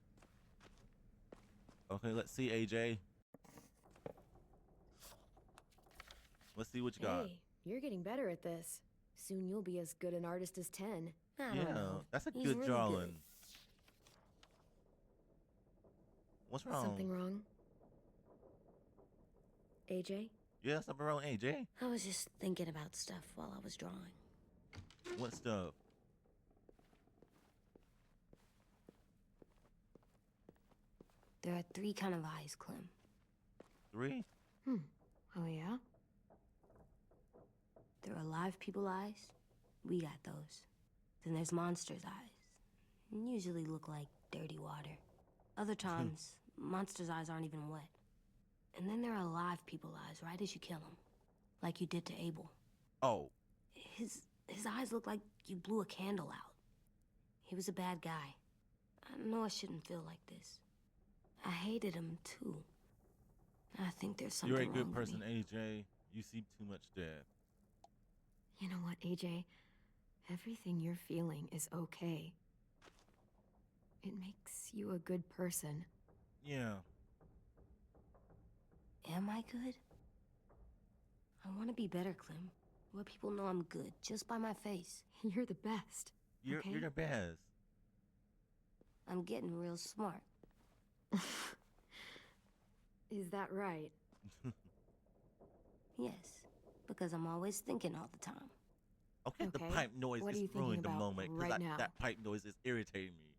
Okay. Let's see, AJ. Let's see what you got. Hey, you're getting better at this. Soon you'll be as good an artist as 10. I don't know. That's a He's good really drawing. good. What's wrong? Something wrong? AJ? Yeah, something wrong, AJ. I was just thinking about stuff while I was drawing. What stuff? There are 3 kind of eyes, Clem. 3? Oh, yeah? There are live people eyes. We got those. Then there's monsters' eyes. Usually look like dirty water. Other times, monsters' eyes aren't even wet. And then there are live people eyes right as you kill them. Like you did to Abel. Oh. His eyes look like you blew a candle out. He was a bad guy. I know I shouldn't feel like this. I hated him too. I think there's something You're a wrong good with person, me. AJ. You see too much death. You know what, AJ? Everything you're feeling is okay. It makes you a good person. Yeah. Am I good? I want to be better, Clem. Where people know I'm good just by my face. You're the best. You're the best. I'm getting real smart. Is that right? Yes, because I'm always thinking all the time. Okay, the pipe noise What are is you thinking ruining the about moment. 'Cause right now? that pipe noise is irritating me.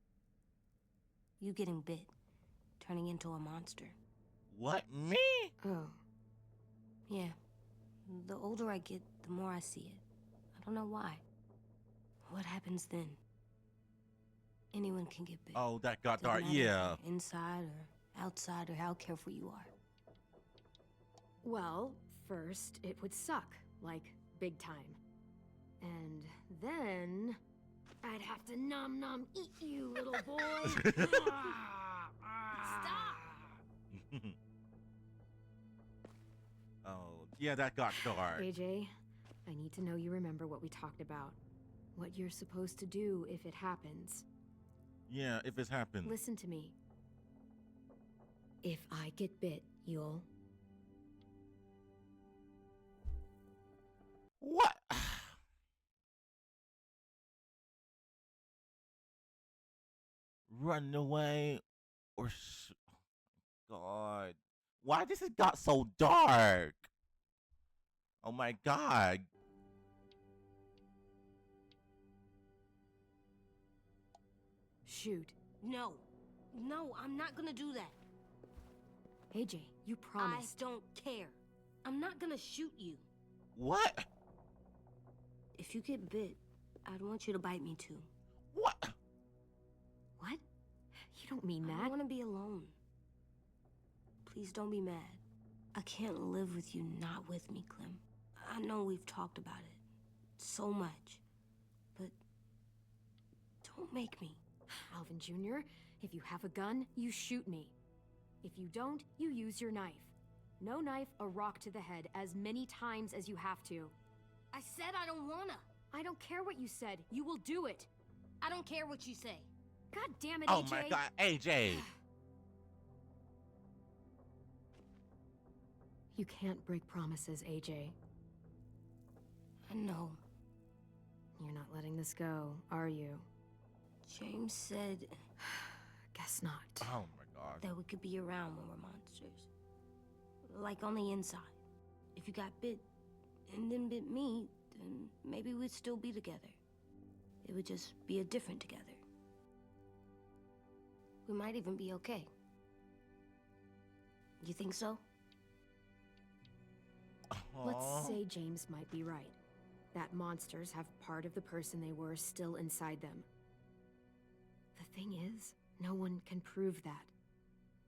You getting bit, turning into a monster. What? Me? Oh. Yeah. The older I get, the more I see it. I don't know why. What happens then? Anyone can get bit. Oh, that got Doesn't dark. matter if Yeah. you're inside or outside or how careful you are. Well, first, it would suck. Like, big time. And then... I'd have to nom eat you, little boy. Stop! Oh, yeah, that got dark. AJ, I need to know you remember what we talked about. What you're supposed to do if it happens. Yeah, if it's happened. Listen to me. If I get bit, you'll... What? Run away or God. Why this has got so dark? Oh my God. Shoot. No. No, I'm not gonna do that. AJ, you promised. I don't care. I'm not gonna shoot you. What? If you get bit, I'd want you to bite me too. What? What? You don't mean that. I want to be alone. Please don't be mad. I can't live with you not with me, Clem. I know we've talked about it so much, but don't make me. Alvin Jr., if you have a gun, you shoot me. If you don't, you use your knife. No knife, a rock to the head as many times as you have to. I said I don't wanna. I don't care what you said. You will do it. I don't care what you say. God damn it, Oh AJ. my god, AJ. You can't break promises, AJ. I know. You're not letting this go, are you? James said Guess not. Oh my god. that we could be around when we're monsters. Like on the inside. If you got bit and then bit me, then maybe we'd still be together. It would just be a different together. We might even be okay. You think so? Let's say James might be right. That monsters have part of the person they were still inside them. The thing is, no one can prove that.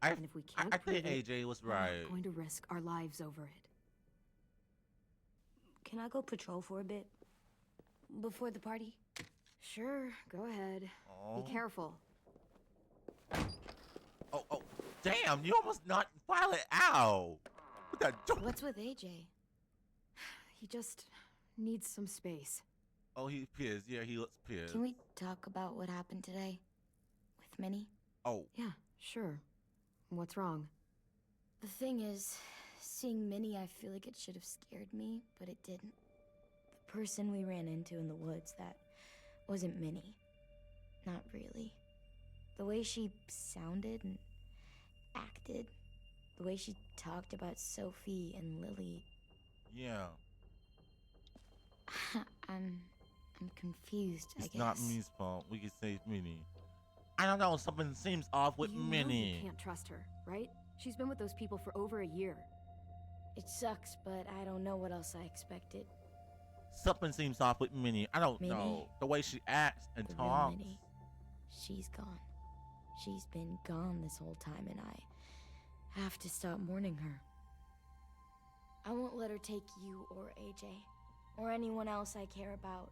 And if we can't I prove think it, AJ was we're right. not going to risk our lives over it. Can I go patrol for a bit? Before the party? Sure, go ahead. Oh. Be careful. Oh, damn, you almost knocked Violet out. What that do- What's with AJ? He just needs some space. Oh, he's pissed. Yeah, he looks pissed. Can we talk about what happened today? With Minnie? Oh. Yeah, sure. What's wrong? The thing is, seeing Minnie, I feel like it should have scared me, but it didn't. The person we ran into in the woods, that wasn't Minnie. Not really. The way she sounded and acted, the way she talked about Sophie and Lily. Yeah. I'm confused, I It's guess. not Minnie's fault. We can save Minnie. I don't know. Something seems off with You know Minnie. you can't trust her, right? She's been with those people for over a year. It sucks, but I don't know what else I expected. Something seems off with Minnie. I don't Minnie? know. The way she acts and The real talks. Minnie. She's gone. She's been gone this whole time, and I have to stop mourning her. I won't let her take you or AJ, or anyone else I care about.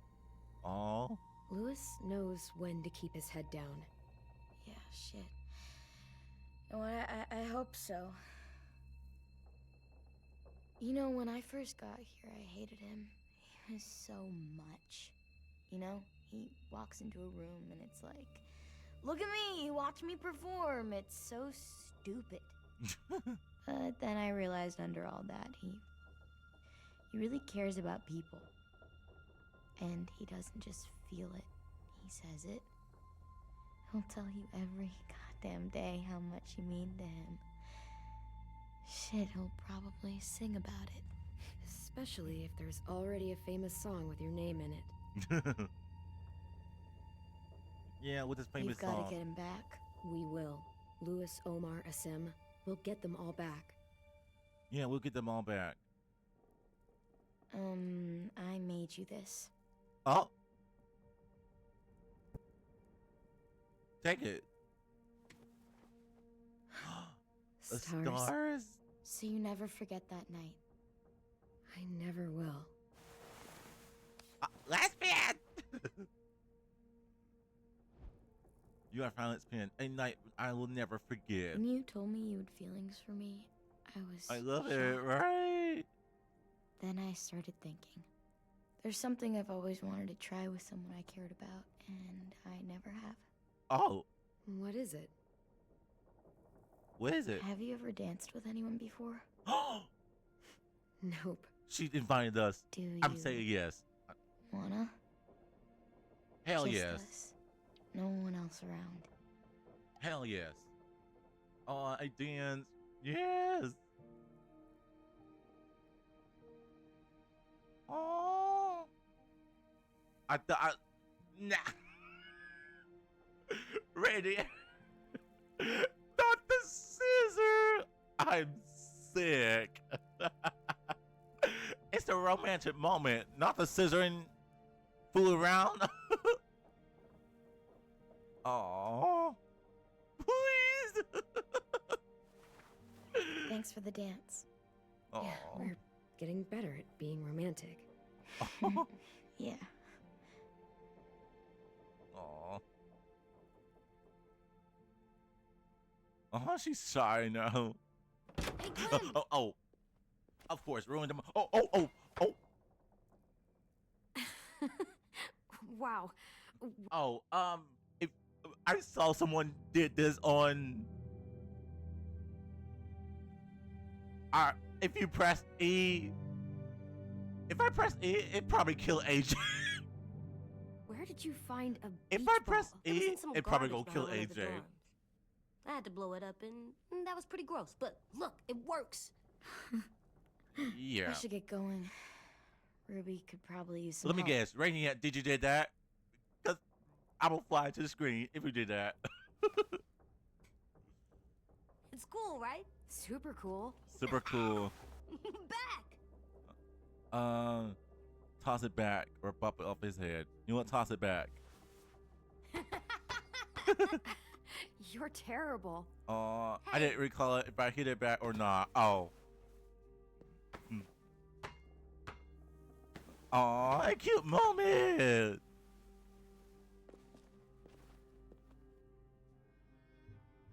Oh. Louis knows when to keep his head down. Yeah, shit. Well, I hope so. You know, when I first got here, I hated him. He was so much. You know, he walks into a room and it's like, look at me, watch me perform. It's so stupid. But then I realized under all that, he really cares about people. And he doesn't just feel it, he says it. He'll tell you every goddamn day how much you mean to him. Shit, he'll probably sing about it. Especially if there's already a famous song with your name in it. Yeah, with this famous We've gotta song. get him back. We will. Louis, Omar, Asim, we'll get them all back. Yeah, we'll get them all back. I made you this. Oh. Take it. The stars. So you never forget that night. I never will. Lesbian! You are Violet's pen. A night I will never forget. When you told me you had feelings for me, I love it, shocked. right? Then I started thinking. There's something I've always wanted to try with someone I cared about, and I never have. Oh. What is it? What is it? Have you ever danced with anyone before? Nope. She invited us. Do I'm you saying yes. wanna? Hell Just yes. us. No one else around. Hell yes. Oh, I dance. Yes. Oh. Nah. Ready. Not the scissor. I'm sick. It's the romantic moment, not the scissoring fool around. Oh, please. Thanks for the dance. Oh. Yeah, we're getting better at being romantic. Yeah. Aw. Oh, she's shy now. Hey, Clem! Oh. Of course, ruined them. Oh. Wow. Oh, if I saw someone did this on, if you press E, if I press E, it probably kill AJ. Where did you find a If beach I press ball? It was E, in some it probably garbage gonna kill behind one of the AJ. dorms. I had to blow it up, and that was pretty gross. But look, it works. Yeah. I should get going. Ruby could probably use some Let me help. guess, Rainy, did you did that? Cause I will fly to the screen if you did that. It's cool, right? Super cool. Super cool. Back. Toss it back or bump it off his head. You want to toss it back? You're terrible. I didn't recall it if I hit it back or not. Oh. Aw, a cute moment.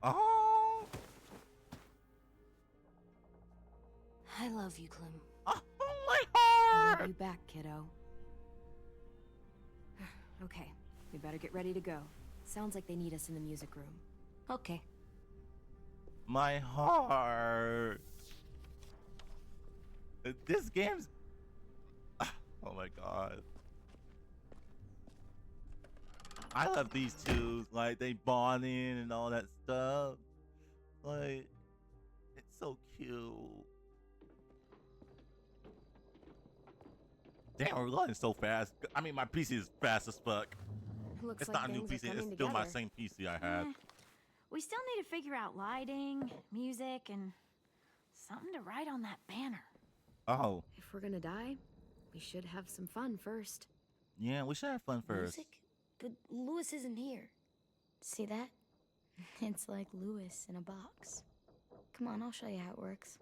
Oh. I love you, Clem. Oh my I heart. love you back, kiddo. Okay, we better get ready to go. Sounds like they need us in the music room. Okay. My heart. This game's. Oh my god. I love these two. Like, they bonding and all that stuff. Like, it's so cute. Damn, we're going so fast. I mean, my PC is fast as fuck. Looks It's like not a new things are PC. It's coming still my together. same PC I had. We still need to figure out lighting, music, and something to write on that banner. Oh, If we're gonna die, we should have some fun first. yeah, we should have fun first. Music? But Lewis isn't here. See that? It's like Lewis in a box. Come on, I'll show you how it works.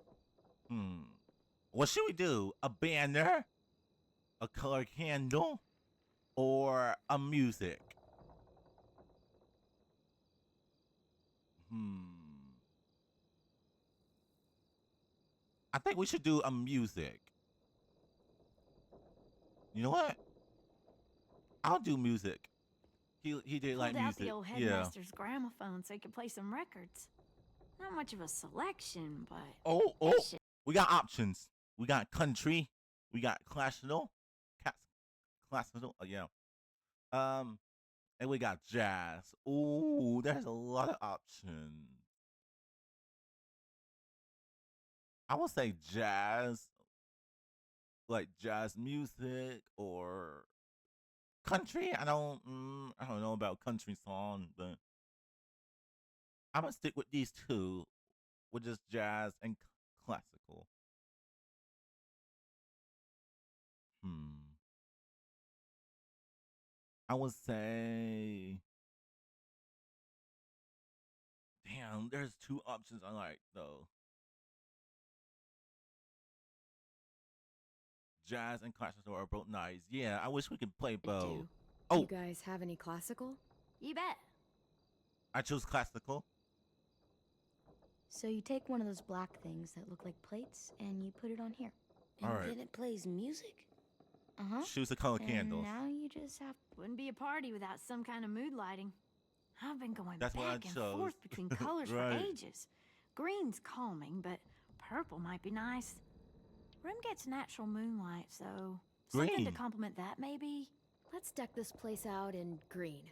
What should we do? A banner? A color candle? Or a music? I think we should do a music. You know what? I'll do music. He did like Pulled out music. the old Yeah. headmaster's gramophone so he could play some records. Not much of a selection, but Oh, That shit- we got options. We got country. We got classical. Classical. Yeah. And we got jazz. Ooh, there's a lot of options. I would say jazz, like jazz music or country. I don't know about country song, but I'm gonna stick with these two, with just jazz and classical. I would say, damn, there's two options I like though. Jazz and classical are both nice. Yeah, I wish we could play both. Do you guys have any classical? you bet. I chose classical. So you take one of those black things that look like plates and you put it on here. And All right. then it plays music? Uh-huh. Choose the color And candles. now you just have Wouldn't be a party without some kind of mood lighting. I've been going That's what I back and chose. forth between colors Right. for ages. Green's calming, but purple might be nice. Room gets natural moonlight, so something to Green. complement that maybe. Let's deck this place out in green.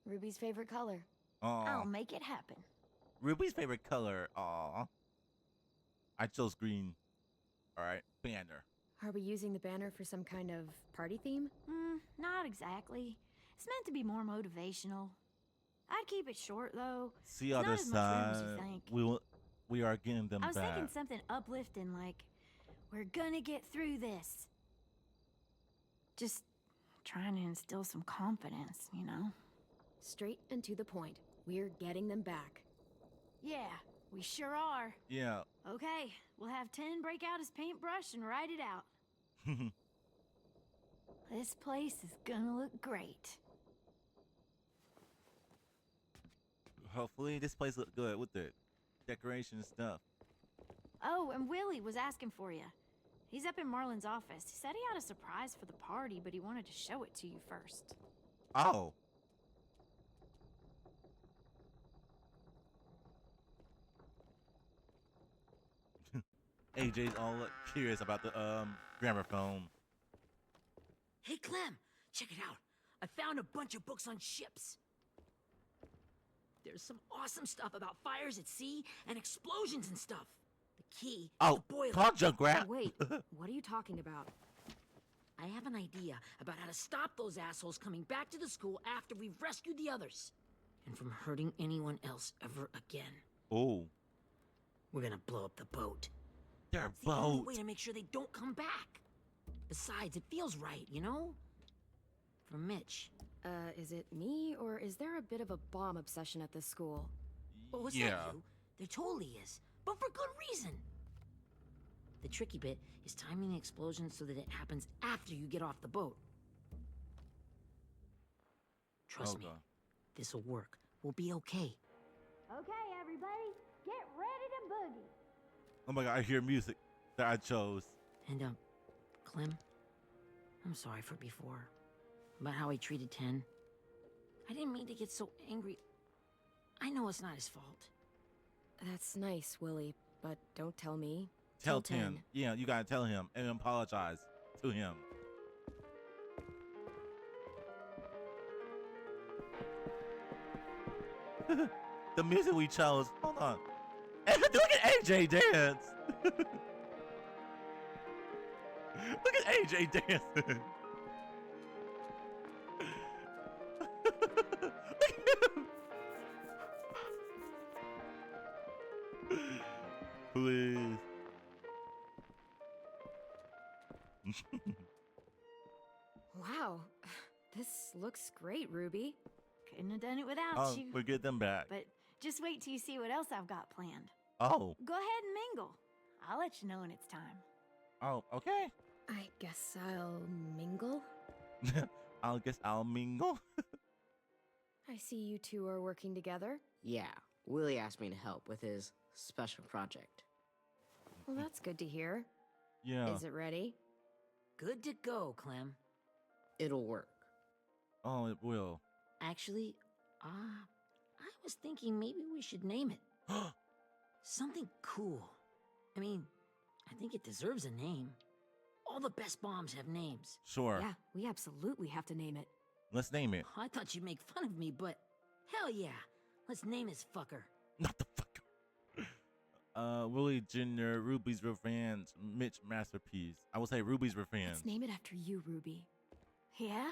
Ruby's favorite color. I'll Aw. make it happen. Ruby's favorite color. Aw. I chose green. All right, banner. Are we using the banner for some kind of party theme? Not exactly. It's meant to be more motivational. I'd keep it short though. See It's other not as much room as side. you think. We are getting them I was back. thinking something uplifting like, we're gonna get through this. Just trying to instill some confidence, you know? Straight and to the point. We're getting them back. Yeah, We sure are. Yeah. Okay, we'll have 10 break out his paintbrush and write it out. This place is gonna look great. Hopefully this place look good with the decoration and stuff. Oh, and Willie was asking for you. He's up in Marlin's office. He said he had a surprise for the party, but he wanted to show it to you first. Oh. AJ's all curious about the gramophone. Hey, Clem, check it out. I found a bunch of books on ships. There's some awesome stuff about fires at sea and explosions and stuff. The key is Oh, the boiler. call Junkrat. Oh, wait, what are you talking about? I have an idea about how to stop those assholes coming back to the school after we've rescued the others. And from hurting anyone else ever again. Oh. We're gonna blow up the boat. Their It's the only boat. way to make sure they don't come back. Besides, it feels right, you know? For Mitch. Is it me, or is there a bit of a bomb obsession at this school? Well, what's Yeah. that, you? There totally is. But for good reason. The tricky bit is timing the explosion so that it happens after you get off the boat. Trust me, God. this'll work. We'll be okay. Okay, everybody, get ready to boogie. Oh my god, I hear music that I chose. And, Clem, I'm sorry for before. About how he treated Ten. I didn't mean to get so angry. I know it's not his fault. That's nice, Willie, but don't tell me. Tell 10. Yeah, you gotta tell him and apologize to him. The music we chose. Hold on. And look at AJ dance. Look at AJ dancing. Please. Wow, this looks great, Ruby. Couldn't have done it without Oh, you. we'll get them back. But just wait till you see what else I've got planned. Oh. Go ahead and mingle. I'll let you know when it's time. Oh, okay. I guess I'll mingle. I guess I'll mingle. I see you two are working together. Yeah, Willie asked me to help with his special project. Well, that's good to hear. Yeah. Is it ready? Good to go, Clem. It'll work. Oh, it will. Actually, I was thinking maybe we should name it. Something cool. I mean, I think it deserves a name. All the best bombs have names. Sure. Yeah, we absolutely have to name it. Let's name it. I thought you'd make fun of me, but hell yeah. Let's name this fucker. Willie Jr., Ruby's Revenge, Mitch Masterpiece. I would say Ruby's Revenge. Let's name it after you, Ruby. Yeah?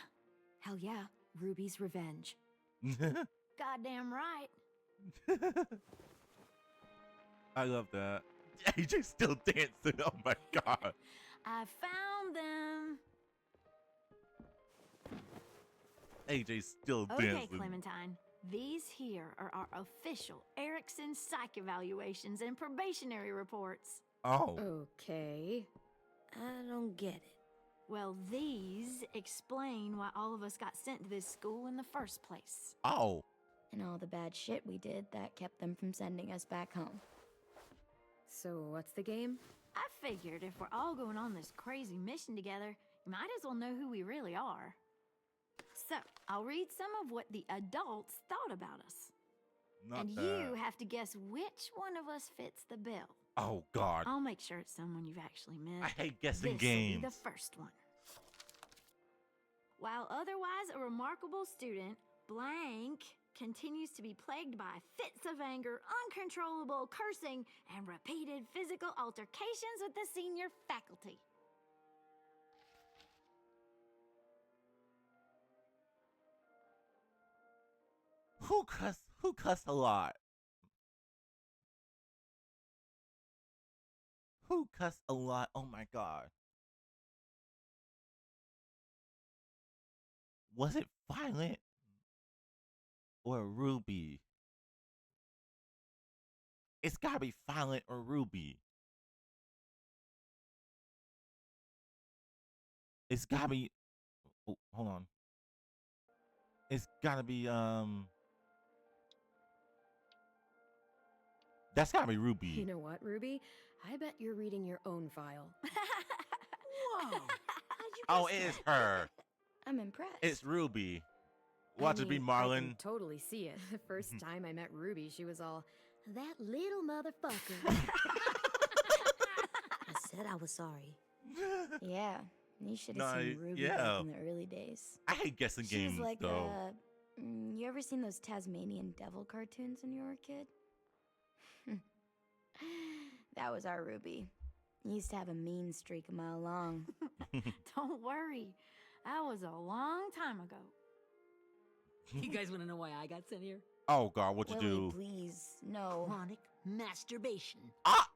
Hell yeah, Ruby's Revenge. Goddamn right. I love that. AJ's still dancing. Oh my god. I found them. AJ's still Okay, dancing. Clementine. These here are our official Erickson psych evaluations and probationary reports. Oh. Okay. I don't get it. Well, these explain why all of us got sent to this school in the first place. Oh. And all the bad shit we did that kept them from sending us back home. So, what's the game? I figured if we're all going on this crazy mission together, you might as well know who we really are. So, I'll read some of what the adults thought about us. Not and bad. you have to guess which one of us fits the bill. Oh god. I'll make sure it's someone you've actually met. I hate guessing This'll games. be the first one. While otherwise a remarkable student, blank continues to be plagued by fits of anger, uncontrollable cursing, and repeated physical altercations with the senior faculty. Who cussed a lot? Who cussed a lot? Oh my god. Was it Violet or Ruby? It's gotta be Violet or Ruby. It's gotta be. Oh, hold on. It's gotta be That's gotta be Ruby. You know what, Ruby? I bet you're reading your own file. Whoa! Oh, it is her. I'm impressed. It's Ruby. Watch it be I Marlon. can totally see it. The first time I met Ruby, she was all, that little motherfucker. I said I was sorry. Yeah, you should No, have seen Ruby yeah. back in the early days. I hate guessing She was games like, though. you ever seen those Tasmanian devil cartoons when you were a kid? That was our Ruby. He used to have a mean streak a mile long. Don't worry. That was a long time ago. You guys want to know why I got sent here? Oh God, what you Willie, do? please, no. Chronic masturbation. Ah!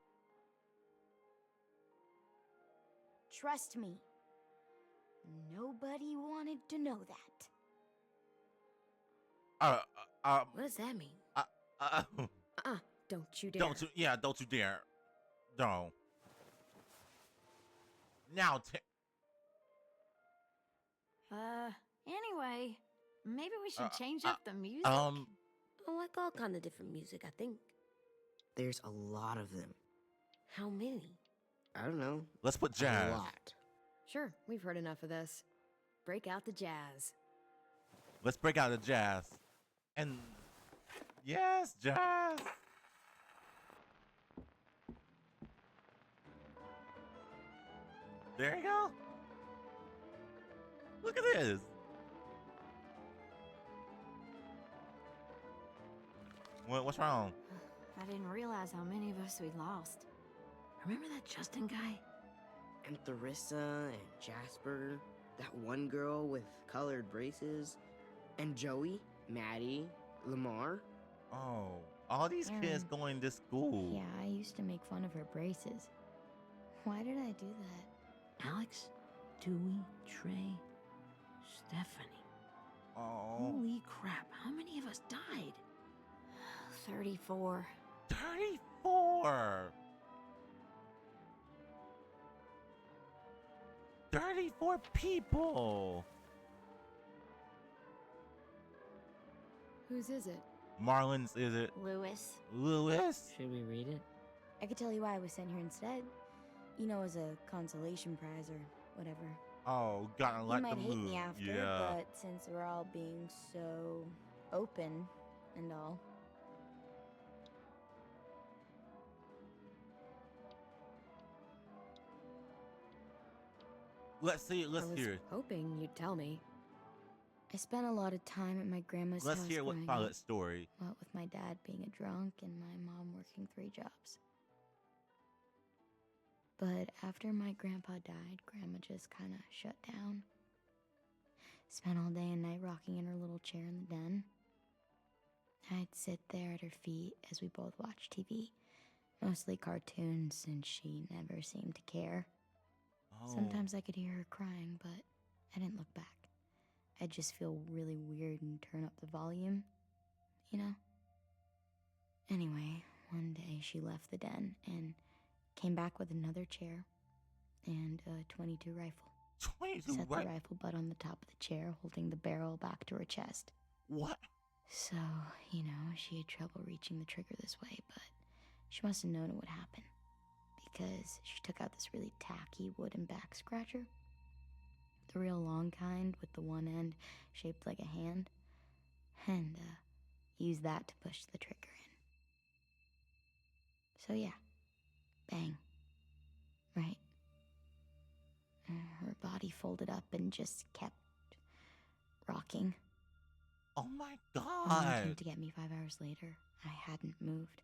Trust me. Nobody wanted to know that. What does that mean? Don't you dare. Don't you dare. No. Now, Anyway, maybe we should change up the music. I like all kind of different music, I think. There's a lot of them. How many? I don't know. let's put jazz. A lot. Sure, we've heard enough of this. Break out the jazz. Let's break out the jazz. And yes, jazz. There you go. Look at this. What's wrong? I didn't realize how many of us we lost. Remember that Justin guy? And Theresa and Jasper, that one girl with colored braces, and Joey, Maddie, Lamar. Oh, all these kids going to school. Yeah, I used to make fun of her braces. Why did I do that? Alex, Dewey, Trey, Stephanie. Oh. Holy crap, how many of us died? 34. 34. 34 people. Whose is it? Marlon's, is it? Lewis. Lewis? Should we read it? I could tell you why I was sent here instead. You know, as a consolation prize or whatever. Oh, gotta You like might the hate mood. me after, Yeah. but since we're all being so open and all. Let's see. Let's I was hear it. hoping you'd tell me. I spent a lot of time at my grandma's Let's house hear what growing Violet's up, story. what with my dad being a drunk and my mom working 3 jobs. But after my grandpa died, Grandma just kind of shut down. Spent all day and night rocking in her little chair in the den. I'd sit there at her feet as we both watched TV, mostly cartoons, since she never seemed to care. Oh. Sometimes I could hear her crying, but I didn't look back. I'd just feel really weird and turn up the volume, you know? Anyway, one day she left the den and came back with another chair and a .22 rifle. 22 Set the rifle butt on the top of the chair, holding the barrel back to her chest. What? So, you know, she had trouble reaching the trigger this way, but she must have known it would happen. Because she took out this really tacky wooden back scratcher. The real long kind with the one end shaped like a hand. And, used that to push the trigger in. So yeah, bang. Right. Her body folded up and just kept rocking. Oh my When Mom came God. to get me 5 hours later, I hadn't moved.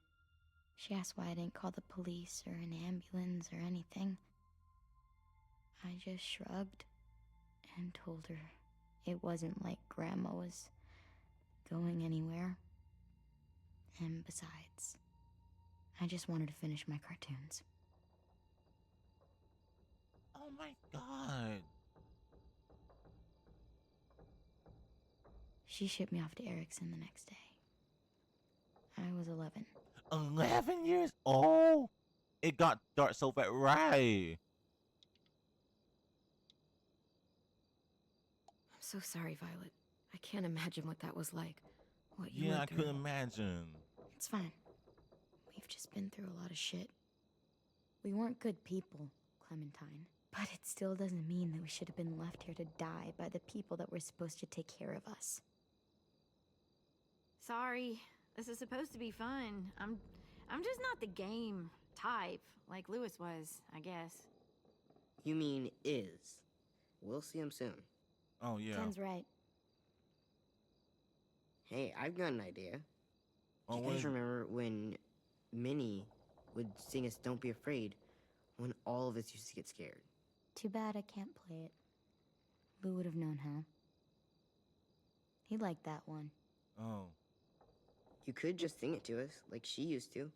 She asked why I didn't call the police or an ambulance or anything. I just shrugged and told her it wasn't like Grandma was going anywhere. And besides, I just wanted to finish my cartoons. Oh my God. She shipped me off to Erickson the next day. I was 11. 11 years old? It got dark so fast, right? I'm so sorry, Violet. I can't imagine what that was like. What you Yeah, I went through. couldn't imagine. It's fine. We've just been through a lot of shit. We weren't good people, Clementine. But it still doesn't mean that we should have been left here to die by the people that were supposed to take care of us. Sorry. This is supposed to be fun. I'm just not the game type, like Lewis was, I guess. You mean is. We'll see him soon. Oh, yeah. Ken's right. Hey, I've got an idea. Oh, Do you guys remember when Minnie would sing us Don't Be Afraid when all of us used to get scared? Too bad I can't play it. Lou would have known how. He liked that one. Oh. You could just sing it to us, like she used to.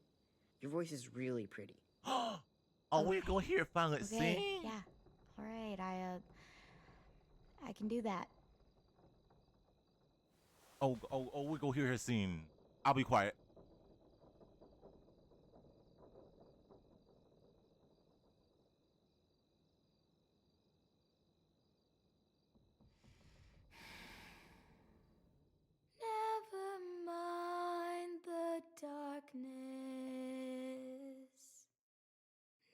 Your voice is really pretty. Oh, we're gonna hear Violet sing? Yeah. All right, I can do that. Oh, we're gonna hear her sing. I'll be quiet. Never mind the darkness.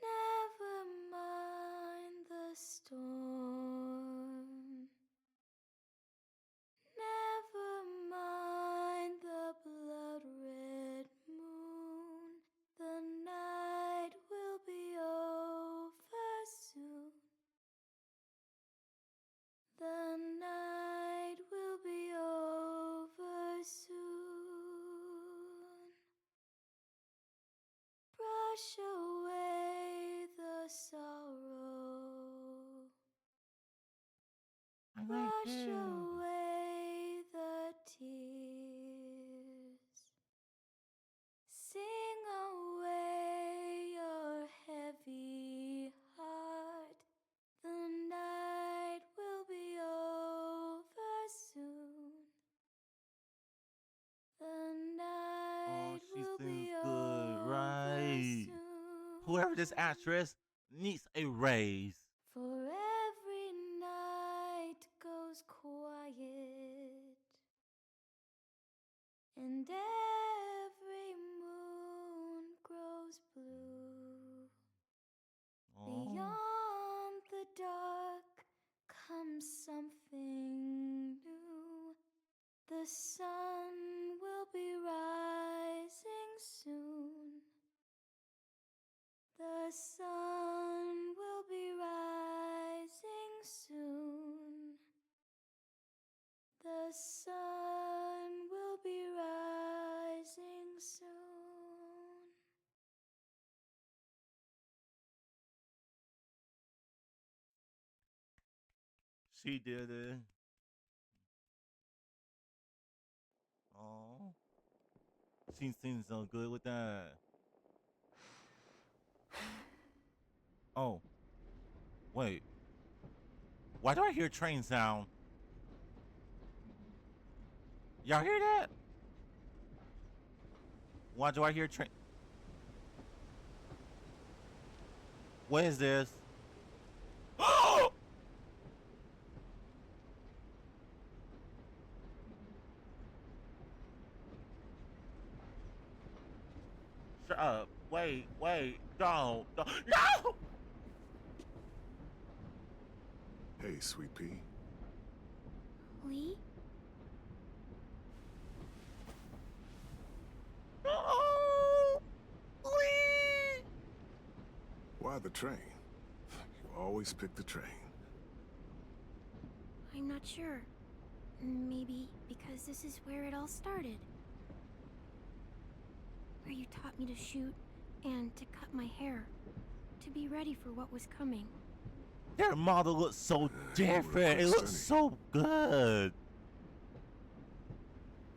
Never mind the storm. Never mind the blood-red moon. The night will be over soon. The night will be over soon. Brush away the sorrow. Brush away the tears. Sing away your heavy heart. The night will be over soon. The night will be Good, over right? soon. Whoever this actress needs a raise. For every night goes quiet, and every moon grows blue. Beyond the dark comes something new. The sun will be rising soon. The sun will be rising soon. The sun will be rising soon. She did it. Oh, she sings so good with that. Oh, wait. Why do I hear train sound? Y'all hear that? Why do I hear train? What is this? Oh! Shut up. Wait, don't. No! Hey, Sweet Pea. Lee? Oh! Lee! Why the train? You always pick the train. I'm not sure. Maybe because this is where it all started. Where you taught me to shoot and to cut my hair. To be ready for what was coming. Their model looks so different. It looks so good.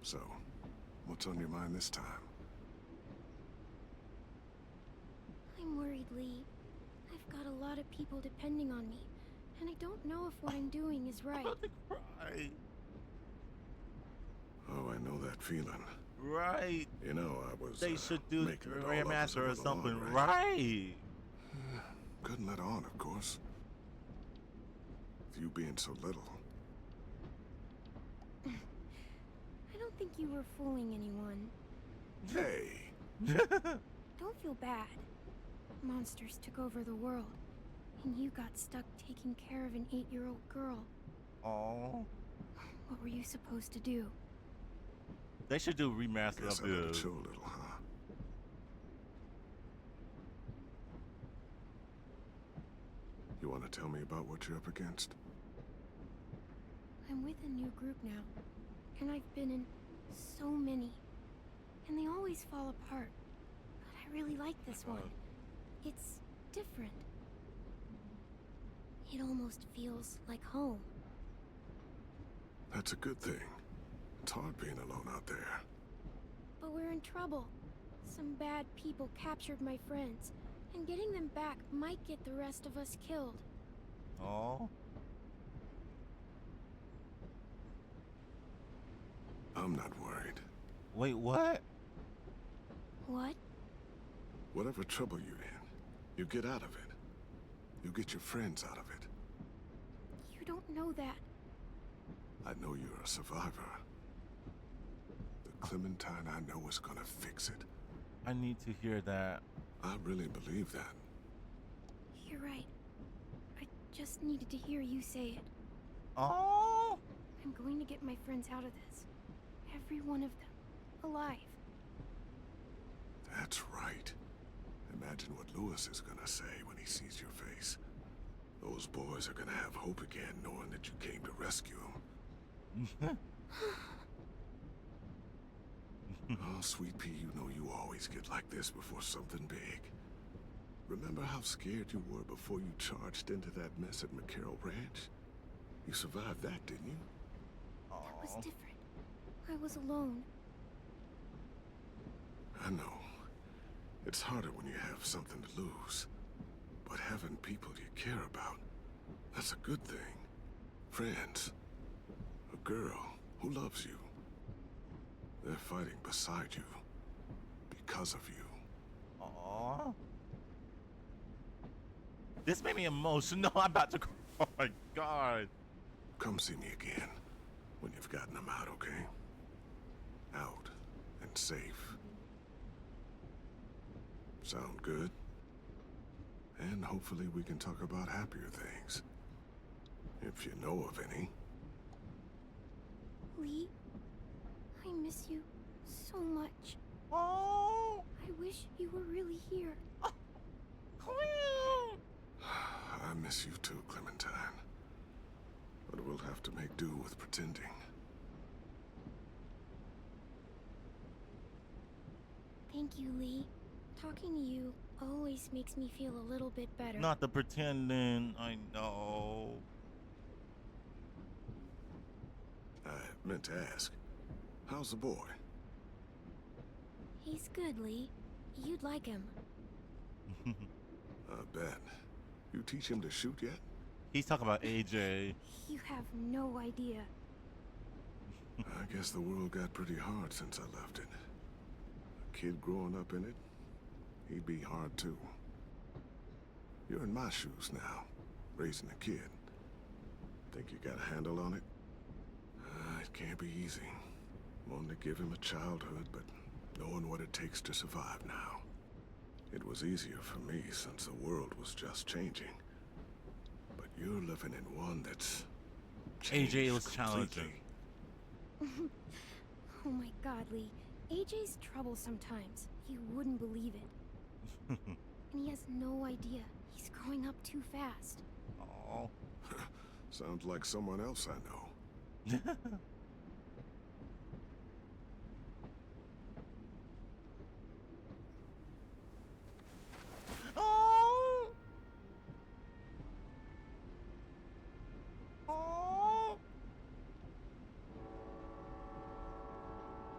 So, what's on your mind this time? I'm worried, Lee. I've got a lot of people depending on me. And I don't know if what I'm doing is right. Right. Oh, I know that feeling. Right. You know, I was. They should do making it all up as I Grandmaster or went along, something, right? right? Couldn't let on, of course. With you being so little. I don't think you were fooling anyone. Hey. Don't feel bad. Monsters took over the world, and you got stuck taking care of an 8-year-old girl. Oh. What were you supposed to do? They should do remaster Guess of I better this. chill a little, huh? You want to tell me about what you're up against? I'm with a new group now, and I've been in so many, and they always fall apart. But I really like this one. It's different. It almost feels like home. That's a good thing. It's hard being alone out there. But we're in trouble. Some bad people captured my friends, and getting them back might get the rest of us killed. Oh. I'm not worried. Wait, what? What? Whatever trouble you're in, you get out of it. You get your friends out of it. You don't know that. I know you're a survivor. The Clementine I know is gonna fix it. I need to hear that. I really believe that. You're right. I just needed to hear you say it. Oh. I'm going to get my friends out of this. Every one of them. Alive. That's right. Imagine what Lewis is gonna say when he sees your face. Those boys are gonna have hope again, knowing that you came to rescue them. Oh, Sweet Pea, you know you always get like this before something big. Remember how scared you were before you charged into that mess at McCarroll Ranch? You survived that, didn't you? That was different. I was alone. I know. It's harder when you have something to lose. But having people you care about, that's a good thing. Friends. A girl who loves you. They're fighting beside you. Because of you. Aww. This made me emotional. I'm about to cry. Oh my god. Come see me again. When you've gotten them out, okay? Out. And safe. Sound good? And hopefully we can talk about happier things. If you know of any. Lee, I miss you so much. Oh. I wish you were really here. I miss you too, Clementine. But we'll have to make do with pretending. Thank you, Lee. Talking to you always makes me feel a little bit better. Not the pretending. I know. I meant to ask. How's the boy? He's good, Lee. You'd like him. I bet. You teach him to shoot yet? He's talking about AJ. You have no idea. I guess the world got pretty hard since I left it. A kid growing up in it, he'd be hard too. You're in my shoes now, raising a kid. Think you got a handle on it? It can't be easy. Wanting to give him a childhood, but knowing what it takes to survive now. It was easier for me since the world was just changing. But you're living in one that's AJ was completely. challenging. Oh my god, Lee. AJ's trouble sometimes. You wouldn't believe it. And he has no idea. He's growing up too fast. Oh. Sounds like someone else I know. Oh. Oh.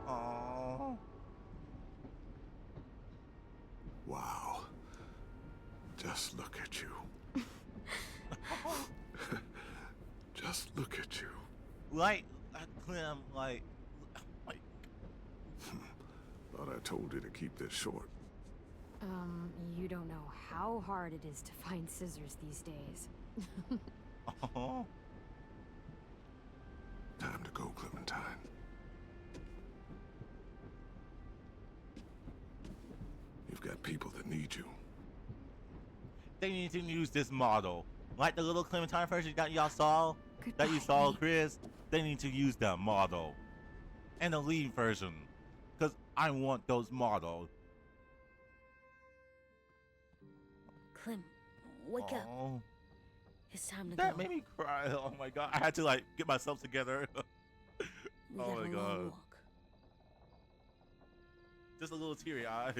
Oh. Wow. Just look at you. Just look at you. Like, Clem, like. I told you to keep this short. You don't know how hard it is to find scissors these days. Oh. Time to go, Clementine. You've got people that need you. They need to use this model. Like the little Clementine version that y'all saw, that you saw, Chris. They need to use that model. And the lead version. Because I want those models. Clem, wake up. Oh. It's time to That go. made me cry. Oh my god. I had to like get myself together. We Oh got my a long god. walk. Just a little teary eye.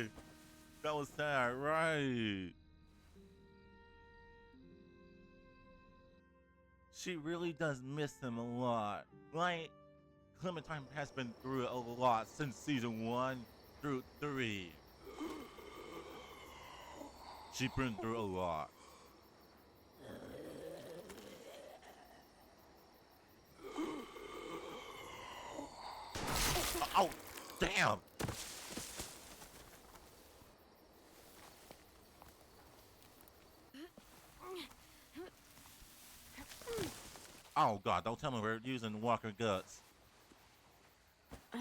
That was sad, right? She really does miss him a lot. Like, Clementine has been through a lot since season 1 through 3. She's been through a lot. Oh, damn! Oh god, don't tell me we're using Walker guts. I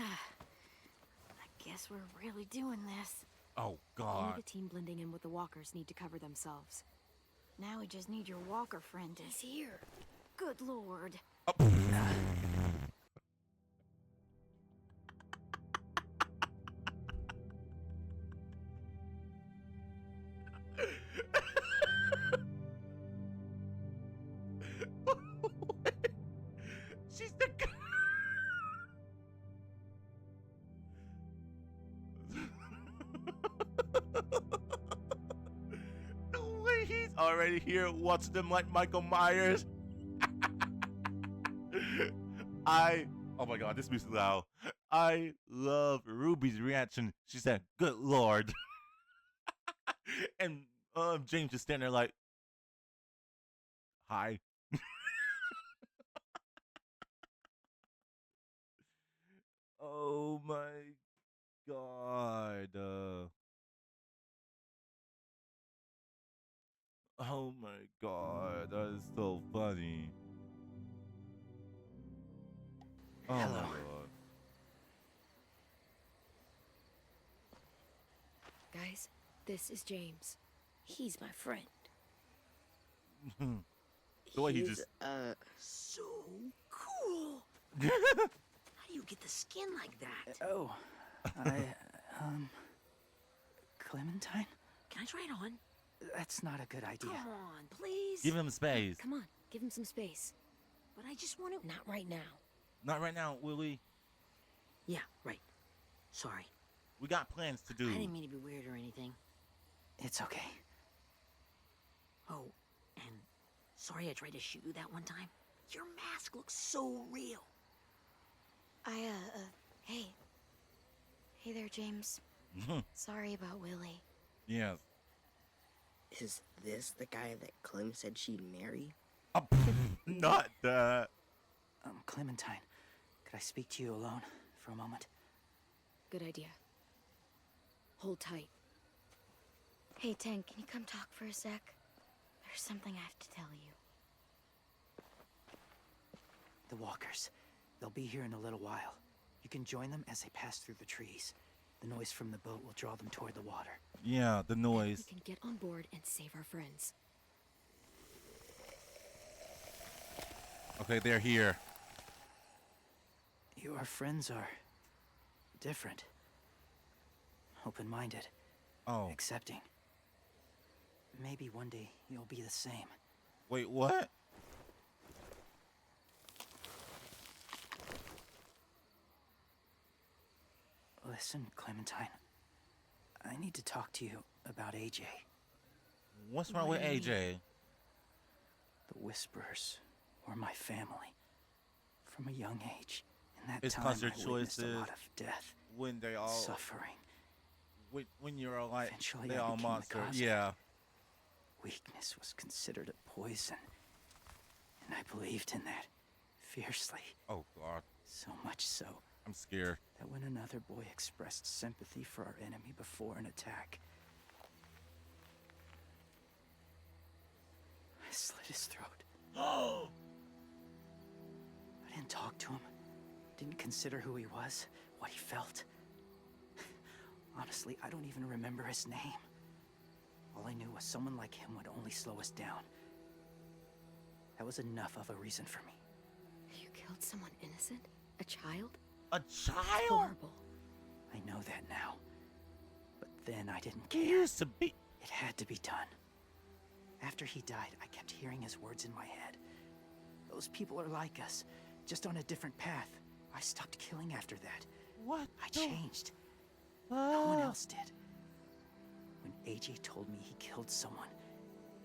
guess we're really doing this. Oh Only god. the team blending in with the walkers need to cover themselves. Now we just need your walker friend to... He's here. Good lord. She's the The way he's already here watching them like Michael Myers. Oh my god, this music's loud. I love Ruby's reaction. She said, "Good lord." And James just standing there like, "Hi." Oh my god. Oh my god, that is so funny. Oh my Hello. god. Guys, this is James. He's my friend. The way he He's, just So cool. How do you get the skin like that? Oh, Clementine? Can I try it on? That's not a good idea. Come on, please. give him space. Come on, give him some space. But I just want to... Not right now. Not right now, Willie. Yeah, right. Sorry. We got plans to do. I didn't mean to be weird or anything. It's okay. Oh, and sorry I tried to shoot you that one time. Your mask looks so real. Hey. Hey there, James. Sorry about Willie. Yes. Is this the guy that Clem said she'd marry? Not that. Clementine, could I speak to you alone for a moment? Good idea. Hold tight. Hey, Tank, can you come talk for a sec? There's something I have to tell you. The walkers. They'll be here in a little while. You can join them as they pass through the trees. The noise from the boat will draw them toward the water. Yeah, the We noise. can get on board and save our friends. Okay, they're here. Your friends are different. Open-minded. Oh. Accepting. Maybe one day you'll be the same. Wait, what? Listen, Clementine. I need to talk to you about AJ. What's wrong with AJ? The Whisperers were my family. From a young age. In that It's time, 'cause your I witnessed a choices lot of death. When they all Suffering. when you're like Eventually, they I all became the monster. cause of Yeah. it. Weakness was considered a poison. And I believed in that. Fiercely. Oh god. So much so. I'm scared. That when another boy expressed sympathy for our enemy before an attack, I slit his throat. Oh! I didn't talk to him. Didn't consider who he was, what he felt. Honestly, I don't even remember his name. All I knew was someone like him would only slow us down. That was enough of a reason for me. You killed someone innocent? A child? A child? Horrible. I know that now. But then I didn't care. He used to be. It had to be done. After he died, I kept hearing his words in my head. Those people are like us, just on a different path. I stopped killing after that. What? I changed. No one else did. When AJ told me he killed someone,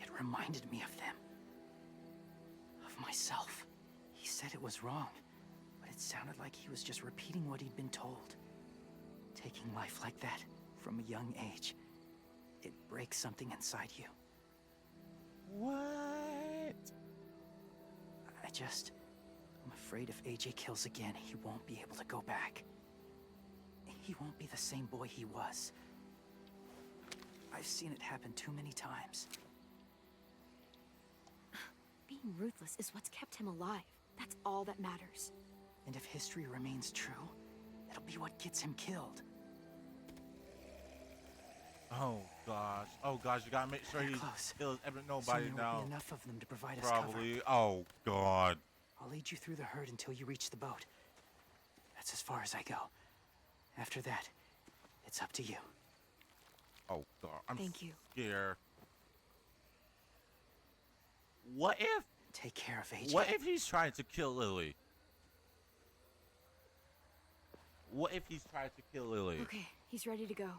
it reminded me of them. Of myself. He said it was wrong, but it sounded like he was just repeating what he'd been told. Taking life like that, from a young age, it breaks something inside you. What? I'm afraid if AJ kills again, he won't be able to go back. He won't be the same boy he was. I've seen it happen too many times. Being ruthless is what's kept him alive. That's all that matters. And if history remains true, it'll be what gets him killed. Oh gosh, you gotta make sure he kills nobody Soon there now. will be enough of them to provide us cover. Probably. Oh god. I'll lead you through the herd until you reach the boat. That's as far as I go. After that, it's up to you. Oh god, I'm Thank you. scared. What if? Take care of AJ. What if he's trying to kill Lily? What if he's trying to kill Lily? Okay, he's ready to go.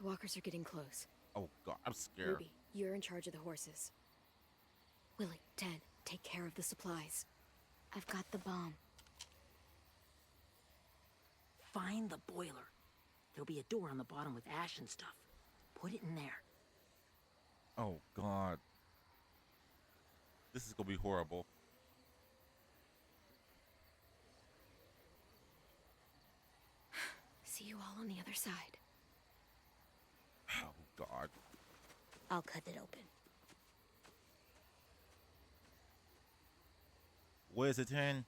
The walkers are getting close. Oh god, I'm scared. Ruby, you're in charge of the horses. Willie, Ted, take care of the supplies. I've got the bomb. Find the boiler. There'll be a door on the bottom with ash and stuff. Put it in there. Oh god. This is gonna be horrible. See you all on the other side. Oh god. I'll cut it open. Where is it, 10?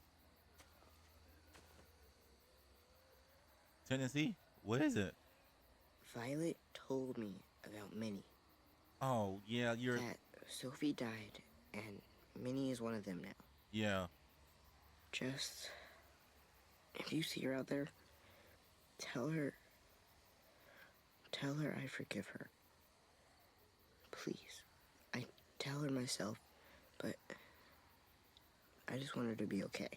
Tennessee? What is it? Violet told me about Minnie. Oh, yeah, you're... That Sophie died, and Minnie is one of them now. Yeah. Just... if you see her out there, tell her I forgive her. Please. I tell her myself, but I just want her to be okay.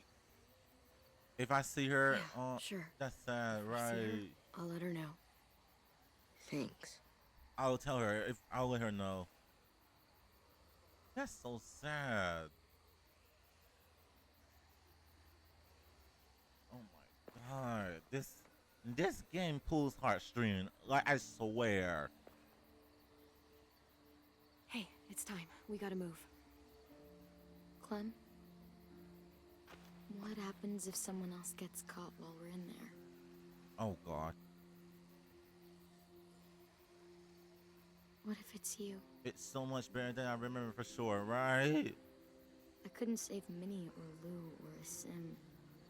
If I see her... Yeah, sure. That's sad, If I see her, right? I'll let her know. Thanks. I'll tell her. I'll let her know. That's so sad. Oh my god. This game pulls heartstrings. Like, I swear. Hey, it's time. We gotta move. Clem? What happens if someone else gets caught while we're in there? Oh god. What if it's you? It's so much better than I remember for sure, right? I couldn't save Minnie or Lou or Sim.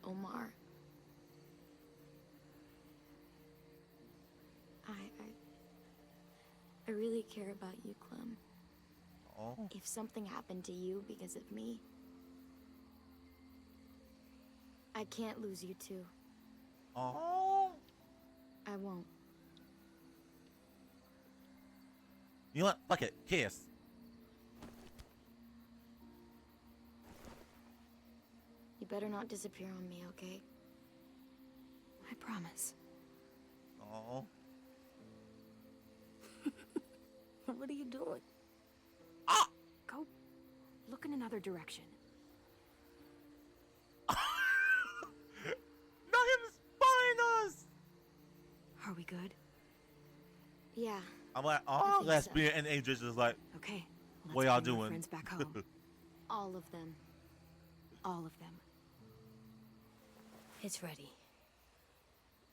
Omar. I really care about you, Clem. Oh. If something happened to you because of me, I can't lose you too. Oh. I won't. You know what? Fuck it. Kiss. You better not disappear on me, okay? I promise. Oh. What are you doing? Ah! Go look in another direction. Not him spying us! Are we good? Yeah. I'm like, I oh, think lesbian and Adrian's just like, Okay. what y'all bring our doing? friends back home. All of them. All of them. It's ready.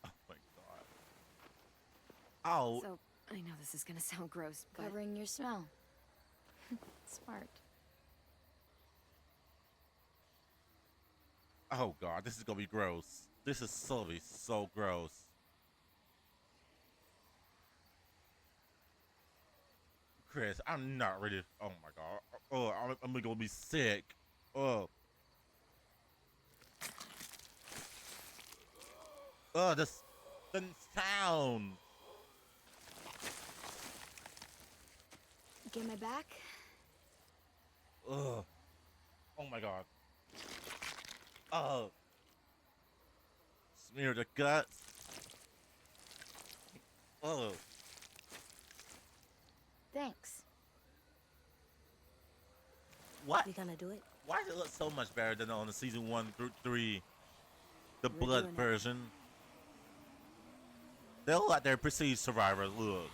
Oh my god. Oh. So, I know this is gonna sound gross, but... Covering your smell. Smart. Oh god, this is gonna be gross. This is so gross. Chris, I'm not ready. Oh my god. Oh, I'm gonna be sick. Oh. Oh, the sound. Get my back? Ugh. Oh my god. Oh. Smear the guts. Oh. Thanks. What? We gonna do it? Why does it look so much better than on the season 1 through 3, the We're blood doing it. version? They look like they're Prestige survivors. Look.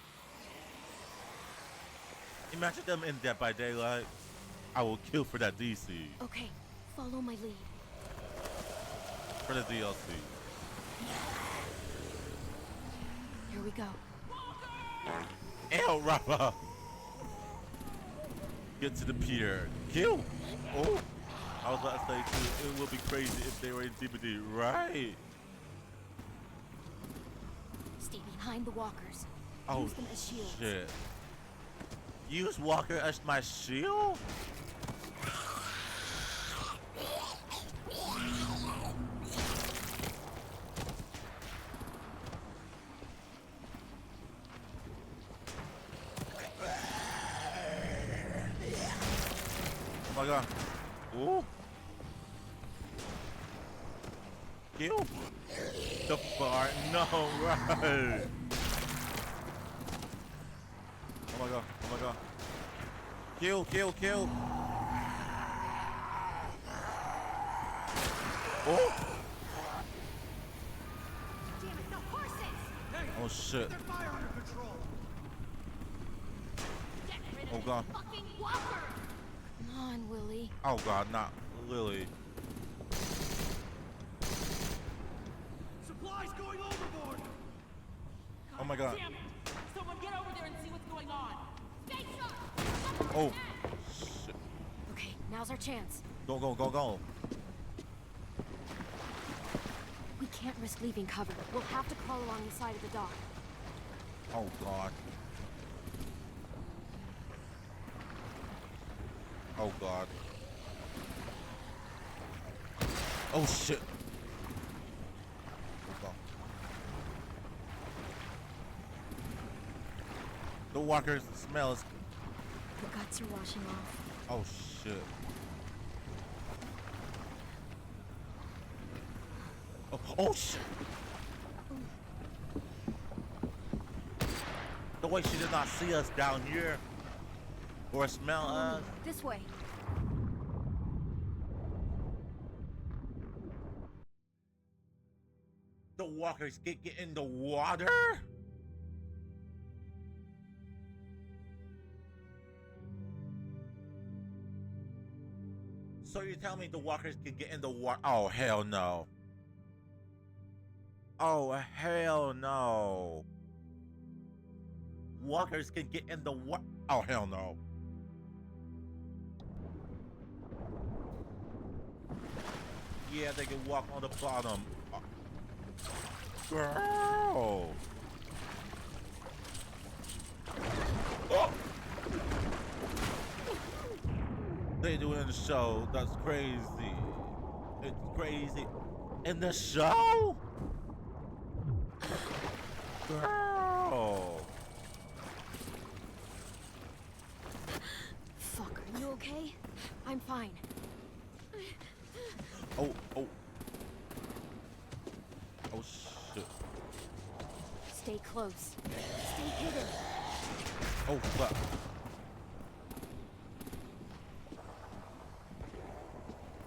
Imagine them in Dead by Daylight. I will kill for that DC. Okay, follow my lead. For the DLC. Here we go. Ew, Rafa! Get to the pier. Kill! Oh! I was about to say, too, it would be crazy if they were in DBD, right? Stay behind the walkers. Oh, Use them as shields. shit. Use Walker as my shield? Oh my god. Ooh. Kill. The fart. No, right. Oh my god. Oh my god. Kill, kill, kill. Oh. Damn it, the horses! Oh shit. Their fire under control! Get rid of Oh god. fucking walker! Come on, Willie. Oh god, not Lily. Supplies going overboard! Oh my god. Damn it! Someone get over there and see what's going on! Stay sharp! Oh. Shit. Okay, now's our chance. Go, go, go, go. We can't risk leaving cover. We'll have to crawl along the side of the dock. Oh god. Oh god. Oh shit. Oh, god. The walker's smell is. The guts are washing off. Oh shit. Oh, oh shit. The way she did not see us down here or smell us. This way. The walkers get in the water? So you tell me the walkers can get in the water? Oh hell no. Oh hell no. Walkers can get in the water? Oh hell no. Yeah, they can walk on the bottom. Girl. Oh. They do it in the show. That's crazy. It's crazy. In the show? Girl. Fuck, are you okay? I'm fine. Oh, oh. Oh, shit. Stay close. Stay hidden. Oh, fuck.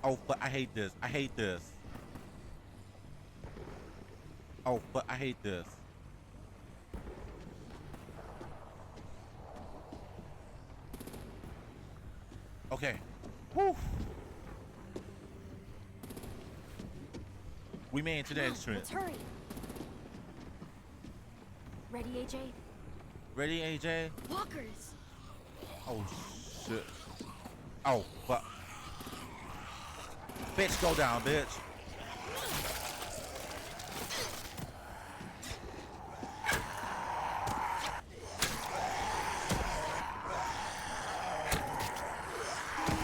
Oh, but I hate this. I hate this. Oh, but I hate this. Okay. Woo. We made it to the Come on, entrance. let's hurry. Ready, AJ? Ready, AJ? Walkers. Oh shit. Oh fuck. Bitch, go down, bitch.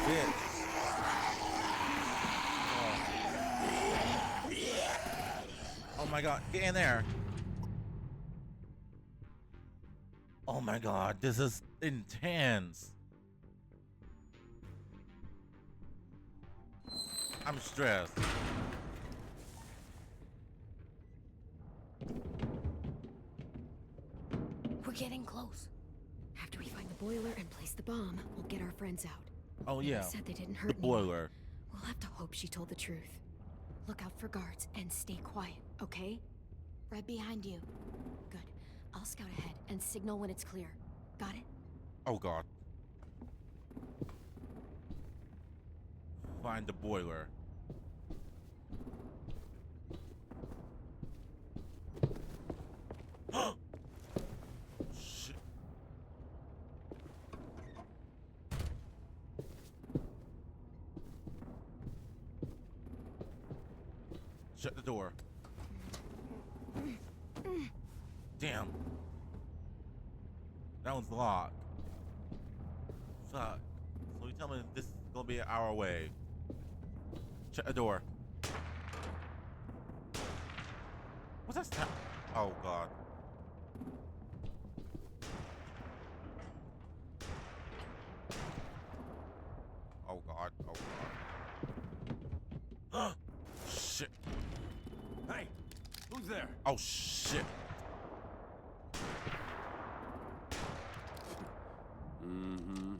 Bitch. Oh my god, get in there. Oh my god, this is intense. I'm stressed. We're getting close. After we find the boiler and place the bomb, we'll get our friends out. Oh They yeah, said they didn't the hurt anyone. boiler. We'll have to hope she told the truth. Look out for guards and stay quiet, okay? Right behind you. Good. I'll scout ahead and signal when it's clear. Got it? Oh god. Find the boiler. Shit. Shut the door. Damn. That one's locked. Fuck. So you tell me this is gonna be an hour away. Shut the door. What's that sound? Oh god. Oh god. Oh god. Shit. Hey, who's there? Oh shit. Mm-hmm.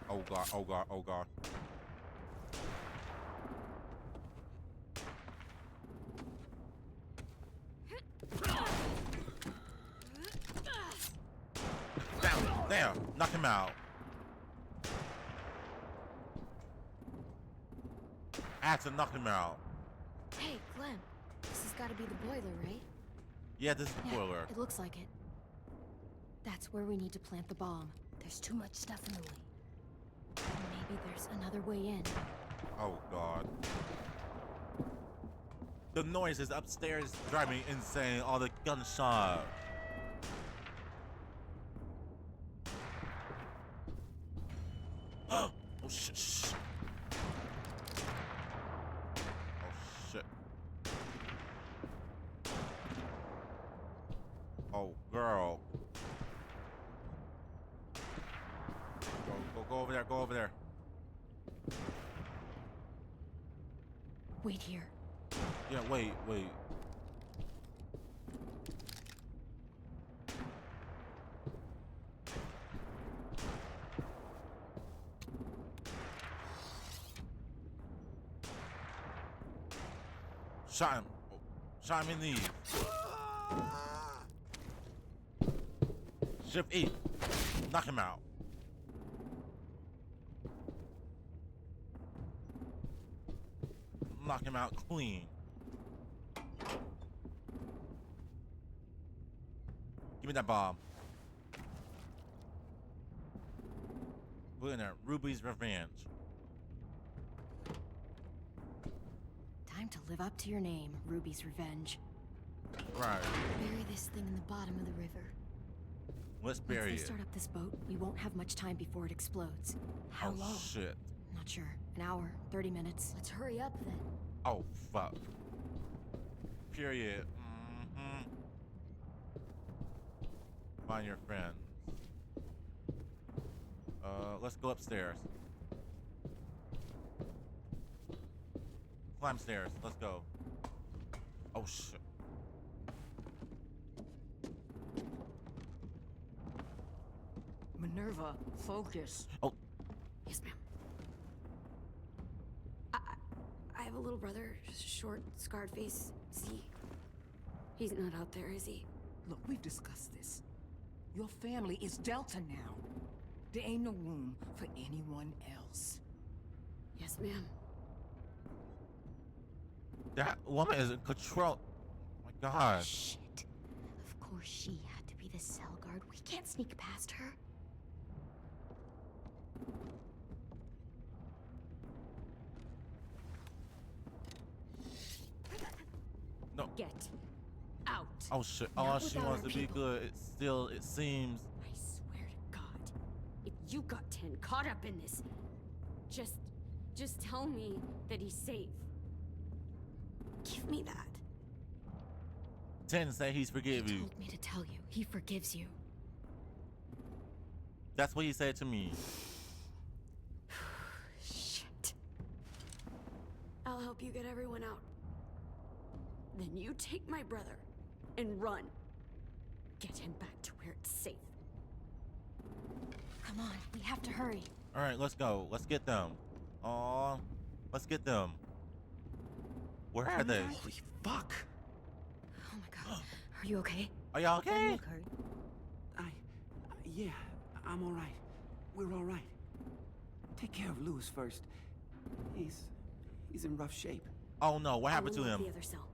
Oh god, oh god, oh god. There, knock him out. I had to knock him out. Hey, Clem. This has got to be the boiler, right? Yeah, this is the Yeah, boiler. it looks like it. That's where we need to plant the bomb. There's too much stuff in the way. Maybe there's another way in. Oh god. The noises upstairs drive me insane. All the gunshot. Oh shit, shh. Oh shit. Oh girl. Go over there, go over there. Wait here. Yeah, wait. Shot him. Shot him in the knee. Shift E. Knock him out. Knock him out clean. Give me that bomb. Put in there. Ruby's Revenge. Time to live up to your name, Ruby's Revenge. Right. Bury this thing in the bottom of the river. Let's bury Once they it. start up this boat, we won't have much time before it explodes. How Oh long? shit. Not sure. An hour, 30 minutes. Let's hurry up then. Oh fuck. Period. Mm-hmm. Find your friends. Let's go upstairs. Climb stairs. Let's go. Oh shit. Minerva, focus. Oh. Yes, ma'am. I have a little brother, short, scarred face. See? He's not out there, is he? Look, we've discussed this. Your family is Delta now. There ain't no room for anyone else. Yes, ma'am. That woman is in control. Oh my God. Shit. Of course she had to be the cell guard. We can't sneak past her. No. Get out. Oh shit. Not Oh, she without wants our to be people. good. It still, it seems. I swear to God, if you got 10 caught up in this, just tell me that he's safe. Give me that. 10 say he's forgive you. Told me to tell you. He forgives you. That's what he said to me. Shit. I'll help you get everyone out. Then you take my brother and run. Get him back to where it's safe. Come on, we have to hurry. All right, let's go. Let's get them. Oh, let's get them. Where are they? Holy fuck! Oh my God. Are you okay? Are y'all okay? Look, hurt. Yeah, I'm all right. We're all right. Take care of Lewis first. He's in rough shape. Oh no, what happened to him? The other cell.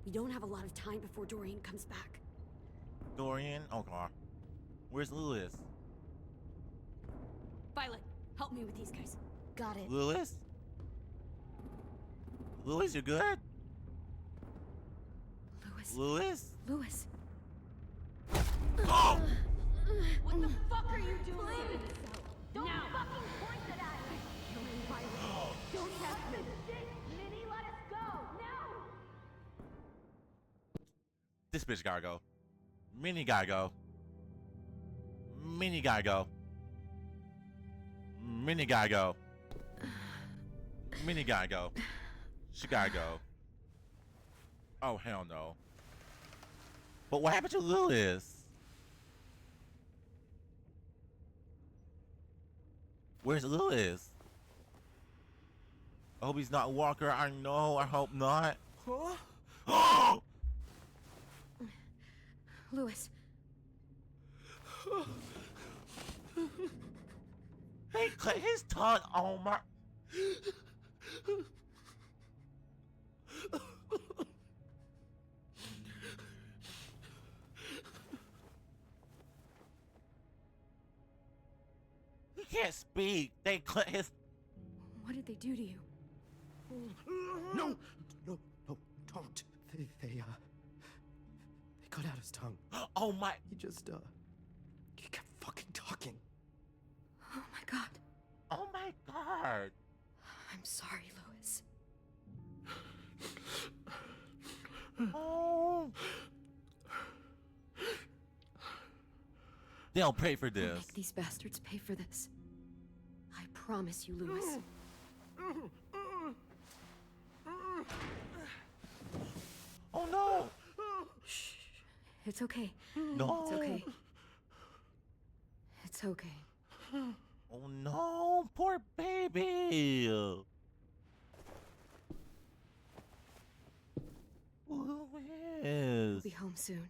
We don't have a lot of time before Dorian comes back. Dorian? Oh God. Where's Lewis? Violet, help me with these guys. Got it. Lewis? Lewis, you good? Lewis. Lewis? Lewis. Oh! What the fuck are you doing? Don't fucking point it at me! Killing Violet. Don't test me. Minnie, let us go! No! This bitch gotta go. Minnie gotta go. Minnie gotta go. Minnie gotta go. Minnie gotta go. She gotta go. Oh hell no. But what happened to Lewis? Where's Lewis? I hope he's not Walker. I know. I hope not. Huh? Lewis. He cut his tongue on my. He can't speak. They cut his. What did they do to you? No, no, no, don't. They cut out his tongue. Oh my. He just, he kept fucking talking. Oh my God. Oh my God. I'm sorry, Lewis. Oh. They'll pay for I'll this. make these bastards pay for this. I promise you, Lewis. Oh no. Shh. It's okay. No. It's okay. It's okay. Oh no, poor baby. We'll Lewis. be home soon.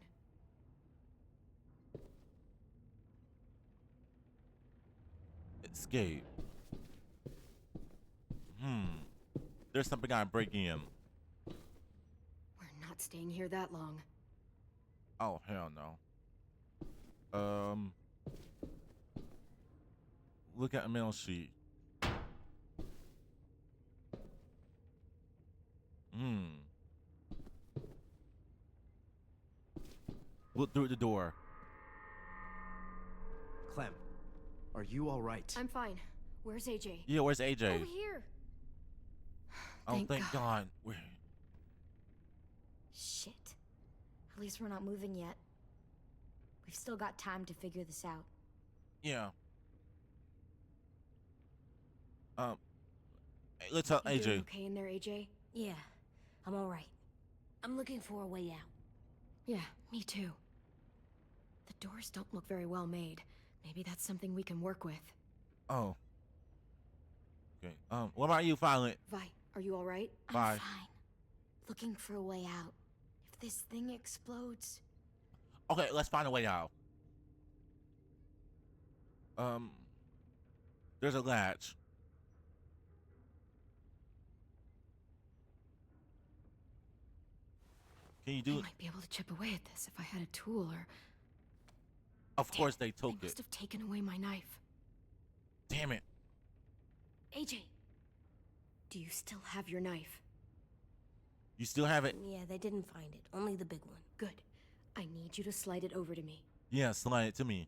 Escape. There's something I'm breaking in. We're not staying here that long. Oh hell no. Look at the mail sheet. Look through the door. Clem, are you all right? I'm fine. Where's AJ? Yeah, where's AJ? Over here. Oh, thank God. Shit. At least we're not moving yet. We've still got time to figure this out. Yeah. Let's tell You doing AJ. okay in there, AJ? Yeah, I'm all right. I'm looking for a way out. Yeah, me too. The doors don't look very well made. Maybe that's something we can work with. Oh. Okay. What about you, Violet? Vi, are you all right? Bye. I'm fine. Looking for a way out. If this thing explodes... Okay, let's find a way out. There's a latch. Can you do I it? might be able to chip away at this if I had a tool or... Of course they They took must it. have taken away my knife. Damn it. AJ, do you still have your knife? You still have it? Yeah, they didn't find it. Only the big one. Good. I need you to slide it over to me. Yeah, slide it to me.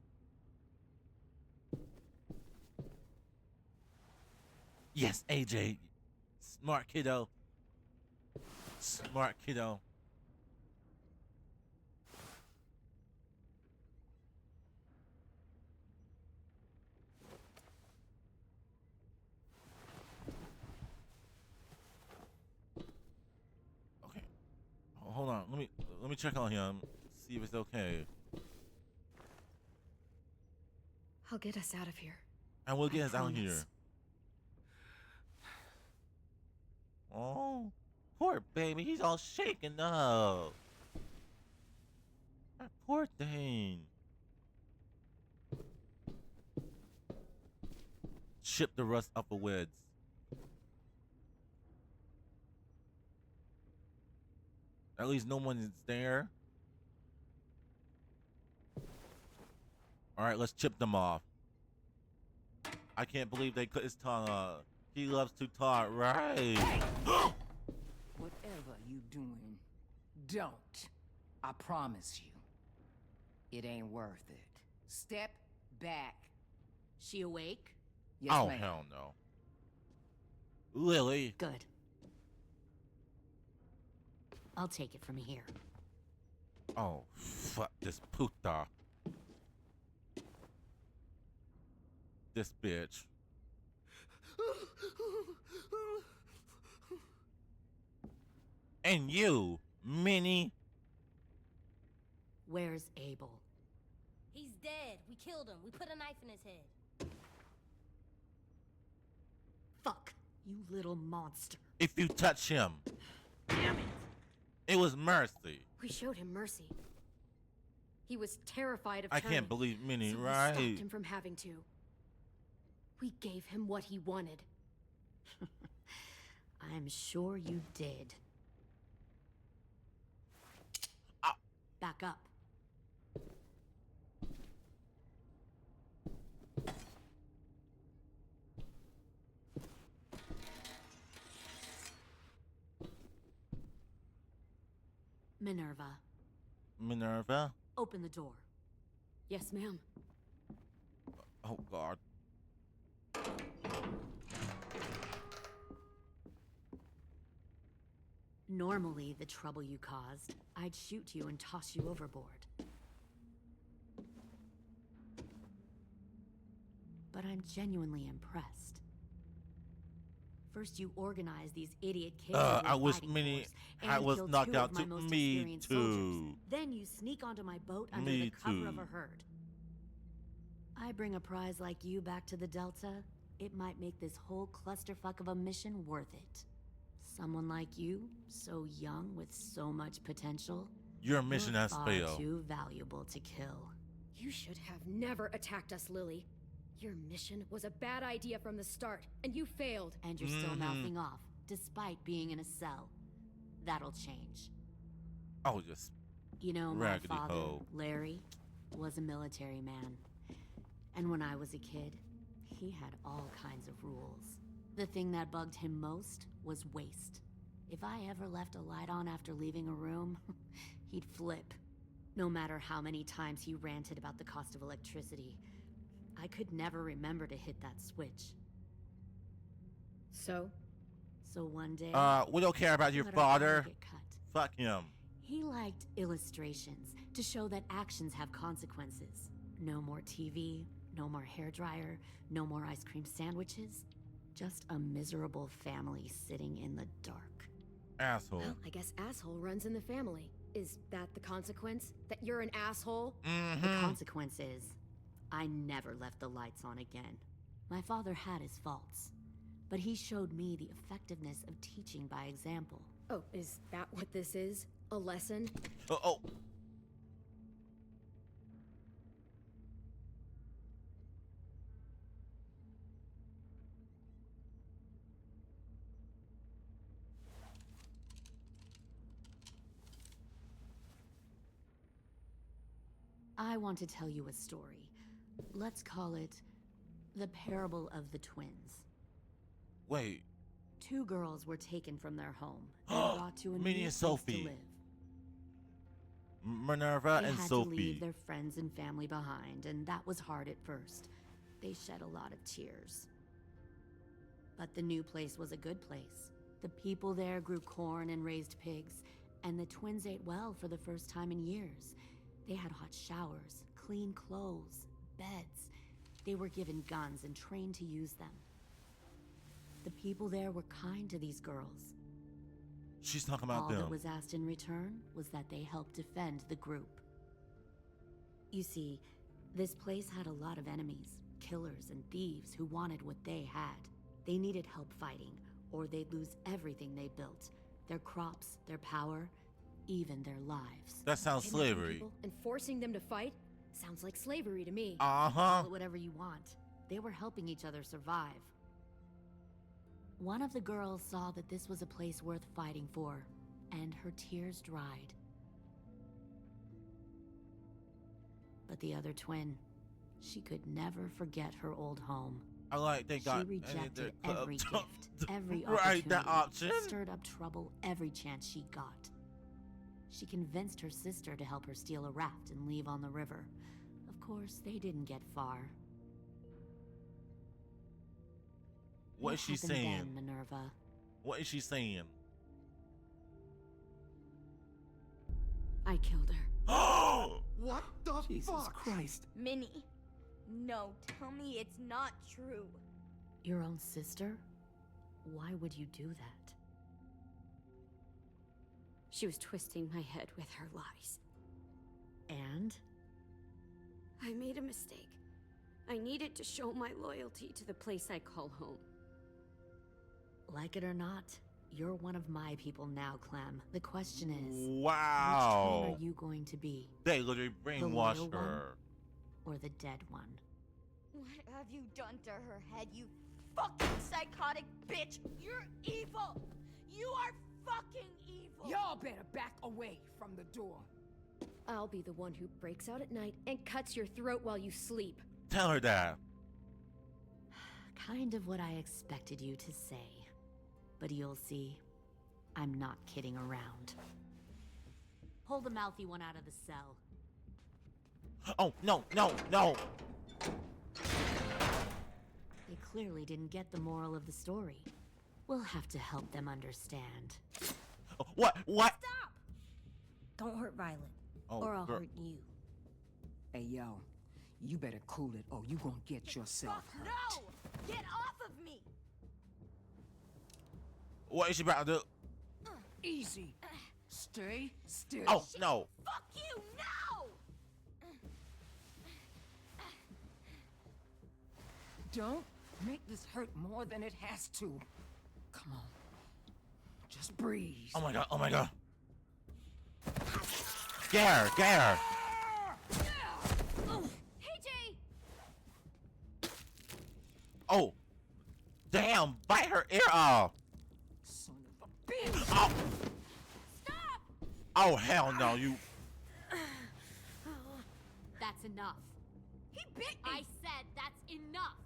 Yes, AJ. Smart kiddo. Smart kiddo. Okay. Hold on. Let me check on him. See if it's okay. I'll get us out of here. And we'll get us out promise. here. Oh, poor baby. He's all shaken up. That poor thing. Ship the rust up a weds. At least no one is there. All right, let's chip them off. I can't believe they cut his tongue off. He loves to talk, right? Whatever you doing, don't. I promise you. It ain't worth it. Step back. She awake? Yes, Oh, ma'am. hell no. Lily. Good. I'll take it from here. Oh, fuck this puta. This bitch. And you, Minnie. Where's Abel? He's dead. We killed him. We put a knife in his head. Fuck, you little monster. If you touch him. Damn it. It was mercy. We showed him mercy. He was terrified of I turning, can't believe Minnie, so we right? stopped him from having to. We gave him what he wanted. I'm sure you did. Back up. Minerva, Minerva? open the door. Yes, ma'am. Oh, God. Normally, the trouble you caused, I'd shoot you and toss you overboard. But I'm genuinely impressed. First, you organized these idiot kids. into a I wish fighting Minnie force I and was killed knocked two out of my too. most Me experienced too. soldiers. Then you sneak onto my boat under Me the cover of too. a herd. I bring a prize like you back to the Delta, it might make this whole clusterfuck of a mission worth it. Someone like you, so young with so much potential. Your mission you're has far failed. too valuable to kill. You should have never attacked us, Lily. Your mission was a bad idea from the start, and you failed. And you're still mouthing off, despite being in a cell. That'll change. Oh, just You know, my raggedy father, hoe. Larry, was a military man. And when I was a kid, he had all kinds of rules. The thing that bugged him most was waste. If I ever left a light on after leaving a room, he'd flip. No matter how many times he ranted about the cost of electricity, I could never remember to hit that switch. So one day... We don't care about your let our power father. get cut. Fuck him. He liked illustrations to show that actions have consequences. No more TV, no more hairdryer, no more ice cream sandwiches. Just a miserable family sitting in the dark. Asshole. Well, I guess asshole runs in the family. Is that the consequence? That you're an asshole? The consequence is, I never left the lights on again. My father had his faults, but he showed me the effectiveness of teaching by example. Oh, is that what this is? A lesson? Oh. I want to tell you a story. Let's call it the Parable of the Twins. Wait. 2 girls were taken from their home and brought to a new Minnie and place Sophie. to live. Minerva They and had Sophie. to leave their friends and family behind, and that was hard at first. They shed a lot of tears. But the new place was a good place. The people there grew corn and raised pigs, and the twins ate well for the first time in years. They had hot showers, clean clothes, beds. They were given guns and trained to use them. The people there were kind to these girls. She's talking about All them. that was asked in return was that they help defend the group. You see, this place had a lot of enemies, killers and thieves who wanted what they had. They needed help fighting, or they'd lose everything they built. Their crops, their power, even their lives. That sounds Kidnapping slavery. people and forcing them to fight? Sounds like slavery to me. Uh-huh. Call it whatever you want. They were helping each other survive. One of the girls saw that this was a place worth fighting for, and her tears dried. But the other twin, she could never forget her old home. I like they got She rejected and every gift, every right, opportunity, that option. stirred up trouble every chance she got. She convinced her sister to help her steal a raft and leave on the river. Of course, they didn't get far. What is she happened saying? then, Minerva? What is she saying? I killed her. What the Jesus fuck? Christ. Minnie, no, tell me it's not true. Your own sister? Why would you do that? She was twisting my head with her lies. And? I made a mistake. I needed to show my loyalty to the place I call home. Like it or not, you're one of my people now, Clem. The question is, Wow. which twin are you going to be? They literally The brainwashed loyal her. one or the dead one? What have you done to her head, you fucking psychotic bitch? You're evil! You are fucking evil! Y'all better back away from the door. I'll be the one who breaks out at night and cuts your throat while you sleep. Tell her that. Kind of what I expected you to say. But you'll see, I'm not kidding around. Pull the mouthy one out of the cell. Oh, no, no, no. They clearly didn't get the moral of the story. We'll have to help them understand. What? What? Stop! Don't hurt Violet, Oh, or I'll girl. hurt you. Hey, yo, you better cool it or you gonna get yourself hurt. No! Get off of me! What is she about to do? Easy. Stay still. Oh, no. Fuck you, no! Don't make this hurt more than it has to. Come on. Just breathe. Oh my god, oh my god. Get her, get her. Hey, Jay! Oh. Damn, bite her ear off. Son of a bitch. Oh. Stop! Oh, hell no, you. That's enough. He bit me! I said that's enough.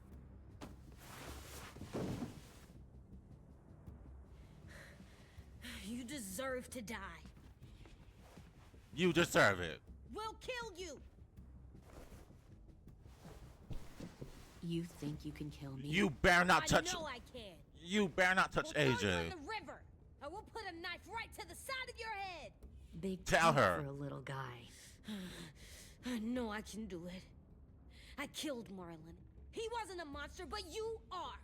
You deserve to die. You deserve it. We'll kill you. You think you can kill me? You better not touch. I know I can. You better not touch We'll throw you AJ. in the river. I will put a knife right to the side of your head. Big Tell teeth her. for a little guy. I know I can do it. I killed Marlon. He wasn't a monster, but you are.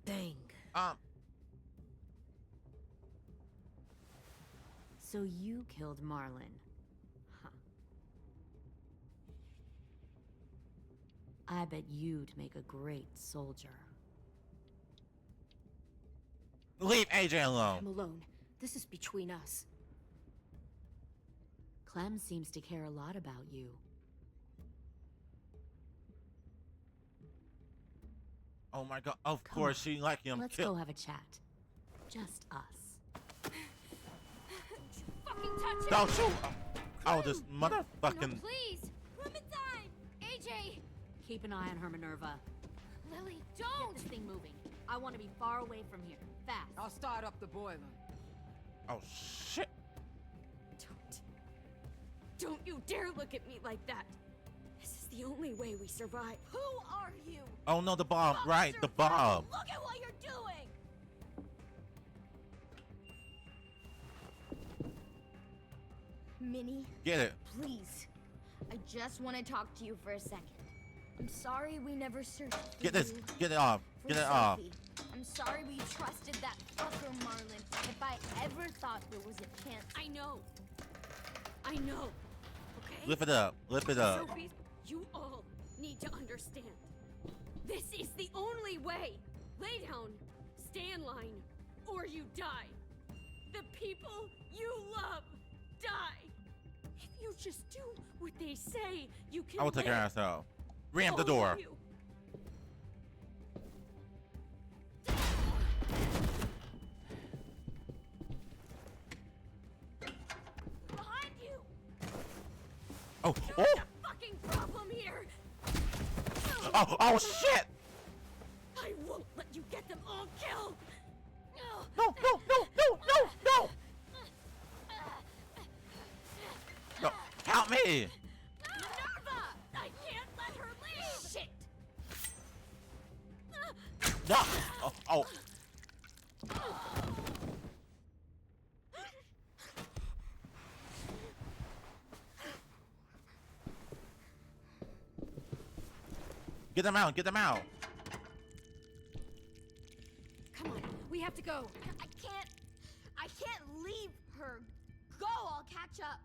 Bang. So you killed Marlon. Huh. I bet you'd make a great soldier. Leave AJ I'm alone. alone. This is between us. Clem seems to care a lot about you. Oh my god, of Come course on, she like him. Let's Kill. go have a chat. Just us. fucking touch him! Don't shoot! Oh, this motherfucking. No, please! Clementine! AJ! Keep an eye on her, Minerva. Lily, Get don't! this thing moving. I want to be far away from here. Fast. I'll start up the boiler. Oh shit! Don't you dare look at me like that! This is the only way we survive. Who are you? Oh no, the bomb! Right, the bomb! Look at what you're doing! Minnie, Get it! please. I just want to talk to you for a second. I'm sorry we never searched for Get this! you, Get it off! for Get it off! Sophie. I'm sorry we trusted that fucker Marlon. If I ever thought there was a chance. I know. I know. Okay? Lift it up! Lift it up! Sophie, you all need to understand. This is the only way. Lay down, stay in line, or you die. The people you love die. If you just do what they say, you can I will take her live. ass out. Ramp the All of door. you. Behind you. Oh! You're Oh! the fucking problem here. Oh! Oh shit! I won't let you get them all killed. No! No! No! No! No! No! No! Help me! Minerva! I can't let her leave! Shit! No! Oh! Oh! Get them out! Get them out! Come on, we have to go. I can't leave her. Go, I'll catch up.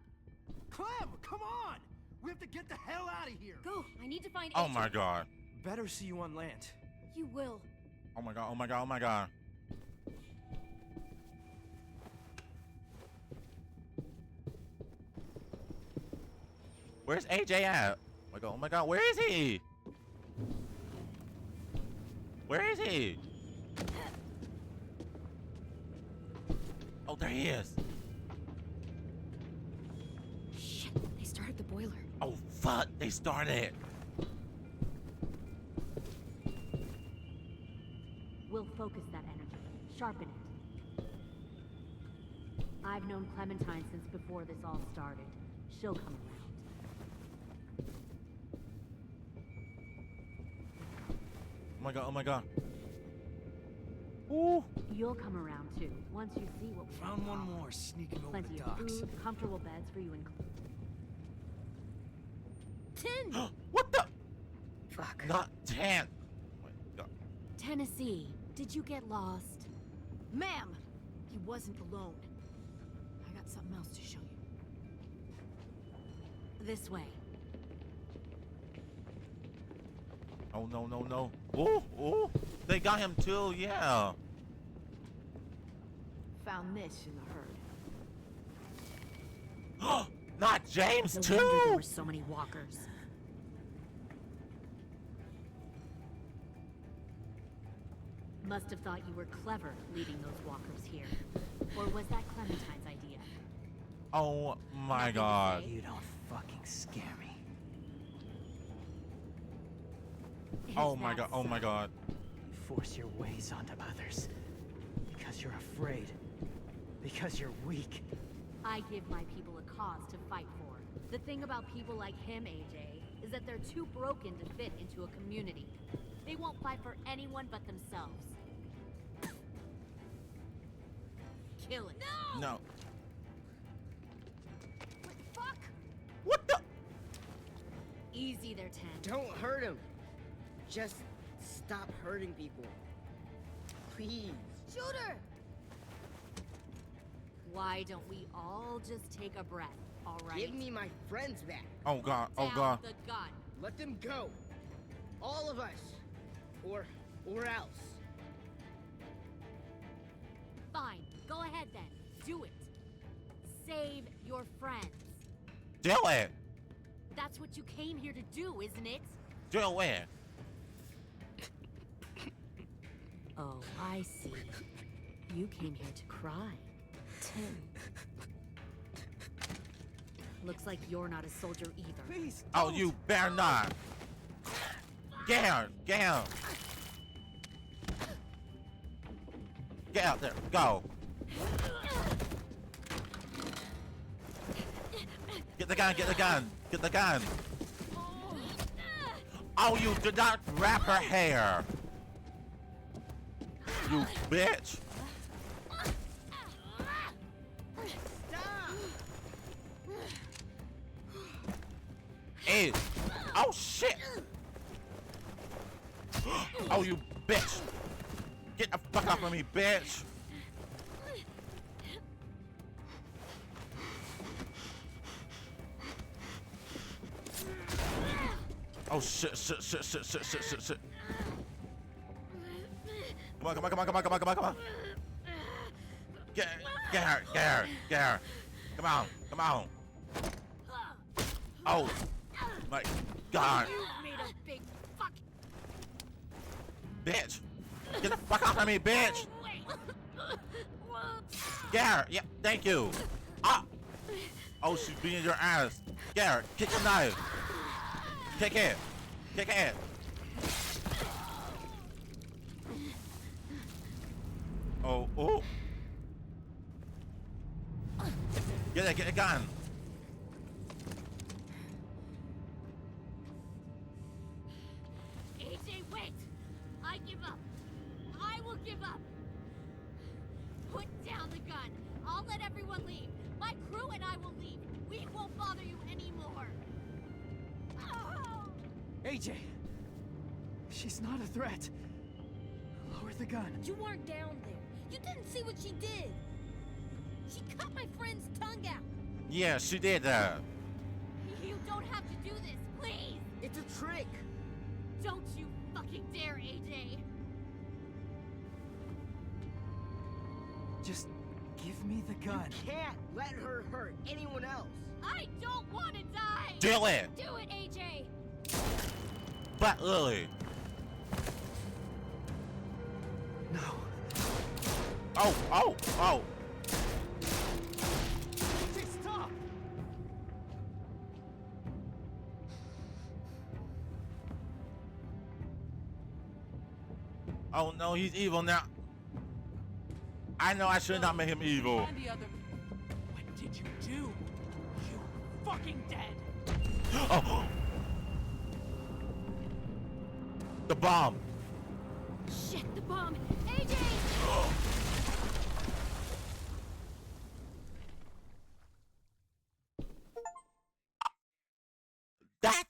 Clem, come on! We have to get the hell out of here. Go. I need to find Oh AJ. my god! Better see you on land. You will. Oh my god! Oh my god! Oh my god! Where's AJ at? Oh my god! Oh my god! Where is he? Where is he? Oh, there he is. Shit, they started the boiler. Oh fuck! They started. We'll focus that energy. Sharpen it. I've known Clementine since before this all started. She'll come around. Oh my god! Oh my god! Ooh! You'll come around too, once you see what we Found one more sneaking over Plenty the of docks. food, comfortable beds for you and Tin! What the? Fuck. Not 10. Oh my god. Tennessee, did you get lost? Ma'am, he wasn't alone. I got something else to show you. this way. Oh no no no! Oh oh! They got him too. Yeah. Found this in the herd. Not James No too. wonder there were so many walkers. Must have thought you were clever leading those walkers here. Or was that Clementine's idea? Oh my Nothing to god. say? You don't fucking scare me. Oh my god. Oh my god. You force your ways onto others. Because you're afraid. Because you're weak. I give my people a cause to fight for. The thing about people like him, AJ, is that they're too broken to fit into a community. They won't fight for anyone but themselves. Kill it. No! No. What the fuck? What the? Easy there, Ten. Don't hurt him. Just stop hurting people. Please. Shoot her! Why don't we all just take a breath, all right? Give me my friends back. Oh god. Oh Down god. the gun. Let them go. All of us. Or else. Fine. Go ahead then. Do it. Save your friends. Do it. That's what you came here to do, isn't it? Do it. Oh, I see. You came here to cry. Tim. Looks like you're not a soldier either. Please. Oh, you better not. Get her. Get her. Get out there. Go. Get the gun. Get the gun. Get the gun. Oh, you did not wrap her hair. You bitch. Hey. Oh, shit. Oh, you bitch. Get the fuck off of me, bitch. Oh, shit. Come on. Get her. Come on. Oh, my God. You made a big fuck. Bitch. Get the fuck off of me, bitch. Get her. Yeah, thank you. Ah. Oh, she's beating your ass. Get her. Kick the knife. Kick it. Oh. Get a gun. AJ, wait! I give up. I will give up. Put down the gun. I'll let everyone leave. My crew and I will leave. We won't bother you anymore. Oh! AJ! She's not a threat. Lower the gun. You weren't down there. You didn't see what she did. She cut my friend's tongue out. Yeah, she did that. You don't have to do this, please! It's a trick! Don't you fucking dare, AJ! Just give me the gun. You can't let her hurt anyone else. I don't want to die! Do it! Do it, AJ! But Lily. No. Oh. AJ, stop! Oh no, he's evil now. I know I should not make him evil. What did you do? You fucking dead! Oh. The bomb. Shit, the bomb! AJ! That.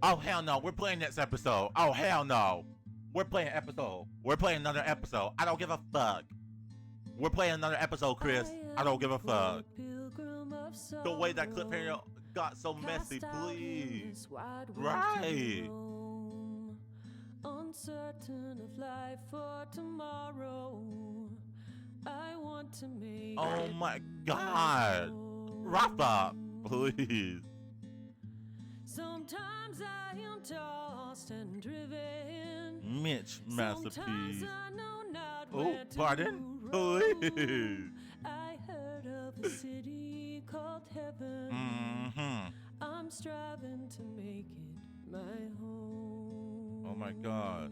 Oh hell no, we're playing next episode. Oh hell no. We're playing episode. We're playing another episode. I don't give a fuck. We're playing another episode, Chris. I don't give a fuck. The way that cliffhanger got so messy, please. Right. Uncertain of life for tomorrow. I want to make Oh my God. Rafa, please. Sometimes I am tossed and driven. Mitch, masterpiece. Sometimes I know not Oh, where to pardon? roam. Please. I heard of a city called heaven. I'm striving to make it my home. Oh my God.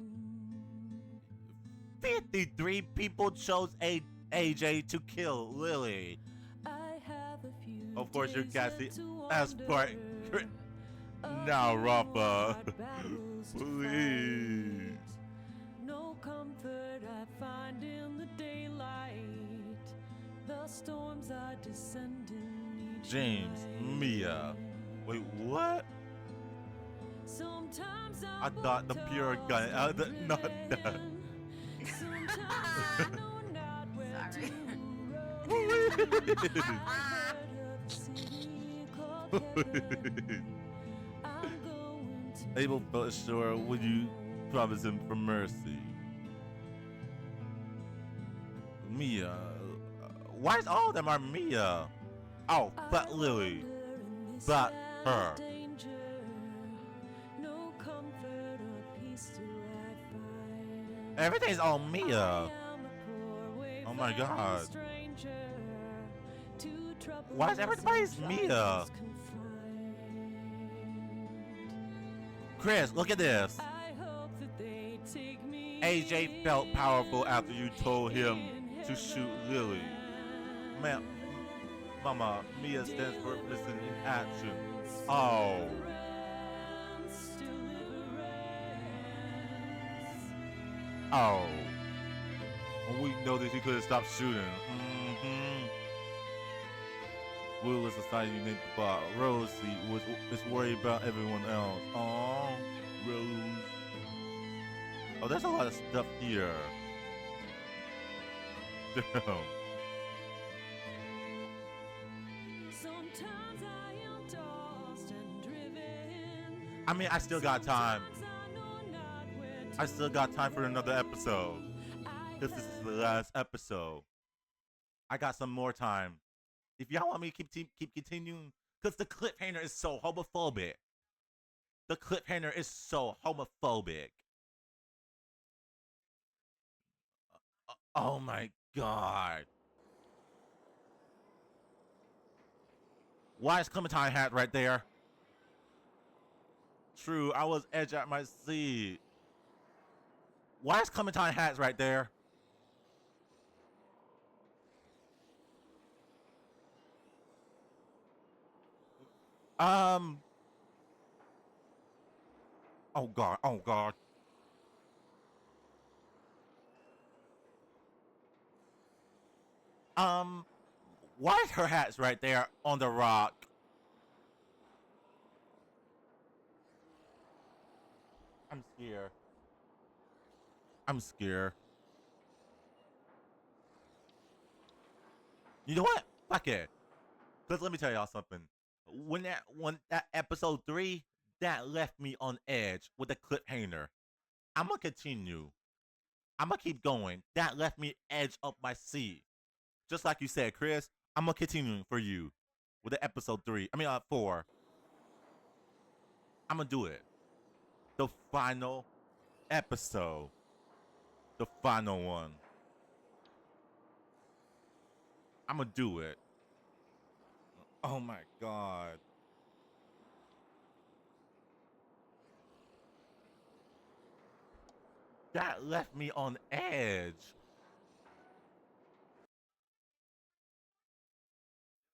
53 people chose AJ to kill Lily. I have a few Of course, you're days Cassie. left to That's part. wander. Now, Rafa. Battles to Please. No comfort I find in the daylight. The storms are descending each James, night. Mia. Wait, what? Sometimes I thought the pure gun. Not that. Sometimes I know not where to roam. I heard of a city called heaven. I'm going to Abel felt sure. Would you promise him for mercy? Mia. Why is all of them are Mia? Oh, but Lily. But her. no comfort or peace till I find. Everything's on Mia. I am a poor Oh my god. Why is everybody's Mia? Chris, look at this. AJ felt powerful after you told him to shoot Lily. Man, Mama, Mia stands for missing in action. Oh. Oh. When we know that he could have stopped shooting. Will is society named about Rosie is worried about everyone else. Oh, Rose. Oh, there's a lot of stuff here. Damn. I mean, I still got time. I still got time for another episode. This is the last episode. I got some more time. If y'all want me to keep continuing, because the cliffhanger is so homophobic. The cliffhanger is so homophobic. Oh my god. Why is Clementine hat right there? True, I was edge at my seat. Why is Clementine hat right there? Oh god, oh god. Why is her hat's right there on the rock? I'm scared. I'm scared. You know what? Fuck it. Cause let me tell y'all something. When that episode 3, that left me on edge with a cliffhanger. I'ma continue. I'ma keep going. That left me edge up my seat. Just like you said, Chris, I'ma continue for you with the episode 3. I mean 4. I'ma do it. The final episode. The final one. I'ma do it. Oh my god. That left me on edge.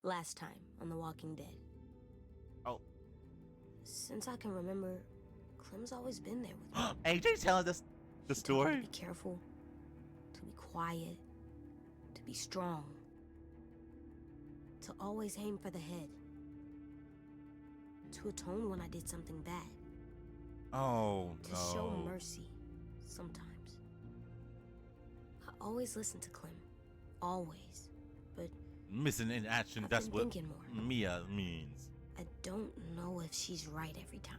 Last time on The Walking Dead. Oh. Since I can remember, Clem's always been there with me. AJ telling us the story. To be careful, to be quiet, to be strong, to always aim for the head, to atone when I did something bad. Oh, to show mercy sometimes. I always listen to Clem. Always. But missing in action, I've that's been what thinking more. Mia means. I don't know if she's right every time.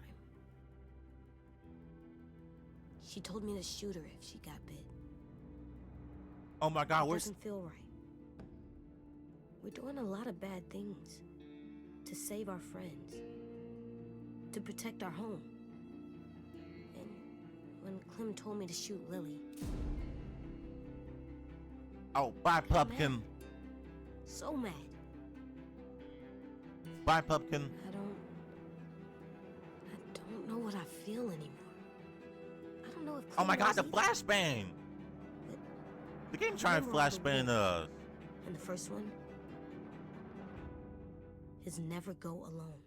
She told me to shoot her if she got bit. Oh my god, It where's... doesn't feel right. We're doing a lot of bad things to save our friends, to protect our home. And when Clem told me to shoot Lily... Oh, bye, Pumpkin. So mad. Bye, Pumpkin. I don't know what I feel anymore. I don't know if Oh my Clem god, the was flashbang! The game trying to flashbang us. And the first one is never go alone.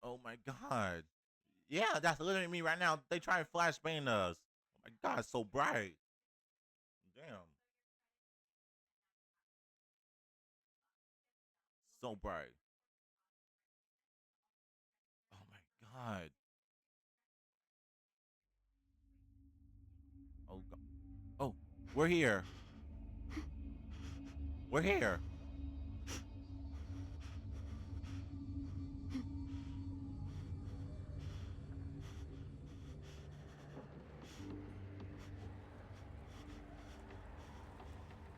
Oh my god. Yeah, that's literally me right now. They try to flashbang us. Oh my god, it's so bright. Damn. So bright. Oh my god. Oh god. Oh, we're here. We're here.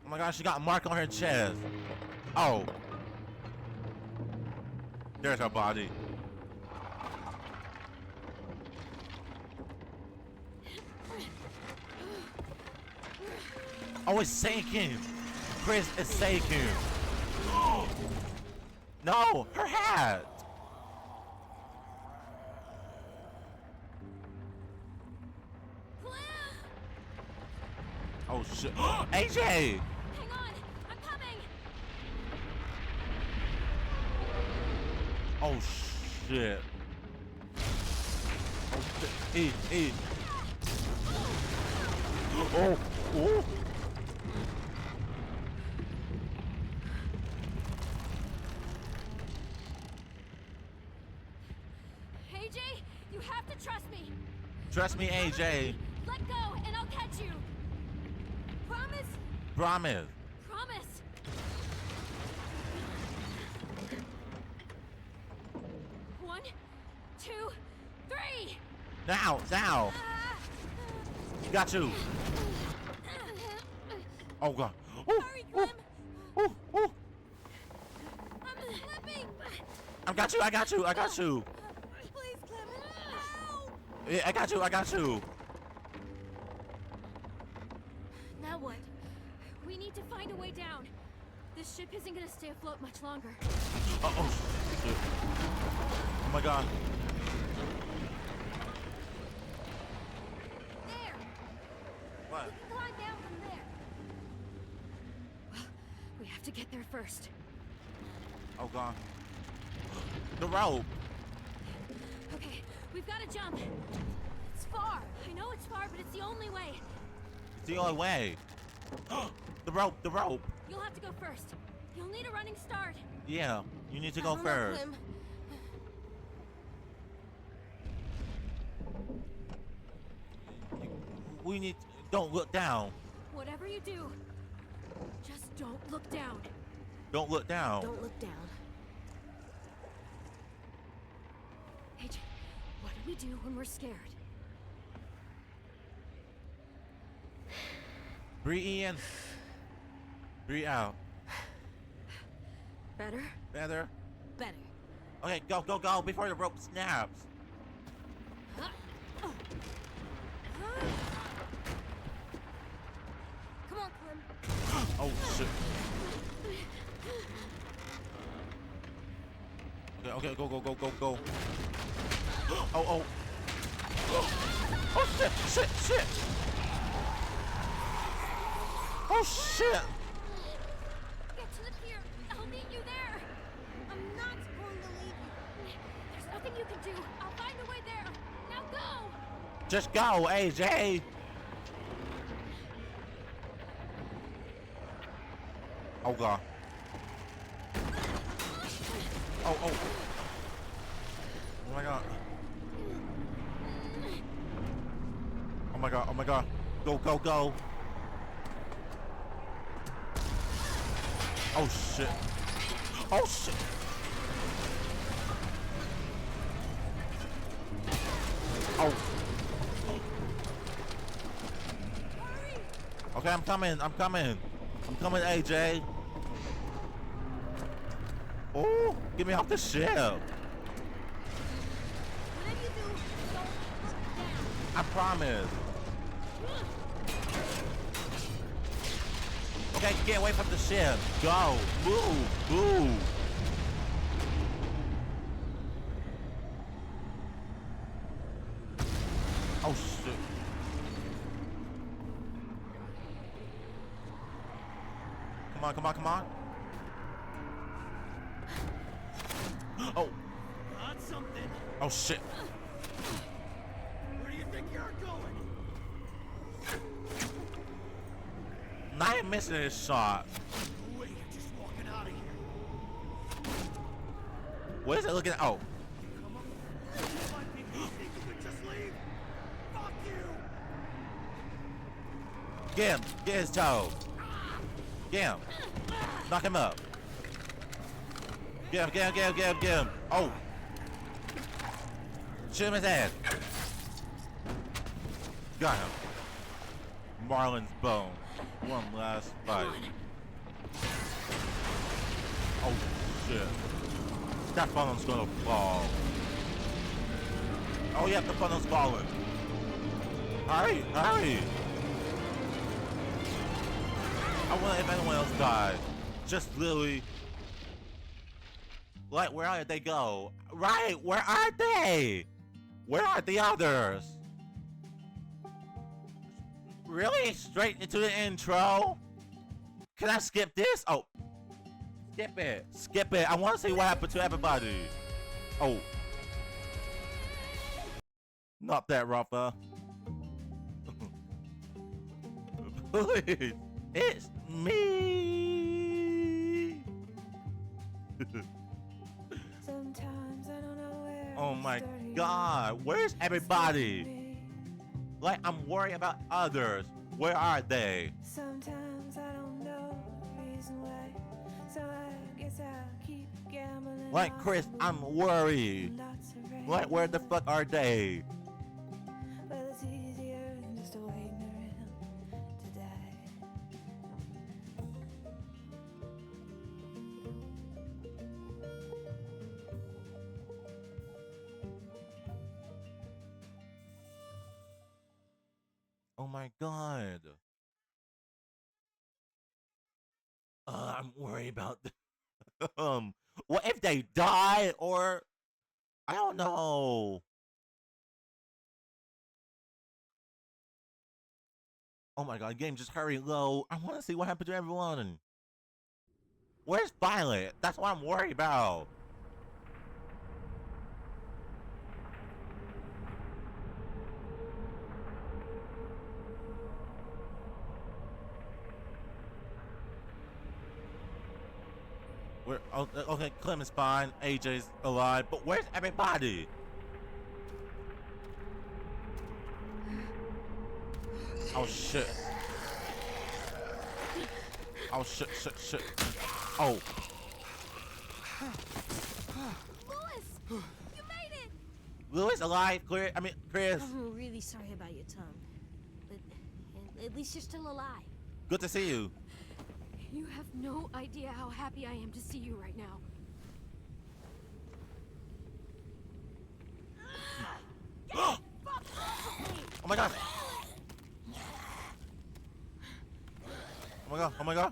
Oh my gosh, she got a mark on her chest. Oh. There's her body. Oh, it's sinking. Chris, it's sinking. No, her hat. Oh shit. AJ! Hang on, I'm coming. Oh shit. Oh shit. Oh, oh. AJ, you have to trust me. Trust me, AJ. Let go, and I'll catch you. Promise? Promise. Promise. One, two, three. Now, now. Got you. Oh god. Hurry, Clem. Oh. I'm slipping. I got you. I got you. I got you. Please, Clem. Help. Yeah, I got you. I got you. Now what? We need to find a way down. This ship isn't gonna stay afloat much longer. Oh shit. Oh my god. There. What? We can climb down from there. Well, we have to get there first. Oh god. The rope. Okay, we've got to jump. It's far. I know it's far, but it's the only way. It's the only way. The rope. The rope. You'll have to go first. You'll need a running start. Yeah. You need to I go don't know, first. Clem. We need. Don't look down. Whatever you do, just don't look down. Don't look down. Don't look down. AJ, what do we do when we're scared? Breathe in. Breathe out. Better? Better. Better. Okay, go, go, go before the rope snaps. Come on, Clem. Oh shit. Okay, go, go, go, go, go. Oh. Oh shit, shit. Oh shit. Get to the pier. I'll meet you there. I'm not going to leave you. There's nothing you can do. I'll find a way there. Now go. Just go, AJ. Oh god. Oh. Oh my god. Oh my god, oh my god. Go, go, go. Oh shit. Oh shit. Oh. Okay, I'm coming, AJ. Oh, get me off the ship. Whatever you do, don't look down. I promise. Okay, get away from the ship. Go. Move. Oh shit. Come on. Oh. Got something. Oh shit. Where do you think you're going? I ain't missing this shot. Wait, you're just walking out of here. What is it looking at? Oh. You might think you think you could just leave. Fuck you. Get him. Get his toe. Get him. Knock him up. Get him. Oh. Shoot him in his head. Got him. Marlin's bone. One last fight. Oh shit. That funnel's gonna fall. Oh yeah, the funnel's falling. Hurry. I wonder if anyone else died. Just Lily. Like, where did they go? Right, where are they? Where are the others? Really? Straight into the intro? Can I skip this? Oh. Skip it. Skip it. I want to see what happened to everybody. Oh. Not that, Rafa. Please. It's me. Sometimes I don't know where Oh my God. Where's everybody? Like, I'm worried about others. Where are they? Sometimes I don't know the reason why. So I guess I'll keep gambling. Like, Chris, I'm worried. Like, where the fuck are they? Well, it's easier than just waiting around to die. Oh my God. I'm worried about what if they die or I don't know. Oh my God, game, just hurry low. I want to see what happened to everyone. Where's Violet? That's what I'm worried about. Where, oh, okay, Clem is fine. AJ's alive, but where's everybody? Oh shit. Oh shit, shit. Oh. Louis! You made it! Louis alive, Chris. I'm really sorry about your tongue. But at least you're still alive. Good to see you. You have no idea how happy I am to see you right now. Oh my God. Oh my God.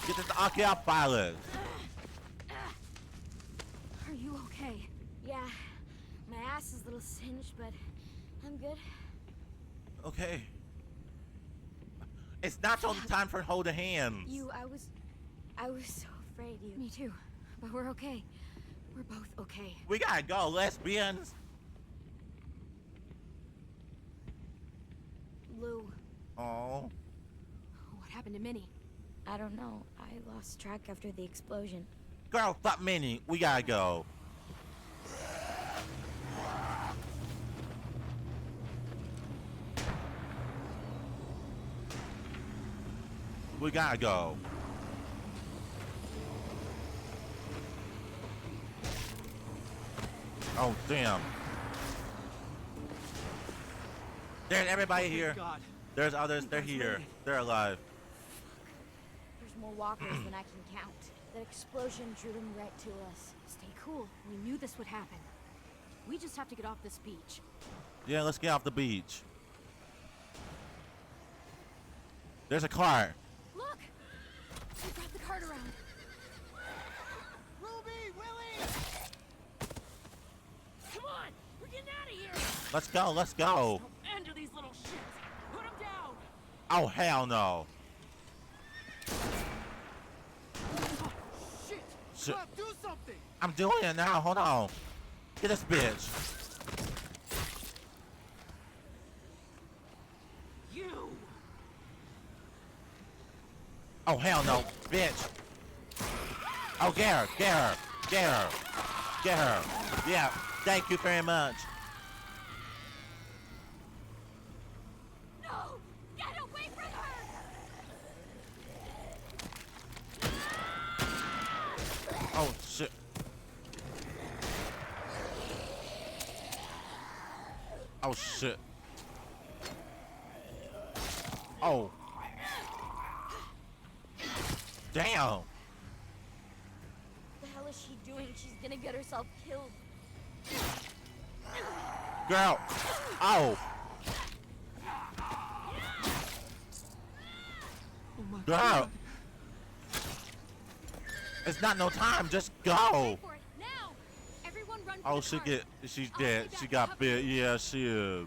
Get this Aki out, Violet. Are you okay? Yeah, my ass is a little singed, but I'm good. Okay. It's not on time for holding hands. I was so afraid you. Me too, but we're okay. We're both okay. We gotta go, lesbians. Lou. Oh. What happened to Minnie? I don't know. I lost track after the explosion. Girl, fuck Minnie. We gotta go. We gotta go. Oh, damn. There's everybody here. God. There's others. They're here. They're alive. There's more walkers than I can count. That explosion drew them right to us. Stay cool. We knew this would happen. We just have to get off this beach. Yeah, let's get off the beach. There's a car. Look! We brought the cart around. Ruby, Willie! Come on! We're getting out of here! Let's go. Let's go. End of these little shits! Put them down! Oh, hell no. Oh, shit! Shit. Clem, do something! I'm doing it now. Hold on. Get this bitch. You! Oh, hell no. Bitch. Oh, get her. Get her. Get her. Get her. Yeah. Thank you very much. No! Get away from her! Oh, shit. Oh, shit. Oh. Damn. What the hell is she doing? She's gonna get herself killed. Girl. Oh. Girl. It's not no time. Just go. Now! Everyone run for Oh, the car. she's dead. She got bit. Yeah, she is.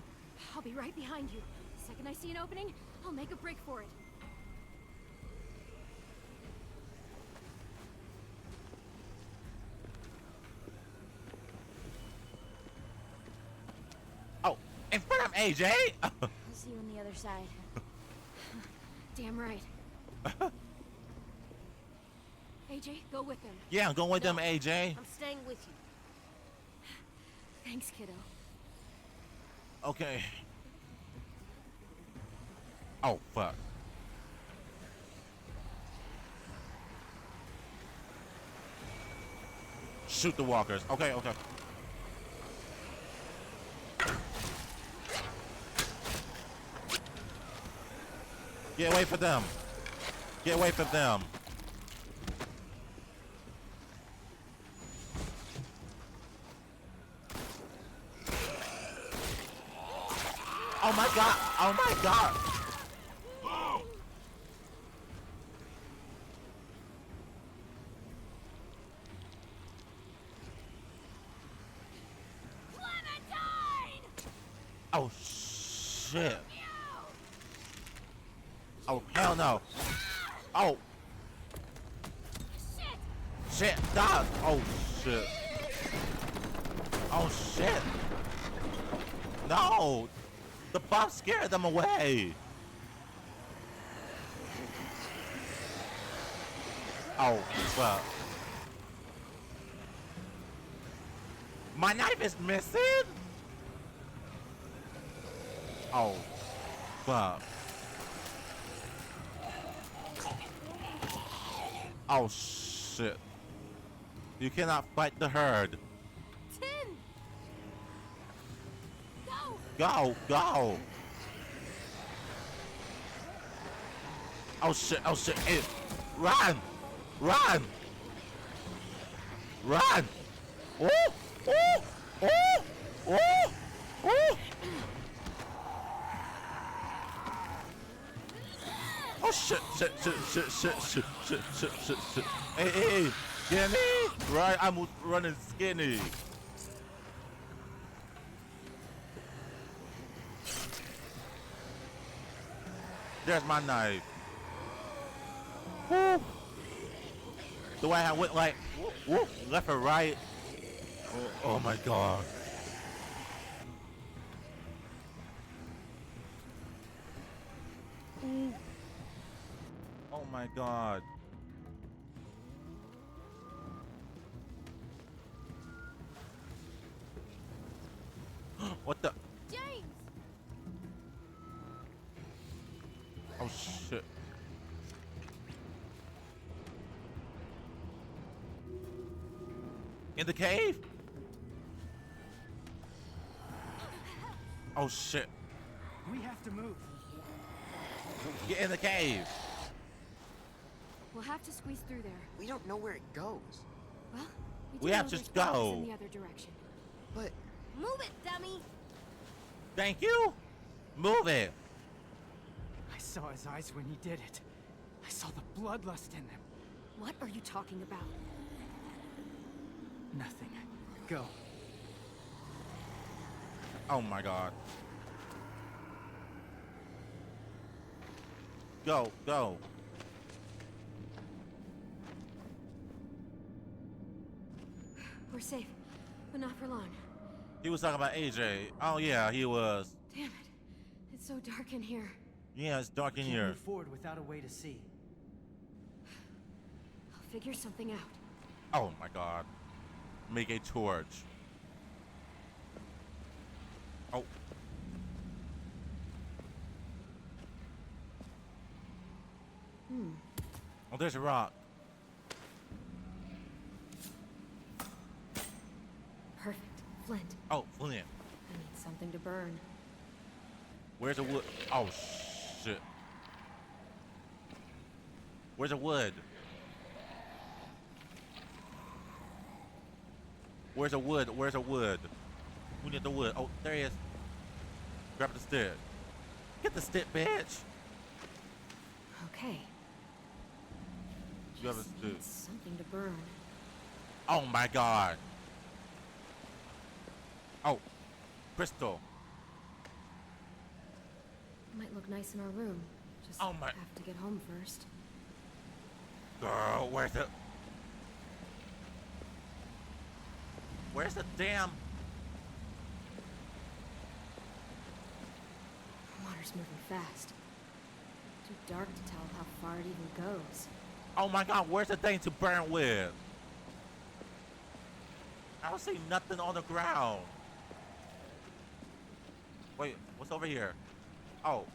I'll be right behind you. The second I see an opening, I'll make a break for it. Oh, in front of AJ. I'll see you on the other side. Damn right. AJ, go with them. Yeah, I'm going with them, AJ. I'm staying with you. Thanks, kiddo. Okay. Oh, fuck. Shoot the walkers. Okay, okay. Get away from them. Get away from them. Oh my god! Oh my god! Clementine! Oh shit! Oh hell no! Oh! Shit! Dog! Oh shit! Oh shit! No! The bomb scared them away! Oh, fuck. My knife is missing? Oh, fuck. Oh, shit. You cannot fight the herd. Tin! Go, go! Oh shit, oh shit, hey, run! Run! Run! Ooh! Ooh! Ooh! Ooh! Ooh! Oh shit, shit, shit, shit, shit, shit, shit, shit, shit, shit. Hey, hey, hey, skinny! Right, I'm running skinny. There's my knife. Woo. The way I went like whoop, whoop, left or right. Oh my god. Oh my god. What the? James! Oh shit. In the cave? Oh shit. We have to move. Get in the cave. We'll have to squeeze through there. We don't know where it goes. Well, We do have know to there's walkers go. in the other direction. But Move it, dummy! Thank you. Move it. I saw his eyes when he did it. I saw the bloodlust in them. What are you talking about? Nothing. Go. Oh my god. Go, go. We're safe, but not for long. He was talking about AJ. Oh yeah, he was. Damn it. It's so dark in here. Yeah, it's dark in Can't here. move forward without a way to see. I'll figure something out. Oh my god. Make a torch. Oh. Oh, there's a rock. Perfect. Flint. Oh, Flint. I need something to burn. Where's the wood? Oh, shit. Where's the wood? Where's the wood? Where's the wood? We need the wood. Oh, there he is. Grab the stick. Get the stick, bitch. Okay. You have a stew. Something to burn. Oh my god. Oh, crystal. Might look nice in our room. Just Oh my- have to get home first. Girl, where's the damn? Water's moving fast. Too dark to tell how far it even goes. Oh my god, where's the thing to burn with? I don't see nothing on the ground. Wait, what's over here? Oh.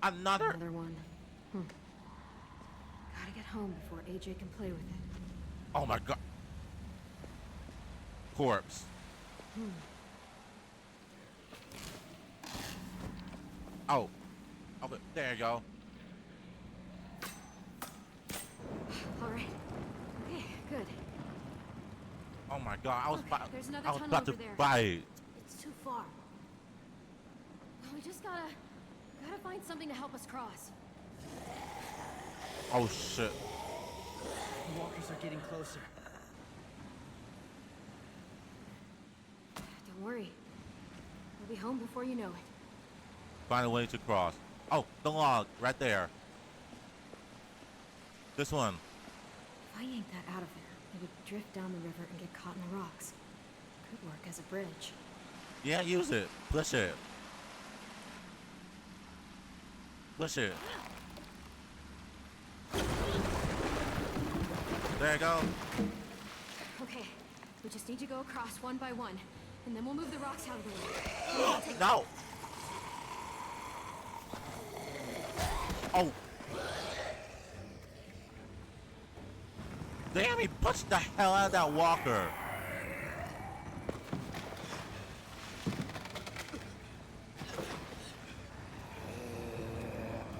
Another one. Gotta get home before AJ can play with it. Oh my god. Corpse. Oh. Okay, there you go. All right. Okay, good. Oh my god, I was Look, about, there's another I was tunnel about to over there. fight. It's too far. We just gotta find something to help us cross. Oh shit. The walkers are getting closer. Don't worry. We'll be home before you know it. Find a way to cross. Oh, the log right there. This one. If I yank that out of there, it would drift down the river and get caught in the rocks. Could work as a bridge. Yeah, use it. Push it. Push it. There you go. Okay, we just need to go across one by one, and then we'll move the rocks out of the way. No. Oh. Damn, he punched the hell out of that walker.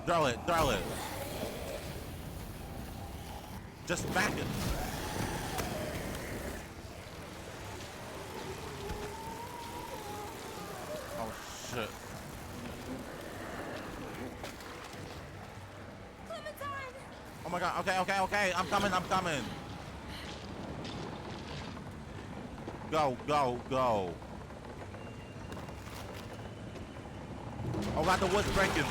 Throw it, throw it. Just smack it. Oh shit. Oh my god, okay. I'm coming. Go. Oh god, the wood's breaking.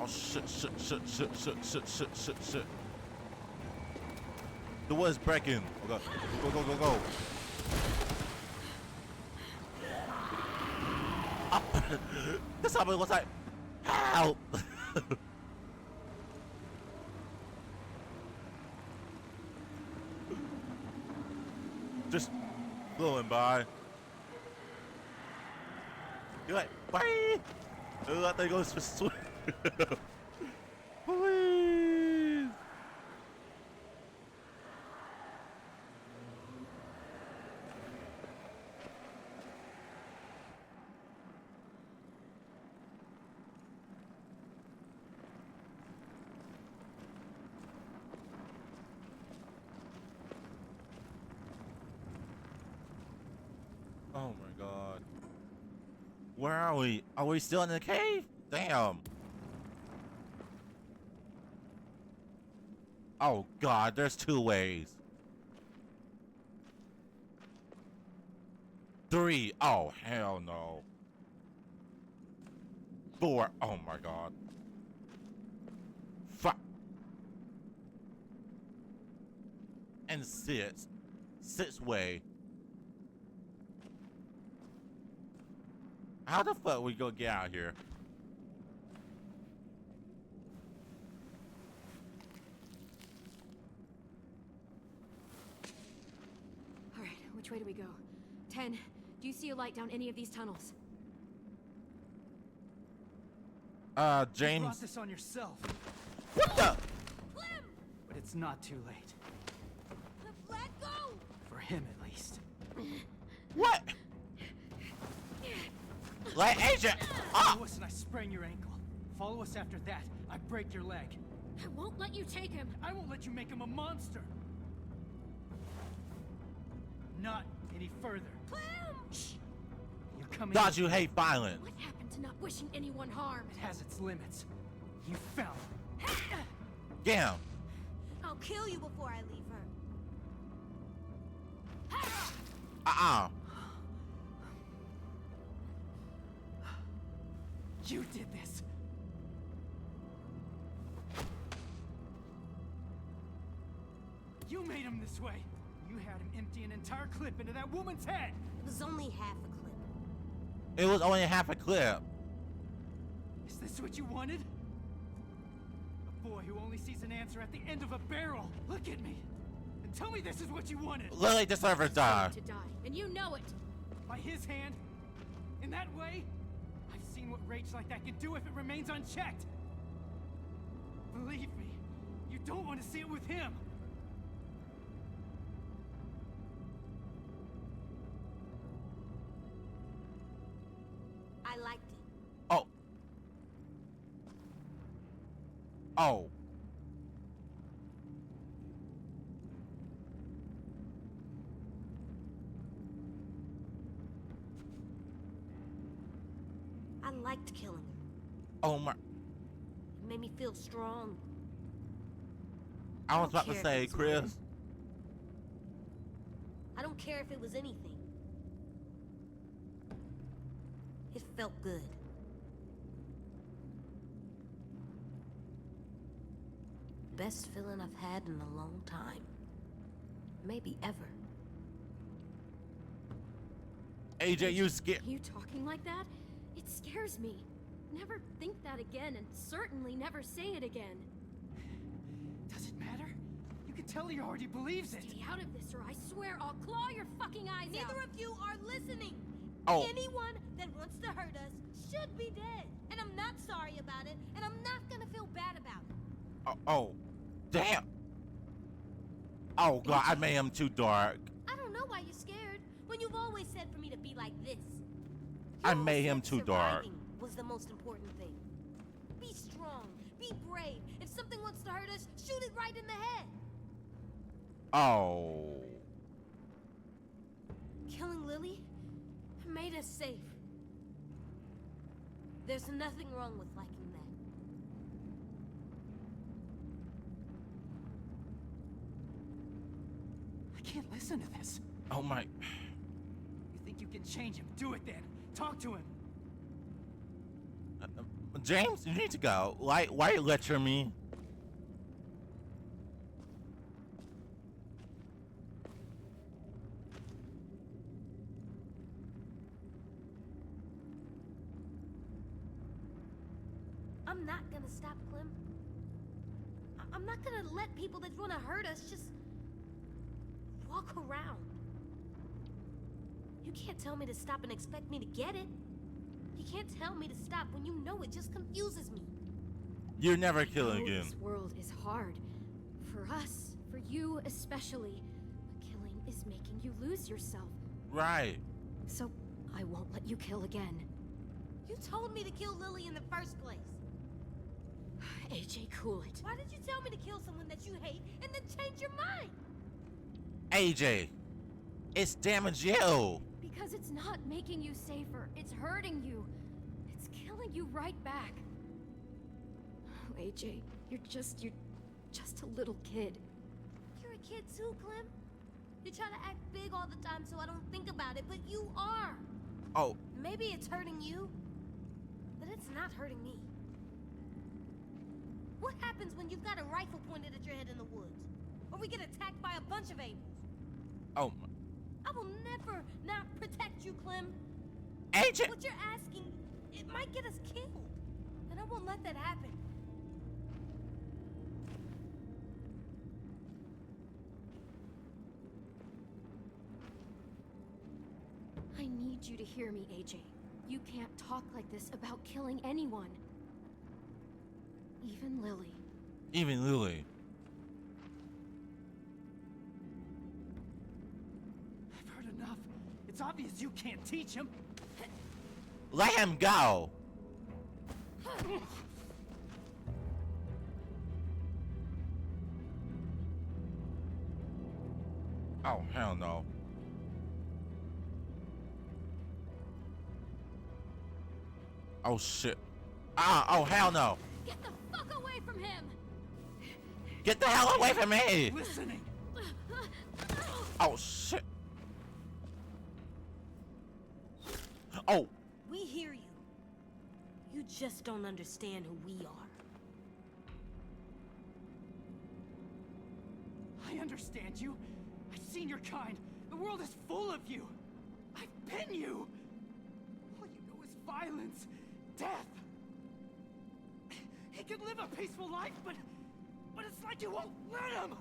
Oh shit. The wood's breaking. Oh god. Go. Up. This somebody was like, help. Just blowing by. You're like, bye. That thing goes for swim. Please. Oh my god. Where are we? Are we still in the cave? Damn. Oh god, there's 2 ways. 3. Oh hell no. 4. Oh my god. 5. And 6. 6th way. How the fuck we gonna get out of here? All right, which way do we go? 10, do you see a light down any of these tunnels? You James. brought this on yourself. What the? But it's not too late. Let go! For him, at least. What? Let Agent. Follow us and I sprain your ankle. Follow us after that, I break your leg. I won't let you take him. I won't let you make him a monster. Not any further. Clem! You're coming. God, you hate violence. What happened to not wishing anyone harm. It has its limits. You fell. Damn. I'll kill you before I leave her. You did this. You made him this way. You had him empty an entire clip into that woman's head. It was only half a clip. It was only half a clip. Is this what you wanted? A boy who only sees an answer at the end of a barrel. Look at me. And tell me this is what you wanted. Lily deserves to die. To die, and you know it. By his hand? In that way? I've seen what rage like that can do if it remains unchecked. Believe me, you don't want to see it with him. I liked it. Oh. Oh. I liked killing her. Oh my. It made me feel strong. I was about to say, Chris. I don't care if it was anything. It felt good. Best feeling I've had in a long time. Maybe ever. AJ, you scared. You talking like that? It scares me. Never think that again, and certainly never say it again. Does it matter? You can tell he already believes it. Stay out of this, or I swear I'll claw your fucking eyes out. Neither of you are listening. Oh. Anyone that wants to hurt us should be dead. And I'm not sorry about it, and I'm not gonna feel bad about it. Oh. Damn. Oh god, I made him too dark. I don't know why you're scared, when you've always said for me to be like this. I made him too dark. Surviving was the most important thing. Be strong, be brave. If something wants to hurt us, shoot it right in the head. Oh. Killing Lily made us safe. There's nothing wrong with liking that. I can't listen to this. Oh my. You think you can change him? Do it then. Talk to him. James, you need to go. Why you lecture me? I'm not gonna stop, Clem. I'm not gonna let people that want to hurt us just walk around. You can't tell me to stop and expect me to get it. You can't tell me to stop when you know it just confuses me. You're never killing again. This world is hard. For us, for you especially. But killing is making you lose yourself. Right. So, I won't let you kill again. You told me to kill Lily in the first place. AJ, cool it. Why did you tell me to kill someone that you hate and then change your mind? AJ, it's damaging you. Because it's not making you safer. It's hurting you. It's killing you right back. Oh, AJ, you're just a little kid. You're a kid too, Clem. You try to act big all the time so I don't think about it, but you are. Oh. Maybe it's hurting you, but it's not hurting me. What happens when you've got a rifle pointed at your head in the woods? Or we get attacked by a bunch of Abels? Oh. I will never not protect you, Clem. AJ! What you're asking, it might get us killed. And I won't let that happen. I need you to hear me, AJ. You can't talk like this about killing anyone. Even Lily. Even Lily. I've heard enough. It's obvious you can't teach him. Let him go. Oh, hell no. Oh shit. Ah, oh hell no. Get the fuck away from him! Get the hell away from me! Listening. Oh shit. Oh. We hear you. You just don't understand who we are. I understand you. I've seen your kind. The world is full of you. I've been you. All you know is violence, death. He could live a peaceful life, but it's like you won't let him.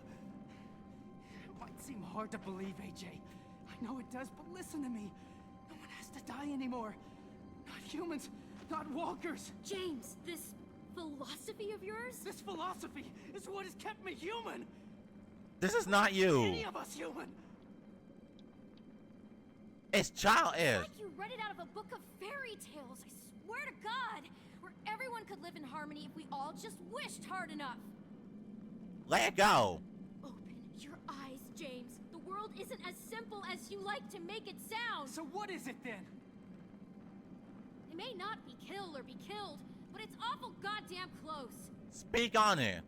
It might seem hard to believe, AJ. I know it does, but listen to me. No one has to die anymore. Not humans, not walkers. James, this philosophy of yours? This philosophy is what has kept me human. This is not you. Any of us human. It's childish. It's like you read it out of a book of fairy tales, I swear to God. Where everyone could live in harmony if we all just wished hard enough. Let it go. Open your eyes, James. The world isn't as simple as you like to make it sound. So what is it then? It may not be kill or be killed, but it's awful goddamn close. Speak on it.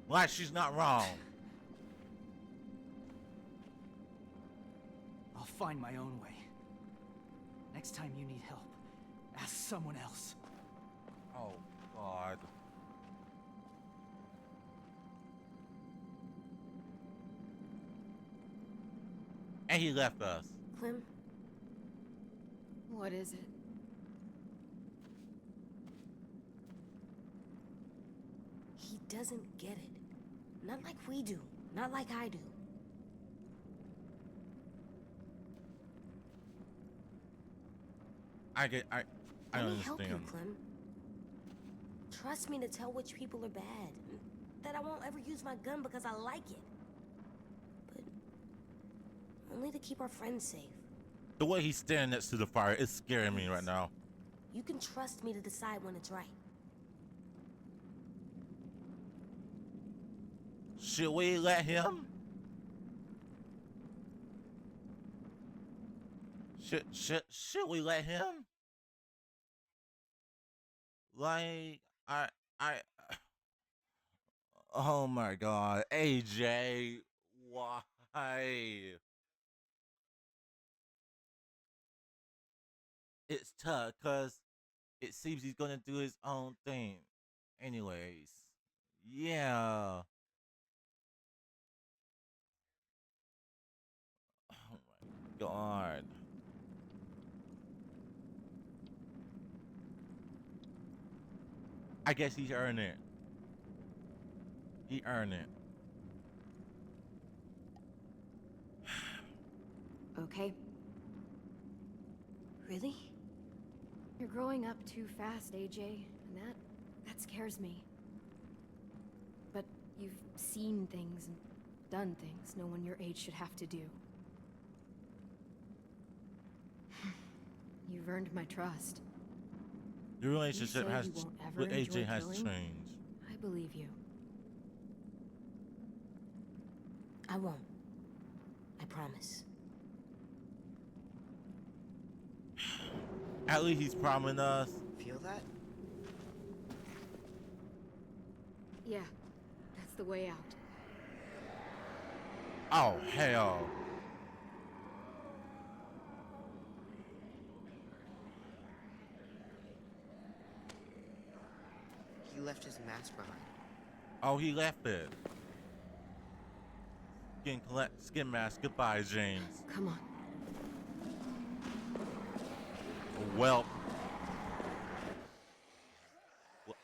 Like she's not wrong. I'll find my own way. Next time you need help, ask someone else. Oh, God. And he left us. Clem? What is it? He doesn't get it. Not like we do. Not like I do. I Let don't me help you, understand. Clem. Trust me to tell which people are bad. That I won't ever use my gun because I like it. But only to keep our friends safe. The way he's standing next to the fire is scaring me right now. You can trust me to decide when it's right. Should we let him? Should we let him? Like, oh my God, AJ, why? It's tough, cause it seems he's gonna do his own thing. Anyways, yeah. Oh my God. I guess he's earned it. He earned it. Okay. Really? You're growing up too fast, AJ, and that scares me. But you've seen things and done things no one your age should have to do. You've earned my trust. Your relationship You has say you won't ever with AJ enjoy has killing? changed. I believe you. I won't. I promise. At least he's promising us. Feel that? Yeah, that's the way out. Oh hell. He left his mask behind. Oh, he left it. Skin mask. Goodbye, James. Come on. Well,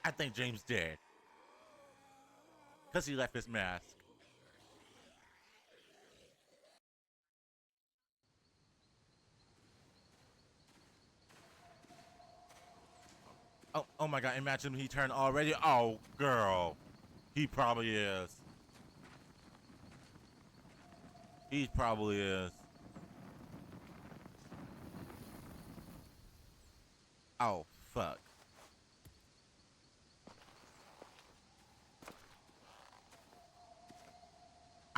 I think James dead. Because he left his mask. Oh my God, imagine he turned already. Oh, girl. He probably is. He probably is. Oh, fuck.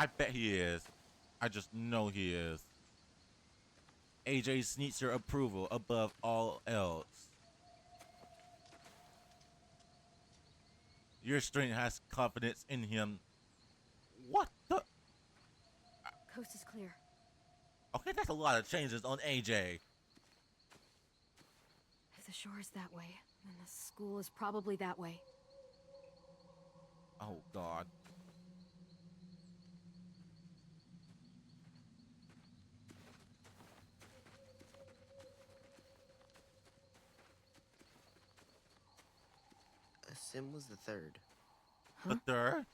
I bet he is. I just know he is. AJ needs your approval above all else. Your strength has confidence in him. What the? Coast is clear. Okay, that's a lot of changes on AJ. If the shore is that way, then the school is probably that way. Oh, God. Sim was the third. The third?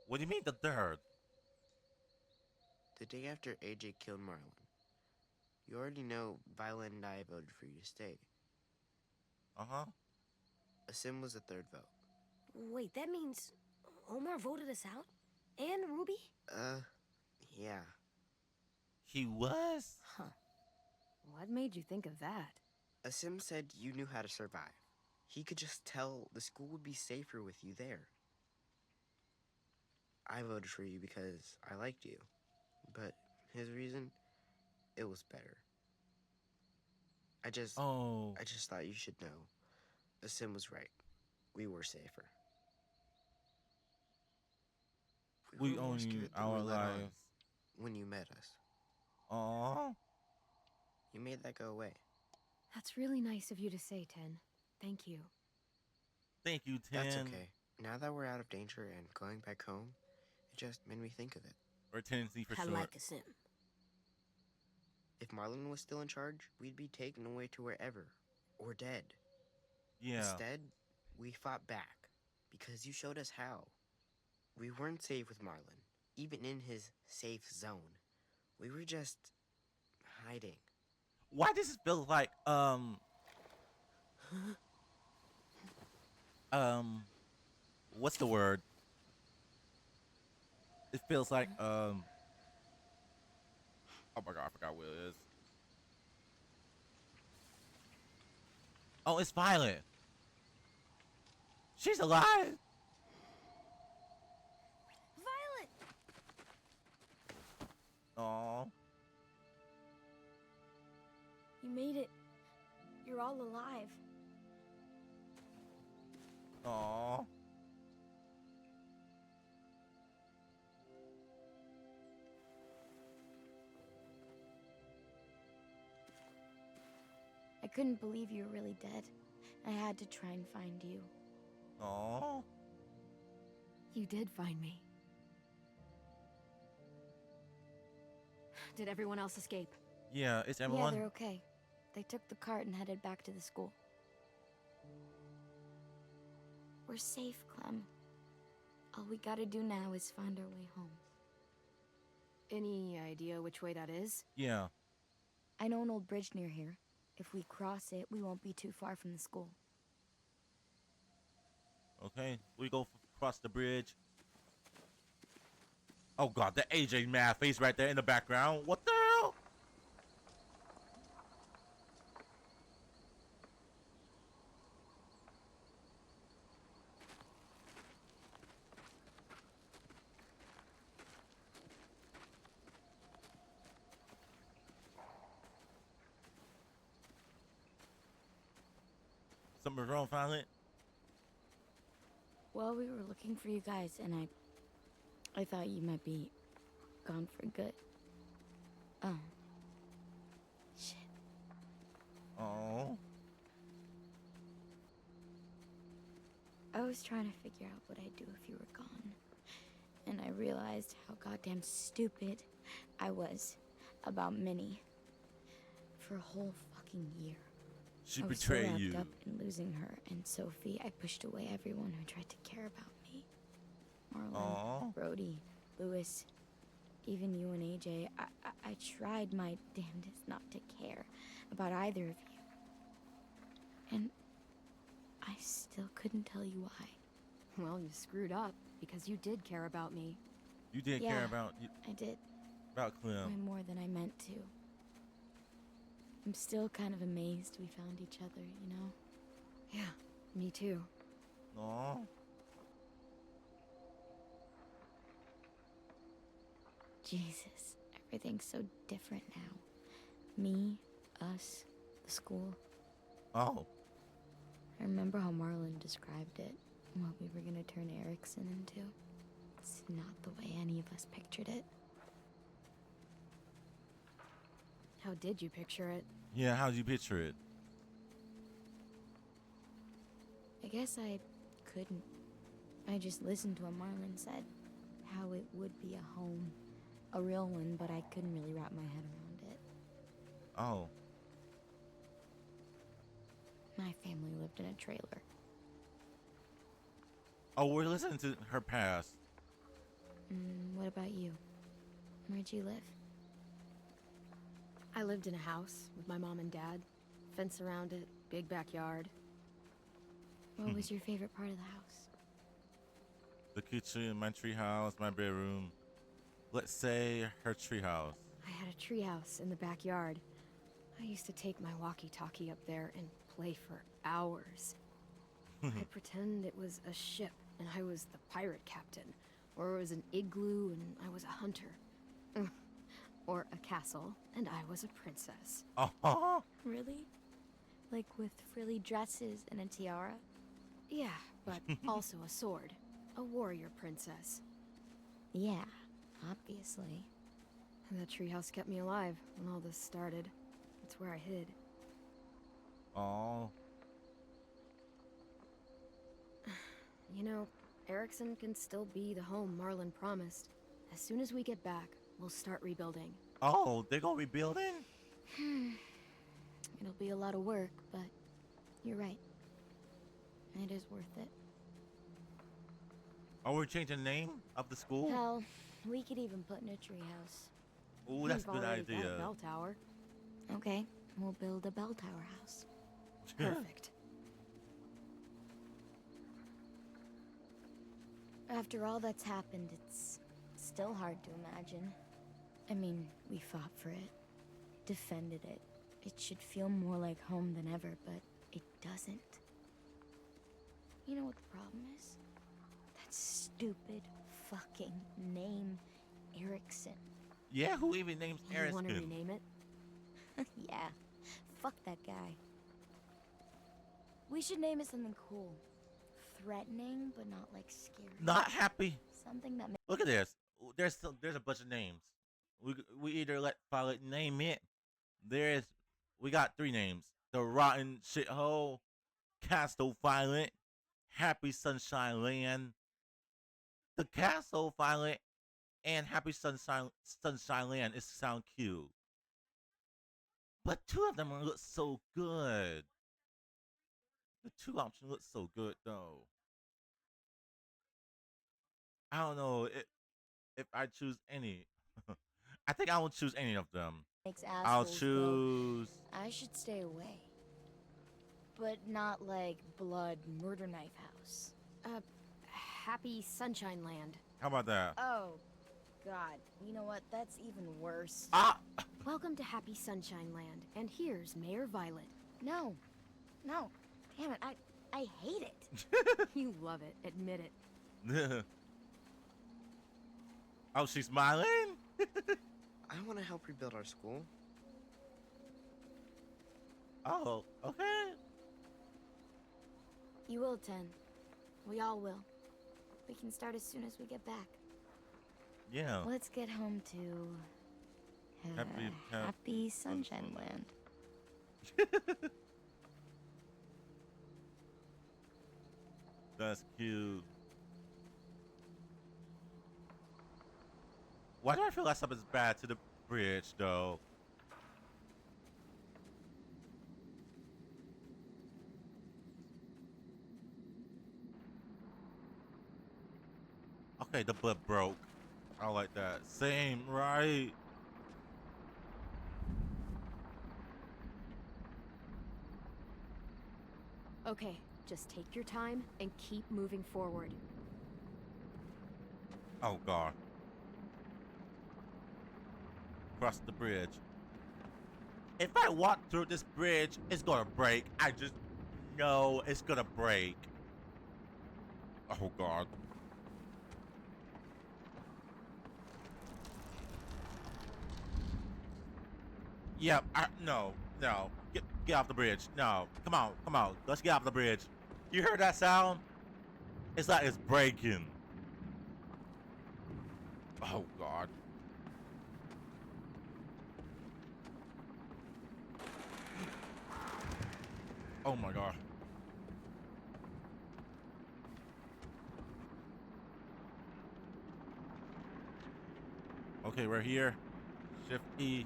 What do you mean the third? The day after AJ killed Marlon. You already know Violet and I voted for you to stay. Uh-huh. Sim was the third vote. Wait, that means Omar voted us out? And Ruby? Yeah. He was? Huh. What made you think of that? Sim said you knew how to survive. He could just tell the school would be safer with you there. I voted for you because I liked you. But his reason, it was better. I just thought you should know. Sim was right. We were safer. We were more own scared than our we let on lives. when you met us. Aww. You made that go away. That's really nice of you to say, Ten. Thank you. Thank you, Ten. That's okay. Now that we're out of danger and going back home, it just made me think of it. Or Tennessee for I sure. like a Sim. If Marlon was still in charge, we'd be taken away to wherever. Or dead. Yeah. Instead, we fought back. Because you showed us how. We weren't safe with Marlon. Even in his safe zone. We were just hiding. Why does it feel like, what's the word? It feels like, oh my God, I forgot what it is. Oh, it's Violet. She's alive. Violet! Aw. You made it. You're all alive. Aw. I couldn't believe you were really dead. I had to try and find you. Aw. You did find me. Did everyone else escape? Yeah, it's everyone. Yeah, they're okay. They took the cart and headed back to the school. We're safe, Clem. All we gotta do now is find our way home. Any idea which way that is? Yeah. I know an old bridge near here. If we cross it, we won't be too far from the school. Okay, we go across the bridge. Oh God, the AJ mad face right there in the background. What the hell? Something's wrong, Violet? Well, we were looking for you guys, and I thought you might be gone for good. Oh. Shit. Oh. I was trying to figure out what I'd do if you were gone. And I realized how goddamn stupid I was about Minnie. For a whole fucking year. She I was betrayed so wrapped you. up in losing her and Sophie, I pushed away everyone who tried to care about me. Marlon, Aw. Brody, Lewis, even you and AJ. I tried my damnedest not to care about either of you. And I still couldn't tell you why. Well, you screwed up, because you did care about me. You did care about I did. about Way Clem. more than I meant to. I'm still kind of amazed we found each other, you know? Yeah, me too. Aw. Jesus, everything's so different now. Me, us, the school. Oh. I remember how Marlon described it, what we were gonna turn Erickson into. It's not the way any of us pictured it. How did you picture it? Yeah, how'd you picture it? I guess I couldn't. I just listened to what Marlon said. How it would be a home. A real one, but I couldn't really wrap my head around it. Oh. My family lived in a trailer. Oh, we're listening to her past. What about you? Where'd you live? I lived in a house with my mom and dad. Fence around it, big backyard. What was your favorite part of the house? The kitchen, my tree house, my bedroom. Let's say her tree house. I had a tree house in the backyard. I used to take my walkie-talkie up there and play for hours. I'd pretend it was a ship and I was the pirate captain, or it was an igloo and I was a hunter, or a castle and I was a princess. Oh. Really? Like with frilly dresses and a tiara? Yeah, but also a sword. A warrior princess. Yeah, obviously. And that treehouse kept me alive when all this started. It's where I hid. Oh. You know, Erickson can still be the home Marlon promised. As soon as we get back, we'll start rebuilding. Oh, they're gonna be building? It'll be a lot of work, but you're right. It is worth it. Are we changing the name of the school? Hell, we could even put in a treehouse. Ooh, that's a We've good already got a idea. bell tower. Okay, we'll build a bell tower house. Perfect. After all that's happened, it's still hard to imagine. I mean, we fought for it, defended it. It should feel more like home than ever, but it doesn't. You know what the problem is? That stupid fucking name, Erickson. Yeah, who even names You want to Erickson? rename it? Yeah, fuck that guy. We should name it something cool. Threatening, but not like scary. Not happy. Something that Look at this. There's a bunch of names. We either let Violet name it. We got 3 names: the Rotten Shithole, Castle Violet, Happy Sunshine Land. The Castle Violet and Happy Sunshine Land is sound cute, but 2 of them look so good. The 2 options look so good though. I don't know if I choose any. I think I won't choose any of them. makes I'll assholes choose. go, I should stay away. But not like Blood Murder Knife House. Happy Sunshine Land. How about that? Oh, God. You know what? That's even worse. Ah! Welcome to Happy Sunshine Land, and here's Mayor Violet. No. No. Damn it. I hate it. You love it. Admit it. Oh, she's smiling? I want to help rebuild our school. Oh, okay. You will, Ten. We all will. We can start as soon as we get back. Yeah. Let's get home to Happy Sunshine Land. That's cute. Why do I feel like something's bad to the bridge, though? Okay, the butt broke. I like that. Same, right? Okay, just take your time and keep moving forward. Oh, God. Cross the bridge. If I walk through this bridge, it's gonna break. I just know it's gonna break. Oh, God. Yep. No. Get off the bridge. No. Come on. Let's get off the bridge. You heard that sound? It's like it's breaking. Oh God. Oh my God. Okay, we're here. Shift E.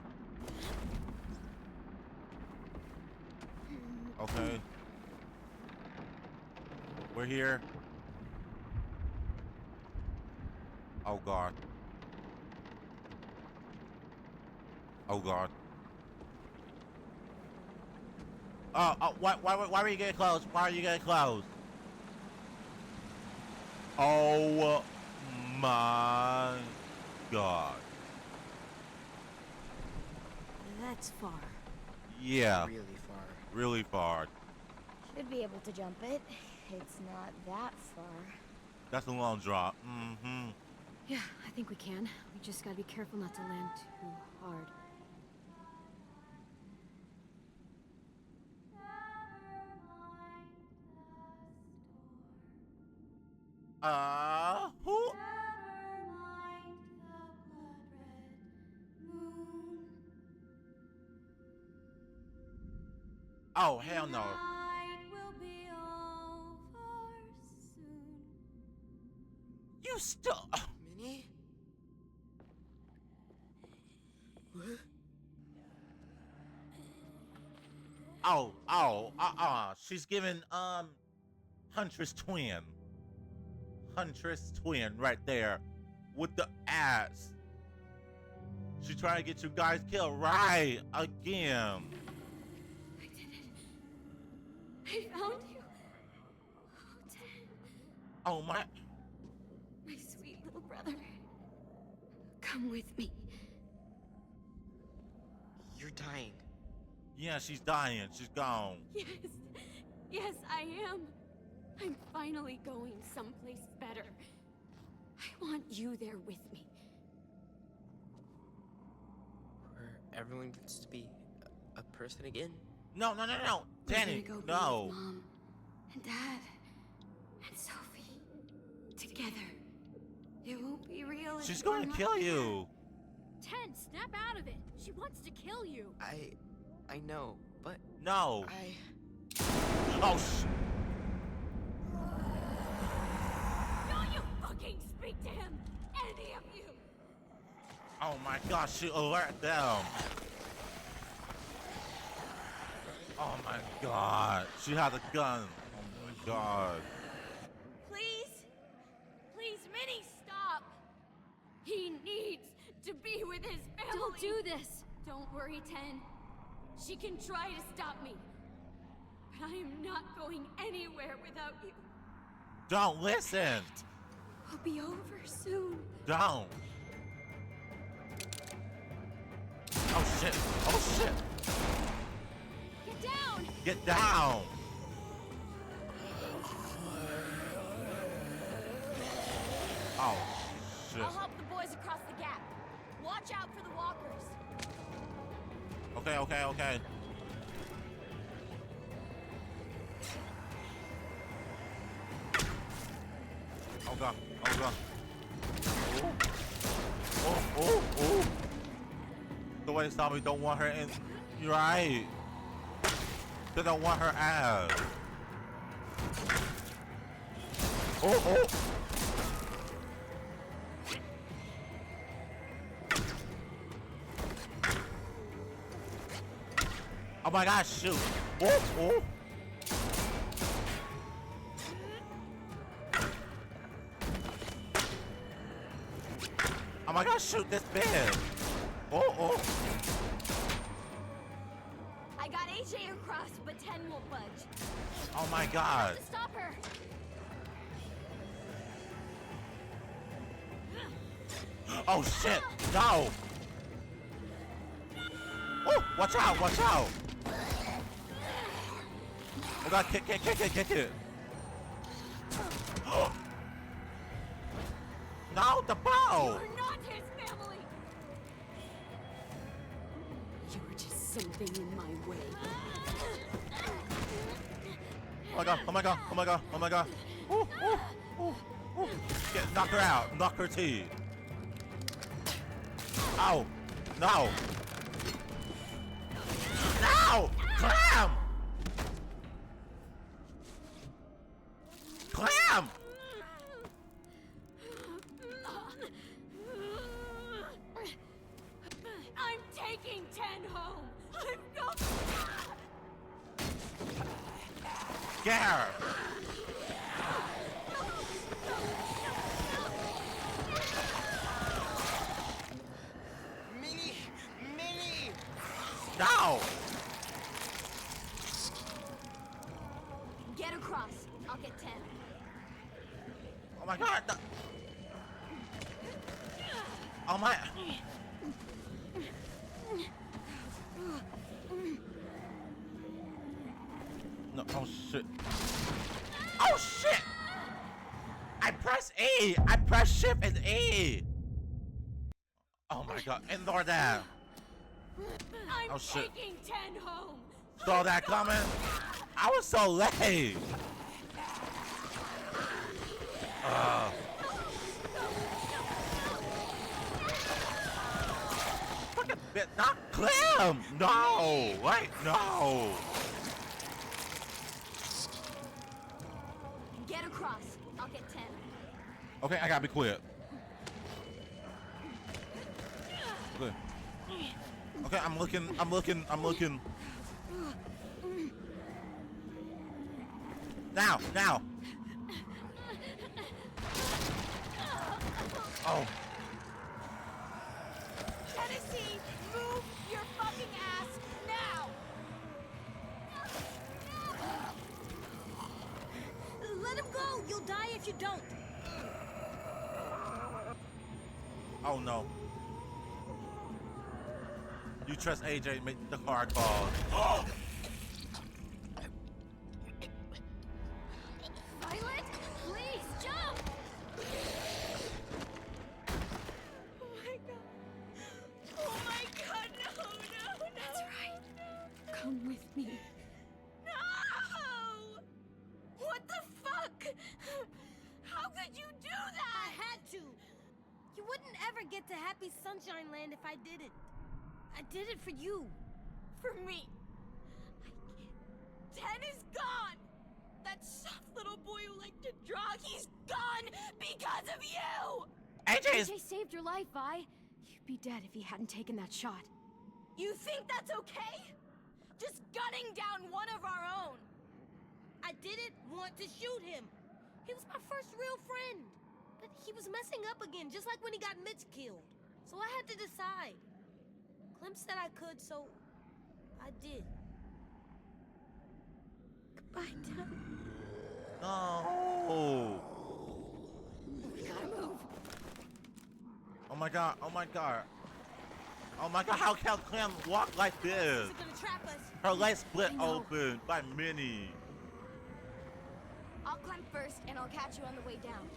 Okay. We're here. Oh God. Oh God. Why are you getting close? Why are you getting close? Oh my God. That's far. Yeah. Really far. Really far. Should be able to jump it. It's not that far. That's a long drop. Mm-hmm. Yeah, I think we can. We just gotta be careful not to land too hard. Who? Oh, hell no. You still... Minnie? She's giving, Huntress twin. Huntress twin right there. With the ass. She trying to get you guys killed right again. I did it. I found you. Oh, Ted. Oh, my... My sweet little brother. Come with me. You're dying. Yeah, she's dying. She's gone. Yes. Yes, I am. I'm finally going someplace better. I want you there with me. Where everyone gets to be a person again? No. Danny, We're gonna go be no. with Mom and Dad and Sophie together. It won't be real. if She's you're going to not kill there. you. Ten, snap out of it. She wants to kill you. I know, but... No. Oh, Don't you fucking speak to him, any of you. Oh my gosh, she alert them. Oh my God. She had a gun. Oh my God. Please, Minnie, stop. He needs to be with his family. Don't do this. Don't worry, Ten. She can try to stop me, but I am not going anywhere without you. Don't listen. We'll be over soon. Don't. Oh shit. Oh shit. Get down. Get down. Oh shit. I'll help the boys across the gap. Watch out for the walkers. Okay. Oh God. Oh. The way Zombie don't want her in. You're right. They don't want her ass. Oh. Oh my gosh, shoot. Oh. Oh my gosh, shoot this bitch. Oh. I got AJ across, but Ten won't budge. Oh my God. Stop her. Oh shit, no. Oh, watch out. Oh God, kick it. No, the bow. You're not his family. You were just something in my way. Oh my god, oh my god, oh my god, oh my god. Ooh, ooh, ooh, ooh. Get, knock her out, knock her teeth. Ow, no. No! Clam! Clam! I'm taking 10 home. I'm not. Get her! Minnie! Minnie! No! Get across. I'll get 10. Oh my god! No. Oh my! No, oh shit. Oh shit! I press A! I press shift and A! Oh my god, indoor that! I'm Oh shit. taking 10 home. Saw that coming? I was so late! Fucking bit, not Clem! No! Wait, no! Get across. I'll get 10. Okay, I gotta be quick. Okay. Okay, I'm looking. Now! Oh. Tennessee, move your fucking ass now! Let him go! You'll die if you don't! Oh no. You trust AJ, make the car call. Oh! Violet, please jump! Oh my god, no! That's right. Come with me. No! What the fuck? How could you do that? I had to! You wouldn't ever get to Happy Sunshine Land if I didn't. I did it for you. For me. 10 is gone! That soft little boy who liked to draw, he's gone because of you! AJ saved your life, Vi. You'd be dead if he hadn't taken that shot. You think that's okay? Just gunning down one of our own. I didn't want to shoot him. He was my first real friend. But he was messing up again, just like when he got Mitch killed. So I had to decide. Clem said I could, so I did. Goodbye, Dad. No. We gotta move. Oh my god, oh my god. Oh my god, how can Clem walk like this? Is it gonna trap us? Her leg split open by Minnie. I'll climb first, and I'll catch you on the way down.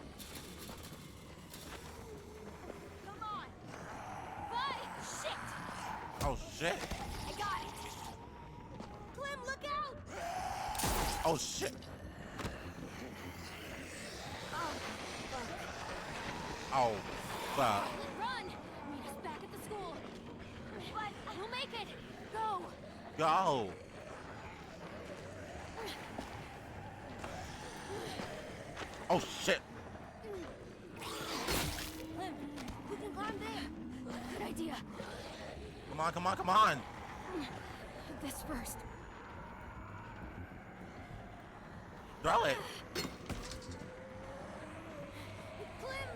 Come on! Bye! Shit! Oh shit. I got it! Clem, look out! Oh shit. Oh, fuck. Run! Meet us back at the school. But we'll make it. Go! Go. Oh shit. Clem, we can climb there. Good idea. Come on, come on, come on. This first. Throw it. Clem!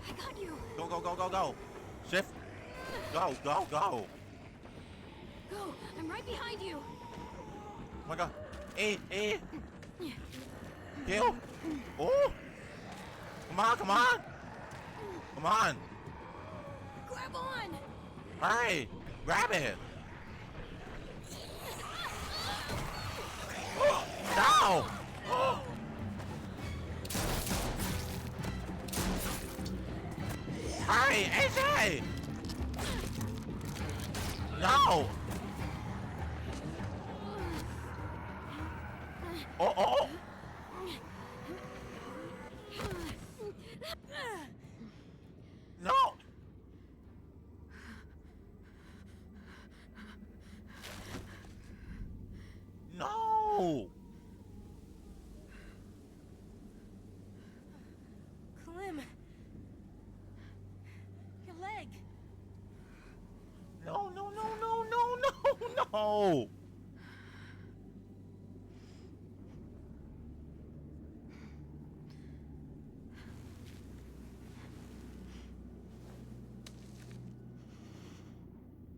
I got you. Go, go, go, go, go. Shift. Go, go, go. Go. I'm right behind you. Oh my god. A. Kill. Oh. Come on, come on. Come on. Grab on. Hurry. Grab it. No. Hurry, AJ. No! Oh, oh! No! No! Clem! Your leg! No, no, no, no, no, no, no!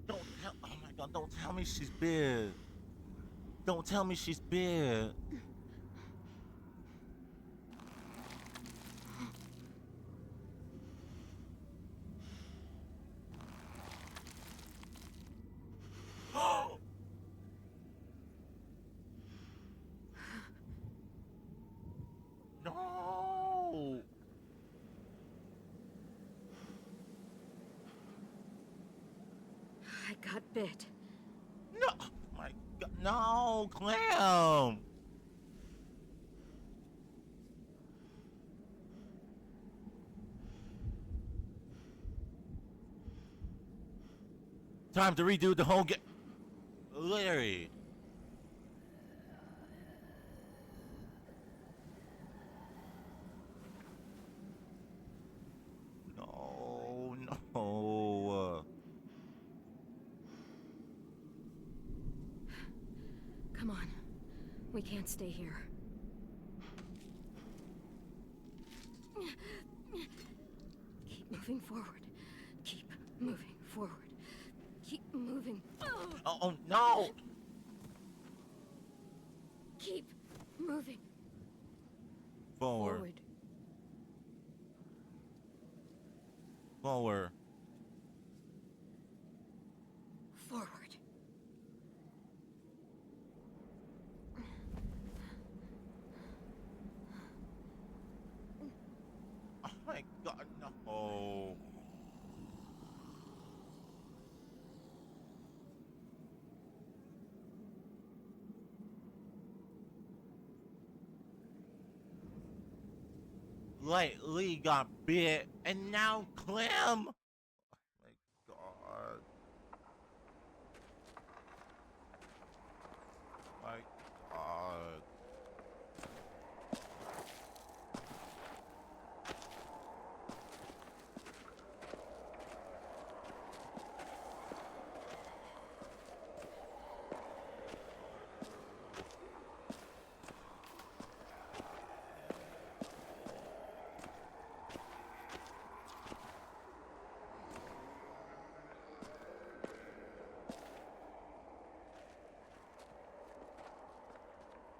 Don't tell, oh my god, don't tell me she's big. Don't tell me she's big. No! I got bit. No! My god, no, Clem! Time to redo the whole game. Larry. No, no. Come on. We can't stay here. Keep moving forward. Keep moving forward. Keep moving. Oh, no! Keep moving Forward. forward. Forward. Forward. Oh my god, no. Like Lee got bit, and now Clem. Oh my god. My god.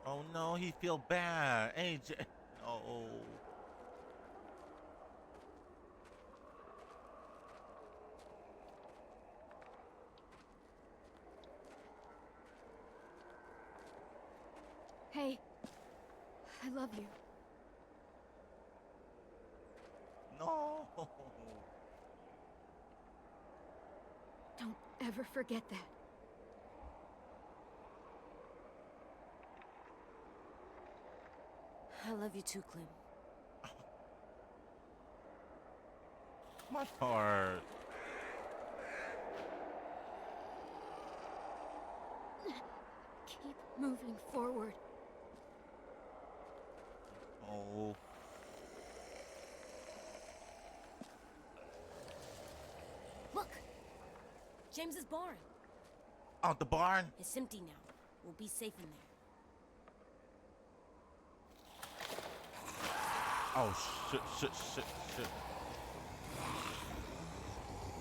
Oh no, he feel bad. AJ. Oh. Hey. I love you. No. Don't ever forget that. I love you too, Clem. My heart. Keep moving forward. Oh. Look! James's barn. Out the barn? It's empty now. We'll be safe in there. Oh shit, shit, shit, shit.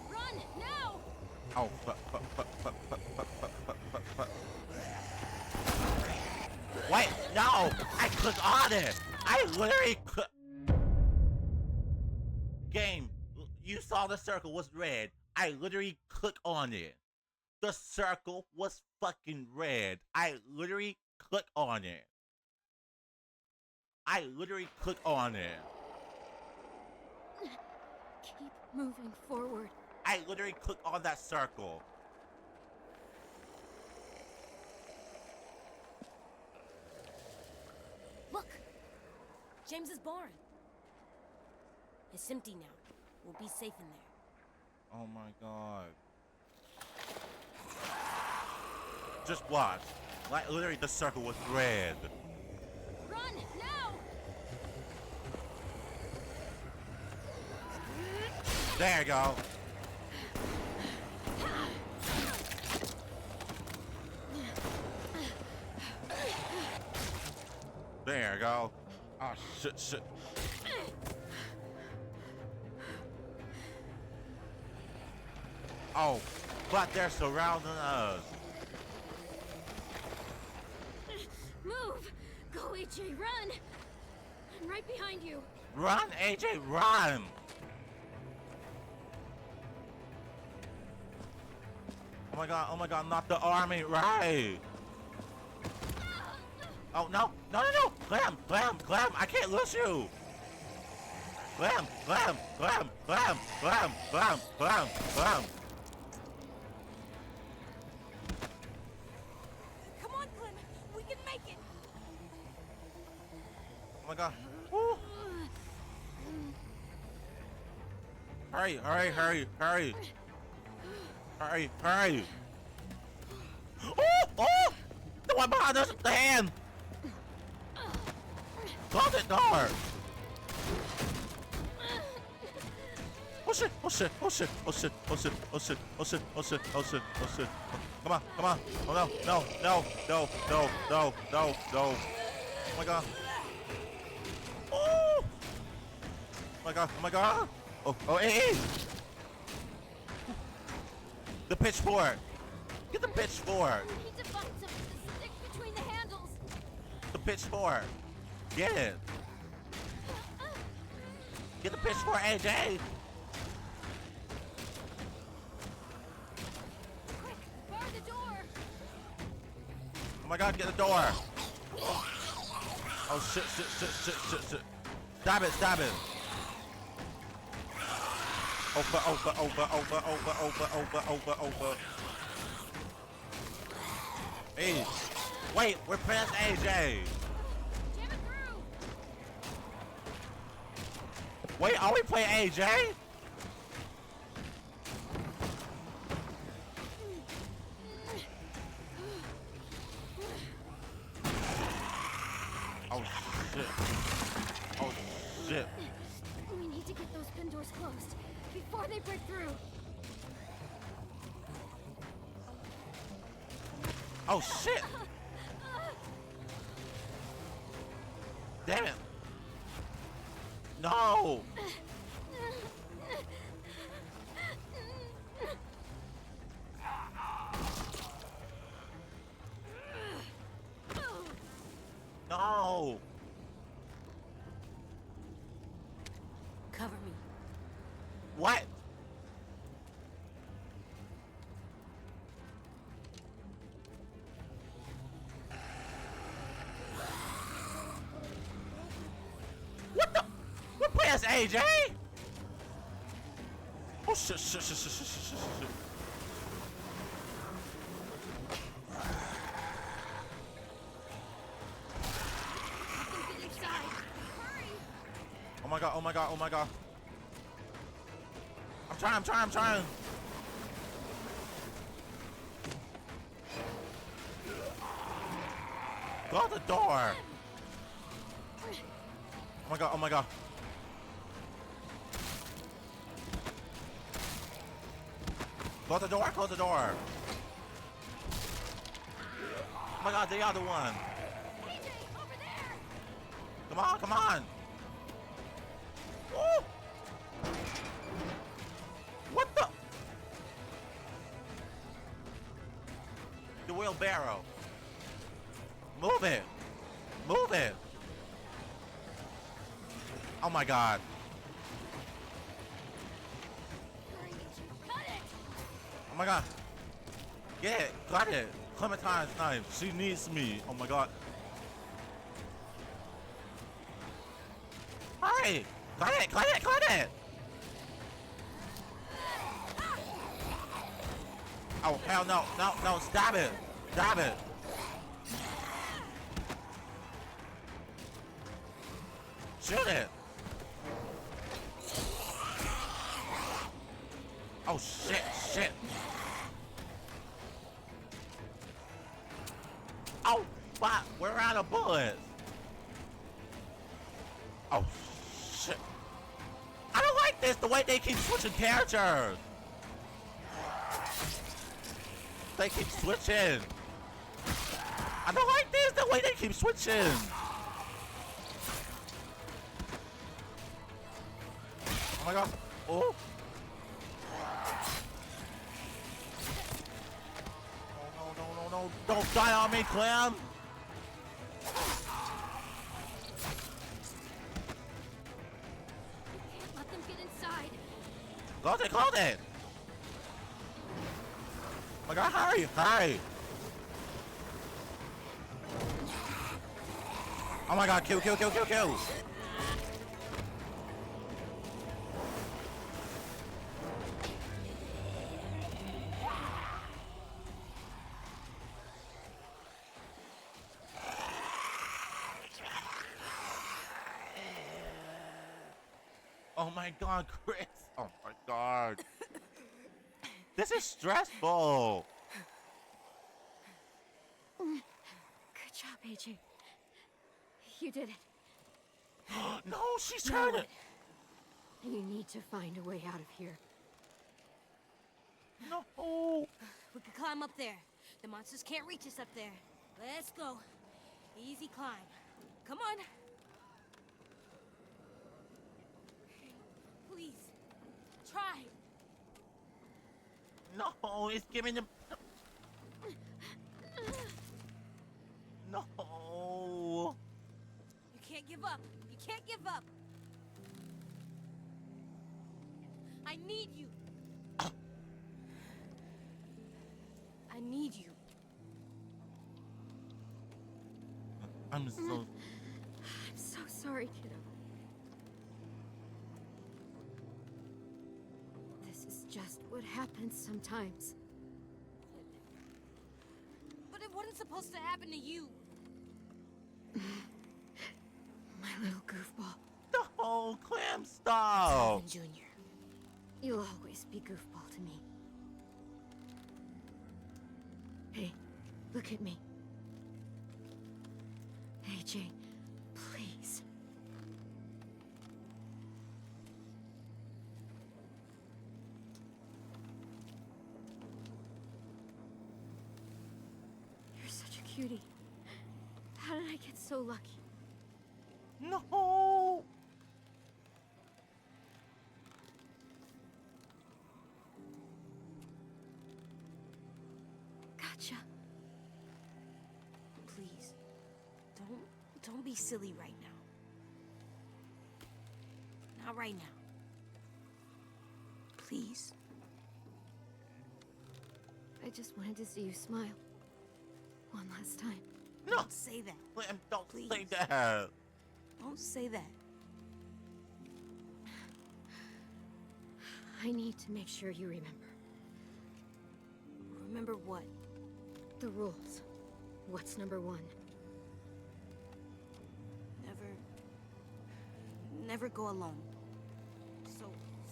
Run now! Oh fuck, fuck, fuck, fuck, fuck, fuck, fuck, fuck, fuck, fuck. Wait, no! I clicked on it! I literally Game, you saw the circle was red. I literally clicked on it. The circle was fucking red. I literally clicked on it. I literally clicked on it. Keep moving forward. I literally clicked on that circle. James's barn. It's empty now. We'll be safe in there. Oh my god. Just watch. Like literally the circle was red. Run now! There you go. There you go. Oh shit. Oh, but they're surrounding us. Move! Go, AJ, run! I'm right behind you. Run, AJ, run! Oh my god, not the army, right? Oh, no, Clem, I can't lose you. Clem. Come on, Clem, we can make it. Oh my god. Woo. Hurry. Oh! The one behind us, the hand! Close it door! Oh shit. Come on. Oh no. Oh my god. Oh my god. Oh, hey. The pitchfork. Get the pitchfork. We need to find something to stick between the handles. The pitchfork. Get it. Get the pitchfork, AJ. Quick, bar the door. Oh my god, get the door. Oh shit. Stab it. Over. Hey, wait, we're past AJ. Jam it through. Wait, are we playing AJ? Oh shit. We need to get those pin doors closed before they break through. Oh shit. Damn it. No. No. Cover me. What? What the? What player's AJ? Oh shit. Get inside. Hurry. Oh my god. I'm trying. Close the door. Oh my god. Close the door. Oh my god, the other one. AJ, over there. Come on. Woo! What the? The wheelbarrow. Move it. Oh my god. Hurry, AJ. Cut it. Oh my god. Get it. Got it. Clementine's knife. She needs me. Oh my god. Hurry. Got it. Oh hell no. Stab it. Shoot it! Oh shit, shit! Oh fuck, we're out of bullets! Oh shit! I don't like this, the way they keep switching characters! They keep switching! I don't like this, the way they keep switching! Oh my god. Oh. No. Don't die on me, Clem. Let them get inside. Close it. Oh my god, hurry. Oh my god, kill. Oh my god, Chris. Oh my god. This is stressful. Good job, AJ. You did it. No, she's trying to. You need to find a way out of here. No. We could climb up there. The monsters can't reach us up there. Let's go. Easy climb. Come on. Please. Try. No, it's giving them. No. You can't give up. You can't give up. I need you. I need you. I'm so sorry, kiddo. This is just what happens sometimes. But it wasn't supposed to happen to you. My little goofball. No, Clem, stop. Jr. You'll always be goofball to me. Hey, look at me. AJ, please. You're such a cutie. How did I get so lucky? No. Gotcha. Please. Don't be silly right now. Not right now. Please. I just wanted to see you smile. One last time. No. Don't say that. Clem, don't Please. say that. Don't say that. I need to make sure you remember. Remember what? The rules. What's number one? Never go alone.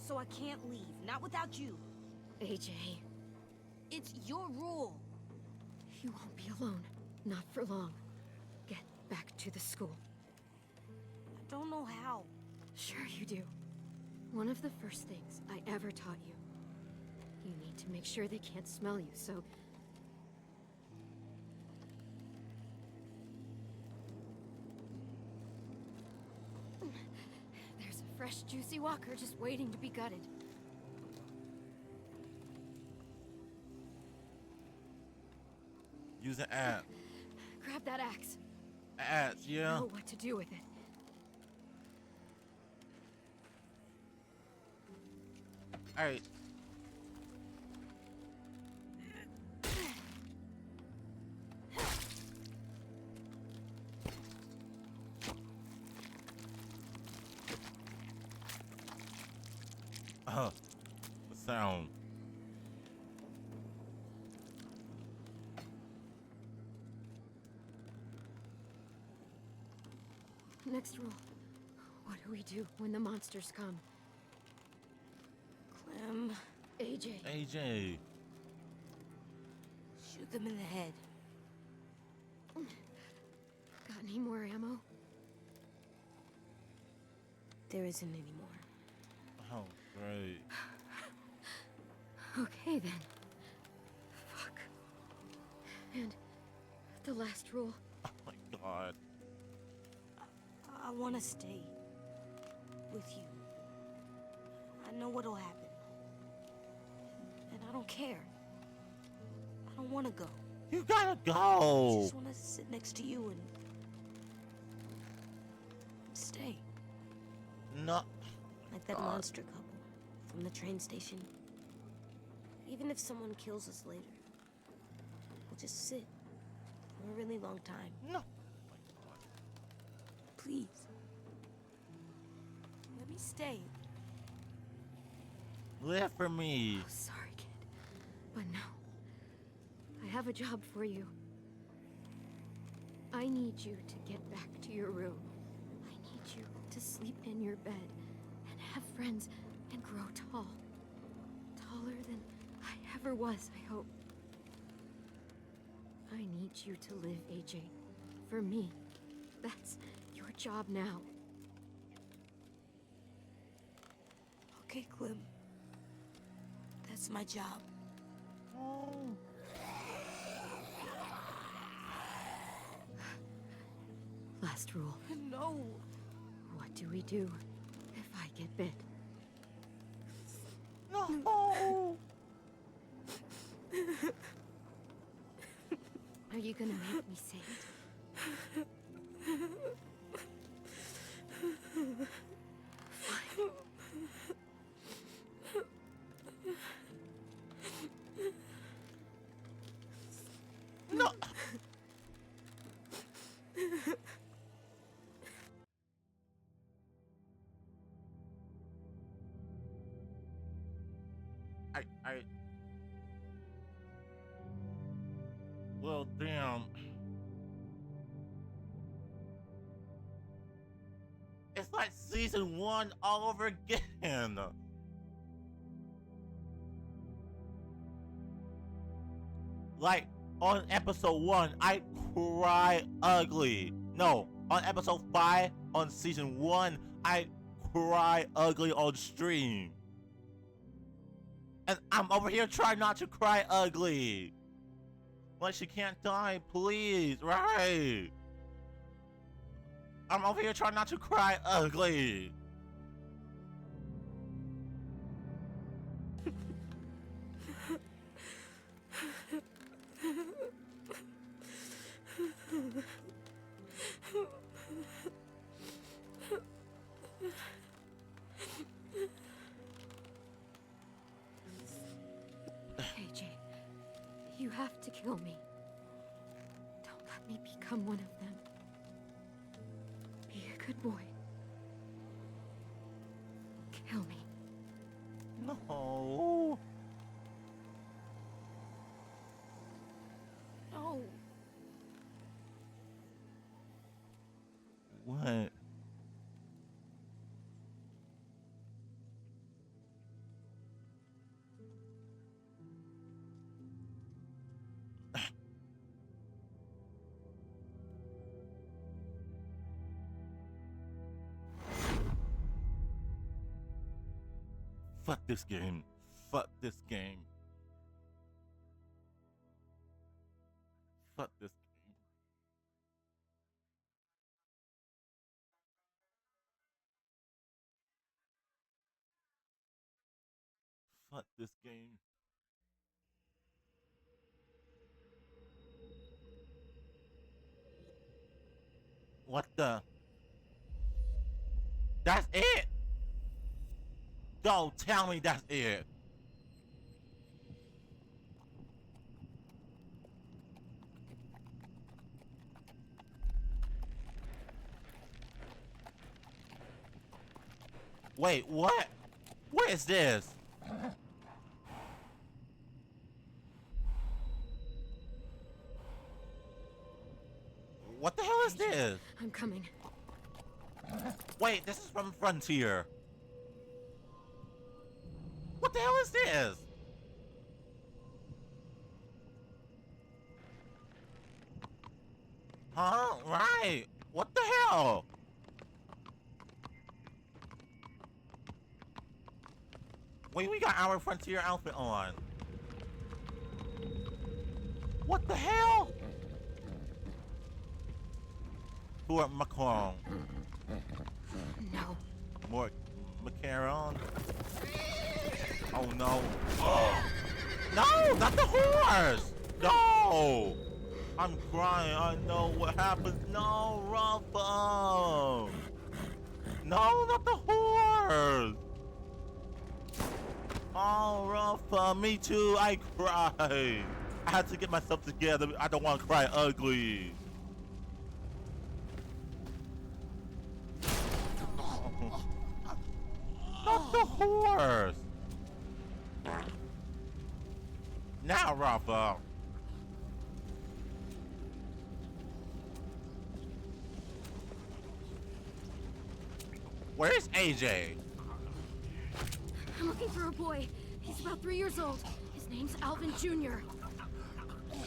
So I can't leave. Not without you. AJ. It's your rule. You won't be alone. Not for long. Get back to the school. I don't know how. Sure you do. One of the first things I ever taught you. You need to make sure they can't smell you, so... There's a fresh, juicy walker just waiting to be gutted. Use an axe. Grab that axe. Axe, You yeah. know what to do with it. Alright. The sound. Next rule. What do we do when the monsters come? Clem. AJ. AJ. Shoot them in the head. Got any more ammo? There isn't any more. Oh, great. Okay then. Fuck. And the last rule. Oh my god. I want to stay with you. I know what'll happen. And I don't care. I don't want to go. You gotta I go. just want to sit next to you and stay. No. Like that God. monster couple from the train station. Even if someone kills us later, we'll just sit for a really long time. No. Please. Let me stay. Live for me. Oh, sorry, kid. But no. I have a job for you. I need you to get back to your room. I need you to sleep in your bed and have friends and grow tall. Taller than I ever was, I hope. I need you to live, AJ. For me. That's your job now. Okay, Clem. That's my job. Last rule. No. What do we do if I get bit? No. Are you gonna make me say it? Fine. No. Well, damn. It's like season 1 all over again. Like, on episode 1, I cry ugly. No, on episode 5, on season 1, I cry ugly on stream. And I'm over here trying not to cry ugly. Like, she can't die, please, right? I'm over here trying not to cry ugly. AJ, you have to kill me. Don't let me become one of them. Be a good boy. Kill me. No. No. What? Fuck this game. Fuck this game. Fuck this game. Fuck this game. What the? That's it? Don't tell me that's it. Wait, what? What is this? What the hell is this? I'm coming. Wait, this is from Frontier. What the hell is this? Huh? Right. What the hell? Wait, we got our Frontier outfit on. What the hell? Fort Macron. No. More Macaron. Oh no. No, not the horse! No! I'm crying. I know what happens. No, Rafa! No, not the horse! Oh, Rafa, me too. I cried. I had to get myself together. I don't want to cry ugly. Not the horse. Now, Rafa. Where's AJ? I'm looking for a boy. He's about 3 years old. His name's Alvin Jr.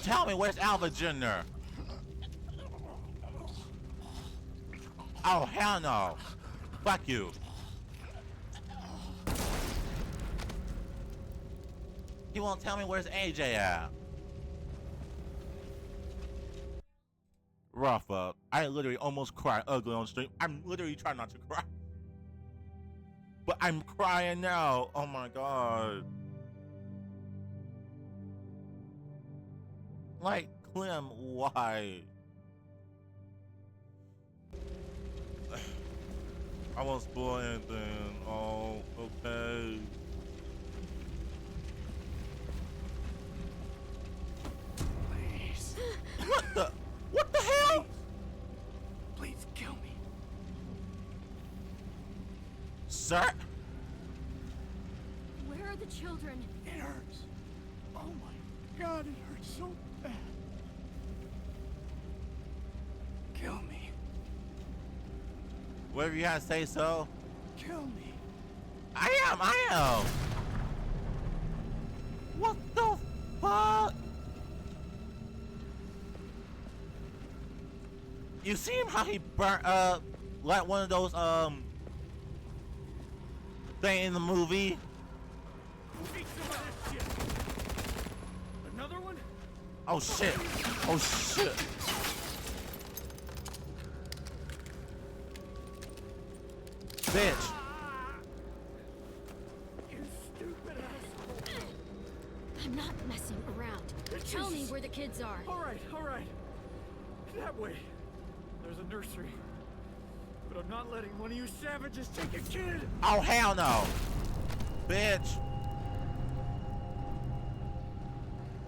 Tell me, where's Alva Jr.? Oh, hell no. Fuck you. He won't tell me where's AJ at. Rafa, I literally almost cried ugly on stream. I'm literally trying not to cry. But I'm crying now. Oh my god. Like, Clem, why? I won't spoil anything. Oh, okay. Please. What the hell? Please kill me. Sir? Where are the children? It hurts. Oh my god, it hurts so bad. Kill me. Whatever you gotta say so. Kill me. I am. What the fuck? You seen how he burnt like one of those thing in the movie? Eat some of this shit. Another one? Oh shit. Oh shit. Bitch. You stupid asshole. I'm not messing around. Tell me where the kids are. All right. That way. There's a nursery. But I'm not letting one of you savages take a kid. Oh hell no. Bitch.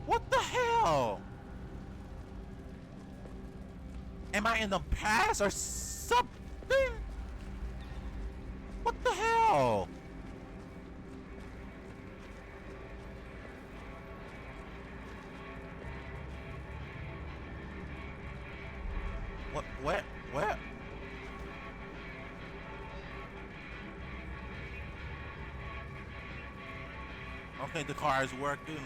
What the hell? Am I in the past or something? What the hell? What? Okay, the car is working.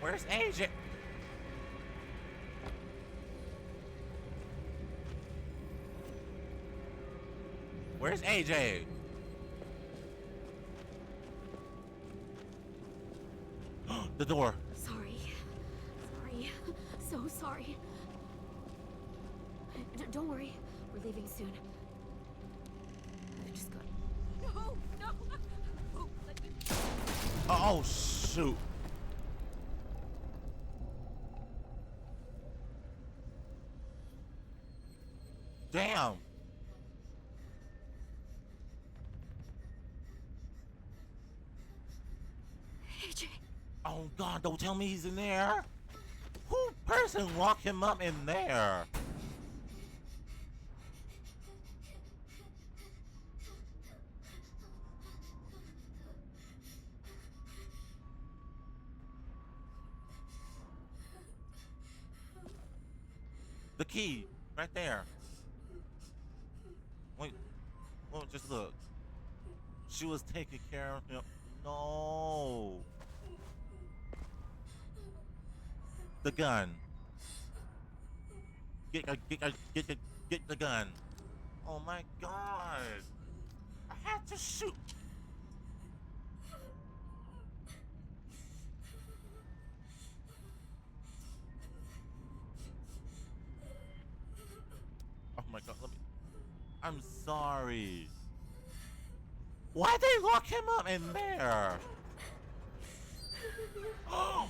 Where's AJ? Where's AJ? The door. Sorry. So sorry. Don't worry. We're leaving soon. I've just got... No! Oh, let me... Oh, shoot. Damn. AJ. Oh God, don't tell me he's in there. Who person locked him up in there? The key, right there. Wait, well, just look. She was taking care of him. No. The gun. Get the gun. Oh my god. I had to shoot. Oh my god, I'm sorry. Why'd they lock him up in there? Oh!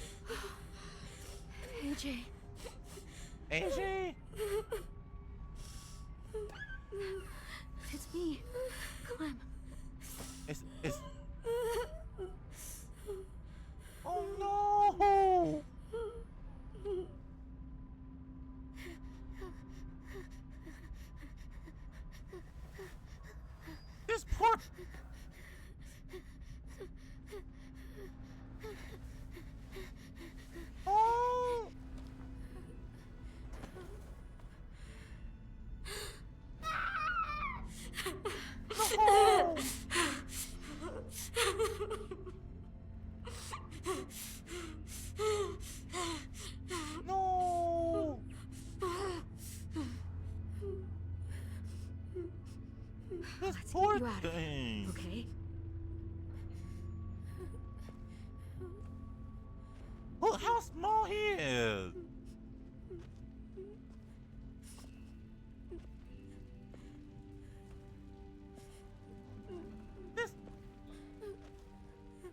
AJ. AJ? It's me, Clem. It's... Oh no! This poor... Oh! No! No! This poor thing. Okay. Look how small he is.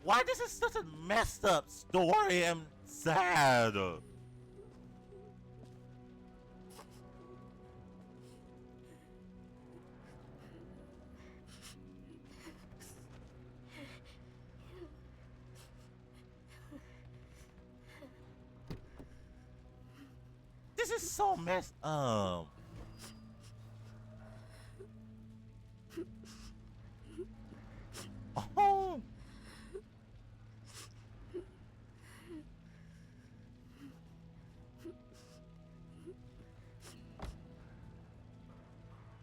Why this is such a messed up story and sad? This is so messed up. Oh.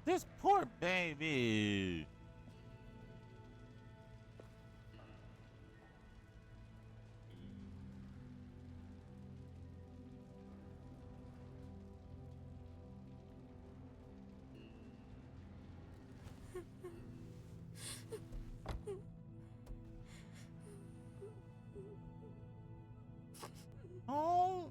This poor baby. Oh.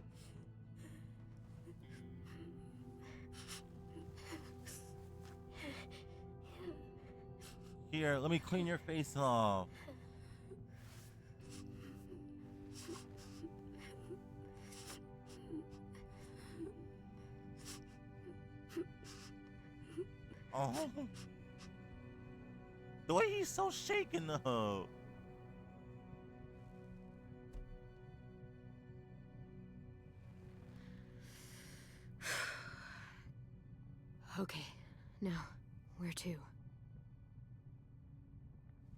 Here, let me clean your face off. Oh. The way he's so shaken though. Okay, now, where to?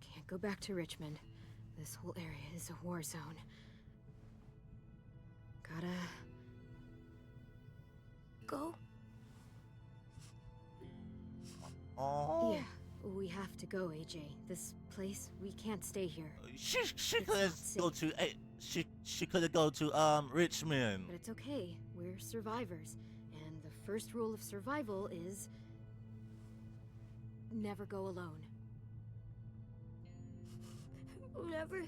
Can't go back to Richmond. This whole area is a war zone. Gotta... Go? Oh. Yeah, we have to go, AJ. This place, we can't stay here. She could go to she could go to Richmond. But it's okay. We're survivors. And the first rule of survival is never go alone. Never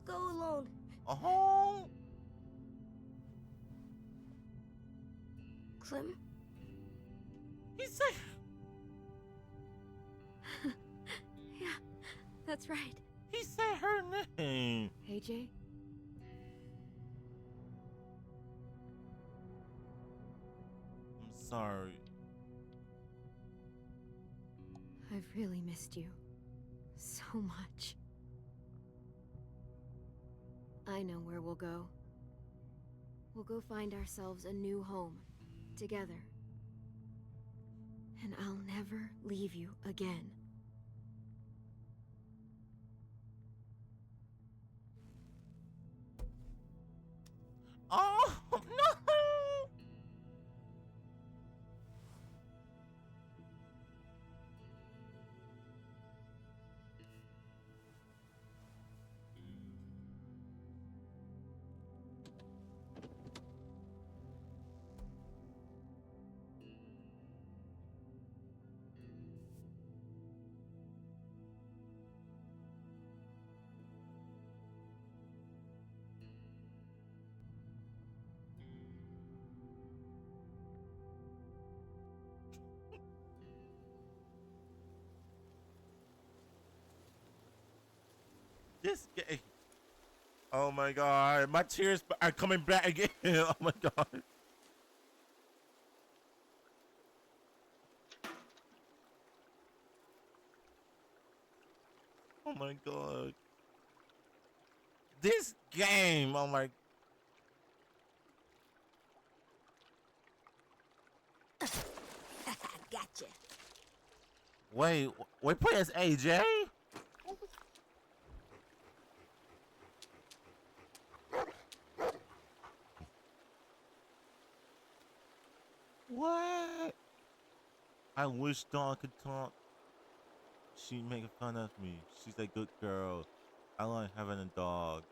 go alone. Oh. Clem? He said. Yeah, that's right. He said her name. AJ? I'm sorry. I've really missed you. So much. I know where we'll go. We'll go find ourselves a new home. Together. And I'll never leave you again. Oh, no! This game. Oh my god, my tears are coming back again. Oh my god. Oh my god. This game. Oh my. Gotcha. Wait, play as AJ? What? I wish Dawn could talk. She making fun of me. She's a good girl. I like having a dog.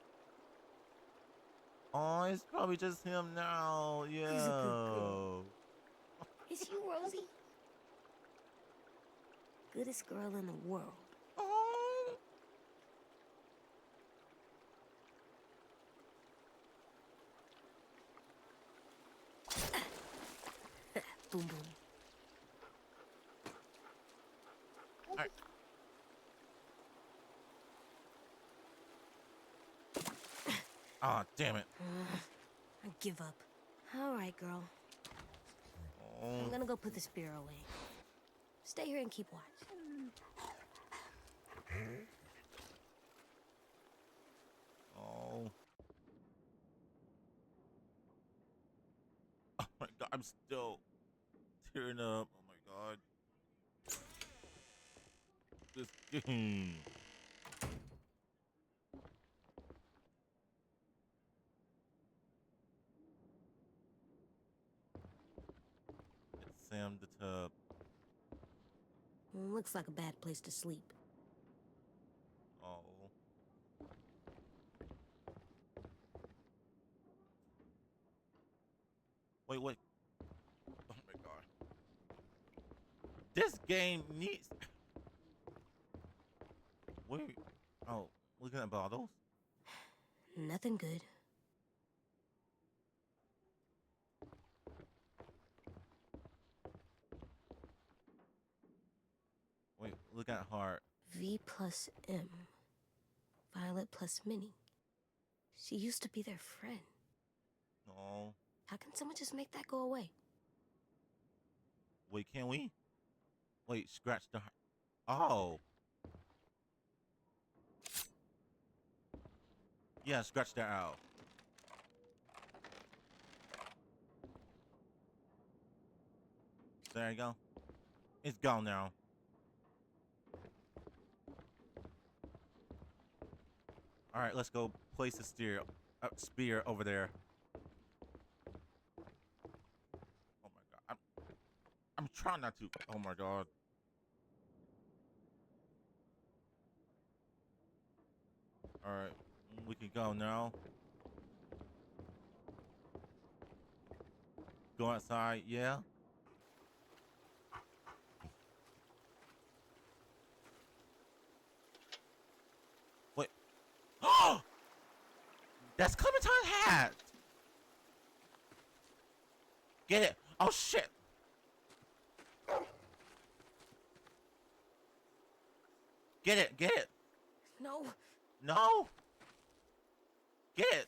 Oh, it's probably just him now. Yeah. He's a good girl. Is you Rosie? Goodest girl in the world. Oh. Boom boom. All right. Ah, damn it. I give up. All right, girl. Oh. I'm gonna go put the spear away. Stay here and keep watch. Oh. Oh my god, I'm still tearing up. Oh my god. This game. It's Sam the Tub. Looks like a bad place to sleep. Oh. Wait. Oh my god. This game needs. Wait. Oh, looking at bottles? Nothing good. Wait, look at heart. V plus M. Violet plus Minnie. She used to be their friend. No. How can someone just make that go away? Wait, can we? Wait, scratch the heart. Oh. Yeah, scratch that out. There you go. It's gone now. All right, let's go place the spear over there. Oh my god, I'm trying not to. Oh my god. All right, we can go now. Go outside, yeah. That's Clementine's hat! Get it! Oh shit! Get it! Get it! No! No! Get it!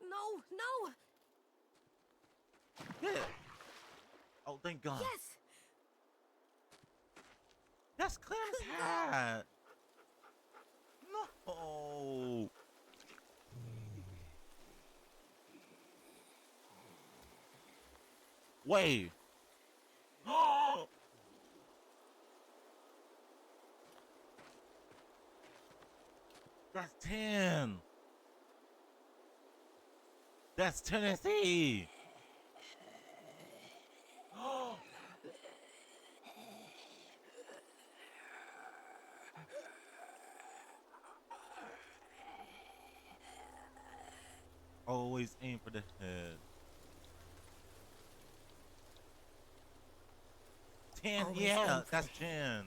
No! No! Get it! Oh, thank God. Yes! That's Clem's hat! No! Wait. That's 10. That's Tennessee. Always aim for the head. 10, Always yeah, aim for that's the 10.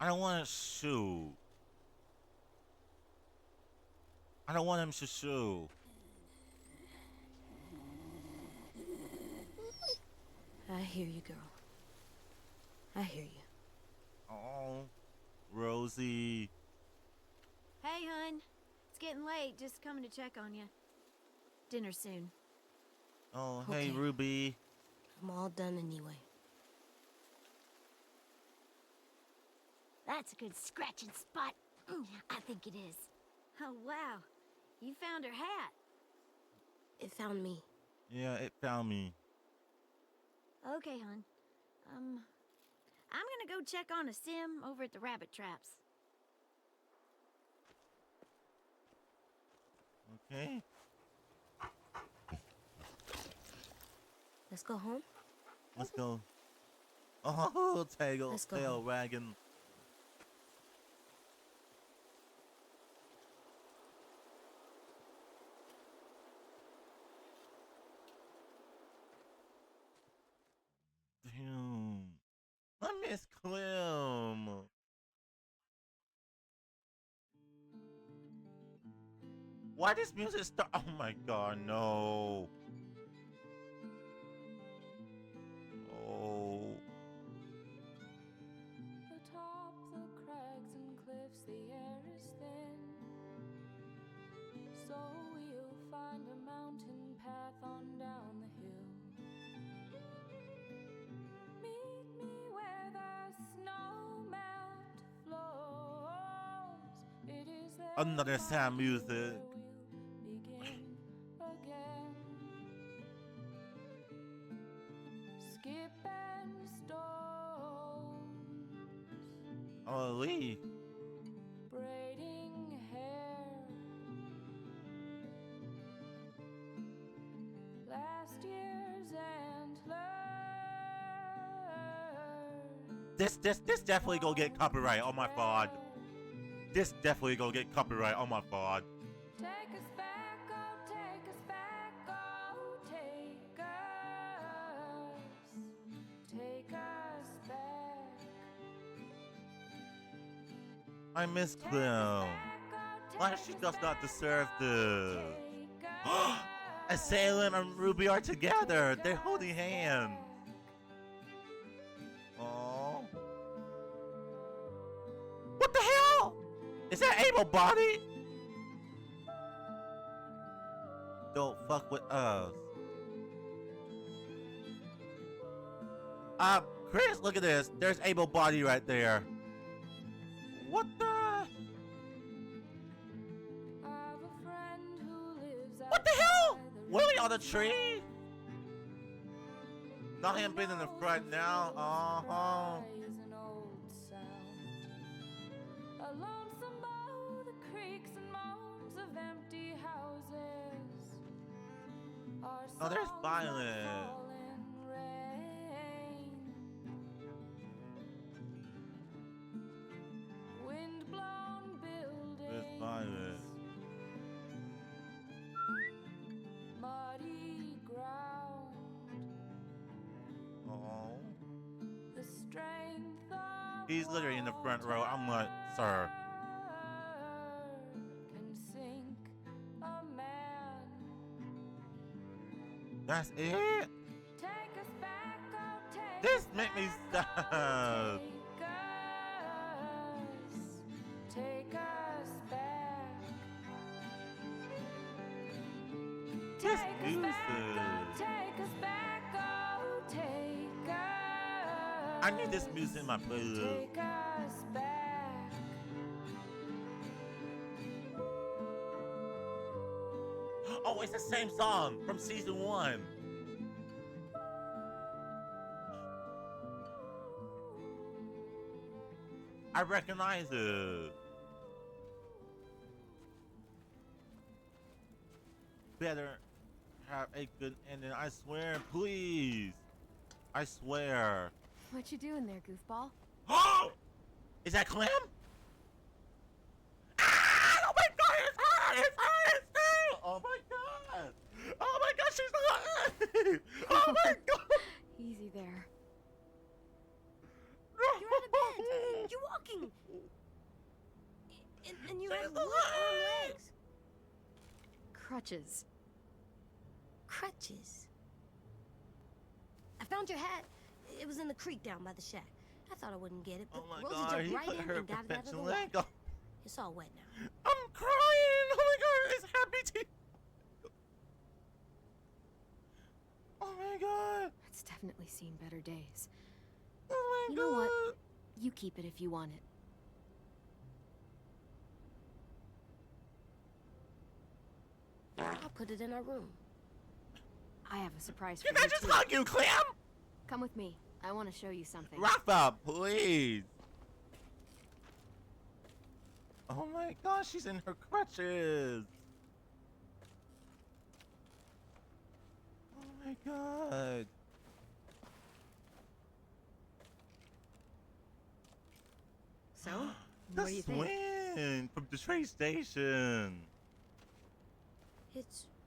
I don't want to shoot. I don't want him to shoot. I hear you, girl. I hear you. Oh, Rosie. Hey, hun. It's getting late. Just coming to check on you. Dinner soon. Oh, hey, Okay. Ruby. I'm all done anyway. That's a good scratching spot. I think it is. Oh, wow. You found her hat. It found me. Yeah, it found me. Okay, hun. I'm gonna go check on a sim over at the rabbit traps. Okay. Let's go home. Let's go. Oh, Let's go tail home. wagon. Damn. I miss Clem. Why this music start? Oh my god, no. Oh. Atop the crags and cliffs, the air is thin. So we'll find a mountain path on down the hill. Meet me where the snow melt flows. It is there Another sad music. begin again. Skip and stones, Oh, Lee. braiding hair. Last year's antlers. This definitely gonna get copyright on my pod. This definitely gonna get copyright on my pod. Take us back, oh, take us back, oh, take us back. I miss Clem. Why she does not deserve this? And Salem and Ruby are together. They're holding hands. Oh. What the hell? Is that able body? Don't fuck with us. Chris, look at this. There's able body right there. What the? What the hell? Willie on the tree? Not him being in the front now. Uh-huh. A lonesome bow, the creaks and moans of empty houses. Oh, there's violence. Wind-blown buildings. There's violence. Muddy ground. Oh. The strength of He's literally in the front row. I'm like, sir. can sink a man. That's it? Take us back, oh, take This make me sad. Take us back. This Take us music. back, oh, take us back, oh, take us. I need this music in my playlist. Take us back. Oh, it's the same song from season 1. I recognize it. Better have a good ending. I swear, please. I swear. What you doing there, goofball? Is that Clem? Ah! Oh my god, it's her! It's her! It's her! Oh my god! Oh my god, she's alive! Oh my god! Easy there. You're out of bed. You're walking. And you have one-arm legs. Crutches. Crutches. I've found your hat. It was in the creek down by the shack. I thought I wouldn't get it, but Oh my Rosie God, jumped he right put in her and got it out of the professional water. leg on. It's all wet now. I'm crying. Oh my God, it's happy tears. Oh my God. It's definitely seen better days. Oh my You know God. what? You keep it if you want it. I'll put it in our room. I have a surprise for Can you I just too. hug you, Clem? Come with me. I want to show you something. Rafa, please. Oh my gosh, she's in her crutches. Oh my God. So, The what do you think? swing from the train station.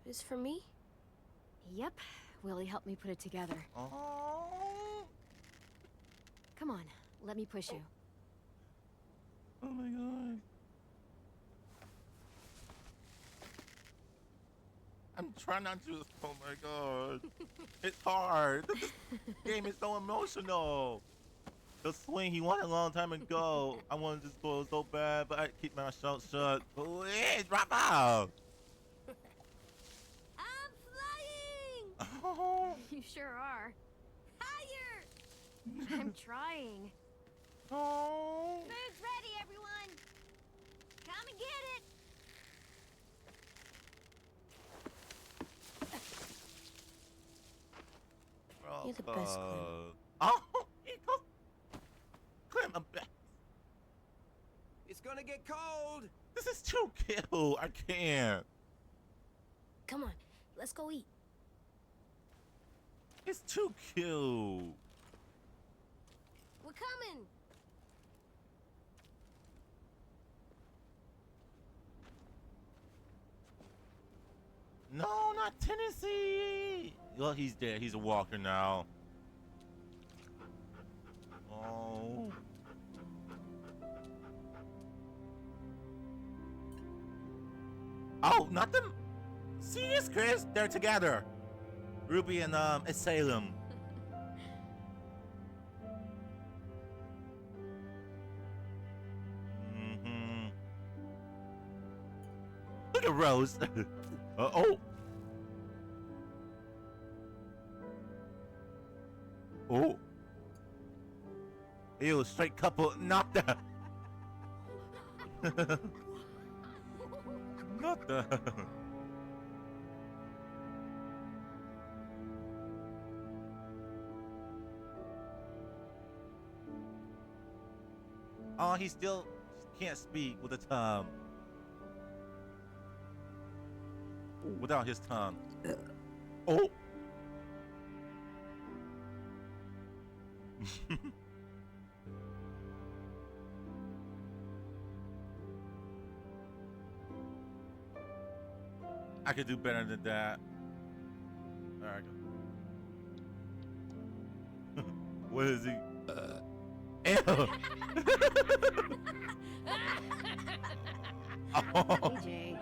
It's for me? Yep. Willie helped me put it together. Oh. Come on, let me push you. Oh my God. I'm trying not to. Oh my God. It's hard. This game is so emotional. The swing he won a long time ago. I wanted to just go so bad, but I keep my mouth shut. Please, drop out. I'm flying! Oh. You sure are. Higher! I'm trying. Oh. Food's ready, everyone! Come and get it! You're the best, Clem. Oh, he goes. Clem, I'm back. It's gonna get cold. This is too cute. I can't. Come on, let's go eat. It's too cute. We're coming. No, not Tennessee. Well, he's dead. He's a walker now. Oh. Oh, not them. See this, Chris? They're together. Ruby and Salem. Mm-hmm. Look at Rose. Oh. Oh. Ew, straight couple. Not that. Not that. Oh, he still can't speak with a tongue. Without his tongue. Oh. I could do better than that. Alright. What is he? Ew. Oh. AJ.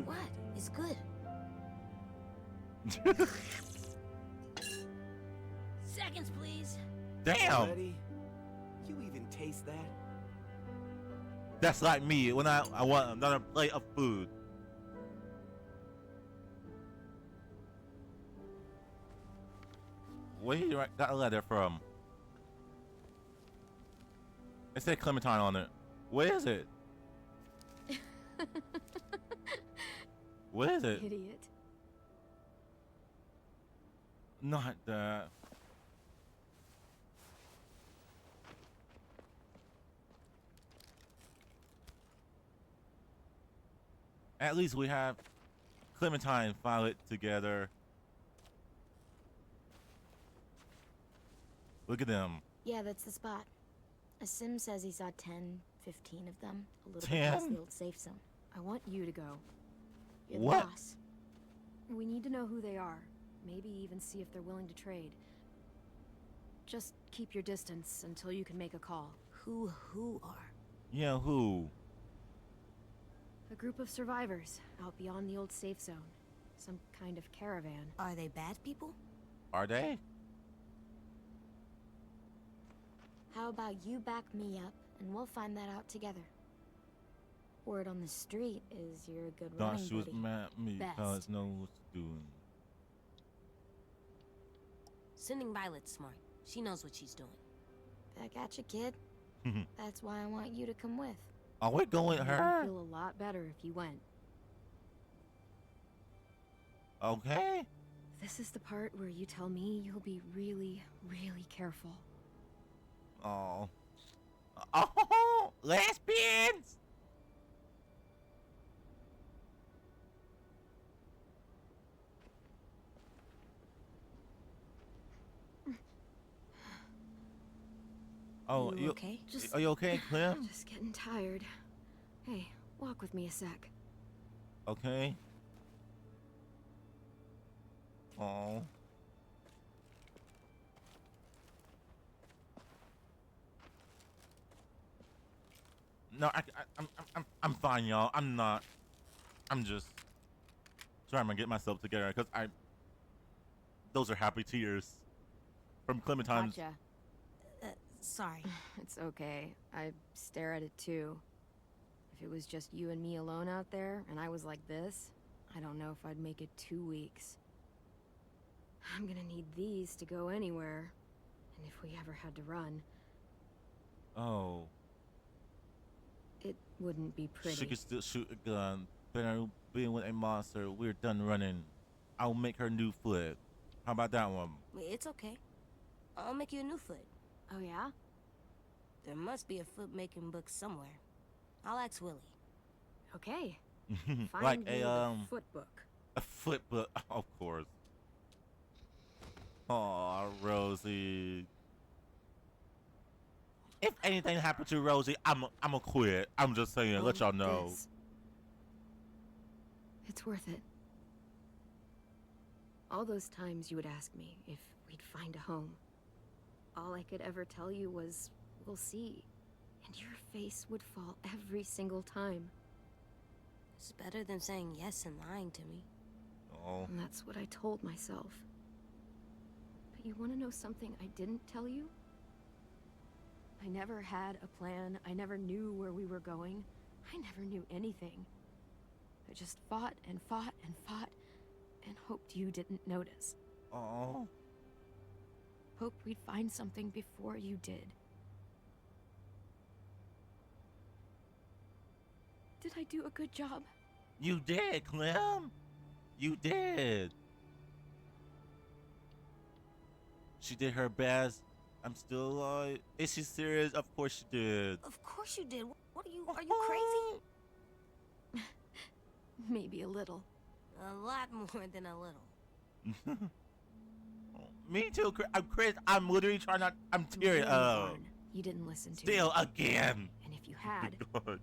What? It's good. Seconds, please. Damn. Buddy, you even taste that? That's like me when I want another plate of food. Where you got a letter from? It said Clementine on it. Where is it? Where is it? Idiot. Not that. At least we have Clementine and Violet together. Look at them. Yeah, that's the spot. A sim says he saw 10, 15 of them, a little 10? bit past the old safe zone. I want you to go. You're What? the boss. We need to know who they are. Maybe even see if they're willing to trade. Just keep your distance until you can make a call. Who are? Yeah, who? A group of survivors out beyond the old safe zone. Some kind of caravan. Are they bad people? Are they? How about you back me up, and we'll find that out together. Word on the street is you're a good Don't running shoot buddy. me. Best. Cause know what to do. Sending Violet's smart. She knows what she's doing. Back at you, kid. That's why I want you to come with. Are we going with I'd her? feel a lot better if you went. Okay. This is the part where you tell me you'll be really, really careful. Oh. Oh, lesbians! Oh, You okay? Are you okay, Clem? Just getting tired. Hey, walk with me a sec. Okay. Oh. No, I'm fine, y'all. I'm just trying to get myself together because those are happy tears from Clementine's. Gotcha. Sorry. It's okay. I stare at it too. If it was just you and me alone out there, and I was like this, I don't know if I'd make it 2 weeks. I'm gonna need these to go anywhere. And if we ever had to run, Oh. it wouldn't be pretty. She could still shoot a gun. Better being with a monster. We're done running. I'll make her new foot. How about that one? It's okay. I'll make you a new foot. Oh, yeah? There must be a foot-making book somewhere. I'll ask Willie. Okay. Like Find me a the foot book. A foot book, of course. Oh, Rosie. If anything happened to Rosie, I'ma quit. I'm just saying, let y'all know. This. It's worth it. All those times you would ask me if we'd find a home. All I could ever tell you was, we'll see. And your face would fall every single time. It's better than saying yes and lying to me. Oh. And that's what I told myself. But you want to know something I didn't tell you? I never had a plan. I never knew where we were going. I never knew anything. I just fought and fought and fought and hoped you didn't notice. Oh. Hoped we'd find something before you did. Did I do a good job? You did, Clem. You did. She did her best. I'm still alive. Is she serious? Of course she did. Of course you did. What are you crazy? Maybe a little. A lot more than a little. Me too. I'm Chris. I'm literally trying not. I'm tearing up. You didn't listen to Still me. again. And if you had, God.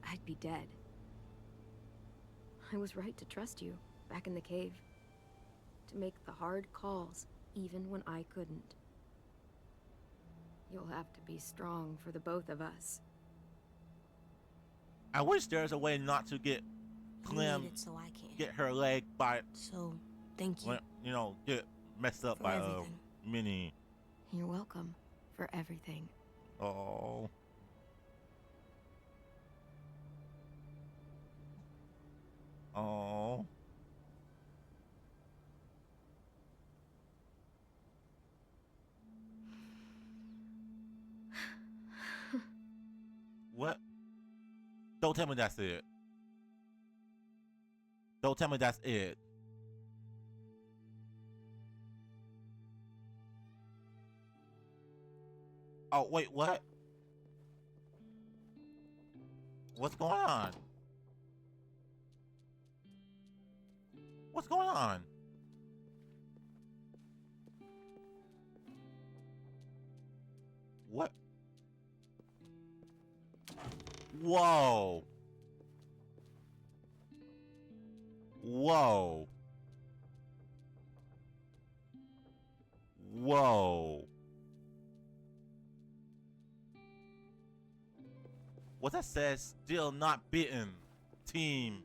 I'd be dead. I was right to trust you back in the cave. To make the hard calls, even when I couldn't. You'll have to be strong for the both of us. I wish there's a way not to get Clem You made it so I can. get her leg by So, thank you. you know, get messed up For by everything. Minnie. You're welcome for everything. Oh. Oh. What? Don't tell me that's it. Don't tell me that's it. Oh, wait, what? What's going on? What's going on? What? Whoa. Whoa. Whoa. What that says, still not bitten, team.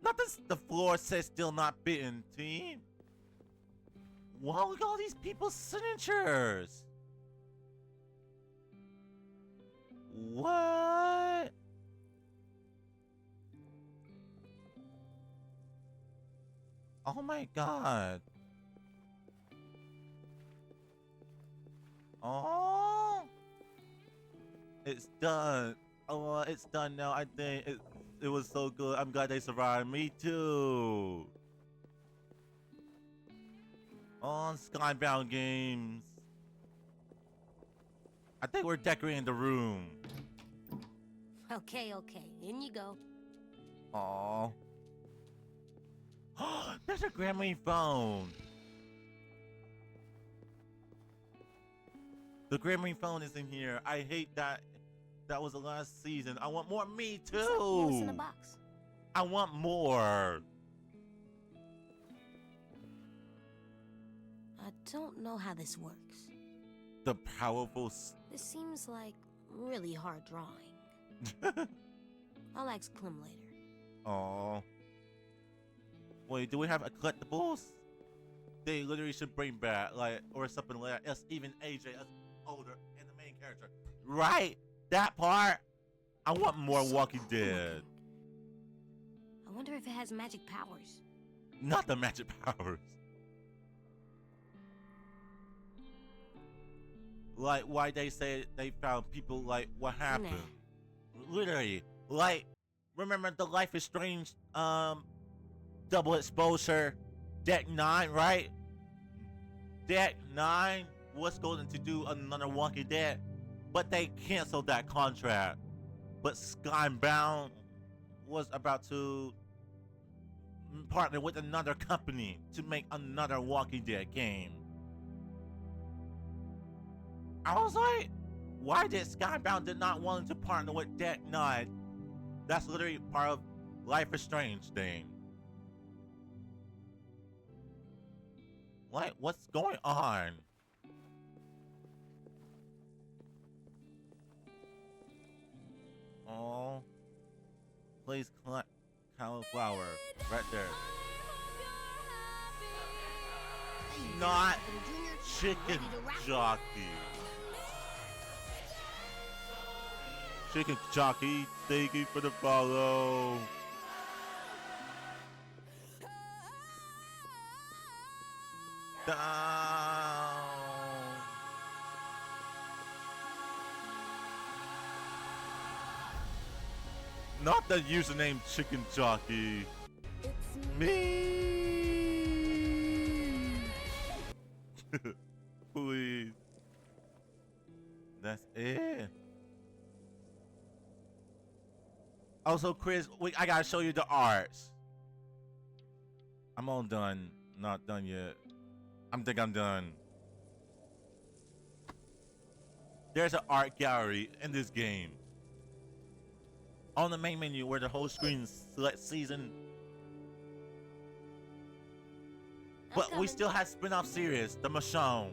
Not this, the floor says still not bitten, team. Wow, look at all these people's signatures. What? Oh my god. Oh. It's done. Oh, it's done now. I think it was so good. I'm glad they survived. Me too. On Skybound Games. I think we're decorating the room. Okay, in you go. Aww. There's a Grammy phone. The Grammy phone is in here. I hate that. That was the last season. I want more. Me too. What's in the box? I want more. I don't know how this works. The powerful. This seems like really hard drawing. I'll ask Clem later. Oh. Wait, do we have a collectibles? They literally should bring back, like, or something like that. Even AJ, as older, and the main character. Right? That part? I want more Walking Dead. I wonder if it has magic powers. Not the magic powers. Like, why they say they found people, like, what happened? Literally, like, remember the Life is Strange, double exposure, Deck 9, right? Deck 9 was going to do another Walking Dead, but they canceled that contract. But Skybound was about to partner with another company to make another Walking Dead game. I was like, why did Skybound did not want to partner with Deck 9? That's literally part of Life is Strange thing. Like, what's going on? Oh, please collect cauliflower right there. Not chicken jockey. Chicken jockey, thank you for the follow. Down. Not the username chicken jockey. Me. Please. That's it. Also, Chris, I gotta show you the arts. I'm all done. Not done yet. think I'm done. There's an art gallery in this game. On the main menu where the whole screen select season. But we still had spin-off series, The Michonne.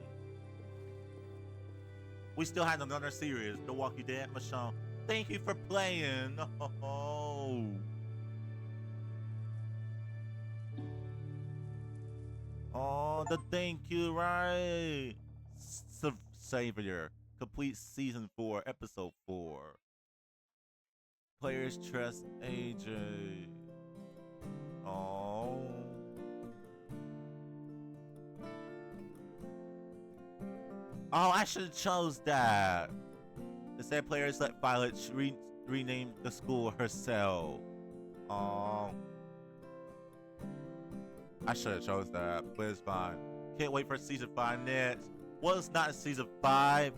We still had another series, The Walking Dead Michonne. Thank you for playing. Oh. Oh, the thank you, right? Savior. Complete season 4, episode 4. Players trust AJ. Oh. Oh, I should have chose that. It said players let Violet rename the school herself. Oh. I should have chose that, but it's fine. Can't wait for season 5 next. Well, it's not season 5,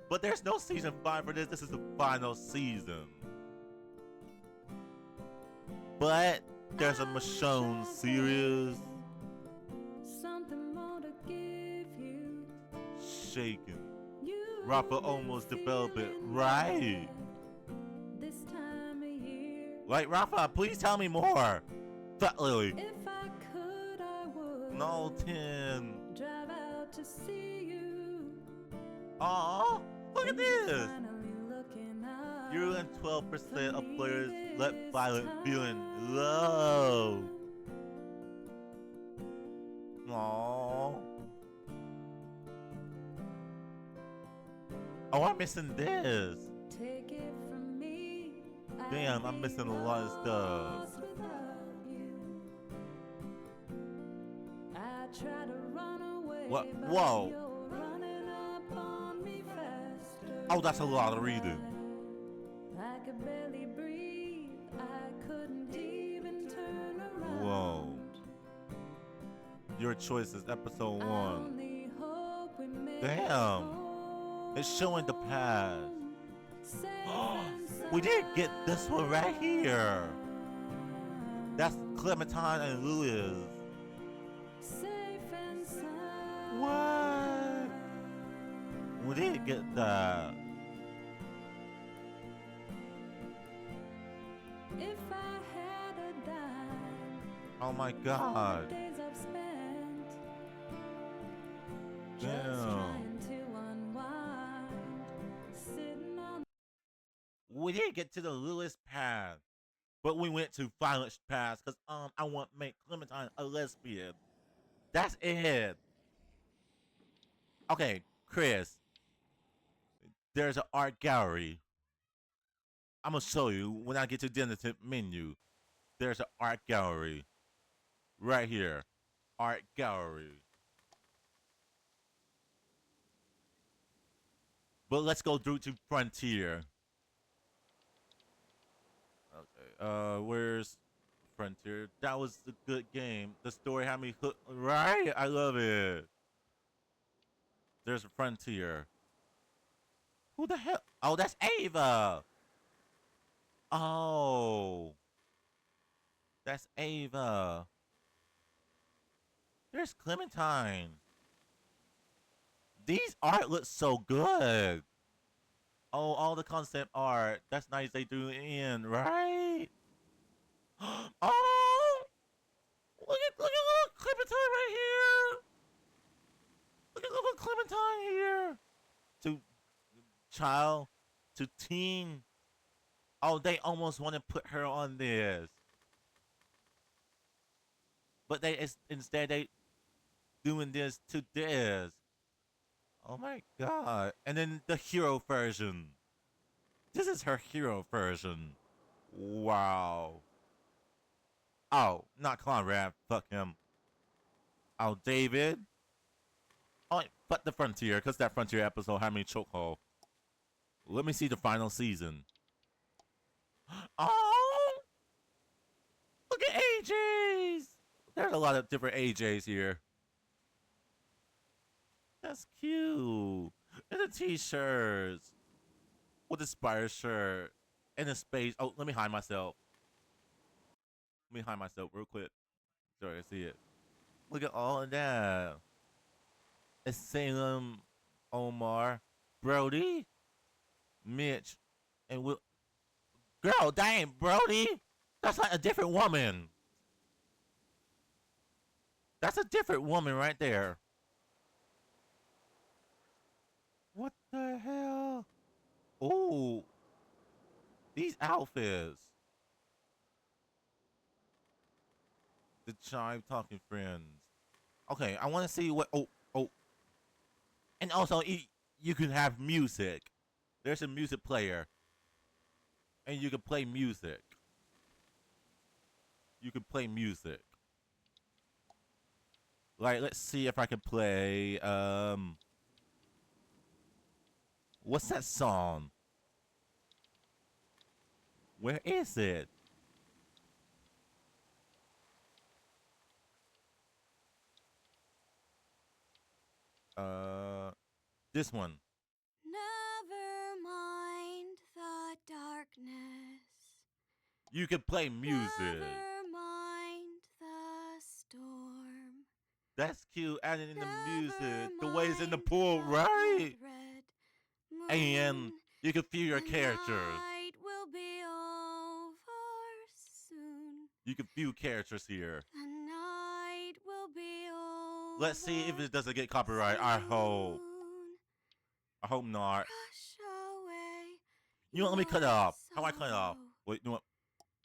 but there's no season 5 for this. This is the final season. But there's a Michonne series. Something more to give you. Shaken. Rafa almost developed it, right? This time of year. Right, Rafa, please tell me more. Fat Lily. If I could, I would. No, 10. Drive out to see you. Aw, look at this. You and 12% of players let Violet feel in love. Aww. Oh, I'm missing this. Take it from me. Damn, I'm missing a lot of stuff. I try to run away, What? but Whoa. you're running up on me faster. Oh, that's a lot of reading. I could barely breathe. I couldn't even turn around. Whoa. Your Choices, episode 1. Only hope we make it Damn. It's showing the past. We did get this one right here. That's Clementine and Louis. safe and sound. What? We did get that. If I had a dime, Oh my all god. the days I've spent just Damn. trying to unwind, sitting on. We didn't get to the Lewis path, but we went to Violet's path because I want to make Clementine a lesbian. That's it. Okay, Chris. There's an art gallery. I'm gonna show you when I get to the dinner menu. There's an art gallery right here. Art gallery. But let's go through to Frontier. Okay, where's Frontier? That was a good game. The story had me hooked. Right? I love it. There's a Frontier. Who the hell? Oh, that's Ava. Oh. That's Ava. There's Clementine. These art looks so good. Oh, all the concept art. That's nice they do it in, right? Oh! Look at little Clementine right here. Look at little Clementine here. To child, to teen. Oh, they almost want to put her on this. But instead they doing this to this. Oh my god. And then the hero version. This is her hero version. Wow. Oh, not Conrad. Fuck him. Oh, David. Oh, fuck the Frontier, because that Frontier episode had me chokehold. Let me see the final season. Oh! Look at AJs! There's a lot of different AJs here. That's cute. And the t-shirts. With the Spire shirt. And the space. Oh, let me hide myself. Let me hide myself real quick. So I can see it. Look at all of that. It's Salem, Omar, Brody, Mitch, and Will. Girl, dang, Brody. That's like a different woman. That's a different woman right there. What the hell? Ooh. These outfits. The Chive Talking Friends. Okay, I want to see what... Oh. And also, you can have music. There's a music player. And you can play music. You can play music. Like, let's see if I can play, what's that song? Where is it? This one. Never mind the darkness. You can play music. Never mind the storm. That's cute. Adding in the music. The way it's in the pool, right? And you can feel your characters. Night will be over soon. You can view characters here. The night will be over. Let's see if it doesn't get copyright. I hope. I hope not. You know what? Let me cut it off. How do I cut it off? Wait, you know what?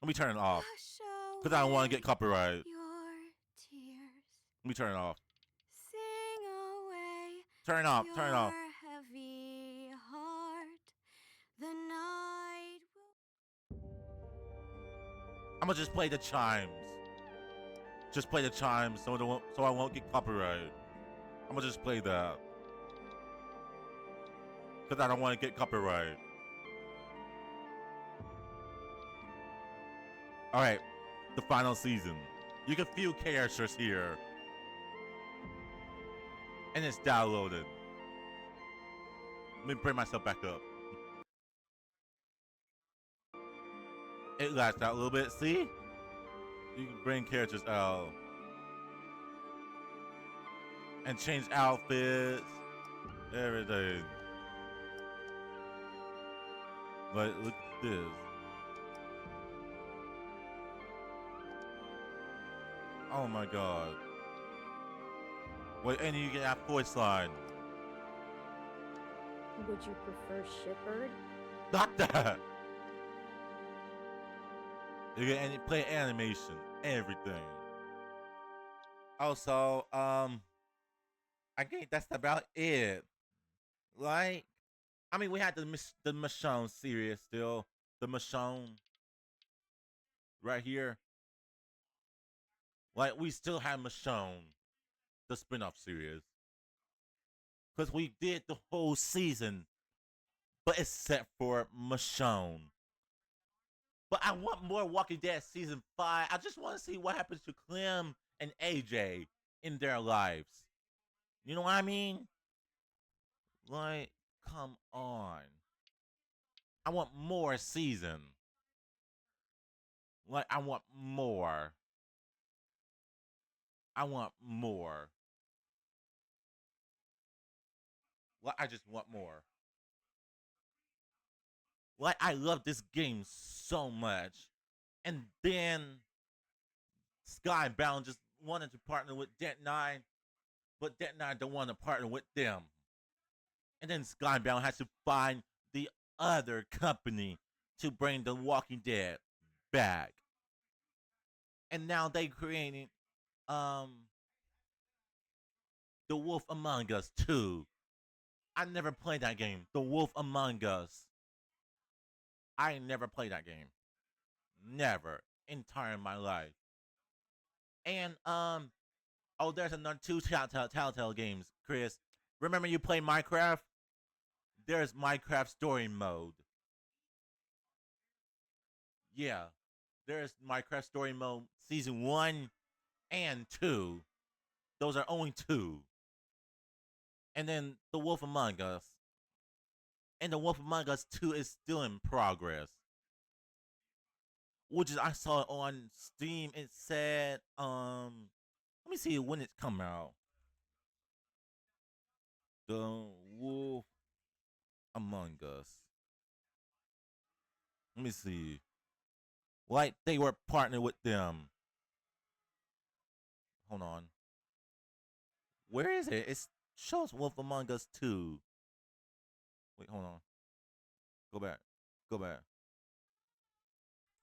Let me turn it off. Because I don't want to get copyright. Let me turn it off. Sing away Turn it off. Turn it off. your heavy heart. I'm gonna just play the chimes. Just play the chimes so I won't get copyright. I'm gonna just play that. Because I don't want to get copyright. Alright, the final season. You can feel characters here. And it's downloaded. Let me bring myself back up. It lasts out a little bit, see? You can bring characters out. And change outfits. Everything. Like, look at this. Oh my god. Wait, and you get that voice line. Would you prefer Shipbird? Not that! You can play animation, everything. Also, I think that's about it. Like, I mean, we had the Michonne series still. The Michonne. Right here. Like, we still have Michonne. The spin-off series. Because we did the whole season. But except for Michonne. But I want more Walking Dead Season 5. I just want to see what happens to Clem and AJ in their lives. You know what I mean? Like, come on. I want more season. Like, I want more. I want more. Like, I just want more. Like, I love this game so much. And then Skybound just wanted to partner with Dead9, but Dead9 don't want to partner with them. And then Skybound has to find the other company to bring The Walking Dead back. And now they creating The Wolf Among Us 2. I never played that game. The Wolf Among Us. I never played that game. Never. Entire my life. And oh, there's another 2 Telltale games, Chris. Remember you play Minecraft? There's Minecraft Story Mode. Yeah. There's Minecraft Story Mode Season 1 and 2. Those are only 2. And then The Wolf Among Us. And The Wolf Among Us 2 is still in progress. Which is, I saw it on Steam. It said, let me see when it's come out. The Wolf Among Us. Let me see. Like they were partnered with them. Hold on. Where is it? It shows Wolf Among Us 2. Wait, hold on. Go back. Go back.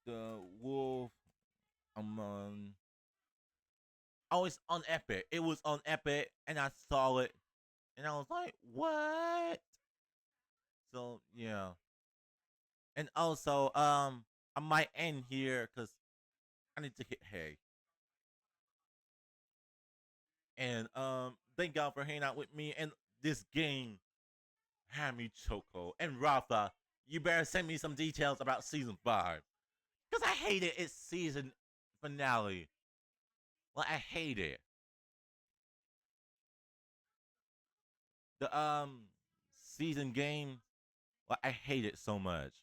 The Wolf Among... Oh, it's on Epic. It was on Epic, and I saw it, and I was like, what? So, yeah. And also, I might end here, because I need to hit hay. And, thank y'all for hanging out with me, and this game had me choco. And Rafa, you better send me some details about Season 5. Because I hated its season finale. Well, I hate it. The season game, well, I hate it so much.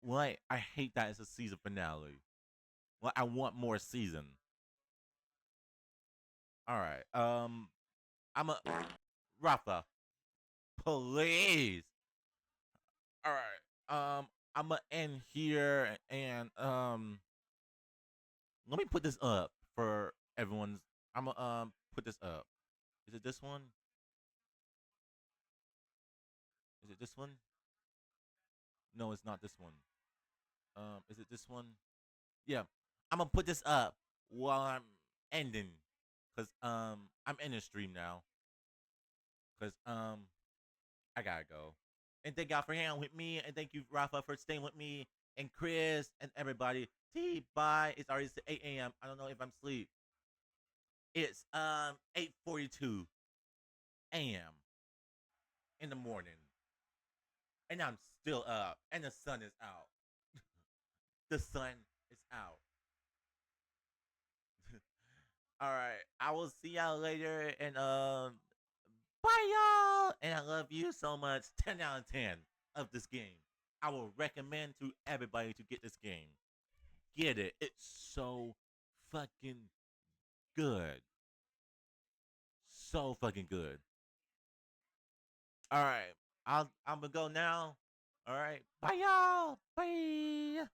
Like, I hate that it's a season finale. Well, I want more season. Alright, I'm a Rafa. Please. Alright. I'm gonna end here and let me put this up for everyone's. I'm gonna put this up. Is it this one? Is it this one? No, it's not this one. Is it this one? Yeah. I'm gonna put this up while I'm ending. Cause I'm in the stream now. Cause I gotta go. And thank y'all for hanging out with me. And thank you, Rafa, for staying with me. And Chris and everybody. Bye. It's already 8 a.m. I don't know if I'm asleep. It's 8:42 a.m. in the morning. And I'm still up. And the sun is out. The sun is out. Alright. I will see y'all later. And bye y'all. And I love you so much. 10 out of 10 of this game. I will recommend to everybody to get this game. Get it. It's so fucking good. So fucking good. Alright. I'm gonna go now. Alright. Bye y'all. Bye.